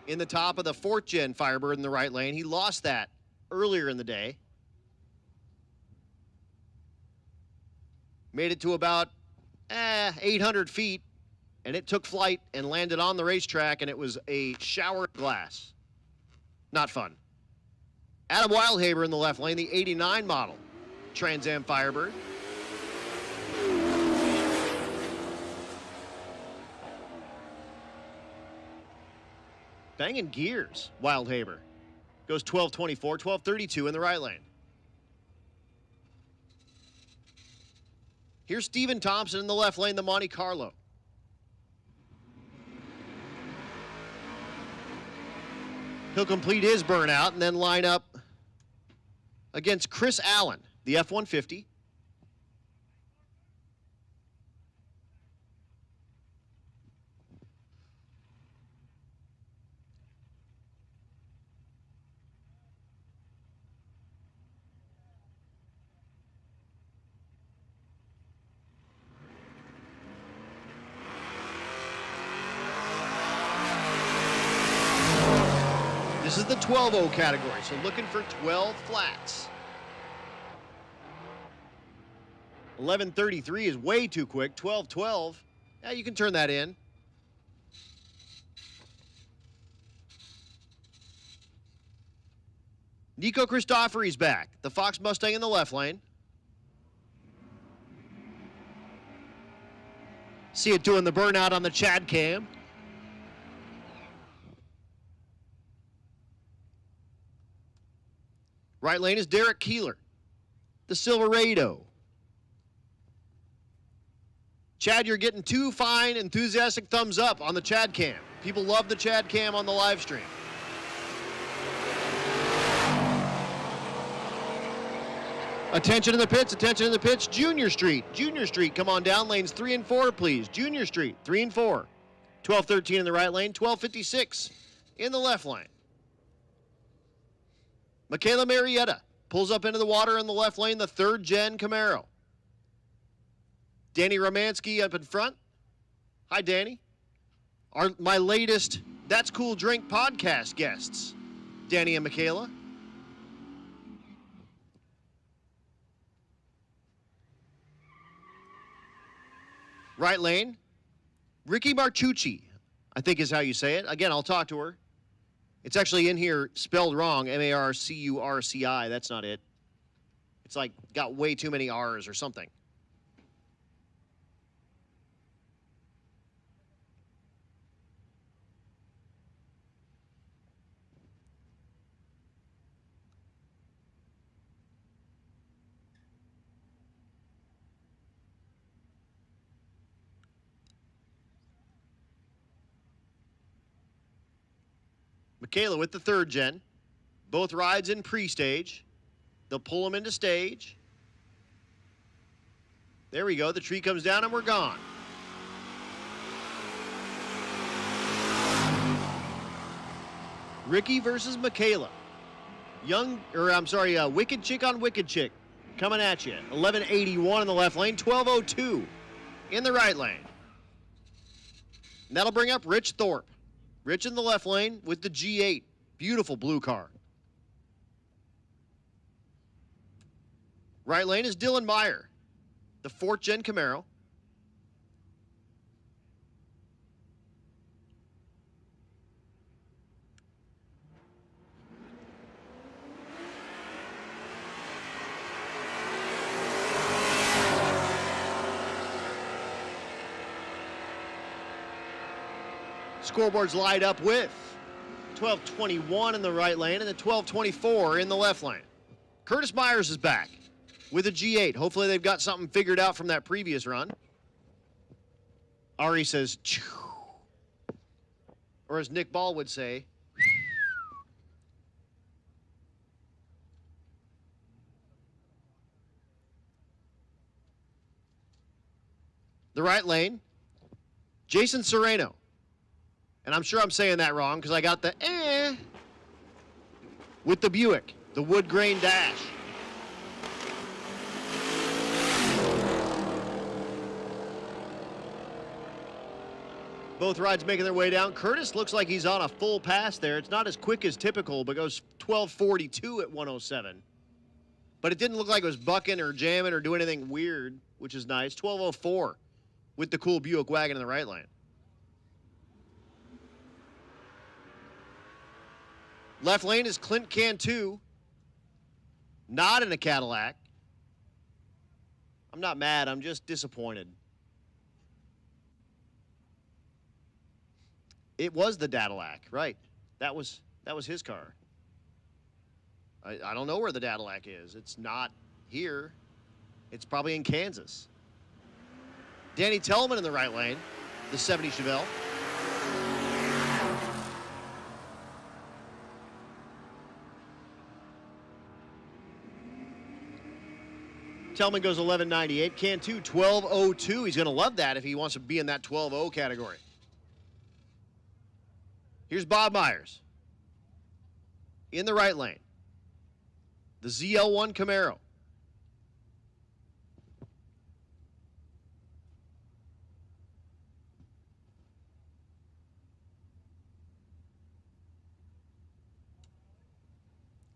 in the top of the fourth gen Firebird in the right lane. He lost that earlier in the day. Made it to about 800 feet, and it took flight and landed on the racetrack, and it was a shower of glass. Not fun. Adam Wildhaber in the left lane, the 89 model Trans Am Firebird. Banging gears, Wildhaber. Goes 1224, 1232 in the right lane. Here's Steven Thompson in the left lane, the Monte Carlo. He'll complete his burnout and then line up against Chris Allen, the F-150. This is the 12-0 category, so looking for 12 flats. 11:33 is way too quick. 12:12. Yeah, you can turn that in. Nico Christofori's back. The Fox Mustang in the left lane. See it doing the burnout on the Chad cam. Right lane is Derek Keeler, the Silverado. Chad, you're getting 2 fine, enthusiastic thumbs up on the Chad cam. People love the Chad cam on the live stream. Attention in the pits, attention in the pits. Junior Street, come on down. Lanes 3 and 4, please. Junior Street, 3 and 4. 12:13 in the right lane, 12:56 in the left lane. Michaela Marietta pulls up into the water in the left lane, the 3rd gen Camaro. Danny Romansky up in front. Hi, Danny. My latest That's Cool Drink podcast guests, Danny and Michaela. Right lane, Ricky Martucci, I think is how you say it. Again, I'll talk to her. It's actually in here spelled wrong, Marcurci. That's not it. It's like got way too many R's or something. Michaela with the 3rd gen. Both rides in pre-stage. They'll pull them into stage. There we go. The tree comes down and we're gone. Ricky versus Michaela. Wicked Chick on Wicked Chick coming at you. 11:81 in the left lane, 12:02 in the right lane. And that'll bring up Rich Thorpe. Rich in the left lane with the G8. Beautiful blue car. Right lane is Dylan Meyer, the 4th gen Camaro. Scoreboards light up with 12:21 in the right lane and the 12:24 in the left lane. Curtis Myers is back with a G8. Hopefully they've got something figured out from that previous run. Ari says, chew. Or as Nick Ball would say, the right lane, Jason Sereno. And I'm sure I'm saying that wrong because I got the with the Buick, the wood grain dash. Both rides making their way down. Curtis looks like he's on a full pass there. It's not as quick as typical, but goes 12:42 at 107. But it didn't look like it was bucking or jamming or doing anything weird, which is nice. 12:04 with the cool Buick wagon in the right lane. Left lane is Clint Cantu, not in a Cadillac. I'm not mad, I'm just disappointed. It was the Cadillac, right? That was his car. I don't know where the Cadillac is. It's not here. It's probably in Kansas. Danny Tellman in the right lane, the 70 Chevelle. Tellman goes 11:98. Cantu 12:02. He's going to love that if he wants to be in that 12:0 category. Here's Bob Myers in the right lane. The ZL1 Camaro.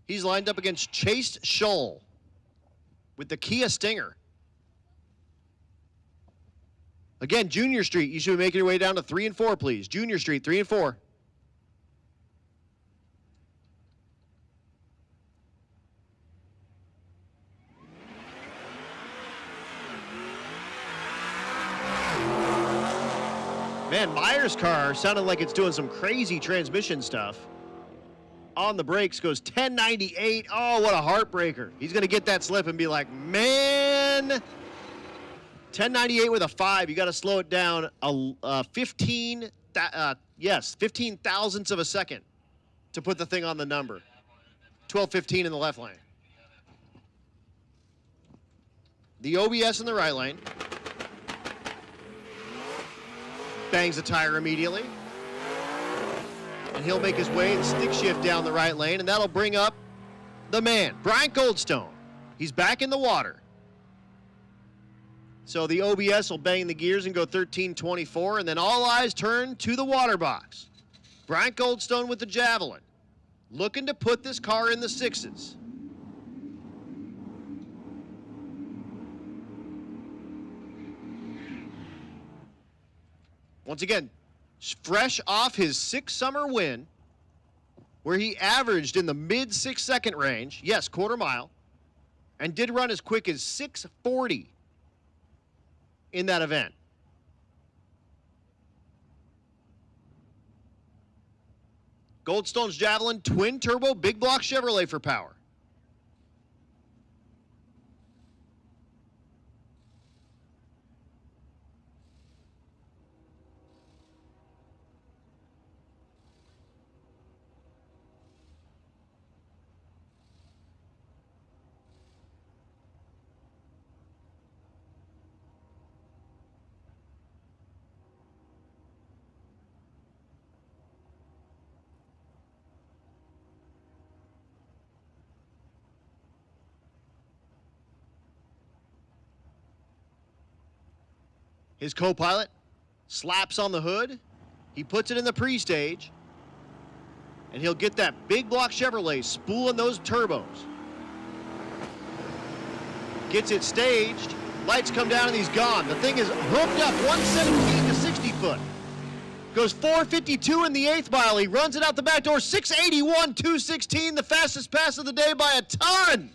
He's lined up against Chase Scholl with the Kia Stinger. Again, Junior Street, you should be making your way down to 3 and 4, please. Junior Street, 3 and 4. Man, Meyer's car sounded like it's doing some crazy transmission stuff. On the brakes goes 1098. Oh, what a heartbreaker. He's going to get that slip and be like, man, 1098 with a 5. You got to slow it down 15 thousandths of a second to put the thing on the number. 1215 in the left lane. The OBS in the right lane. Bangs the tire immediately. And he'll make his way and stick shift down the right lane, and that'll bring up the man, Bryant Goldstone. He's back in the water. So the OBS will bang the gears and go 1324, and then all eyes turn to the water box. Bryant Goldstone with the Javelin, looking to put this car in the 6s. Once again, fresh off his 6-summer win, where he averaged in the mid 6-second range, yes, quarter mile, and did run as quick as 6:40 in that event. Goldstone's Javelin, twin turbo, big block Chevrolet for power. His co-pilot slaps on the hood. He puts it in the pre-stage. And he'll get that big block Chevrolet spooling those turbos. Gets it staged. Lights come down and he's gone. The thing is hooked up 117 to 60 foot. Goes 452 in the 8th mile. He runs it out the back door. 681, 216, the fastest pass of the day by a ton.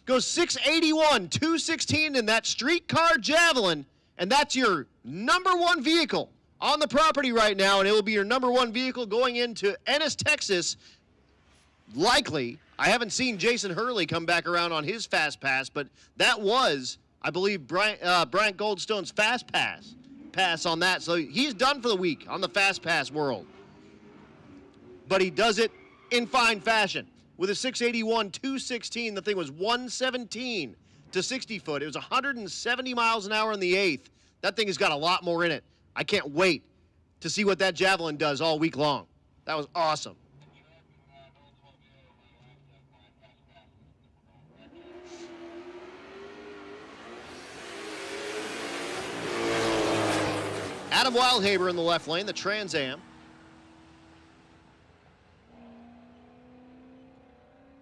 Goes 681, 216 in that streetcar Javelin. And that's your number 1 vehicle on the property right now, and it will be your number 1 vehicle going into Ennis, Texas. Likely, I haven't seen Jason Hurley come back around on his fast pass, but that was, I believe, Bryant Goldstone's fast pass on that. So he's done for the week on the fast pass world. But he does it in fine fashion. With a 681, 216, the thing was 117. To 60 foot. It was 170 miles an hour in the 8th. That thing has got a lot more in it. I can't wait to see what that Javelin does all week long. That was awesome. Adam Wildhaber in the left lane, the Trans Am.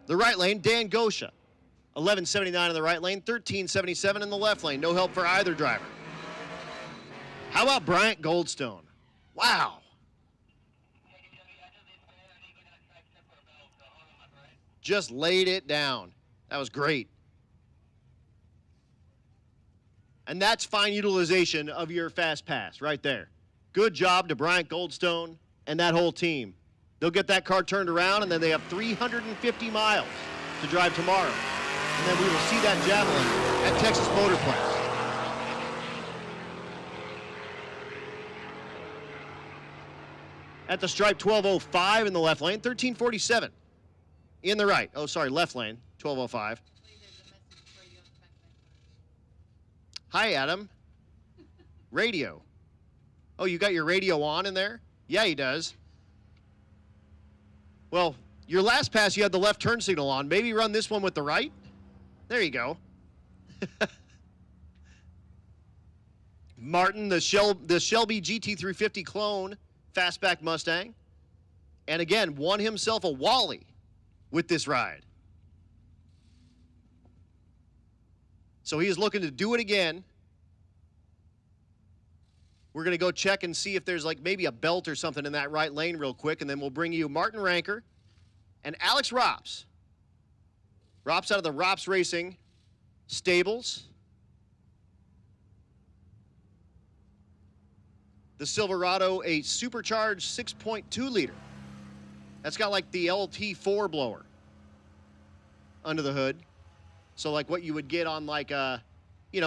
The right lane, Dan Gosha. 1179 in the right lane, 1377 in the left lane. No help for either driver. How about Bryant Goldstone? Wow. Just laid it down. That was great. And that's fine utilization of your fast pass right there. Good job to Bryant Goldstone and that whole team. They'll get that car turned around, and then they have 350 miles to drive tomorrow. And then we will see that Javelin at Texas Motorplex. At the stripe, 1205 in the left lane, 1347 in the right. Oh, sorry, left lane, 1205. Hi, Adam. Radio. Oh, you got your radio on in there? Yeah, he does. Well, your last pass, you had the left turn signal on. Maybe run this one with the right? There you go. Martin, the Shelby GT350 clone fastback Mustang. And again, won himself a Wally with this ride. So he is looking to do it again. We're going to go check and see if there's like maybe a belt or something in that right lane real quick, and then we'll bring you Martin Ranker and Alex Rops. Rops out of the Rops Racing stables. The Silverado, a supercharged 6.2 liter. That's got like the LT4 blower under the hood. So like what you would get on like a,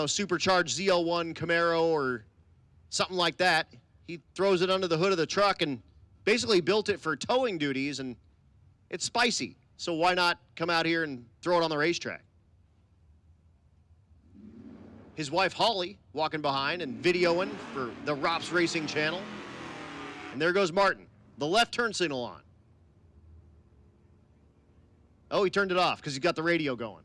supercharged ZL1 Camaro or something like that. He throws it under the hood of the truck and basically built it for towing duties, and it's spicy. So why not come out here and throw it on the racetrack? His wife Holly walking behind and videoing for the Rops Racing channel. And there goes Martin. The left turn signal on. Oh, he turned it off because he's got the radio going.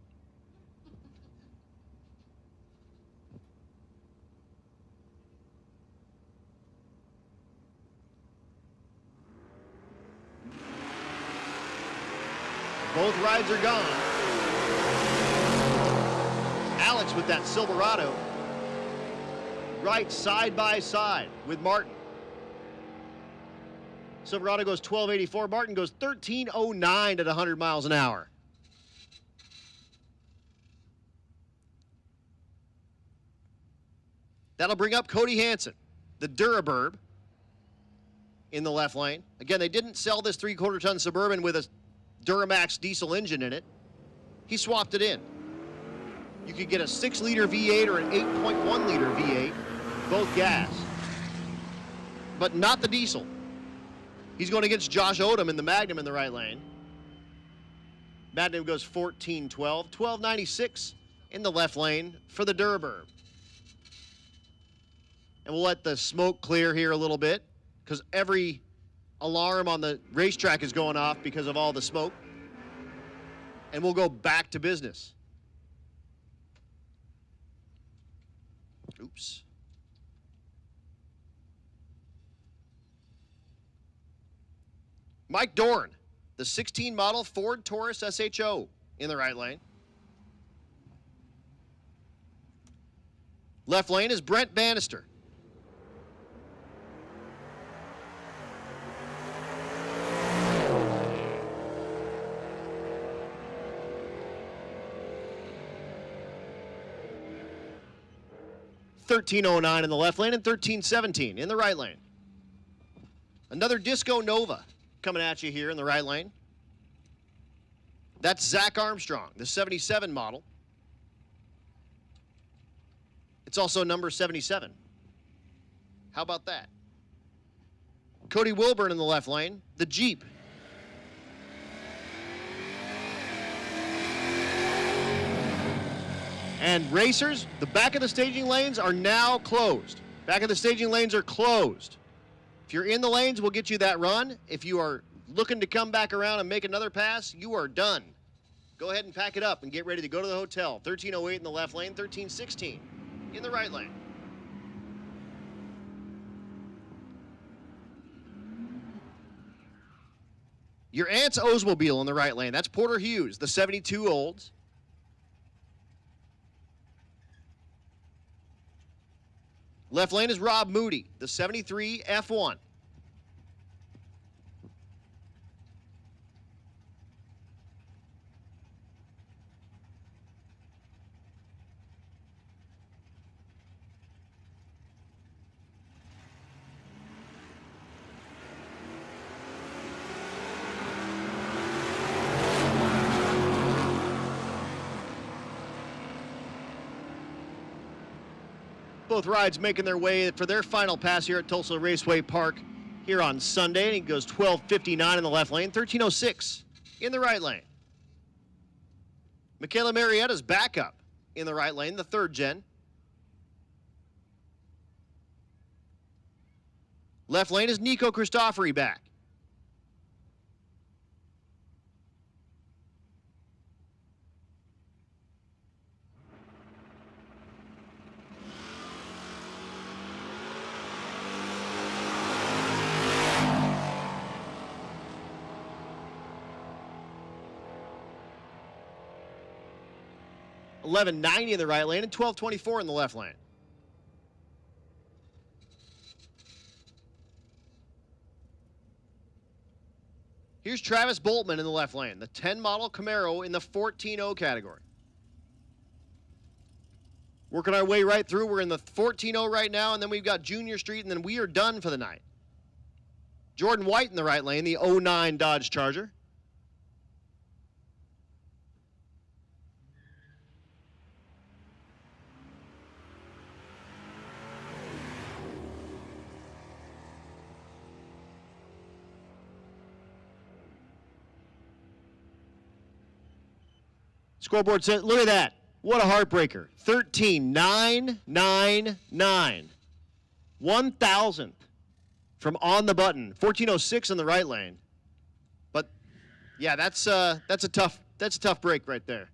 Both rides are gone. Alex with that Silverado right side by side with Martin. Silverado goes 1284. Martin goes 1309 at 100 miles an hour. That'll bring up Cody Hansen, the Duraburb, in the left lane. Again, they didn't sell this 3/4 ton Suburban with a Duramax diesel engine in it. He swapped it in. You could get a 6-liter V8 or an 8.1-liter V8, both gas, but not the diesel. He's going against Josh Odom in the Magnum in the right lane. Magnum goes 1412, 1296 in the left lane for the Duraburb. And we'll let the smoke clear here a little bit because every alarm on the racetrack is going off because of all the smoke. And we'll go back to business. Oops. Mike Dorn, the 16 model Ford Taurus SHO in the right lane. Left lane is Brent Bannister. $13.09 in the left lane and $13.17 in the right lane. Another Disco Nova coming at you here in the right lane. That's Zach Armstrong, the 77 model. It's also number 77. How about that? Cody Wilburn in the left lane, the Jeep. And racers, the back of the staging lanes are now closed. Back of the staging lanes are closed. If you're in the lanes, we'll get you that run. If you are looking to come back around and make another pass, you are done. Go ahead and pack it up and get ready to go to the hotel. 1308 in the left lane, 1316 in the right lane. Your aunt's Oldsmobile in the right lane. That's Porter Hughes, the 72 Olds. Left lane is Rob Moody, the 73 F1. Both rides making their way for their final pass here at Tulsa Raceway Park here on Sunday. And he goes 12:59 in the left lane, 13:06 in the right lane. Michaela Marietta's backup in the right lane, the third gen. Left lane is Nico Christofori back. 1190 in the right lane, and 1224 in the left lane. Here's Travis Boltman in the left lane, the 10 model Camaro in the 14.0 category. Working our way right through. We're in the 14.0 right now, and then we've got Junior Street, and then we are done for the night. Jordan White in the right lane, the 09 Dodge Charger. Scoreboard says, look at that. What a heartbreaker. 13,999. 1,000th from on the button. 1406 in the right lane. But yeah, that's a tough break right there.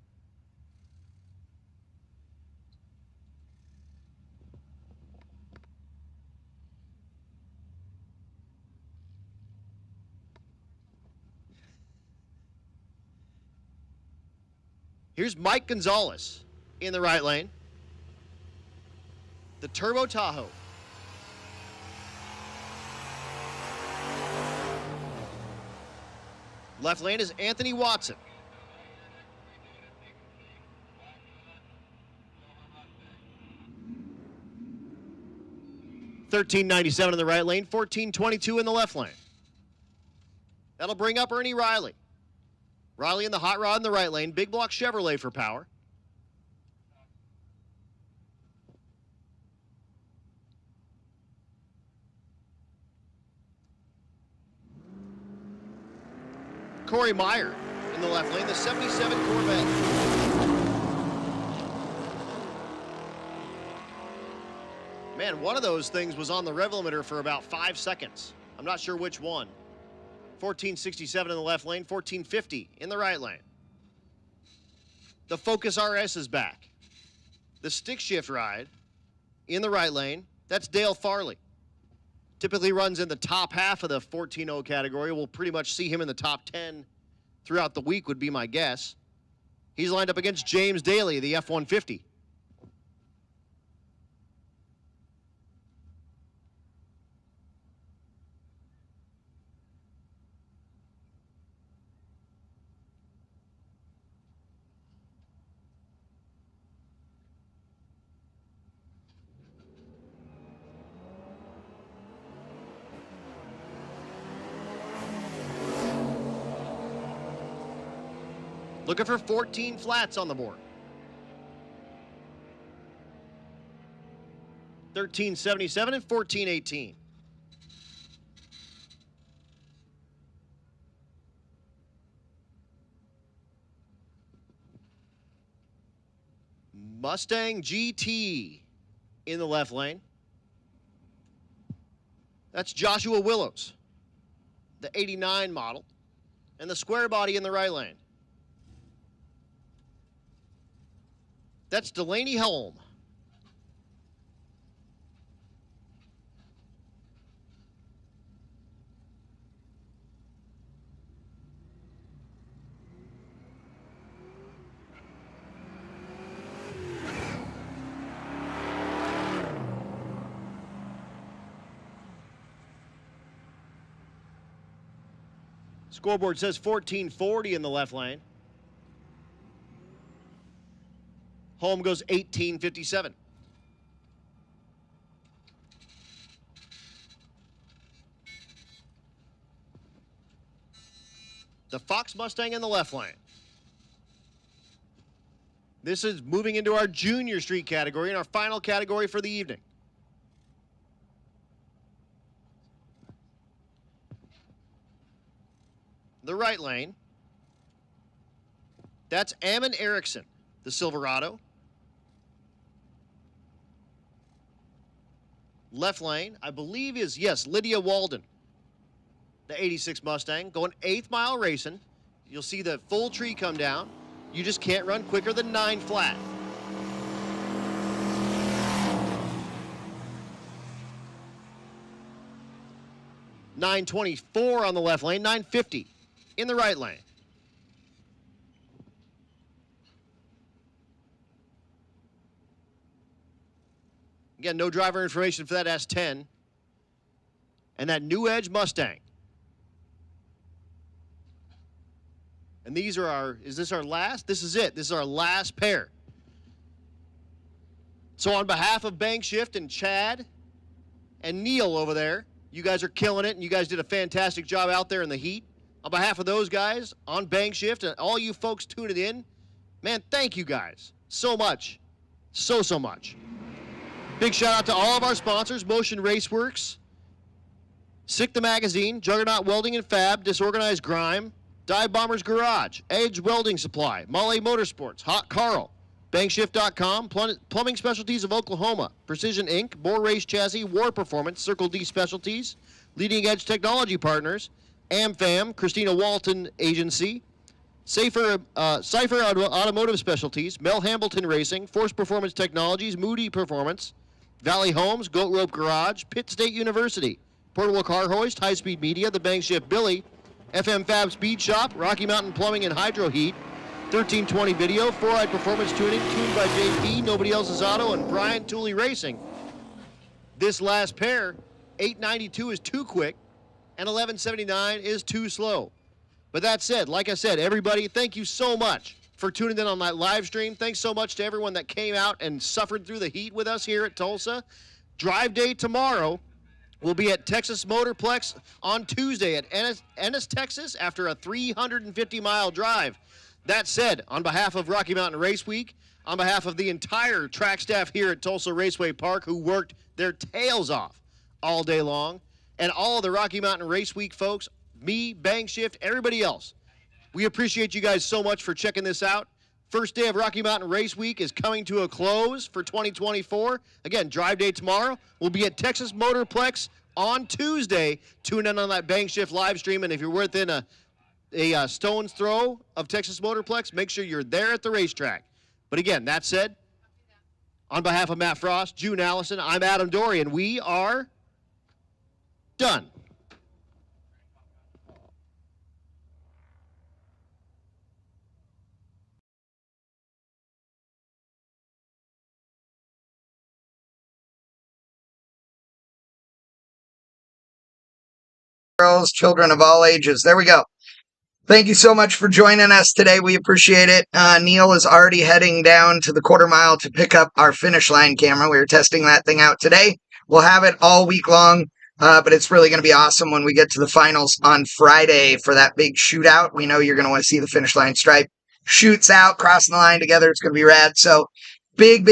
Here's Mike Gonzalez in the right lane. The Turbo Tahoe. Left lane is Anthony Watson. $13.97 in the right lane, $14.22 in the left lane. That'll bring up Ernie Riley. Riley in the hot rod in the right lane. Big block Chevrolet for power. Corey Meyer in the left lane. The 77 Corvette. Man, one of those things was on the rev limiter for about 5 seconds. I'm not sure which one. 1467 in the left lane, 1450 in the right lane. The Focus RS is back. The stick shift ride in the right lane, that's Dale Farley. Typically runs in the top half of the 14.0 category. We'll pretty much see him in the top 10 throughout the week would be my guess. He's lined up against James Daly, the F-150. Looking for 14 flats on the board. 1377 and 1418. Mustang GT in the left lane. That's Joshua Willows, the 89 model, and the square body in the right lane. That's Delaney Helm. Scoreboard says 1440 in the left lane. Home goes 1857. The Fox Mustang in the left lane. This is moving into our Junior Street category and our final category for the evening. The right lane. That's Ammon Erickson, the Silverado. Left lane, I believe is, yes, Lydia Walden, the 86 Mustang, going 8th mile racing. You'll see the full tree come down. You just can't run quicker than 9 flat. $9.24 on the left lane, $9.50 in the right lane. Again, no driver information for that S10. And that New Edge Mustang. And these are is this our last? This is it. This is our last pair. So on behalf of Bankshift and Chad and Neil over there, you guys are killing it, and you guys did a fantastic job out there in the heat. On behalf of those guys, on Bankshift, and all you folks tuning in, man, thank you guys so much. So much. Big shout out to all of our sponsors, Motion Raceworks, Sick the Magazine, Juggernaut Welding and Fab, Disorganized Grime, Dive Bombers Garage, Edge Welding Supply, Malle Motorsports, Hot Carl, Bankshift.com, Plumbing Specialties of Oklahoma, Precision Inc., Boar Race Chassis, War Performance, Circle D Specialties, Leading Edge Technology Partners, AmFam, Christina Walton Agency, Cypher Automotive Specialties, Mel Hambleton Racing, Force Performance Technologies, Moody Performance, Valley Homes, Goat Rope Garage, Pitt State University, Portable Car Hoist, High Speed Media, The Bankshift Billy, FM Fab Speed Shop, Rocky Mountain Plumbing and Hydro Heat, 1320 Video, 4-Eyed Performance Tuning, tuned by JP, Nobody Else's Auto, and Brian Tooley Racing. This last pair, 892 is too quick, and 1179 is too slow. But that said, like I said, everybody, thank you so much for tuning in on that live stream. Thanks so much to everyone that came out and suffered through the heat with us here at Tulsa. Drive day tomorrow. We'll be at Texas Motorplex on Tuesday at Ennis, Texas, after a 350-mile drive. That said, on behalf of Rocky Mountain Race Week, on behalf of the entire track staff here at Tulsa Raceway Park who worked their tails off all day long, and all of the Rocky Mountain Race Week folks, me, Bankshift, everybody else, we appreciate you guys so much for checking this out. First day of Rocky Mountain Race Week is coming to a close for 2024. Again, drive day tomorrow. We'll be at Texas Motorplex on Tuesday. Tune in on that Bankshift live stream, and if you're within a stone's throw of Texas Motorplex, make sure you're there at the racetrack. But again, that said, on behalf of Matt Frost, June Allison, I'm Adam Dorian. We are done. Girls, children of all ages. There we go. Thank you so much for joining us today. We appreciate it. Neil is already heading down to the quarter mile to pick up our finish line camera. We were testing that thing out today. We'll have it all week long, but it's really going to be awesome when we get to the finals on Friday for that big shootout. We know you're going to want to see the finish line stripe. Shoots out, crossing the line together. It's going to be rad. So big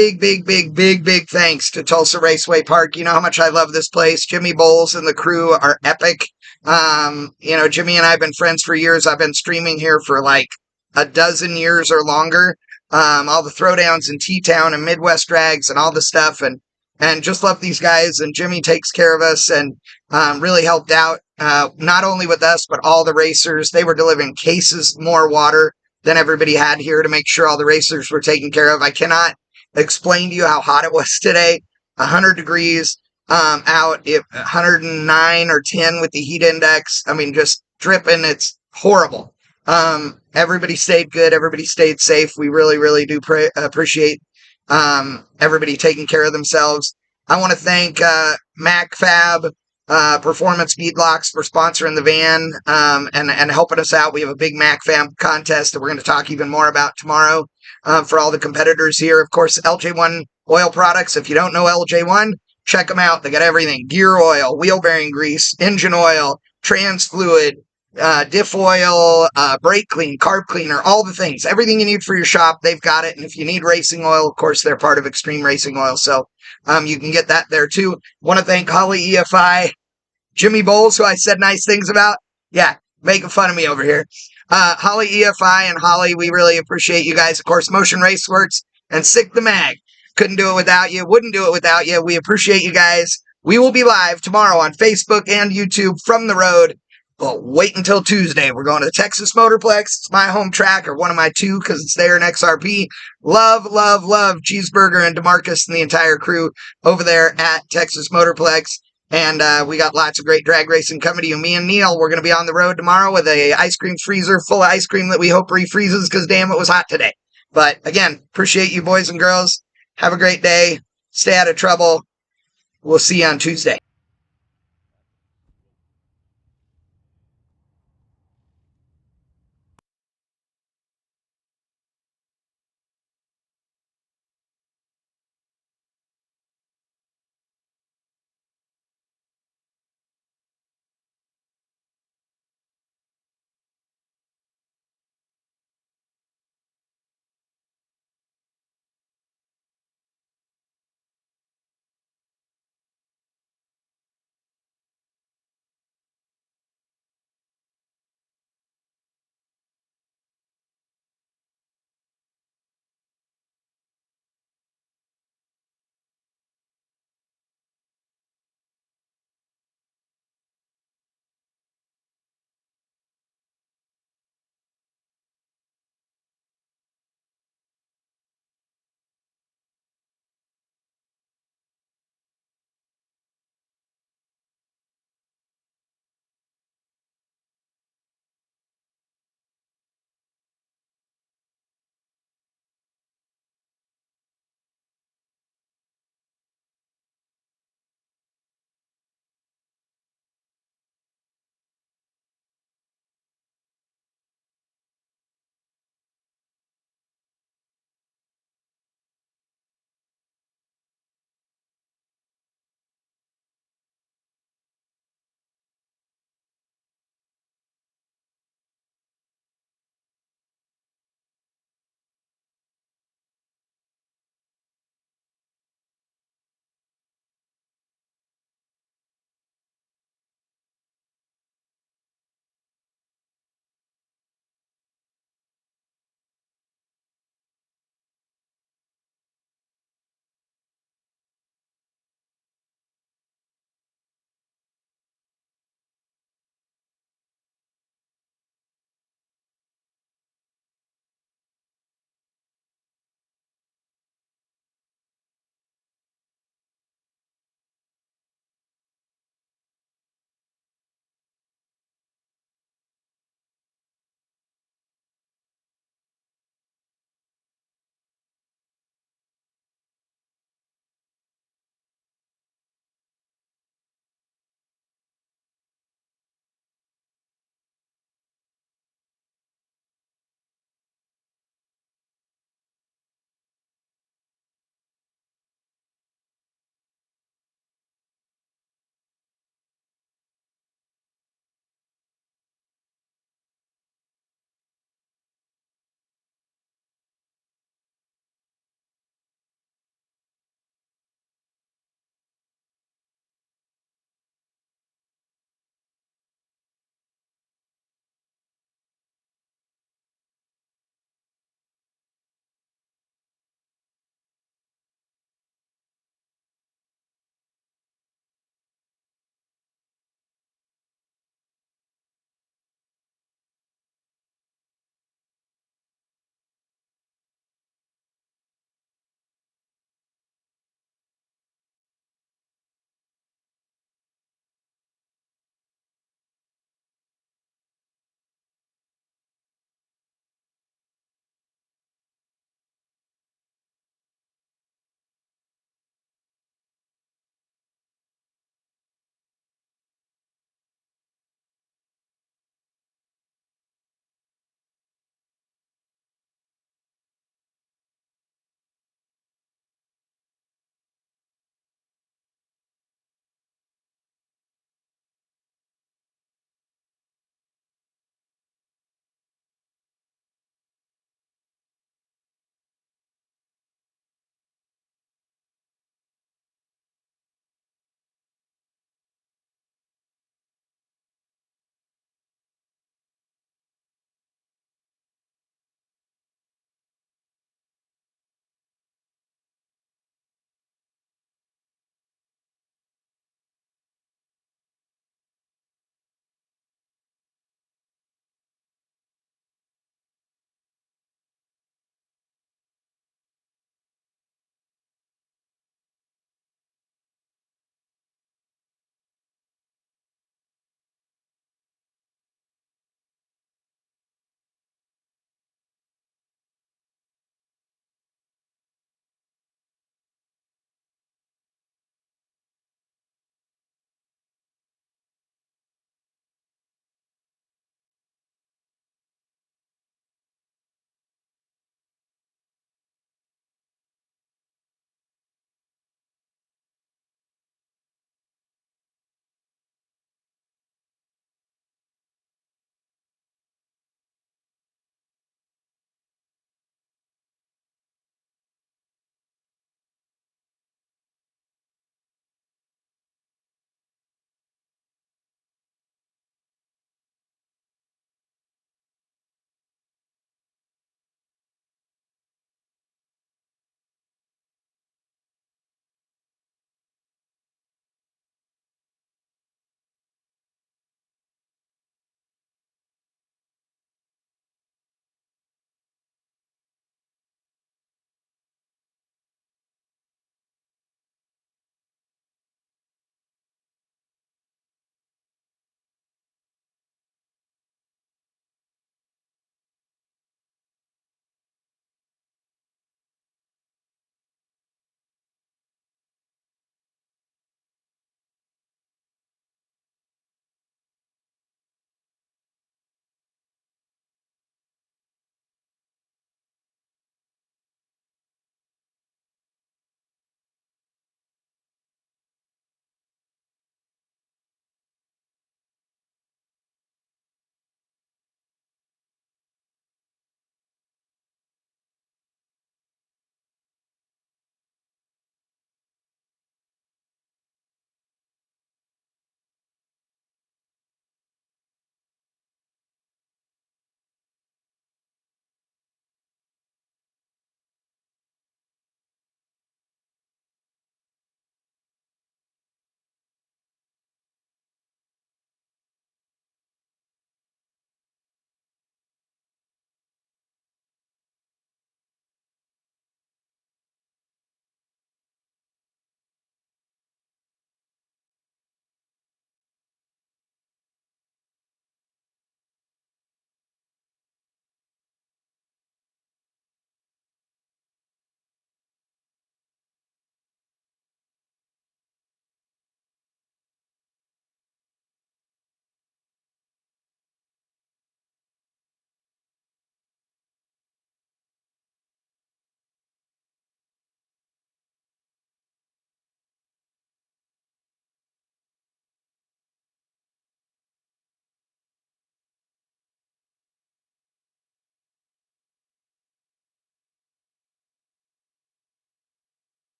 thanks to Tulsa Raceway Park. You know how much I love this place. Jimmy Bowles and the crew are epic. Jimmy and I have been friends for years. I've been streaming here for like a dozen years or longer. All the throwdowns in T-Town and Midwest drags and all the stuff, and just love these guys. And Jimmy takes care of us and really helped out, not only with us, but all the racers. They were delivering cases more water than everybody had here to make sure all the racers were taken care of. I cannot explain to you how hot it was today. 100 degrees. Out at 109 or 10 with the heat index. I mean, just dripping. It's horrible. Everybody stayed good. Everybody stayed safe. We really do appreciate everybody taking care of themselves. I want to thank MacFab Performance Beadlocks for sponsoring the van and helping us out. We have a big MacFab contest that we're going to talk even more about tomorrow for all the competitors here. Of course, LJ1 Oil Products. If you don't know LJ1, check them out. They got everything. Gear oil, wheel bearing grease, engine oil, trans fluid, diff oil, brake clean, carb cleaner, all the things. Everything you need for your shop, they've got it. And if you need racing oil, of course, they're part of Extreme Racing Oil. So you can get that there too. Want to thank Holly EFI, Jimmy Bowles, who I said nice things about. Yeah, making fun of me over here. Holly EFI and Holly, we really appreciate you guys. Of course, Motion Raceworks and Sick the Mag. Couldn't do it without you. Wouldn't do it without you. We appreciate you guys. We will be live tomorrow on Facebook and YouTube from the road. But wait until Tuesday. We're going to the Texas Motorplex. It's my home track, or one of my two, because it's there in XRP. Love Cheeseburger and DeMarcus and the entire crew over there at Texas Motorplex. And we got lots of great drag racing coming to you. Me and Neil, we're going to be on the road tomorrow with a ice cream freezer full of ice cream that we hope refreezes, because damn, it was hot today. But again, appreciate you boys and girls. Have a great day. Stay out of trouble. We'll see you on Tuesday.